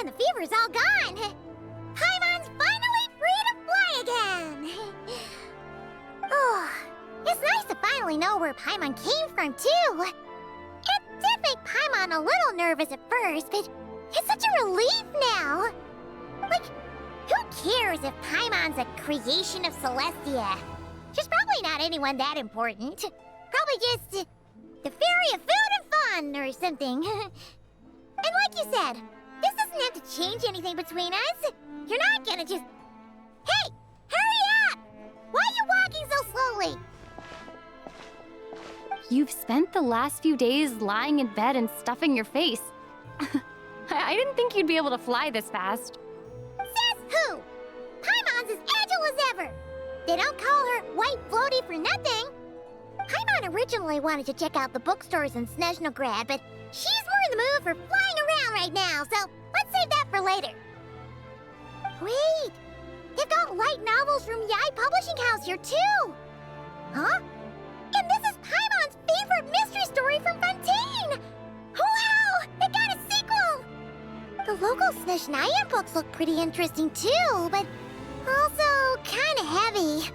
and the fever's all gone. Paimon's finally free to fly again. Oh, it's nice to finally know where Paimon came from, too. It did make Paimon a little nervous at first, but it's such a relief now. Like, who cares if Paimon's a creation of Celestia? She's probably not anyone that important. Probably just the fairy of food and fun or something. And like you said, this doesn't have to change anything between us. You're not gonna just... Hey! Hurry up! Why are you walking so slowly? You've spent the last few days lying in bed and stuffing your face. I didn't think you'd be able to fly this fast. Says who? Paimon's as agile as ever. They don't call her White Floaty for nothing. Paimon originally wanted to check out the bookstores in Snezhnograd, but she's more in the mood for flying around right now, so let's save that for later. Wait, they've got light novels from Yai Publishing House here too. Huh? And this is Paimon's favorite mystery story from Fontaine! Wow! They got a sequel! The local Snezhnaya books look pretty interesting too, but also kinda heavy.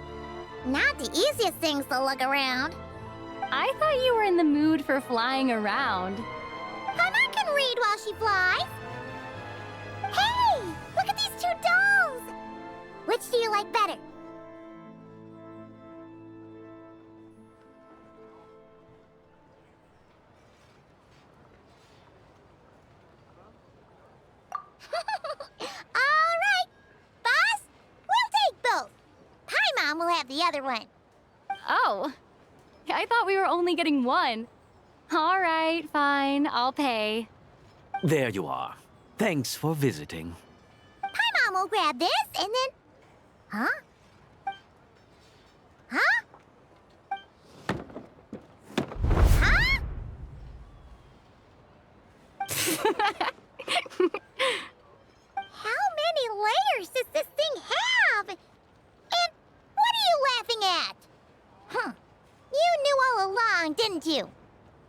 Not the easiest things to look around. I thought you were in the mood for flying around. Paimon can read while she flies. Hey! Look at these two dolls! Which do you like better? Alright! Boss, we'll take both. Paimon will have the other one. Oh, I thought we were only getting one. All right, fine, I'll pay. There you are. Thanks for visiting. Paimon will grab this and then... Huh? Huh? Huh? How many layers does this thing have? And what are you laughing at? Huh. You knew all along, didn't you?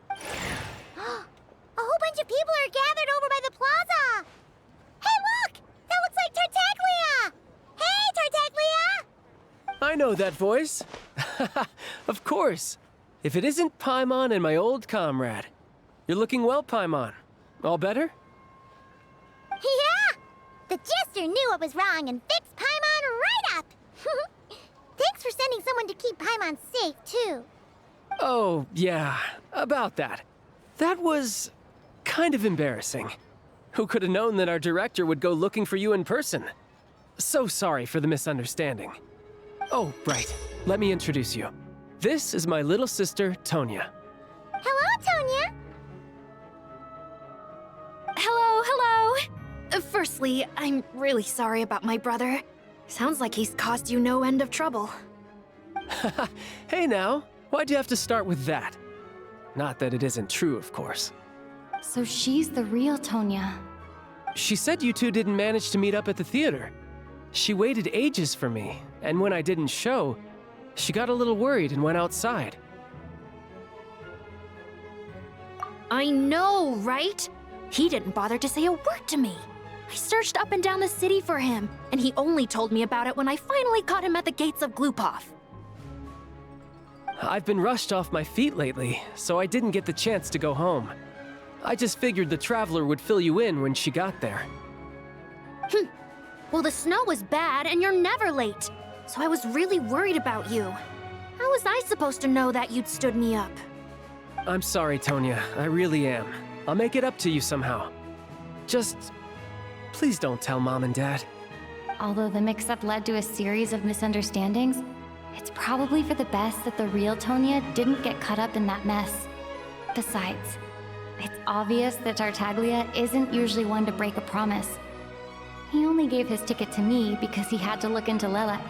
A whole bunch of people are gathered over by the plaza. Hey, look! That looks like Tartaglia! Hey, Tartaglia! I know that voice. Of course. If it isn't Paimon and my old comrade. You're looking well, Paimon. All better? Yeah! The jester knew what was wrong and fixed Paimon right up! Thanks for sending someone to keep Paimon safe, too. Oh, yeah. About that. That was kind of embarrassing. Who could have known that our director would go looking for you in person? So sorry for the misunderstanding. Oh, right. Let me introduce you. This is my little sister, Tonya. Hello, Tonya! Hello, hello! Firstly, I'm really sorry about my brother. Sounds like he's caused you no end of trouble. Hey now, why'd you have to start with that? Not that it isn't true, of course. So she's the real Tonya. She said you two didn't manage to meet up at the theater. She waited ages for me, and when I didn't show, she got a little worried and went outside. I know, right? He didn't bother to say a word to me. I searched up and down the city for him, and he only told me about it when I finally caught him at the gates of Glupov. I've been rushed off my feet lately, so I didn't get the chance to go home. I just figured the Traveler would fill you in when she got there. Well, the snow was bad, and you're never late. So I was really worried about you. How was I supposed to know that you'd stood me up? I'm sorry, Tonya. I really am. I'll make it up to you somehow. Just... please don't tell Mom and Dad. Although the mix-up led to a series of misunderstandings, it's probably for the best that the real Tonya didn't get caught up in that mess. Besides, it's obvious that Tartaglia isn't usually one to break a promise. He only gave his ticket to me because he had to look into Lelek.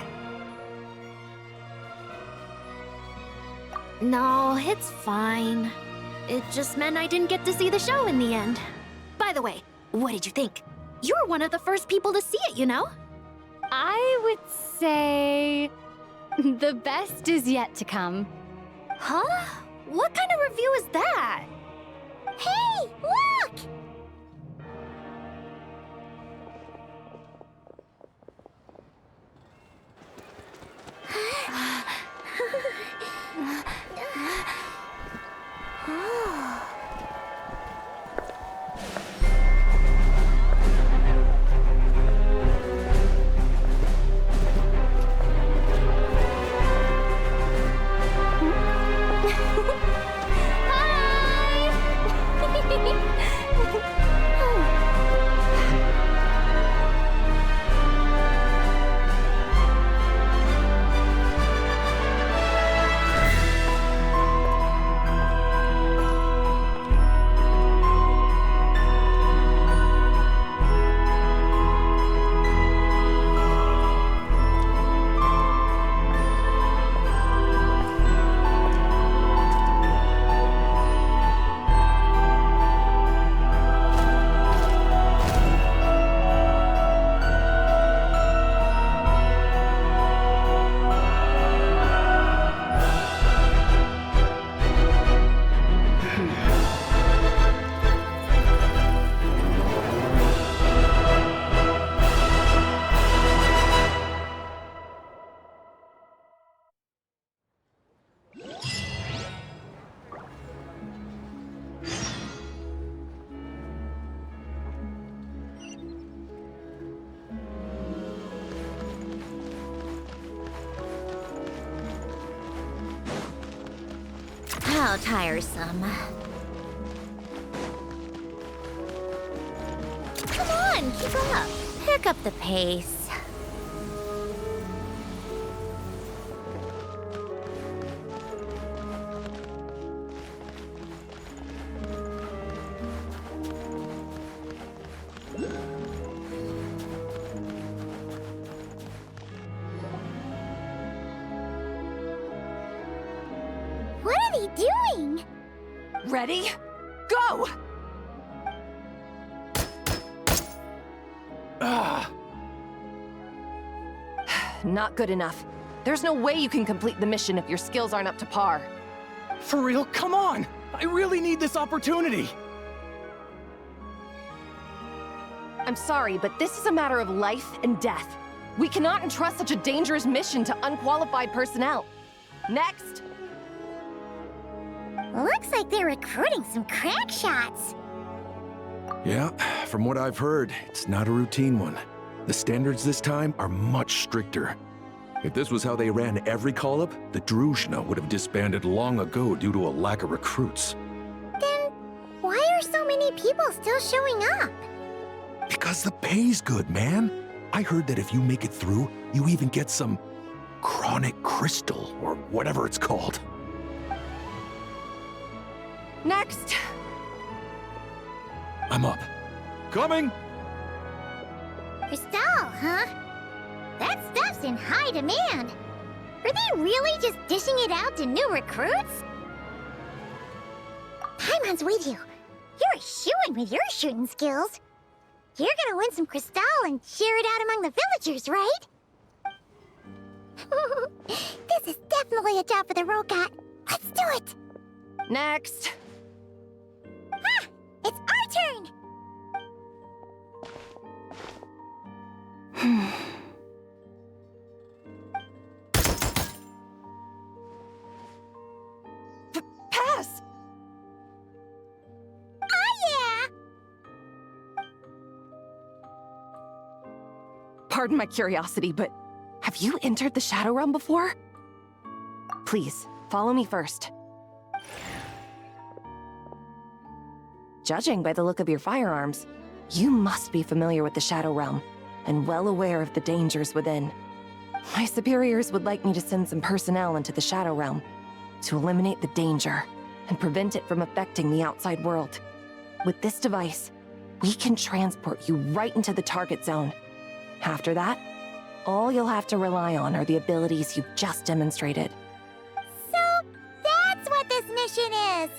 No, it's fine. It just meant I didn't get to see the show in the end. By the way, what did you think? You were one of the first people to see it, you know? I would say... the best is yet to come. Huh? What kind of review is that? Hey, look! How tiresome. Come on, keep up. Pick up the pace. What are they doing? Ready? Go! Not good enough. There's no way you can complete the mission if your skills aren't up to par. For real? Come on! I really need this opportunity! I'm sorry, but this is a matter of life and death. We cannot entrust such a dangerous mission to unqualified personnel. Next! Looks like they're recruiting some crack shots. Yeah, from what I've heard, it's not a routine one. The standards this time are much stricter. If this was how they ran every call-up, the Druzhna would have disbanded long ago due to a lack of recruits. Then why are so many people still showing up? Because the pay's good, man. I heard that if you make it through, you even get some chronic crystal, or whatever it's called. Next! I'm up. Coming! Crystal, huh? That stuff's in high demand. Are they really just dishing it out to new recruits? Paimon's with you. You're a shoo-in with your shooting skills. You're gonna win some Crystal and share it out among the villagers, right? This is definitely a job for the Rokat. Let's do it! Next! Ah! It's our turn! Pass! Oh yeah! Pardon my curiosity, but have you entered the Shadow Realm before? Please, follow me first. Judging by the look of your firearms, you must be familiar with the Shadow Realm and well aware of the dangers within. My superiors would like me to send some personnel into the Shadow Realm to eliminate the danger and prevent it from affecting the outside world. With this device, we can transport you right into the target zone. After that, all you'll have to rely on are the abilities you just demonstrated. So, that's what this mission is!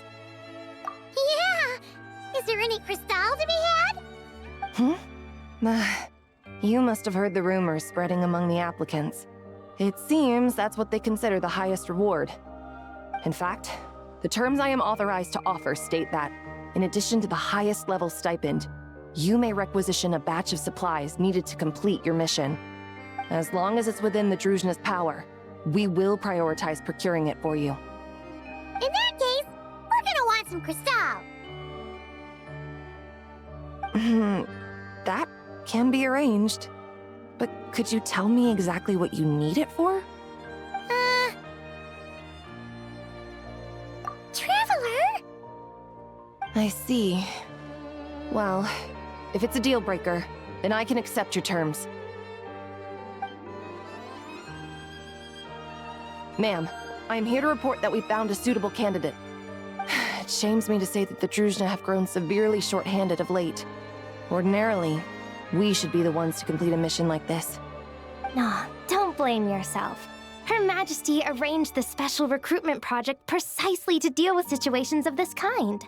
Yeah! Is there any Crystal to be had? You must have heard the rumors spreading among the applicants. It seems that's what they consider the highest reward. In fact, the terms I am authorized to offer state that, in addition to the highest level stipend, you may requisition a batch of supplies needed to complete your mission. As long as it's within the Druzhna's power, we will prioritize procuring it for you. In that case, we're gonna want some Crystal! That can be arranged. But could you tell me exactly what you need it for? Traveler? I see. Well, if it's a deal breaker, then I can accept your terms. Ma'am, I am here to report that we found a suitable candidate. It shames me to say that the Druzhna have grown severely short-handed of late. Ordinarily, we should be the ones to complete a mission like this. No, don't blame yourself. Her Majesty arranged the special recruitment project precisely to deal with situations of this kind.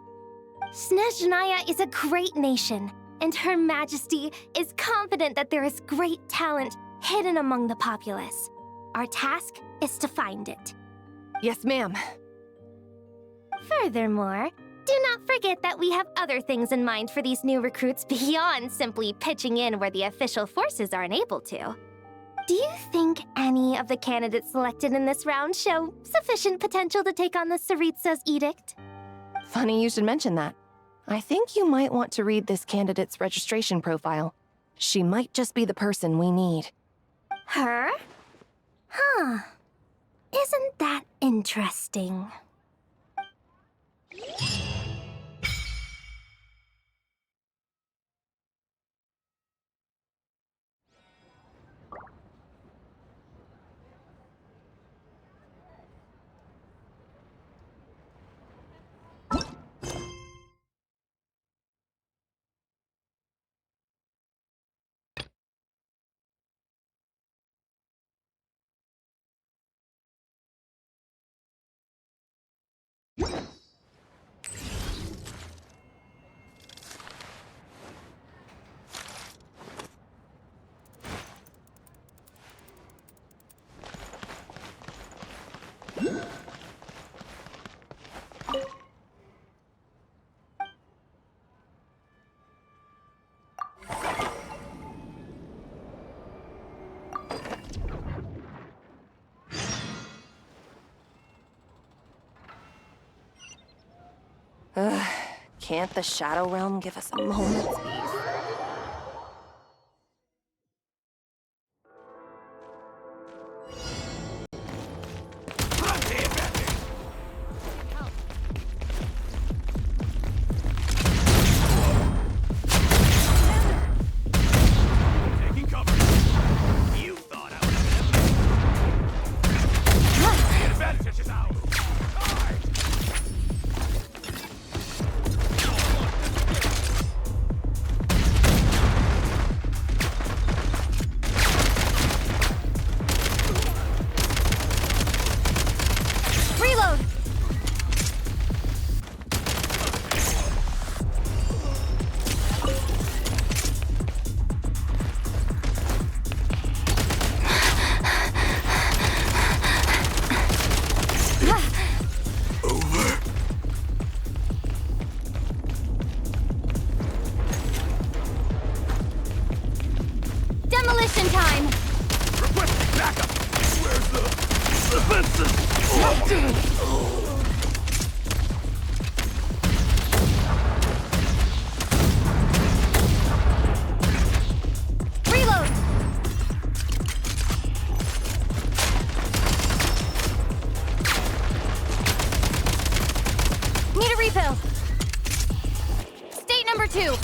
Snezhnaya is a great nation, and Her Majesty is confident that there is great talent hidden among the populace. Our task is to find it. Yes, ma'am. Furthermore, do not forget that we have other things in mind for these new recruits beyond simply pitching in where the official forces aren't able to. Do you think any of the candidates selected in this round show sufficient potential to take on the Tsaritsa's edict? Funny you should mention that. I think you might want to read this candidate's registration profile. She might just be the person we need. Her? Huh. Isn't that interesting? Ugh, can't the Shadow Realm give us a moment's peace? Taking cover. You thought I was the advantage is ours. Reload! Demolition time! Requesting backup. Where's the defenses? Reload! Need a refill. State number 2.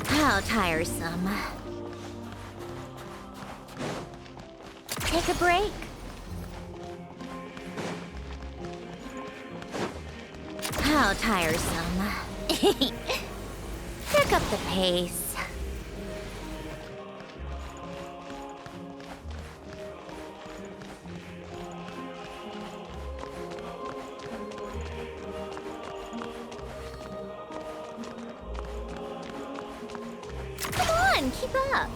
How tiresome. Take a break. How tiresome. Pick up the pace. Come on, keep up.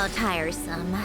How tiresome.